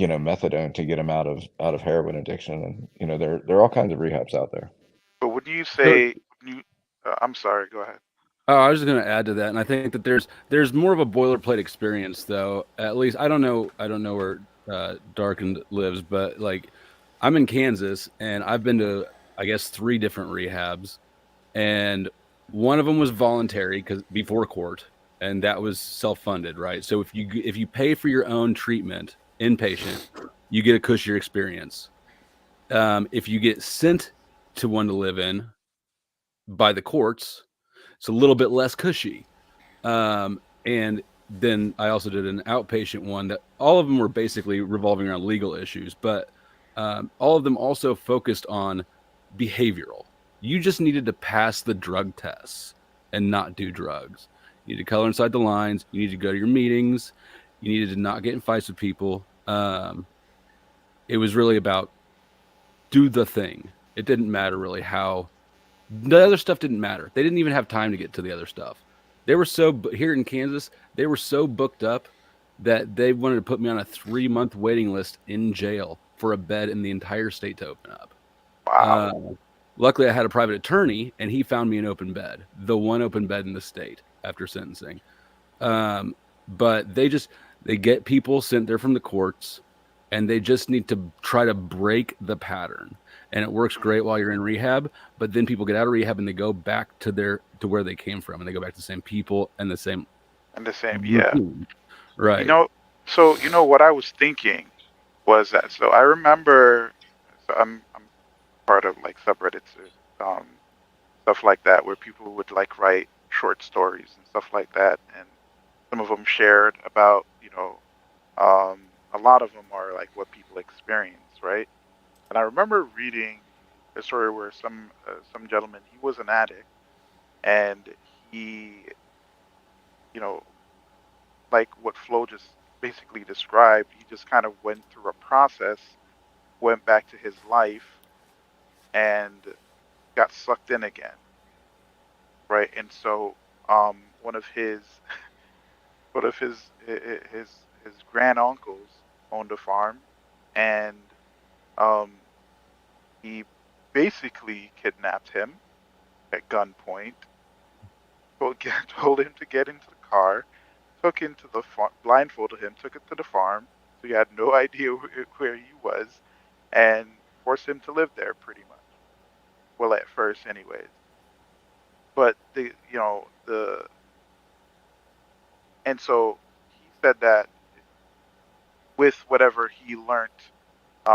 methadone to get them out of heroin addiction, and there are all kinds of rehabs out there. But would you So, say you? I'm sorry. Go ahead. I was just going to add to that, and I think that there's more of a boilerplate experience, though. At least I don't know where Darkened lives, but like I'm in Kansas, and I've been to I guess 3 different rehabs, and one of them was voluntary because before court, and that was self-funded, right? So if you pay for your own treatment inpatient, you get a cushier experience. If you get sent to one to live in by the courts, it's a little bit less cushy. And then I also did an outpatient one that all of them were basically revolving around legal issues, but all of them also focused on behavioral. You just needed to pass the drug tests and not do drugs. You need to color inside the lines. You need to go to your meetings. You needed to not get in fights with people. It was really about do the thing. It didn't matter really how. The other stuff didn't matter. They didn't even have time to get to the other stuff. They were here in Kansas, they were so booked up that they wanted to put me on a 3-month waiting list in jail for a bed in the entire state to open up. Wow. Luckily, I had a private attorney, and he found me an open bed, the one open bed in the state after sentencing. But they get people sent there from the courts, and they just need to try to break the pattern. And it works great while you're in rehab, but then people get out of rehab and they go back to where they came from, and they go back to the same people and the same And the same, yeah. routine. Right. So what I was thinking was that. So I remember. So I'm part of like subreddits, stuff like that, where people would like write short stories and stuff like that, and some of them shared about a lot of them are like what people experience, right? And I remember reading a story where some gentleman, he was an addict, and he, like what Flo just basically described, he just kind of went through a process, went back to his life, and got sucked in again, right? And so, one of his his grand uncles owned a farm, and um, he basically kidnapped him at gunpoint, told him to get into the car, took him to the farm, blindfolded him, took it to the farm, so he had no idea where he was, and forced him to live there pretty much. Well, at first, anyways. But and so he said that with whatever he learned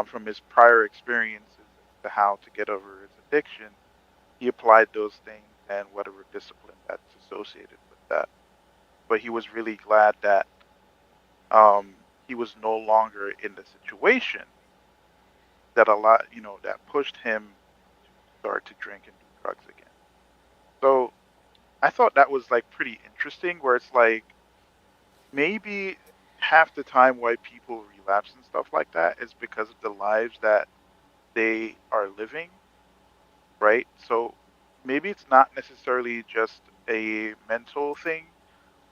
from his prior experiences as to how to get over his addiction, he applied those things and whatever discipline that's associated with that. But he was really glad that he was no longer in the situation that that pushed him to start to drink and do drugs again. So I thought that was like pretty interesting, where it's like maybe half the time why people relapse and stuff like that is because of the lives that they are living, right? So maybe it's not necessarily just a mental thing,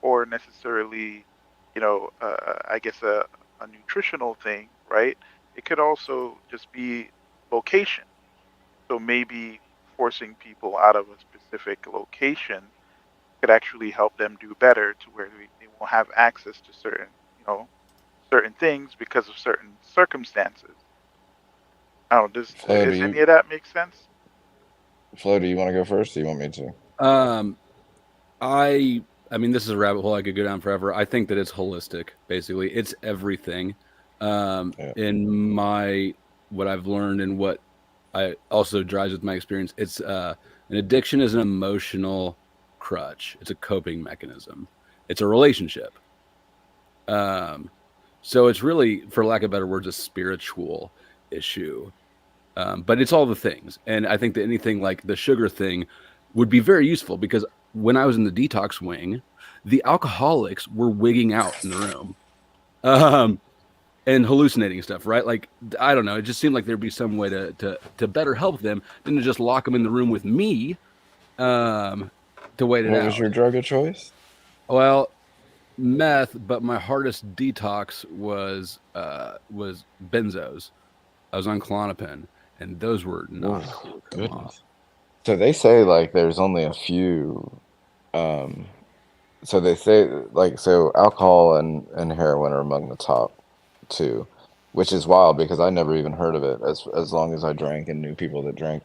or necessarily, I guess a nutritional thing, right? It could also just be location. So maybe forcing people out of a specific location could actually help them do better, to where they won't have access to certain things because of certain circumstances. I don't know, Flo, does any of that make sense? Flo, do you want to go first? Or do you want me to? I mean, this is a rabbit hole I could go down forever. I think that it's holistic, basically. It's everything. In what I've learned and what I also drives with my experience, it's an addiction is an emotional crutch. It's a coping mechanism. It's a relationship. So it's really, for lack of better words, a spiritual issue. But it's all the things. And I think that anything like the sugar thing would be very useful, because when I was in the detox wing, the alcoholics were wigging out in the room and hallucinating stuff, right? Like, I don't know. It just seemed like there'd be some way to better help them than to just lock them in the room with me to wait it out. What was your drug of choice? Well, meth, but my hardest detox was benzos. I was on Klonopin, and those were not Oh, cool to come off. goodness. So they say like there's only a few. Um, so they say like so alcohol and heroin are among the top two, which is wild because I never even heard of it as long as I drank and knew people that drank.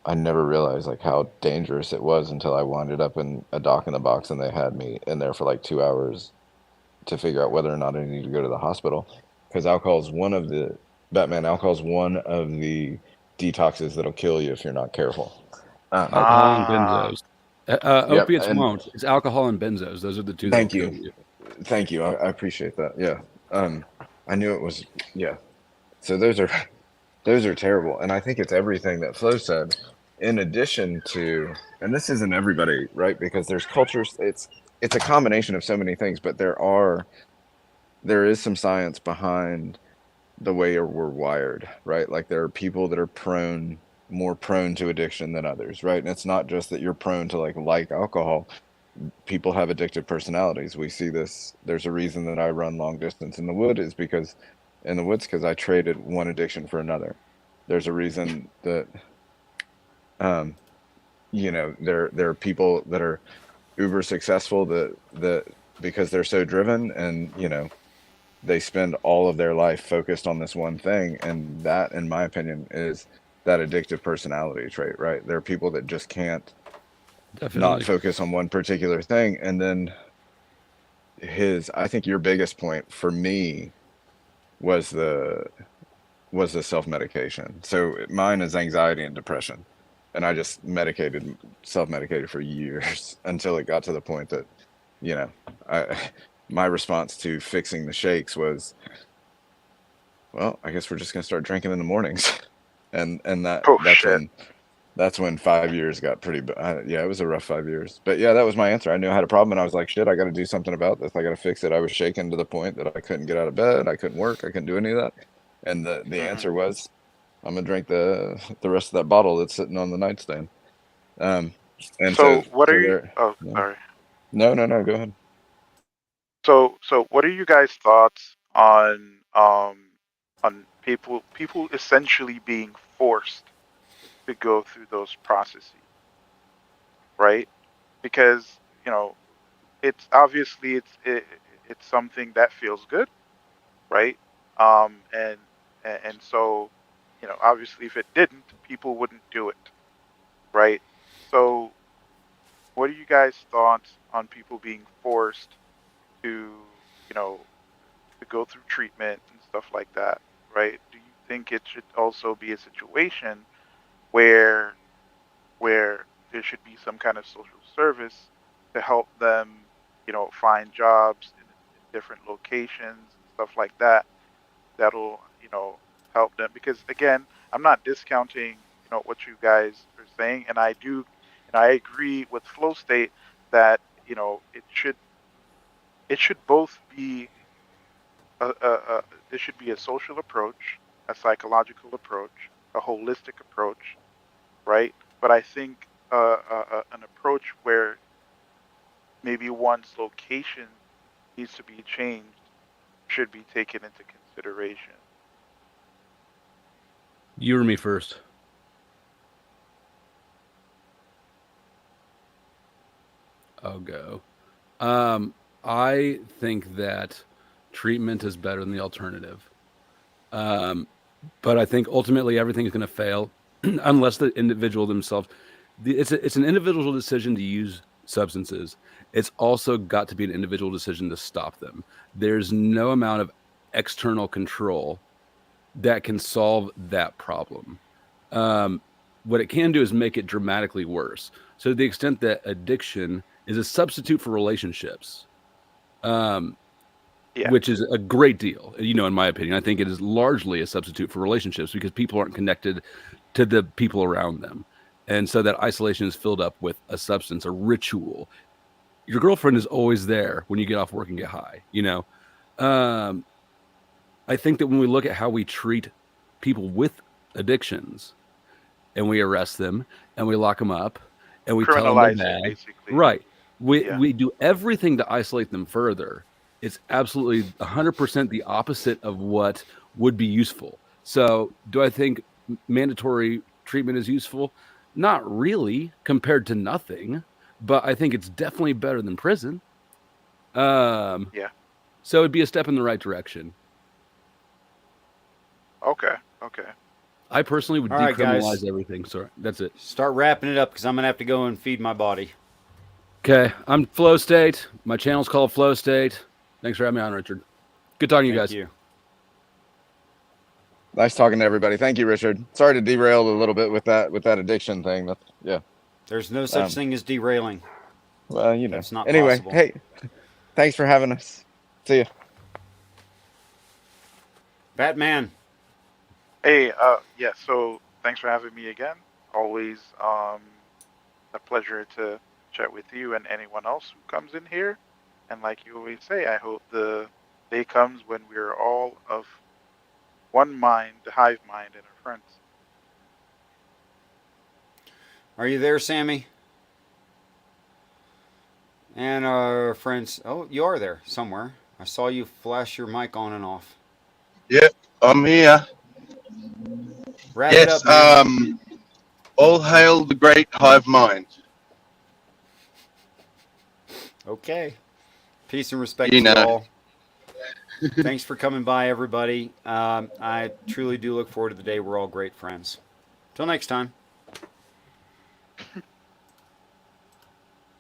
I never realized like how dangerous it was until I winded up in a doc in the box and they had me in there for like 2 hours to figure out whether or not I need to go to the hospital because alcohol is one of the detoxes that'll kill you if you're not careful. Alcohol and Ah, benzos. Yep, Opiates and won't. It's alcohol and benzos. Those are the two that'll thank kill you. you. Thank you. I appreciate that. Yeah. I knew it was, yeah. So those are terrible. And I think it's everything that Flo said, in addition to, and this isn't everybody, right? Because there's cultures, it's a combination of so many things, but there is some science behind the way we're wired, right? Like there are people that are more prone to addiction than others, right? And it's not just that you're prone to like alcohol. People have addictive personalities. We see this. There's a reason that I run long distance in the woods because I traded one addiction for another. There's a reason that um, there are people that are uber successful that because they're so driven and they spend all of their life focused on this one thing, and that, in my opinion, is that addictive personality trait, right? There are people that just can't not Definitely. focus on one particular thing, and then I think your biggest point for me was the self-medication. So mine is anxiety and depression. And I just self-medicated for years until it got to the point that, you know, I my response to fixing the shakes was, well, I guess we're just gonna start drinking in the mornings. And oh shit. that's when 5 years got pretty yeah, it was a rough 5 years. But yeah, that was my answer. I knew I had a problem and I was like, shit, I gotta do something about this. I gotta fix it. I was shaken to the point that I couldn't get out of bed, I couldn't work, I couldn't do any of that. And the Hmm. answer was, I'm gonna drink the rest of that bottle that's sitting on the nightstand. Um, and So what so are you? there, Oh, yeah. sorry. No, go ahead. So what are you guys' thoughts on people essentially being forced to go through those processes, right? Because it's obviously it's something that feels good, right? Um, and and so obviously if it didn't, people wouldn't do it, right? So what are you guys' thoughts on people being forced to you know to go through treatment and stuff like that, right? Do you think it should also be a situation where there should be some kind of social service to help them, find jobs in different locations and stuff like that that'll, help them? Because again, I'm not discounting, what you guys are saying, and I agree with Flow State that, it should both be there should be a social approach, a psychological approach, a holistic approach, right? But I think an approach where maybe one's location needs to be changed should be taken into consideration. You or me first. I'll go. Um, I think that treatment is better than the alternative. Um, but I think ultimately everything is going to fail unless the individual themselves. It's an individual decision to use substances. It's also got to be an individual decision to stop them. There's no amount of external control that can solve that problem. Um, what it can do is make it dramatically worse. So to the extent that addiction is a substitute for relationships, um, Yeah. which is a great deal. In my opinion, I think it is largely a substitute for relationships because people aren't connected to the people around them. And so that isolation is filled up with a substance, a ritual. Your girlfriend is always there when you get off work and get high. Um, I think that when we look at how we treat people with addictions and we arrest them and we lock them up and we tell them they're Criminalize it bad, basically. right? We do everything to isolate them further. It's absolutely 100% the opposite of what would be useful. So, do I think mandatory treatment is useful? Not really, compared to nothing, but I think it's definitely better than prison. Yeah. So it'd be a step in the right direction. Okay. Okay. I personally would All right, decriminalize guys. everything. Sorry, that's it. Start wrapping it up because I'm gonna have to go and feed my body. Okay, I'm Flow State. My channel's called Flow State. Thanks for having me on, Richard. Good talking to you Thank guys. you. Nice talking to everybody. Thank you, Richard. Sorry to derail a little bit with that addiction thing. Yeah. There's no such thing as derailing. Well, you know. It's not Anyway, possible. hey, thanks for having us. See ya. Batman. Hey, yeah, so thanks for having me again. Always a pleasure to chat with you and anyone else who comes in here. And like you always say, I hope the day comes when we're all of one mind, the hive mind, and our friends. Are you there, Sammy? And our friends. Oh, you are there somewhere. I saw you flash your mic on and off. Yep, I'm here. Wrap it Yes, up, man. all hail the great hive mind. Okay. Peace and respect You to you know. all. Thanks for coming by, everybody. I truly do look forward to the day we're all great friends. Till next time.